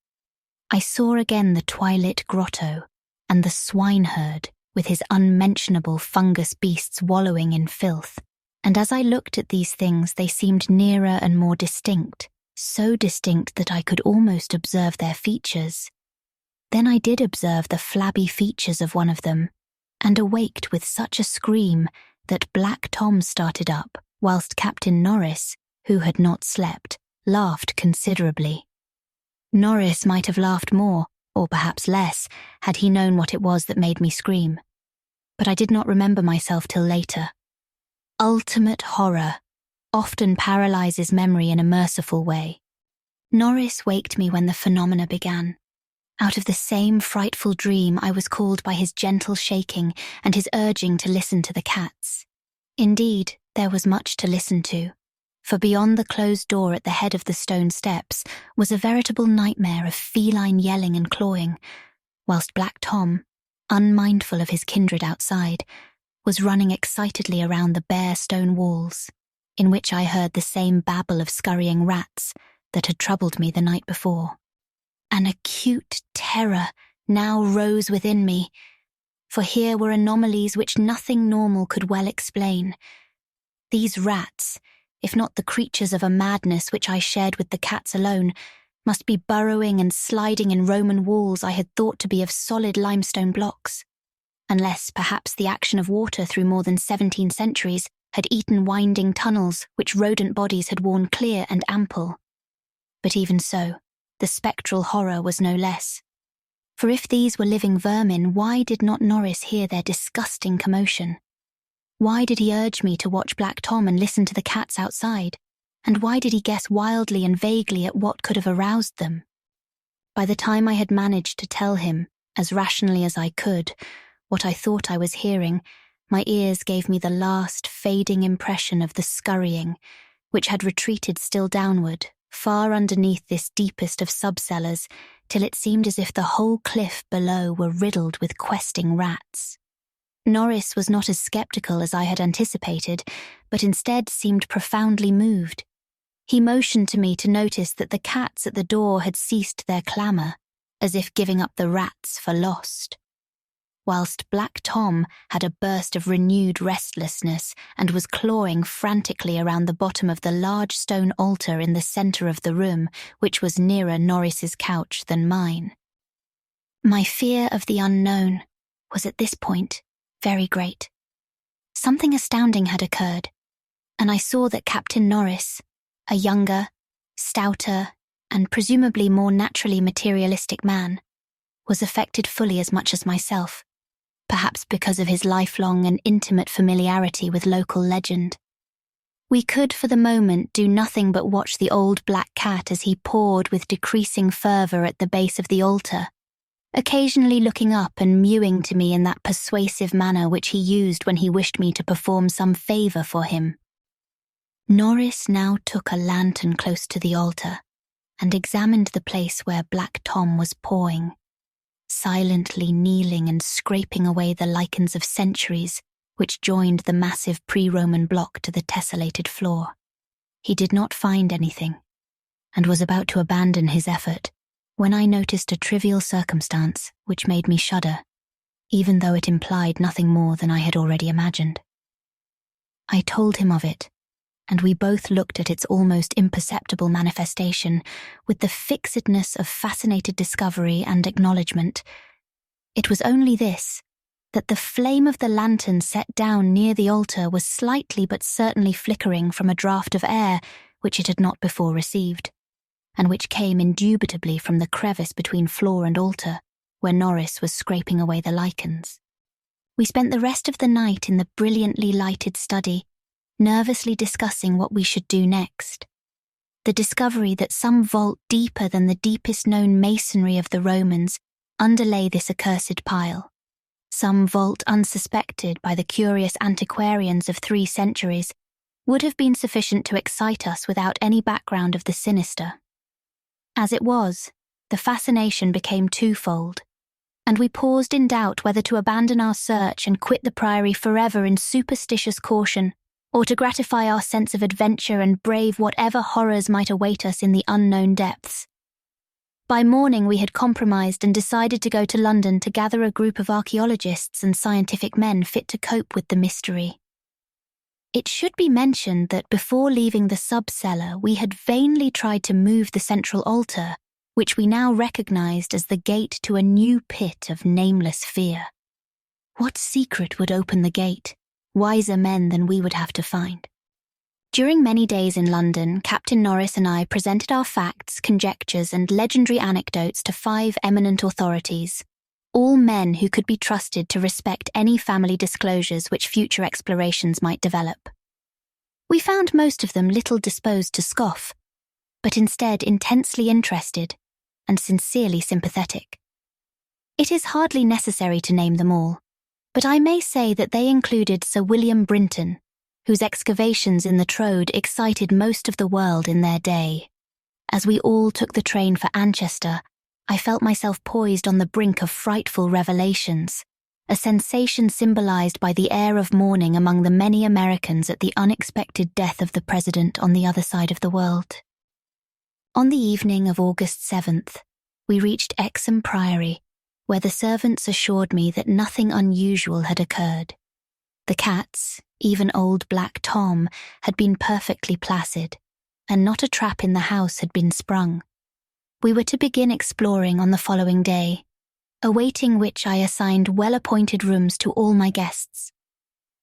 I saw again the twilit grotto, and the swineherd, with his unmentionable fungus beasts wallowing in filth, and as I looked at these things they seemed nearer and more distinct, so distinct that I could almost observe their features. Then I did observe the flabby features of one of them, and awaked with such a scream that Black Tom started up, whilst Captain Norris, who had not slept, laughed considerably. Norris might have laughed more, or perhaps less, had he known what it was that made me scream. But I did not remember myself till later. Ultimate horror often paralyzes memory in a merciful way. Norris waked me when the phenomena began. Out of the same frightful dream I was called by his gentle shaking and his urging to listen to the cats. Indeed, there was much to listen to, for beyond the closed door at the head of the stone steps was a veritable nightmare of feline yelling and clawing, whilst Black Tom, unmindful of his kindred outside, was running excitedly around the bare stone walls, in which I heard the same babble of scurrying rats that had troubled me the night before. An acute terror now rose within me, for here were anomalies which nothing normal could well explain. These rats, if not the creatures of a madness which I shared with the cats alone, must be burrowing and sliding in Roman walls I had thought to be of solid limestone blocks, unless perhaps the action of water through more than 17 centuries had eaten winding tunnels which rodent bodies had worn clear and ample. But even so, the spectral horror was no less. For if these were living vermin, why did not Norris hear their disgusting commotion? Why did he urge me to watch Black Tom and listen to the cats outside? And why did he guess wildly and vaguely at what could have aroused them? By the time I had managed to tell him, as rationally as I could, what I thought I was hearing, my ears gave me the last fading impression of the scurrying, which had retreated still downward, far underneath this deepest of subcellars, till it seemed as if the whole cliff below were riddled with questing rats. Norris was not as sceptical as I had anticipated, but instead seemed profoundly moved. He motioned to me to notice that the cats at the door had ceased their clamour, as if giving up the rats for lost, whilst Black Tom had a burst of renewed restlessness and was clawing frantically around the bottom of the large stone altar in the centre of the room, which was nearer Norris's couch than mine. My fear of the unknown was at this point very great. Something astounding had occurred, and I saw that Captain Norris, a younger, stouter, and presumably more naturally materialistic man, was affected fully as much as myself, perhaps because of his lifelong and intimate familiarity with local legend. We could for the moment do nothing but watch the old black cat as he pawed with decreasing fervour at the base of the altar, occasionally looking up and mewing to me in that persuasive manner which he used when he wished me to perform some favour for him. Norris now took a lantern close to the altar and examined the place where Black Tom was pawing, silently kneeling and scraping away the lichens of centuries which joined the massive pre-Roman block to the tessellated floor. He did not find anything, and was about to abandon his effort when I noticed a trivial circumstance which made me shudder, even though it implied nothing more than I had already imagined. I told him of it, and we both looked at its almost imperceptible manifestation with the fixedness of fascinated discovery and acknowledgement. It was only this, that the flame of the lantern set down near the altar was slightly but certainly flickering from a draught of air which it had not before received, and which came indubitably from the crevice between floor and altar, where Norris was scraping away the lichens. We spent the rest of the night in the brilliantly lighted study, nervously discussing what we should do next. The discovery that some vault deeper than the deepest known masonry of the Romans underlay this accursed pile, some vault unsuspected by the curious antiquarians of 3 centuries, would have been sufficient to excite us without any background of the sinister. As it was, the fascination became twofold, and we paused in doubt whether to abandon our search and quit the priory forever in superstitious caution, or to gratify our sense of adventure and brave whatever horrors might await us in the unknown depths. By morning we had compromised and decided to go to London to gather a group of archaeologists and scientific men fit to cope with the mystery. It should be mentioned that before leaving the sub-cellar we had vainly tried to move the central altar, which we now recognized as the gate to a new pit of nameless fear. What secret would open the gate? Wiser men than we would have to find. During many days in London, Captain Norris and I presented our facts, conjectures, and legendary anecdotes to 5 eminent authorities, all men who could be trusted to respect any family disclosures which future explorations might develop. We found most of them little disposed to scoff, but instead intensely interested and sincerely sympathetic. It is hardly necessary to name them all, but I may say that they included Sir William Brinton, whose excavations in the Troad excited most of the world in their day. As we all took the train for Anchester, I felt myself poised on the brink of frightful revelations, a sensation symbolized by the air of mourning among the many Americans at the unexpected death of the president on the other side of the world. On the evening of August 7th, we reached Exham Priory, where the servants assured me that nothing unusual had occurred. The cats, even old Black Tom, had been perfectly placid, and not a trap in the house had been sprung. We were to begin exploring on the following day, awaiting which I assigned well-appointed rooms to all my guests.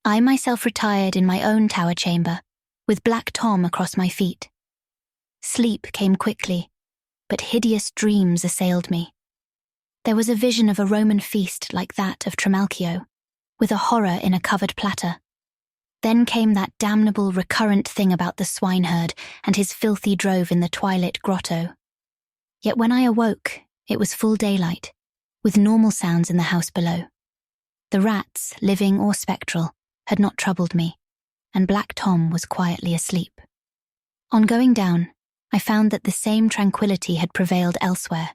I myself retired in my own tower chamber, with Black Tom across my feet. Sleep came quickly, but hideous dreams assailed me. There was a vision of a Roman feast like that of Trimalchio, with a horror in a covered platter. Then came that damnable recurrent thing about the swineherd and his filthy drove in the twilit grotto. Yet when I awoke, it was full daylight, with normal sounds in the house below. The rats, living or spectral, had not troubled me, and Black Tom was quietly asleep. On going down, I found that the same tranquillity had prevailed elsewhere,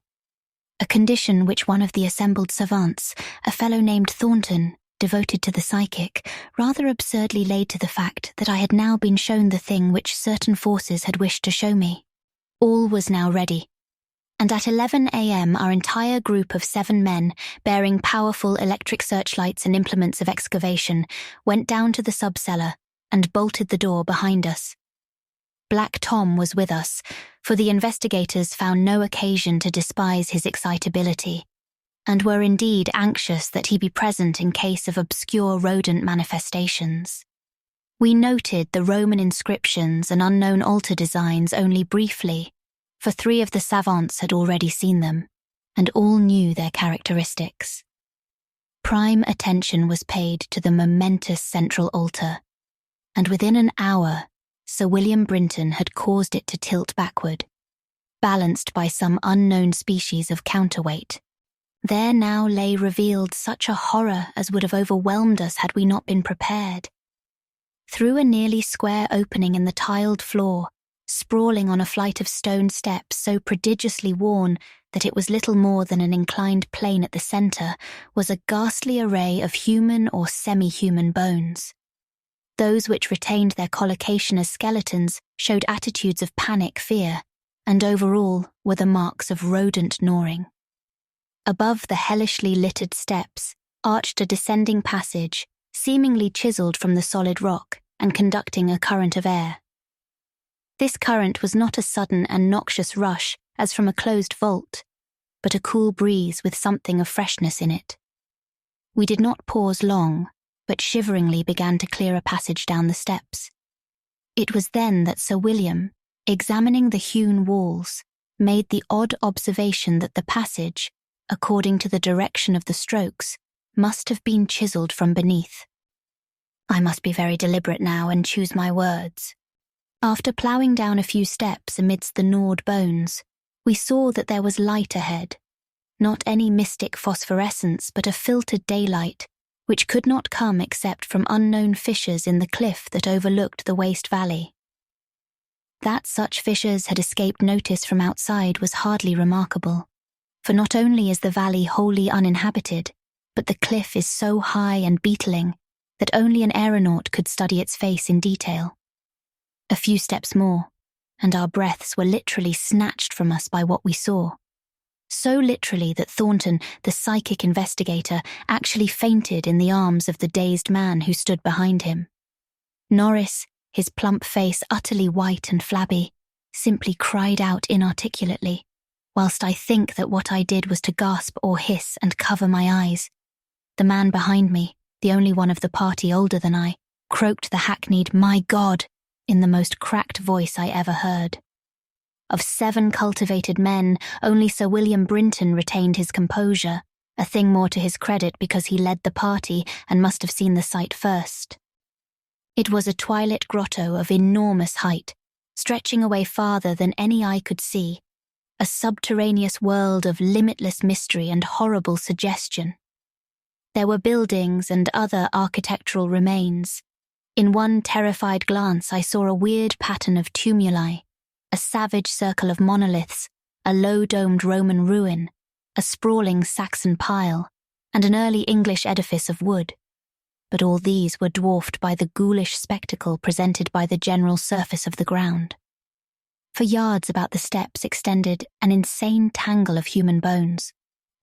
a condition which one of the assembled savants, a fellow named Thornton, devoted to the psychic, rather absurdly laid to the fact that I had now been shown the thing which certain forces had wished to show me. All was now ready, and at 11 a.m. our entire group of 7 men, bearing powerful electric searchlights and implements of excavation, went down to the sub-cellar and bolted the door behind us. Black Tom was with us, for the investigators found no occasion to despise his excitability, and were indeed anxious that he be present in case of obscure rodent manifestations. We noted the Roman inscriptions and unknown altar designs only briefly, for 3 of the savants had already seen them, and all knew their characteristics. Prime attention was paid to the momentous central altar, and within an hour, Sir William Brinton had caused it to tilt backward, balanced by some unknown species of counterweight. There now lay revealed such a horror as would have overwhelmed us had we not been prepared. Through a nearly square opening in the tiled floor, sprawling on a flight of stone steps so prodigiously worn that it was little more than an inclined plane at the centre, was a ghastly array of human or semi-human bones. Those which retained their collocation as skeletons showed attitudes of panic fear, and overall were the marks of rodent gnawing. Above the hellishly littered steps arched a descending passage, seemingly chiselled from the solid rock and conducting a current of air, This current was not a sudden and noxious rush as from a closed vault, but a cool breeze with something of freshness in it. We did not pause long, but shiveringly began to clear a passage down the steps. It was then that Sir William, examining the hewn walls, made the odd observation that the passage, according to the direction of the strokes, must have been chiselled from beneath. I must be very deliberate now and choose my words. After ploughing down a few steps amidst the gnawed bones, we saw that there was light ahead, not any mystic phosphorescence but a filtered daylight, which could not come except from unknown fissures in the cliff that overlooked the waste valley. That such fissures had escaped notice from outside was hardly remarkable, for not only is the valley wholly uninhabited, but the cliff is so high and beetling that only an aeronaut could study its face in detail. A few steps more, and our breaths were literally snatched from us by what we saw. So literally that Thornton, the psychic investigator, actually fainted in the arms of the dazed man who stood behind him. Norris, his plump face utterly white and flabby, simply cried out inarticulately, whilst I think that what I did was to gasp or hiss and cover my eyes. The man behind me, the only one of the party older than I, croaked the hackneyed "My God" in the most cracked voice I ever heard. Of 7 cultivated men, only Sir William Brinton retained his composure, a thing more to his credit because he led the party and must have seen the sight first. It was a twilit grotto of enormous height, stretching away farther than any eye could see, a subterraneous world of limitless mystery and horrible suggestion. There were buildings and other architectural remains. In one terrified glance I saw a weird pattern of tumuli, a savage circle of monoliths, a low-domed Roman ruin, a sprawling Saxon pile, and an early English edifice of wood. But all these were dwarfed by the ghoulish spectacle presented by the general surface of the ground. For yards about the steps extended an insane tangle of human bones,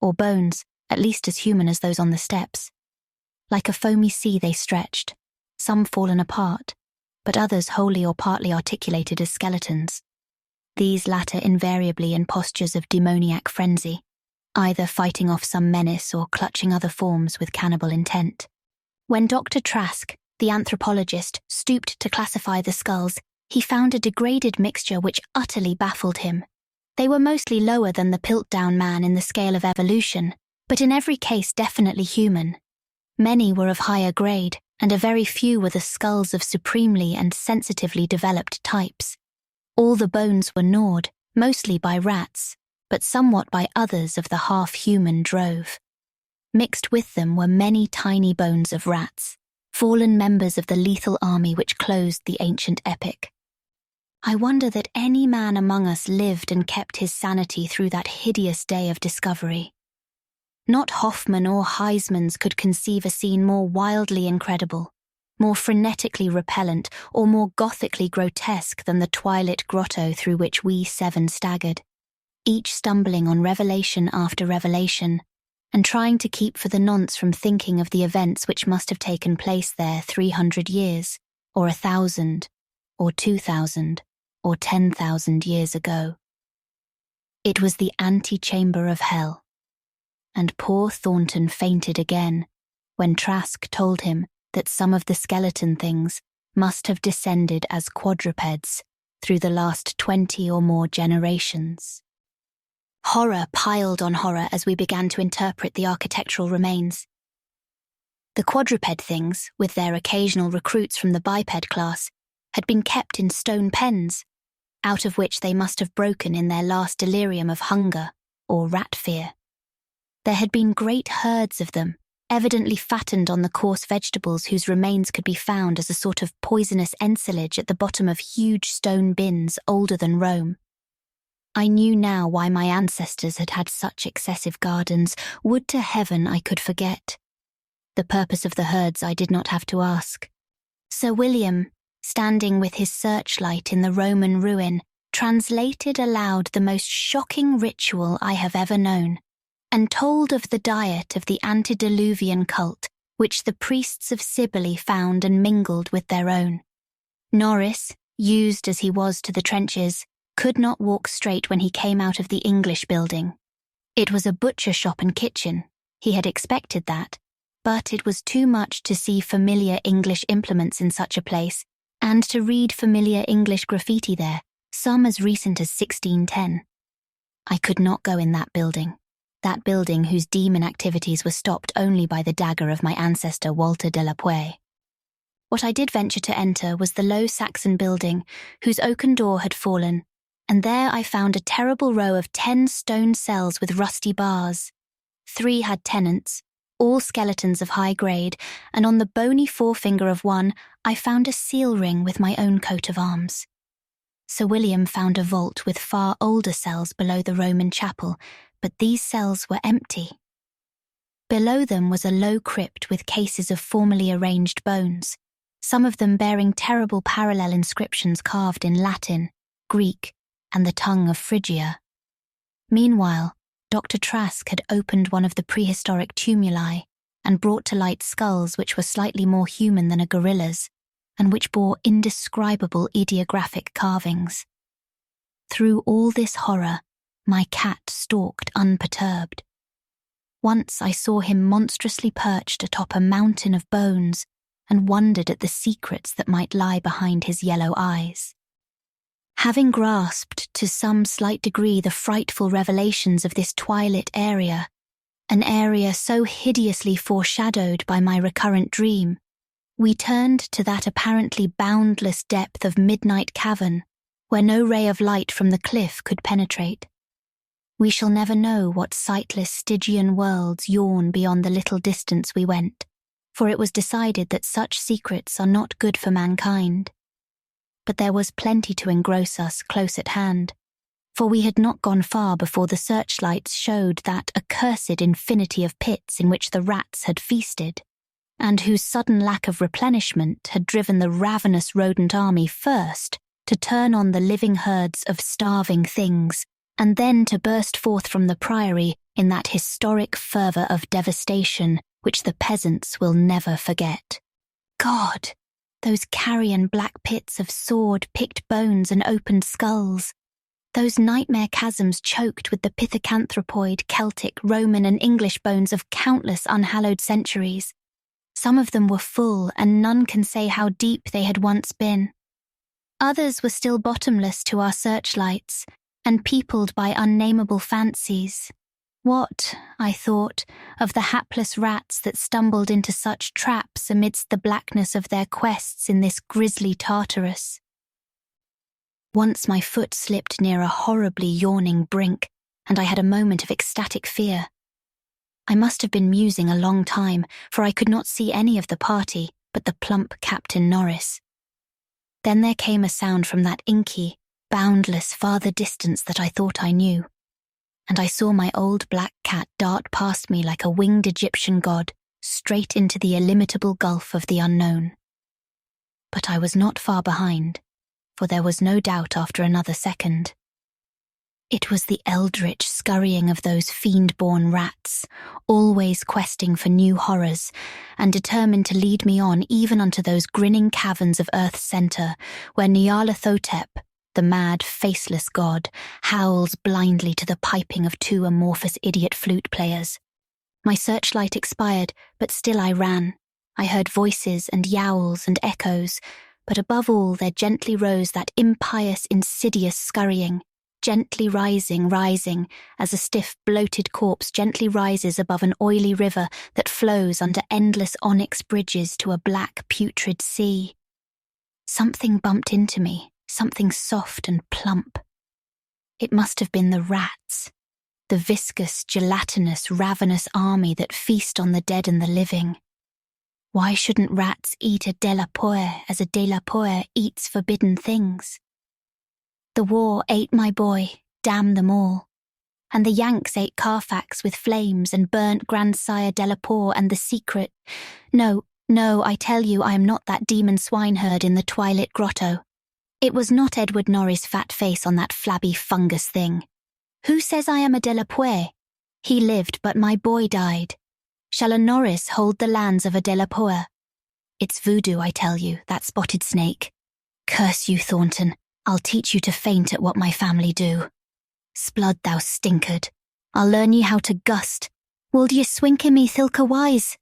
or bones at least as human as those on the steps. Like a foamy sea they stretched, some fallen apart, but others wholly or partly articulated as skeletons. These latter invariably in postures of demoniac frenzy, either fighting off some menace or clutching other forms with cannibal intent. When Dr. Trask, the anthropologist, stooped to classify the skulls, he found a degraded mixture which utterly baffled him. They were mostly lower than the Piltdown man in the scale of evolution, but in every case definitely human. Many were of higher grade, and a very few were the skulls of supremely and sensitively developed types. All the bones were gnawed, mostly by rats, but somewhat by others of the half-human drove. Mixed with them were many tiny bones of rats, fallen members of the lethal army which closed the ancient epic. I wonder that any man among us lived and kept his sanity through that hideous day of discovery. Not Hoffman or Heisman's could conceive a scene more wildly incredible, more frenetically repellent, or more gothically grotesque than the twilit grotto through which we 7 staggered, each stumbling on revelation after revelation, and trying to keep for the nonce from thinking of the events which must have taken place there 300 years, or 1,000, or 2,000, or 10,000 years ago. It was the antechamber of hell, and poor Thornton fainted again when Trask told him that some of the skeleton things must have descended as quadrupeds through the last 20 or more generations. Horror piled on horror as we began to interpret the architectural remains. The quadruped things, with their occasional recruits from the biped class, had been kept in stone pens, out of which they must have broken in their last delirium of hunger or rat fear. There had been great herds of them, evidently fattened on the coarse vegetables whose remains could be found as a sort of poisonous ensilage at the bottom of huge stone bins older than Rome. I knew now why my ancestors had had such excessive gardens. Would to heaven I could forget. The purpose of the herds I did not have to ask. Sir William, standing with his searchlight in the Roman ruin, translated aloud the most shocking ritual I have ever known, and told of the diet of the antediluvian cult which the priests of Cybele found and mingled with their own. Norris, used as he was to the trenches, could not walk straight when he came out of the English building. It was a butcher shop and kitchen. He had expected that, but it was too much to see familiar English implements in such a place, and to read familiar English graffiti there, some as recent as 1610. I could not go in that building whose demon activities were stopped only by the dagger of my ancestor Walter de la Puey. What I did venture to enter was the low Saxon building, whose oaken door had fallen, and there I found a terrible row of 10 stone cells with rusty bars. 3 had tenants, all skeletons of high grade, and on the bony forefinger of one I found a seal ring with my own coat of arms. Sir William found a vault with far older cells below the Roman chapel, but these cells were empty. Below them was a low crypt with cases of formally arranged bones, some of them bearing terrible parallel inscriptions carved in Latin, Greek, and the tongue of Phrygia. Meanwhile, Dr. Trask had opened one of the prehistoric tumuli and brought to light skulls which were slightly more human than a gorilla's, and which bore indescribable ideographic carvings. Through all this horror, my cat stalked unperturbed. Once I saw him monstrously perched atop a mountain of bones and wondered at the secrets that might lie behind his yellow eyes. Having grasped to some slight degree the frightful revelations of this twilit area, an area so hideously foreshadowed by my recurrent dream, we turned to that apparently boundless depth of midnight cavern where no ray of light from the cliff could penetrate. We shall never know what sightless Stygian worlds yawn beyond the little distance we went, for it was decided that such secrets are not good for mankind. But there was plenty to engross us close at hand, for we had not gone far before the searchlights showed that accursed infinity of pits in which the rats had feasted, and whose sudden lack of replenishment had driven the ravenous rodent army first to turn on the living herds of starving things, and then to burst forth from the priory in that historic fervour of devastation which the peasants will never forget. God! Those carrion black pits of sword-picked bones and opened skulls. Those nightmare chasms choked with the pithecanthropoid, Celtic, Roman and English bones of countless unhallowed centuries. Some of them were full, and none can say how deep they had once been. Others were still bottomless to our searchlights, and peopled by unnameable fancies. What, I thought, of the hapless rats that stumbled into such traps amidst the blackness of their quests in this grisly Tartarus? Once my foot slipped near a horribly yawning brink, and I had a moment of ecstatic fear. I must have been musing a long time, for I could not see any of the party but the plump Captain Norris. Then there came a sound from that inky, boundless farther distance that I thought I knew, and I saw my old black cat dart past me like a winged Egyptian god, straight into the illimitable gulf of the unknown. But I was not far behind, for there was no doubt after another second. It was the eldritch scurrying of those fiend-born rats, always questing for new horrors, and determined to lead me on even unto those grinning caverns of Earth's centre, where Nyarlathotep, the mad, faceless god, howls blindly to the piping of 2 amorphous idiot flute players. My searchlight expired, but still I ran. I heard voices and yowls and echoes, but above all there gently rose that impious, insidious scurrying, gently rising, as a stiff, bloated corpse gently rises above an oily river that flows under endless onyx bridges to a black, putrid sea. Something bumped into me, something soft and plump. It must have been the rats, the viscous, gelatinous, ravenous army that feast on the dead and the living. Why shouldn't rats eat a delapoer as a delapoer eats forbidden things? The war ate my boy, damn them all. And the Yanks ate Carfax with flames and burnt Grandsire Delapoer and the secret. No, I tell you I am not that demon swineherd in the twilit grotto. It was not Edward Norris' fat face on that flabby fungus thing. Who says I am a Delapoer? He lived, but my boy died. Shall a Norris hold the lands of a Delapoer? It's voodoo, I tell you, that spotted snake. Curse you, Thornton. I'll teach you to faint at what my family do. Splud, thou stinkard. I'll learn ye how to gust. Will ye swink in me thilka wise?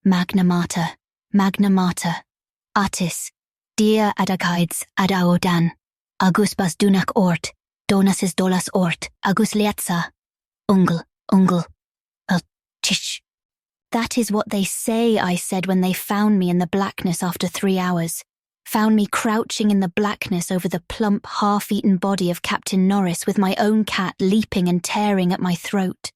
Magna Mater, Magna Mater. Artis, dia adagides ad aodan. Agus bas dunak ort, donas is dolas ort, agus lietza. Ungle, tish. That is what they say, I said when they found me in the blackness after 3 hours. Found me crouching in the blackness over the plump, half-eaten body of Captain Norris with my own cat leaping and tearing at my throat.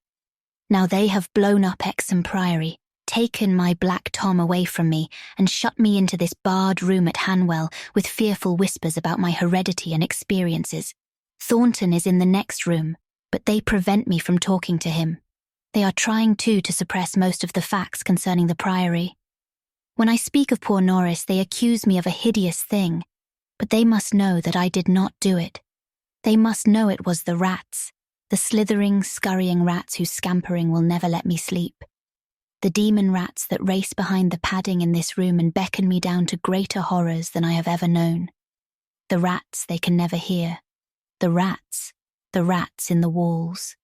Now they have blown up Exham Priory, taken my Black Tom away from me, and shut me into this barred room at Hanwell with fearful whispers about my heredity and experiences. Thornton is in the next room, but they prevent me from talking to him. They are trying too to suppress most of the facts concerning the Priory. When I speak of poor Norris, they accuse me of a hideous thing, but they must know that I did not do it. They must know it was the rats, the slithering, scurrying rats whose scampering will never let me sleep. The demon rats that race behind the padding in this room and beckon me down to greater horrors than I have ever known. The rats they can never hear. The rats in the walls.